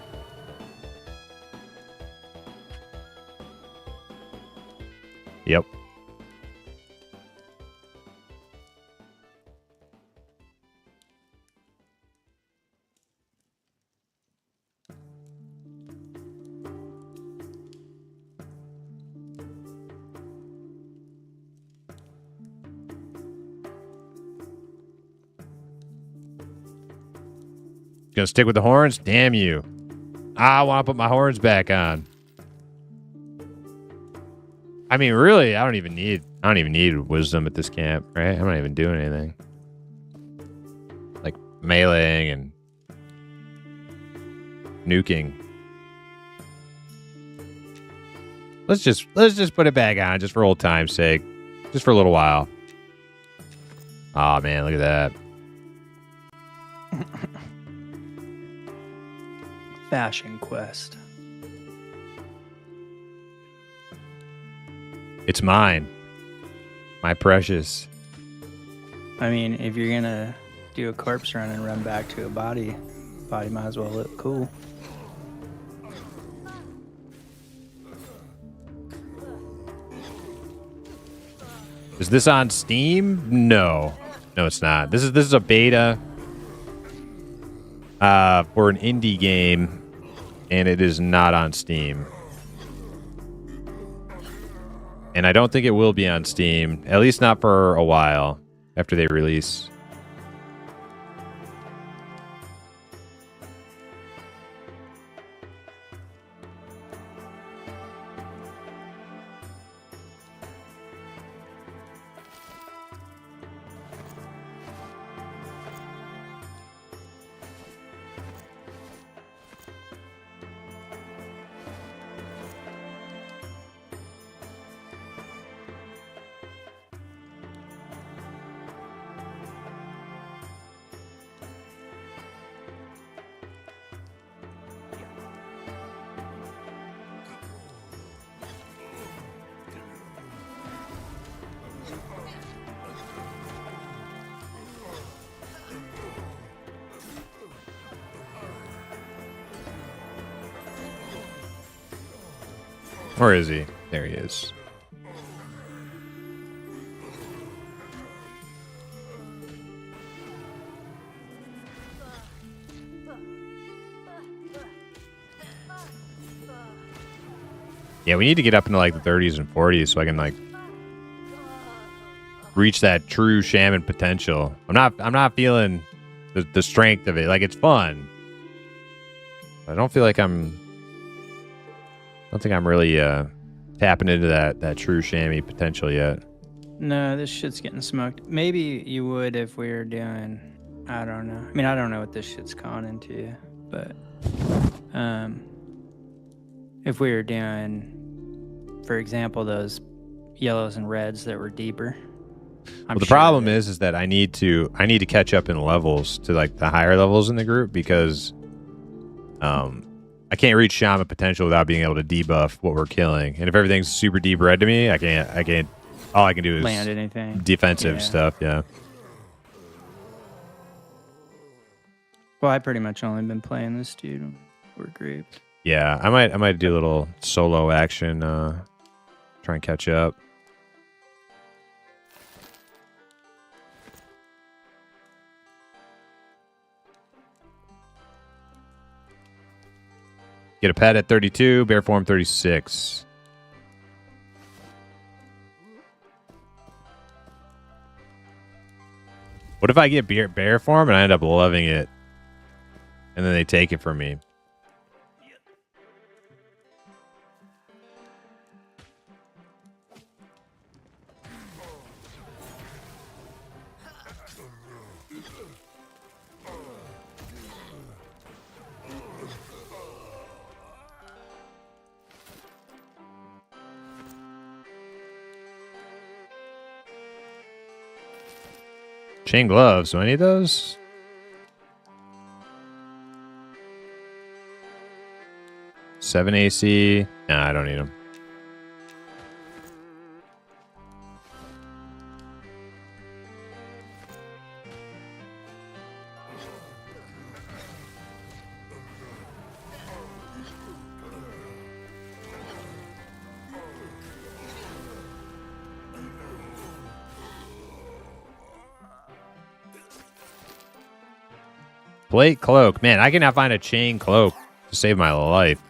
Yep. Gonna stick with the horns? Damn you. I want to put my horns back on. I mean, really, I don't even need wisdom at this camp, right? I'm not even doing anything. Like meleeing and nuking. Let's just put it back on just for old time's sake. Just for a little while. Oh man, look at that. Fashion Quest. It's mine. My precious. I mean, if you're gonna do a corpse run and run back to a body might as well look cool. Is this on Steam? No. No, it's not. This is a beta for an indie game, and it is not on Steam. And I don't think it will be on Steam, at least not for a while after they release. Where is he? There he is. Yeah, we need to get up into like the 30s and 40s so I can like reach that true shaman potential. I'm not feeling the strength of it. Like, it's fun. I don't feel like I don't think I'm really tapping into that true chamois potential yet. No, this shit's getting smoked. Maybe you would if we were doing, I don't know. I mean, I don't know what this shit's gone into, but if we were doing, for example, those yellows and reds that were deeper. Well, the problem is that I need to catch up in levels to like the higher levels in the group because I can't reach shaman potential without being able to debuff what we're killing. And if everything's super deep red to me, I can't. All I can do is land anything. Defensive stuff. Yeah. Well, I pretty much only been playing this dude when we're grouped. Yeah, I might do a little solo action. Try and catch up. Get a pet at 32, bear form 36. What if I get bear form and I end up loving it? And then they take it from me. Chain gloves. Do I need those? Seven AC. Nah, I don't need them. Plate cloak. Man, I cannot find a chain cloak to save my life.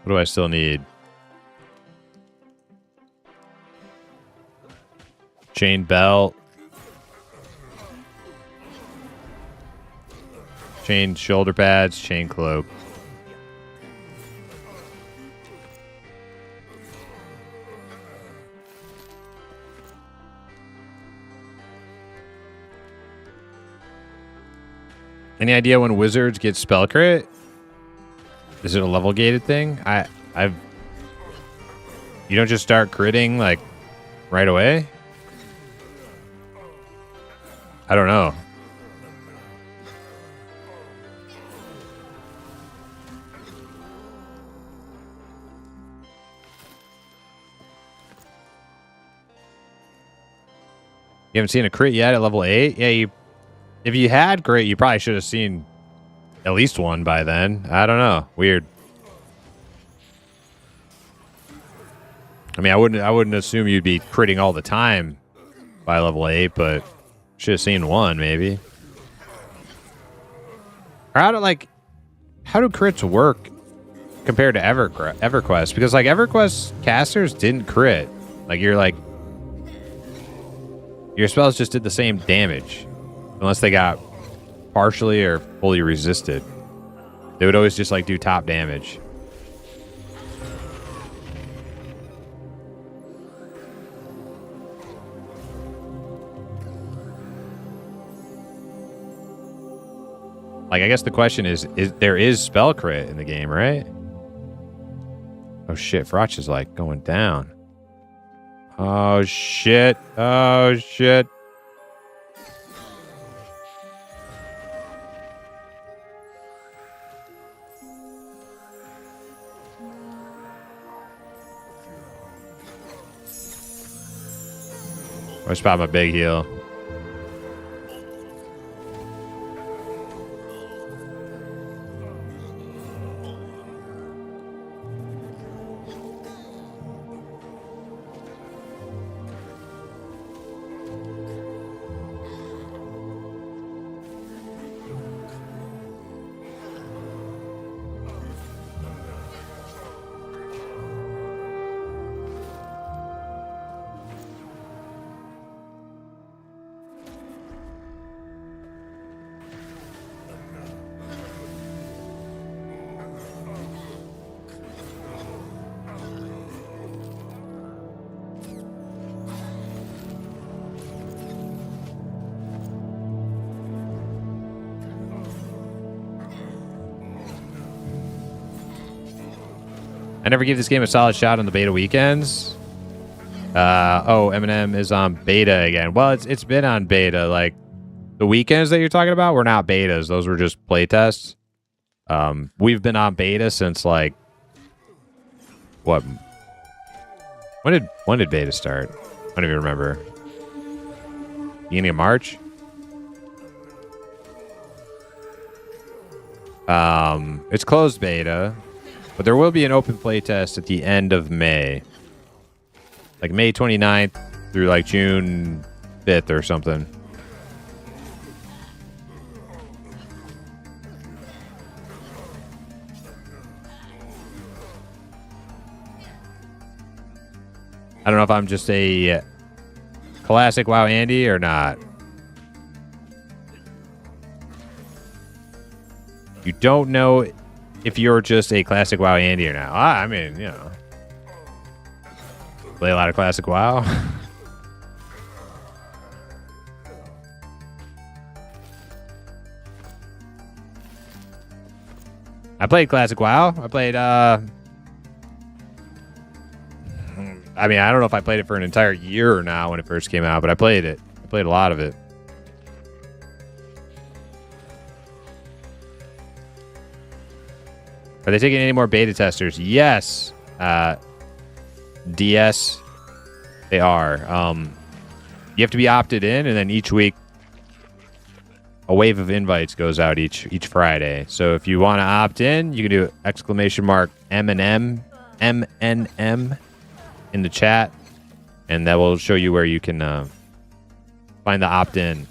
What do I still need? Chain belt. Chain shoulder pads. Chain cloak. Any idea when wizards get spell crit? Is it a level gated thing? You don't just start critting like right away? I don't know. You haven't seen a crit yet at level 8? Yeah, if you had crit, you probably should have seen at least one by then. I don't know. Weird. I mean, I wouldn't assume you'd be critting all the time by level 8, but should have seen one maybe. Or how do crits work compared to EverQuest? Because like EverQuest casters didn't crit. Like your spells just did the same damage, unless they got partially or fully resisted. They would always just like do top damage. Like, I guess the question is there is spell crit in the game, right? Oh shit, Frotch is like going down. Oh, shit. Oh, shit. I spot my big heel. I never give this game a solid shot on the beta weekends. Oh, Eminem is on beta again. Well, it's been on beta. Like the weekends that you're talking about were not betas; those were just play tests. We've been on beta since like what? When did beta start? I don't even remember. Beginning of March. It's closed beta. But there will be an open play test at the end of May. Like May 29th through like June 5th or something. I don't know if I'm just a classic WoW Andy or not. You don't know if you're just a classic WoW Andy or not. I mean, you know, play a lot of classic WoW. I played classic WoW. I played, I mean, I don't know if I played it for an entire year or not when it first came out, but I played it. I played a lot of it. Are they taking any more beta testers? Yes. DS, they are. You have to be opted in, and then each week a wave of invites goes out each Friday. So if you want to opt in, you can do !MNM MNM in the chat, and that will show you where you can find the opt-in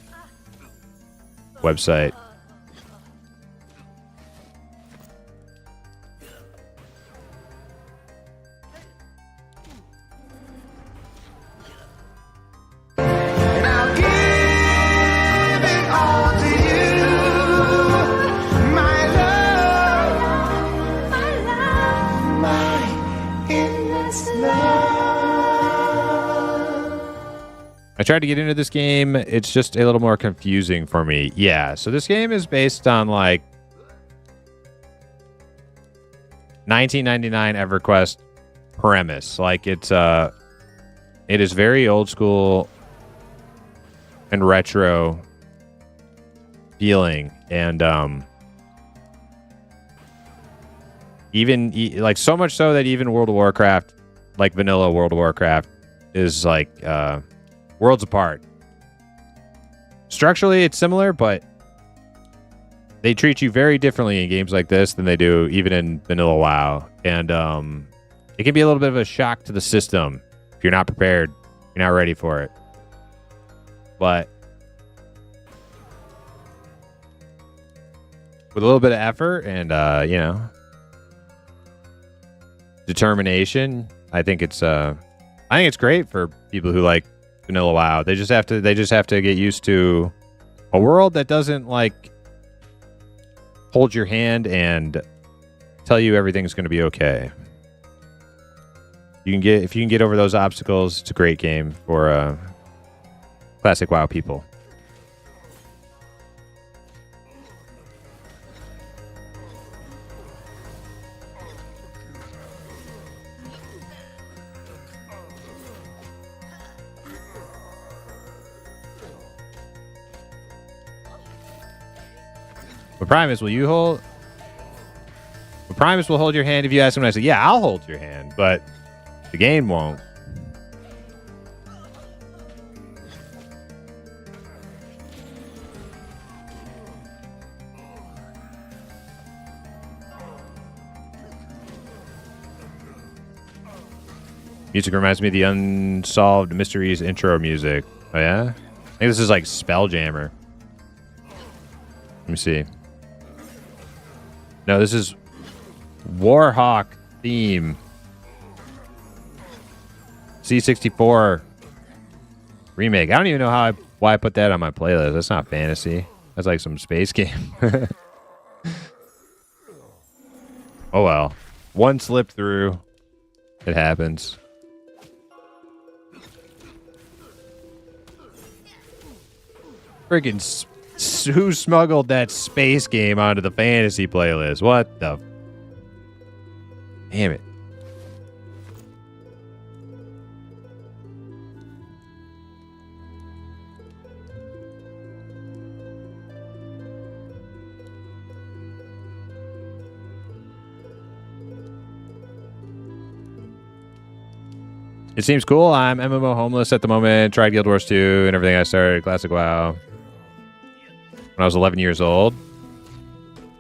website. I tried to get into this game. It's just a little more confusing for me. Yeah, so this game is based on like 1999 EverQuest premise. Like it is very old school and retro feeling, and even like so much so that even World of Warcraft, like vanilla World of Warcraft, is like worlds apart. Structurally, it's similar, but they treat you very differently in games like this than they do even in vanilla WoW. And it can be a little bit of a shock to the system if you're not prepared, you're not ready for it. But with a little bit of effort and you know, determination, I think it's great for people who like vanilla WoW. They just have to get used to a world that doesn't like hold your hand and tell you everything's going to be okay. If you can get over those obstacles, it's a great game for classic WoW people. But Primus, will you hold? But Primus will hold your hand if you ask him nicely. Yeah, I'll hold your hand, but the game won't. Music reminds me of the Unsolved Mysteries intro music. Oh, yeah? I think this is like Spelljammer. Let me see. No, this is Warhawk theme. C64 remake. I don't even know why I put that on my playlist. That's not fantasy. That's like some space game. Oh, well. One slip through. It happens. Freaking who smuggled that space game onto the fantasy playlist? What the? Damn it. It seems cool. I'm MMO homeless at the moment. Tried Guild Wars 2 and everything I started. Classic WoW. When I was 11 years old.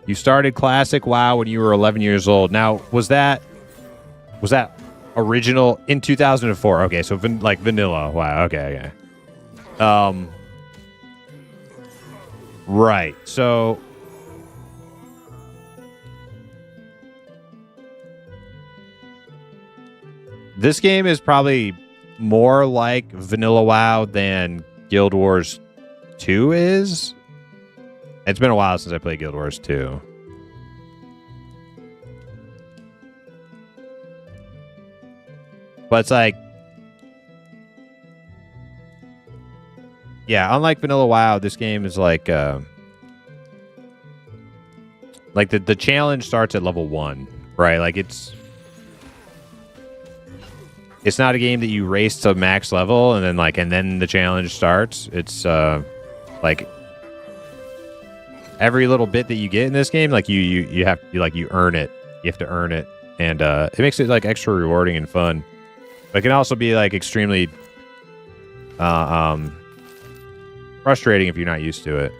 You started Classic WoW when you were 11 years old. Now, was that original in 2004? Okay, so like vanilla. Wow. Okay. Right. So this game is probably more like vanilla WoW than Guild Wars 2 is. It's been a while since I played Guild Wars 2. But it's like, yeah, unlike vanilla WoW, this game is like the challenge starts at level 1, right? Like it's not a game that you race to max level and then the challenge starts. It's like every little bit that you get in this game, like you earn it. You have to earn it, and it makes it like extra rewarding and fun. But it can also be like extremely frustrating if you're not used to it.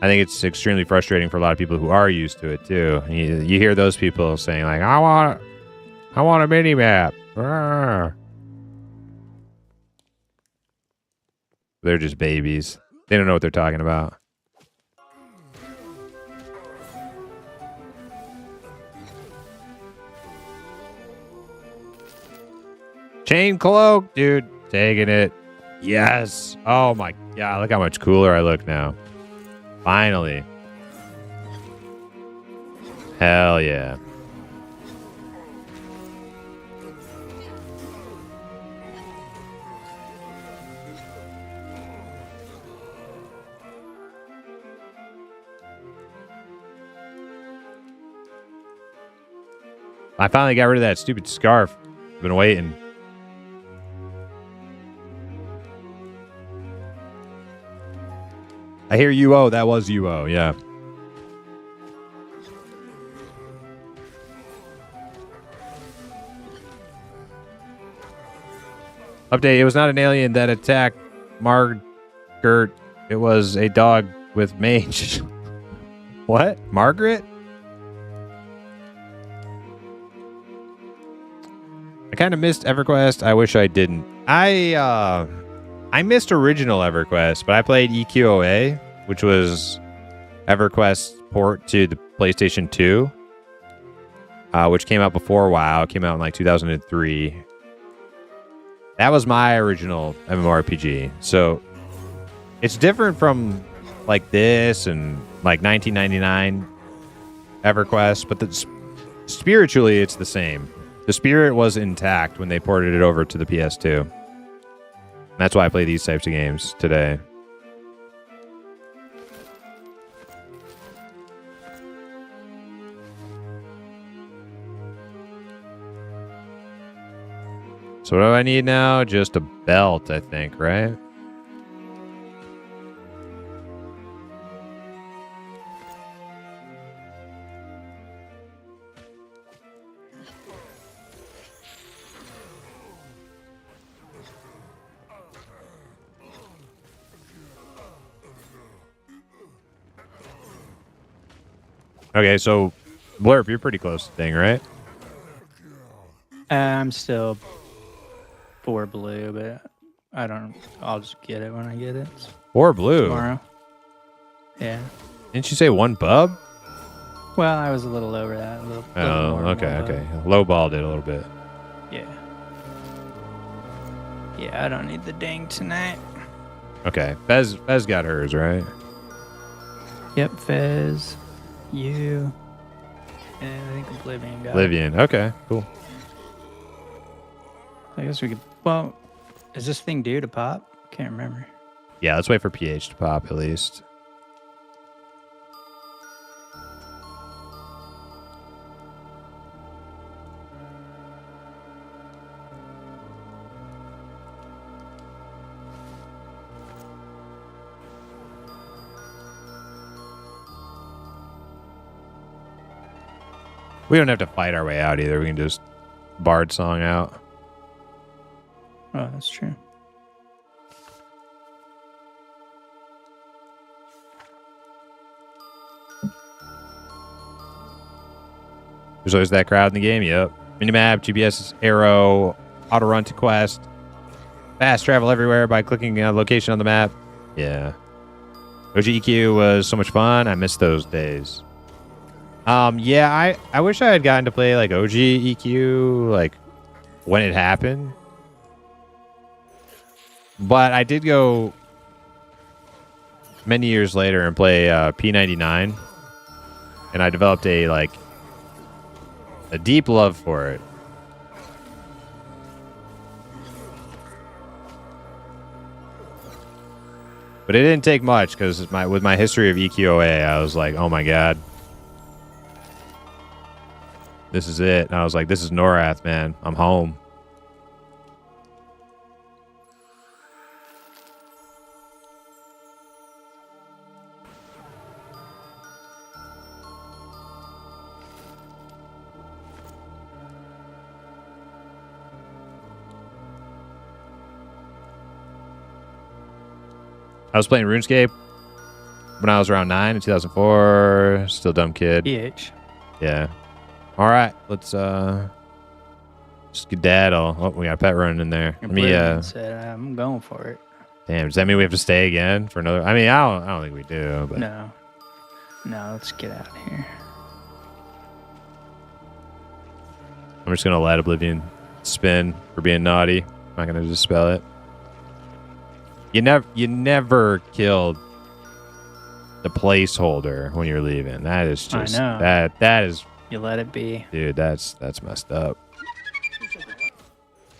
I think it's extremely frustrating for a lot of people who are used to it too. And you hear those people saying like, "I want a mini map." They're just babies. They don't know what they're talking about. Chain cloak, dude. Taking it. Yes. Oh my god, look how much cooler I look now. Finally. Hell yeah. I finally got rid of that stupid scarf. I've been waiting. I hear UO. That was UO, yeah. Update. It was not an alien that attacked Margaret. It was a dog with mange. What? Margaret? I kind of missed EverQuest. I wish I didn't. I missed original EverQuest, but I played EQOA, which was EverQuest's port to the PlayStation 2, which came out before WoW. It came out in like 2003. That was my original MMORPG. So it's different from like this and like 1999 EverQuest, but spiritually it's the same. The spirit was intact when they ported it over to the PS2. That's why I play these types of games today. So what do I need now? Just a belt, I think, right? Okay, so Blurp, you're pretty close to the thing, right? I'm still 4 blue, but I don't. I'll just get it when I get it Or blue. tomorrow. Yeah. Didn't you say 1 bub? Well, I was a little over that. A little Oh, more, okay, more, okay. Lowballed it a little bit. Yeah. Yeah, I don't need the ding tonight. Okay, Fez got hers, right? Yep, Fez, you, and I think Oblivion got it. Livian. Okay, cool. I guess we could. Well, is this thing due to pop? Can't remember. Yeah, let's wait for PH to pop at least. We don't have to fight our way out either. We can just bard song out. Oh, that's true. There's always that crowd in the game. Yep. Minimap, GPS, arrow, auto run to quest, fast travel everywhere by clicking a location on the map. Yeah. OGEQ was so much fun. I miss those days. Yeah, I wish I had gotten to play like OGEQ like when it happened. But I did go many years later and play P99, and I developed a deep love for it. But it didn't take much because with my history of EQOA, I was like, oh my god, this is it. And I was like, this is Norath, man. I'm home. I was playing RuneScape when I was around 9 in 2004. Still dumb kid. PH. Yeah. All right, let's skedaddle. Oh, we got a pet running in there. Let me Oblivion said, I'm going for it. Damn, does that mean we have to stay again for another? I mean, I don't think we do. But No. No, let's get out of here. I'm just gonna let Oblivion spin for being naughty. I'm not gonna dispel it. You never killed the placeholder when you're leaving. That is just I know. that is, You let it be. dude. That's messed up.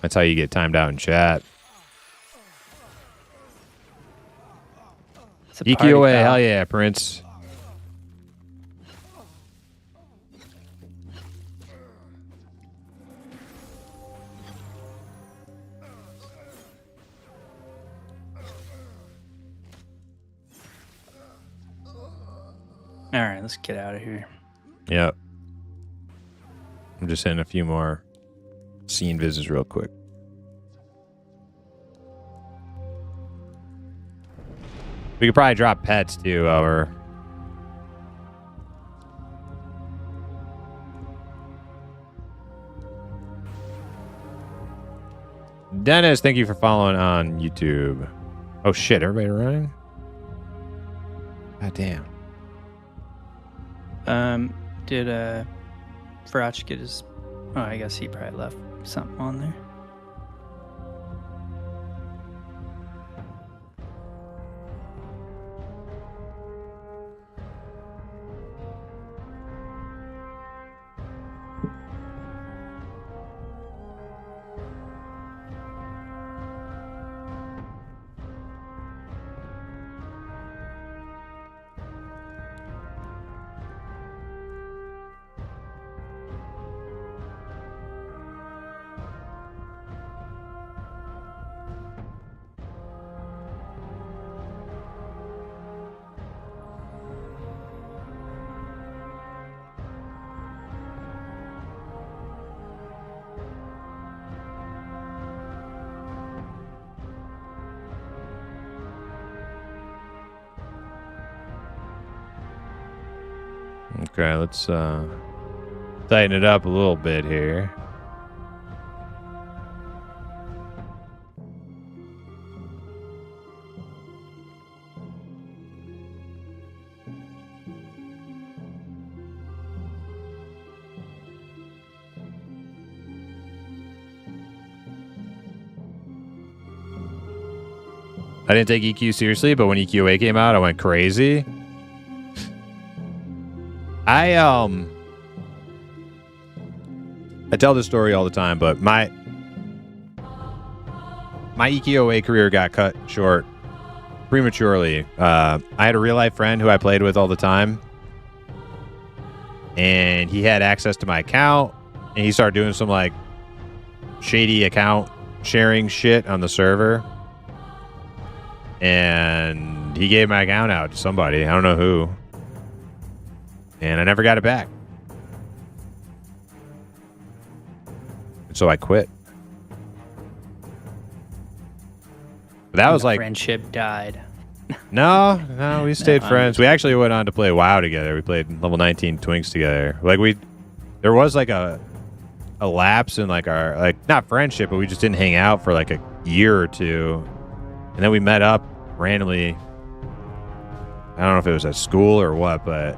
That's how you get timed out in chat. It's a party EQOA, foul. hell yeah, Prince. All right, let's get out of here. Yep. I'm just hitting a few more scene visits real quick. We could probably drop pets too, or Dennis, thank you for following on YouTube. Oh shit, everybody running? God damn. Did Farach get his? Oh, I guess he probably left something on there. Okay, let's tighten it up a little bit here. I didn't take EQ seriously, but when EQA came out, I went crazy. I tell this story all the time, but my EQOA career got cut short prematurely. I had a real life friend who I played with all the time, and he had access to my account, and he started doing some like shady account sharing shit on the server. And he gave my account out to somebody. I don't know who. And I never got it back. And so I quit. But that was like... friendship died. No, we stayed friends. We actually went on to play WoW together. We played level 19 Twinks together. Like there was like a lapse in like our, like, not friendship, but we just didn't hang out for like a year or two. And then we met up randomly. I don't know if it was at school or what, but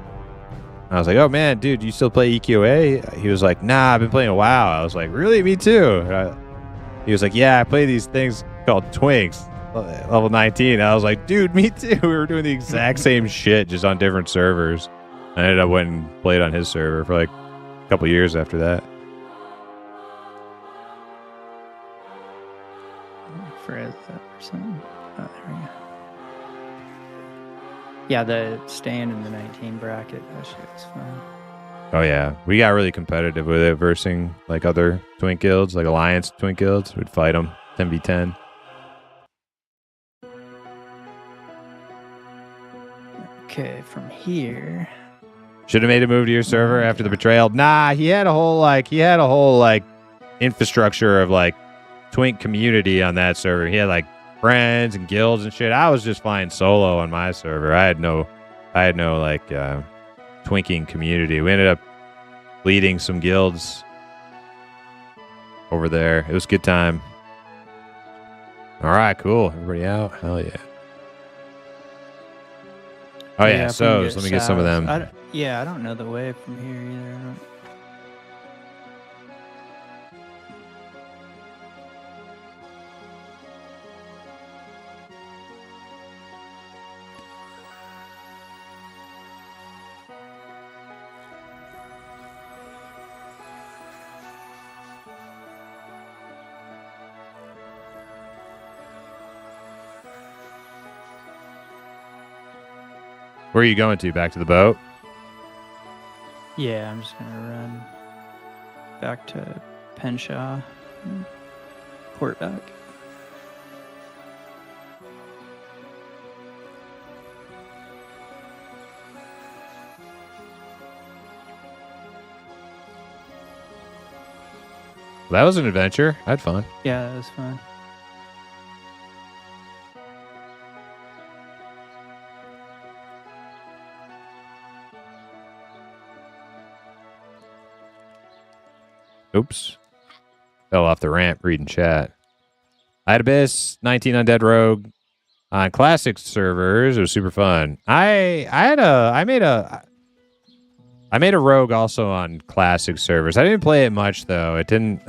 I was like, oh man, dude, you still play EQA? He was like, nah, I've been playing a WoW. I was like, really? Me too. He was like, yeah, I play these things called Twinks, level 19. I was like, dude, me too. We were doing the exact same shit, just on different servers. I ended up went and played on his server for like a couple years after that. For something. Oh, there we go. Yeah, the staying in the 19 bracket, that shit was fun. Oh yeah, we got really competitive with it versus like other Twink guilds, like Alliance Twink guilds. We'd fight them 10v10. Okay, from here. Should have made a move to your server after the betrayal. Nah, he had a whole infrastructure of like Twink community on that server. He had like friends and guilds and shit. I was just flying solo on my server. I had no like Twinking community. We ended up leading some guilds over there. It was a good time. All right, cool. Everybody out? Hell yeah. Oh yeah, so let me get some of them. I don't know the way from here either. Where are you going to? Back to the boat? Yeah, I'm just gonna run back to Penshaw and port back. That was an adventure. I had fun. Yeah, that was fun. Oops. Fell off the ramp reading chat. I had Abyss, 19 Undead Rogue on classic servers. It was super fun. I made a rogue also on classic servers. I didn't play it much though. It didn't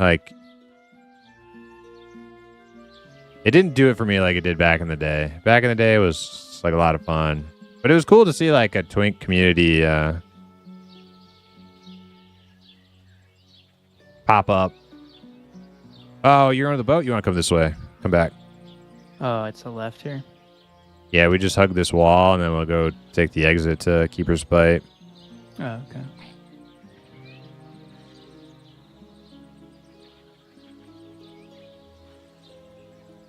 do it for me like it did back in the day. Back in the day it was like a lot of fun. But it was cool to see like a Twink community pop up. Oh, you're on the boat? You want to come this way? Come back. Oh, it's a left here? Yeah, we just hug this wall and then we'll go take the exit to Keeper's Bite. Oh, okay.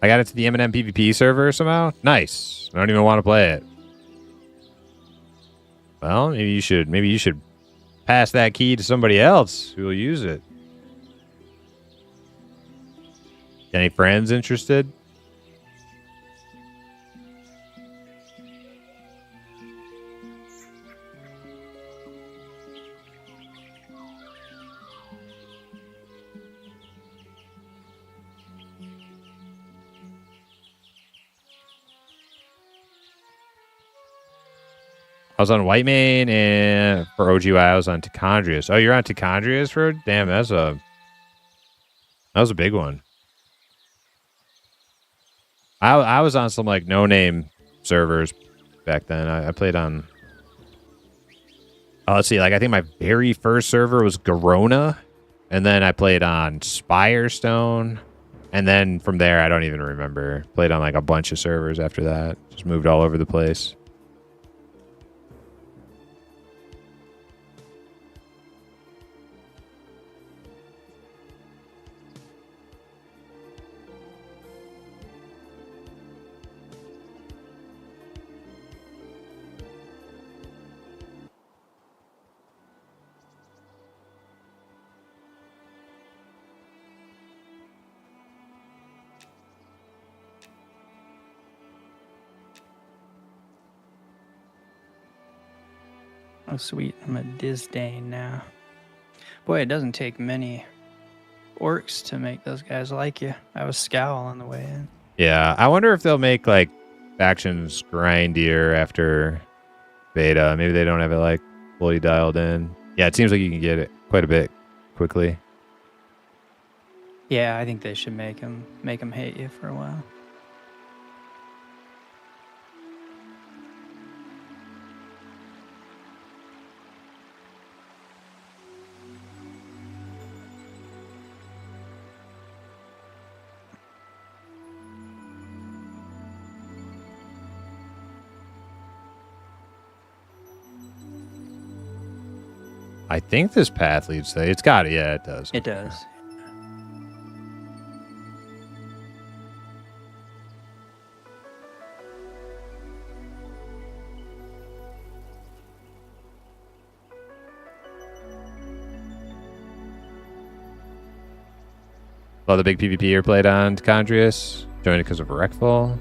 I got into the M&M PvP server somehow. Nice. I don't even want to play it. Well, maybe you should pass that key to somebody else who will use it. Any friends interested? I was on Whitemane, and for OGY I was on Tichondrius. Oh, you're on Tichondrius for damn. That was a big one. I was on some like no name servers back then. I played on. Oh, let's see. Like I think my very first server was Garona, and then I played on Spirestone, and then from there I don't even remember. Played on like a bunch of servers after that. Just moved all over the place. Oh, sweet. I'm a Disdain now. Boy, it doesn't take many orcs to make those guys like you. I was Scowl on the way in. Yeah, I wonder if they'll make like factions grindier after beta. Maybe they don't have it like fully dialed in. Yeah, it seems like you can get it quite a bit quickly. Yeah, I think they should make them hate you for a while. I think this path leads to. It's got it. Yeah, it does. It does. Well, the big PvP you played on Tichondrius. Joined it because of Wreckfall.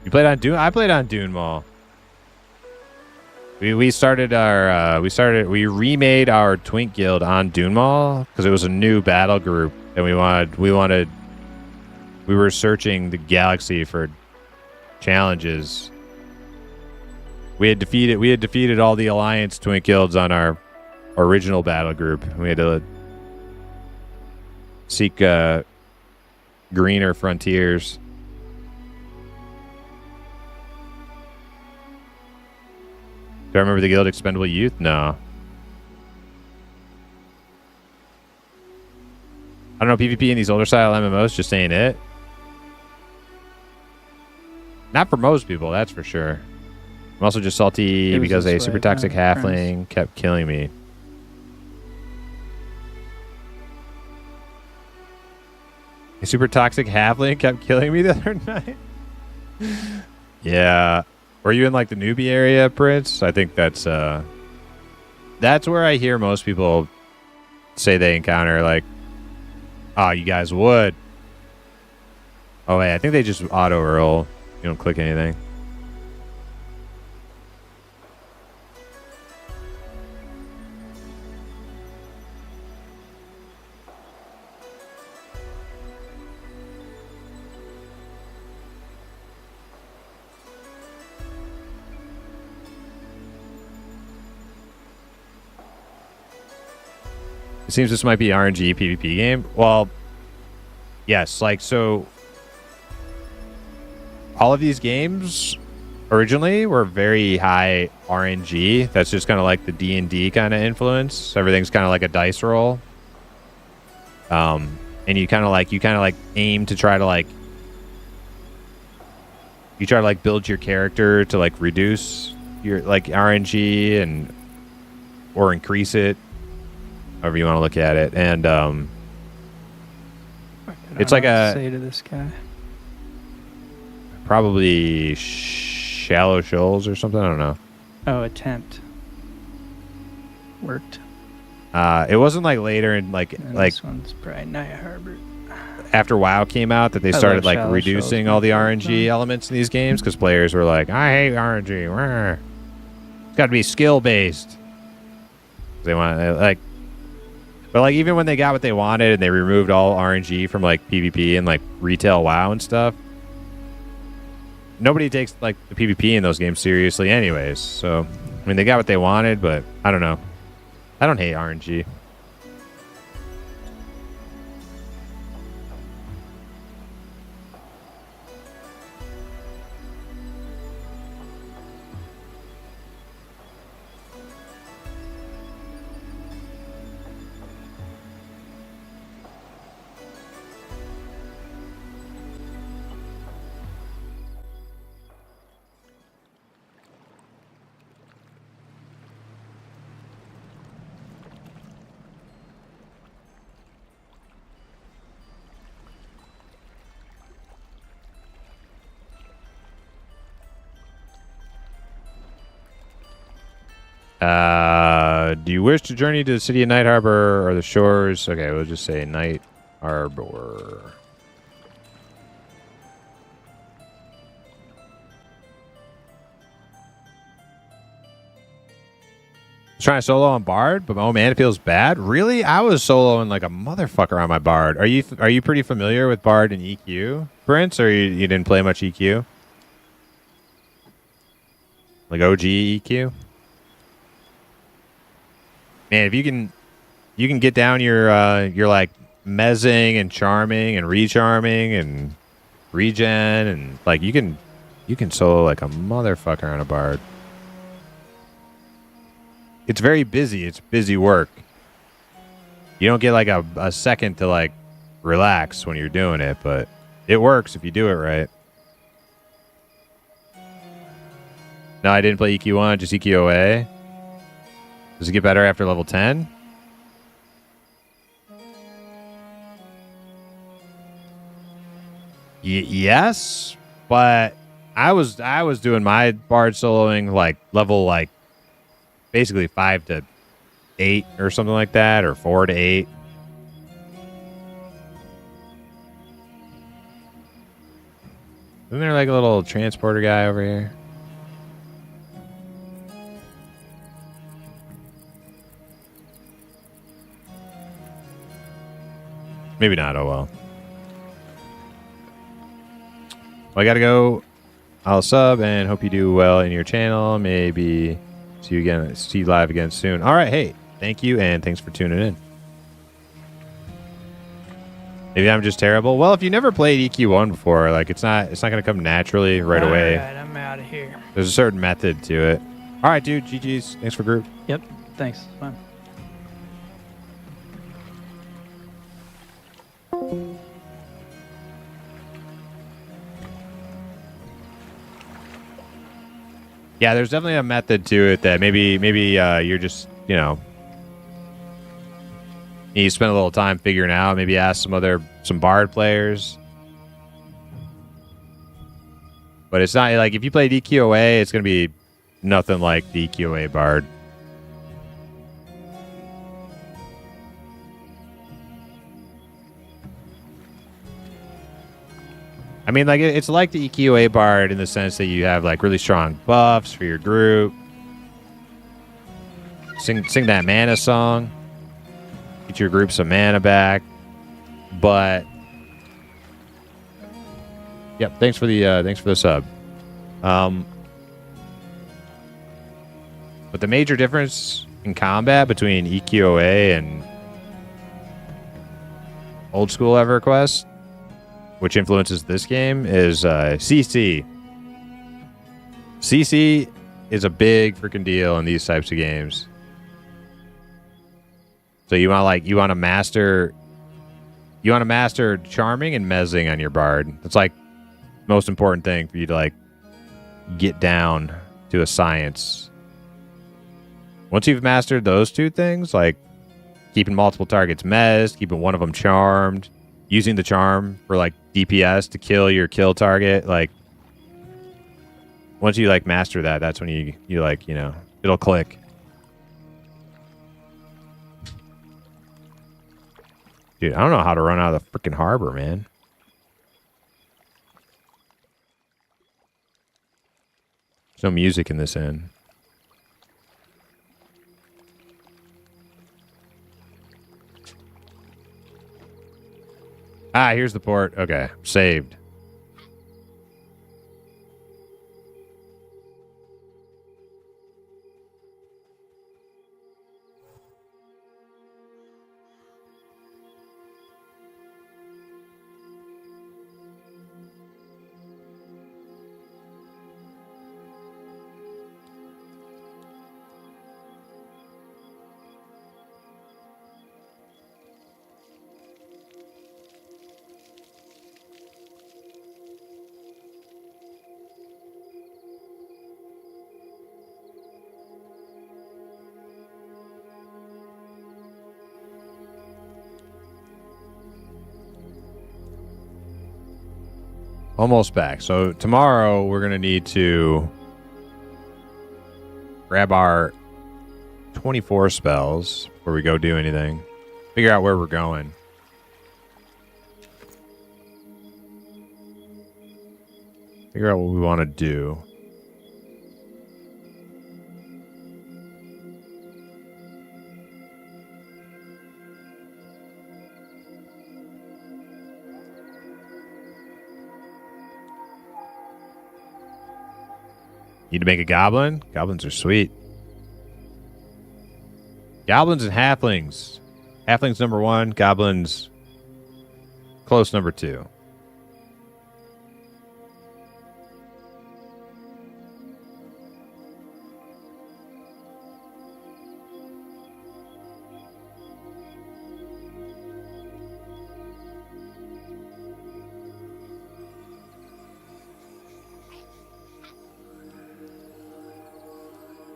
You played on Dune? I played on Dune Mall. We remade our Twink Guild on Dune Mall because it was a new battle group, and we were searching the galaxy for challenges. We had defeated all the Alliance Twink Guilds on our original battle group. We had to seek greener frontiers. Do I remember the guild Expendable Youth? No. I don't know, PvP in these older style MMOs just ain't it. Not for most people, that's for sure. I'm also just salty because a super toxic halfling kept killing me. A super toxic halfling kept killing me the other night? Yeah. Were you in like the newbie area, Prince? I think that's where I hear most people say they encounter like, oh, you guys would. Oh wait, I think they just auto roll. You don't click anything. It seems this might be RNG PvP game. Well, yes, like so all of these games originally were very high RNG. That's just kind of like the D&D kind of influence. Everything's kind of like a dice roll. And you kind of like aim to try to like build your character to like reduce your like RNG and or increase it. However you want to look at it, and it's like a say to this guy. Probably Shallow Shoals or something. I don't know. Oh, attempt worked. It wasn't like later in like this one's probably Night Harbor. After WoW came out that they started like reducing all the RNG elements in these games because players were like, I hate RNG. It's got to be skill based. They want like. But like even when they got what they wanted and they removed all RNG from like PvP and like retail WoW and stuff, nobody takes like the PvP in those games seriously, anyways. So, I mean, they got what they wanted, but I don't know. I don't hate RNG. Do you wish to journey to the city of Night Harbor or the shores? Okay, we'll just say Night Harbor. Trying to solo on Bard, but oh man, it feels bad. Really? I was soloing like a motherfucker on my Bard. Are you pretty familiar with Bard and EQ, Prince, or you didn't play much EQ? Like OG EQ? Man, if you can get down your like mezzing and charming and recharming and regen and like you can solo like a motherfucker on a Bard. It's very busy. It's busy work. You don't get like a second to like relax when you're doing it, but it works if you do it right. No, I didn't play EQ1, just EQOA. Does it get better after level 10? Yes, but I was doing my Bard soloing like level like basically 5 to 8 or something like that, or 4 to 8. Isn't there like a little transporter guy over here? Maybe not. Oh well. Well, I gotta go. I'll sub and hope you do well in your channel. Maybe see you live again soon. All right. Hey, thank you and thanks for tuning in. Maybe I'm just terrible. Well, if you never played EQ1 before, like it's not gonna come naturally right away. All right, I'm out of here. There's a certain method to it. All right, dude. GG's. Thanks for group. Yep. Thanks. Fine. Yeah, there's definitely a method to it that maybe you're just, you spend a little time figuring out. Maybe ask some Bard players. But it's not like if you play DQOA, it's going to be nothing like the DQOA Bard. I mean, like it's like the EQA Bard in the sense that you have like really strong buffs for your group. Sing that mana song. Get your group some mana back. But yep, thanks for the sub. But the major difference in combat between EQOA and old school EverQuest, which influences this game, is CC. CC is a big freaking deal in these types of games. So you want to master charming and mezzing on your Bard. That's like the most important thing for you to like get down to a science. Once you've mastered those two things, like keeping multiple targets mezzed, keeping one of them charmed, using the charm for like DPS to kill your kill target, like once you like master that, that's when you like, it'll click. Dude, I don't know how to run out of the freaking harbor, man. There's no music in this end. Ah, here's the port. Okay, saved. Almost back. So tomorrow we're going to need to grab our 24 spells before we go do anything. Figure out where we're going. Figure out what we want to do. Need to make a goblin? Goblins are sweet. Goblins and halflings. Halflings number 1, goblins close number 2.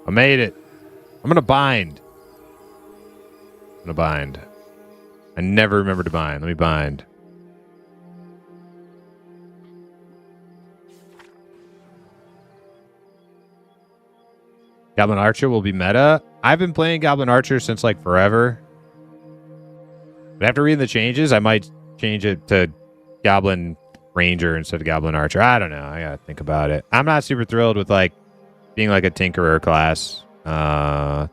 I made it. I'm gonna bind. I never remember to bind. Let me bind. Goblin Archer will be meta. I've been playing Goblin Archer since like forever. But after reading the changes, I might change it to Goblin Ranger instead of Goblin Archer. I don't know. I gotta think about it. I'm not super thrilled with like being like a Tinkerer class,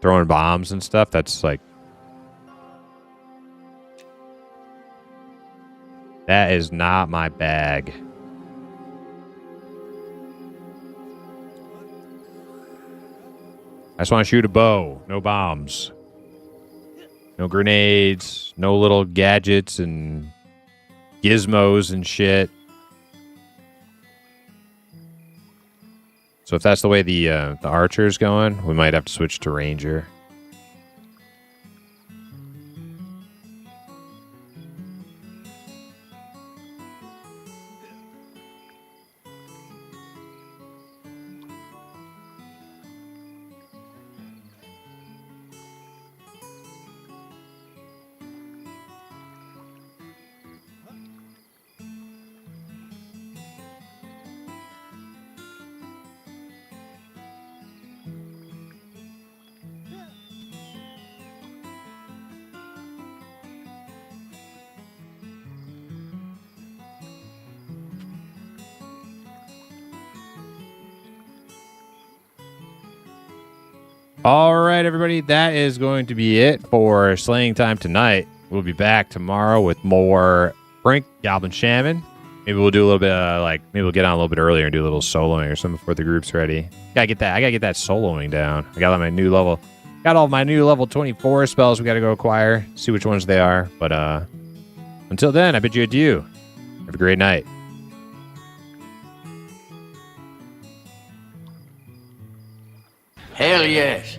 throwing bombs and stuff. That's like, that is not my bag. I just want to shoot a bow. No bombs. No grenades. No little gadgets and gizmos and shit. So if that's the way the archer's going, we might have to switch to ranger. All right, everybody, that is going to be it for Slaying Time tonight. We'll be back tomorrow with more Brink Goblin Shaman. Maybe we'll do a little bit maybe we'll get on a little bit earlier and do a little soloing or something before the group's ready. I gotta get that soloing down. I got all my new level 24 spells we gotta go acquire, see which ones they are. But until then, I bid you adieu. Have a great night. Hell yes.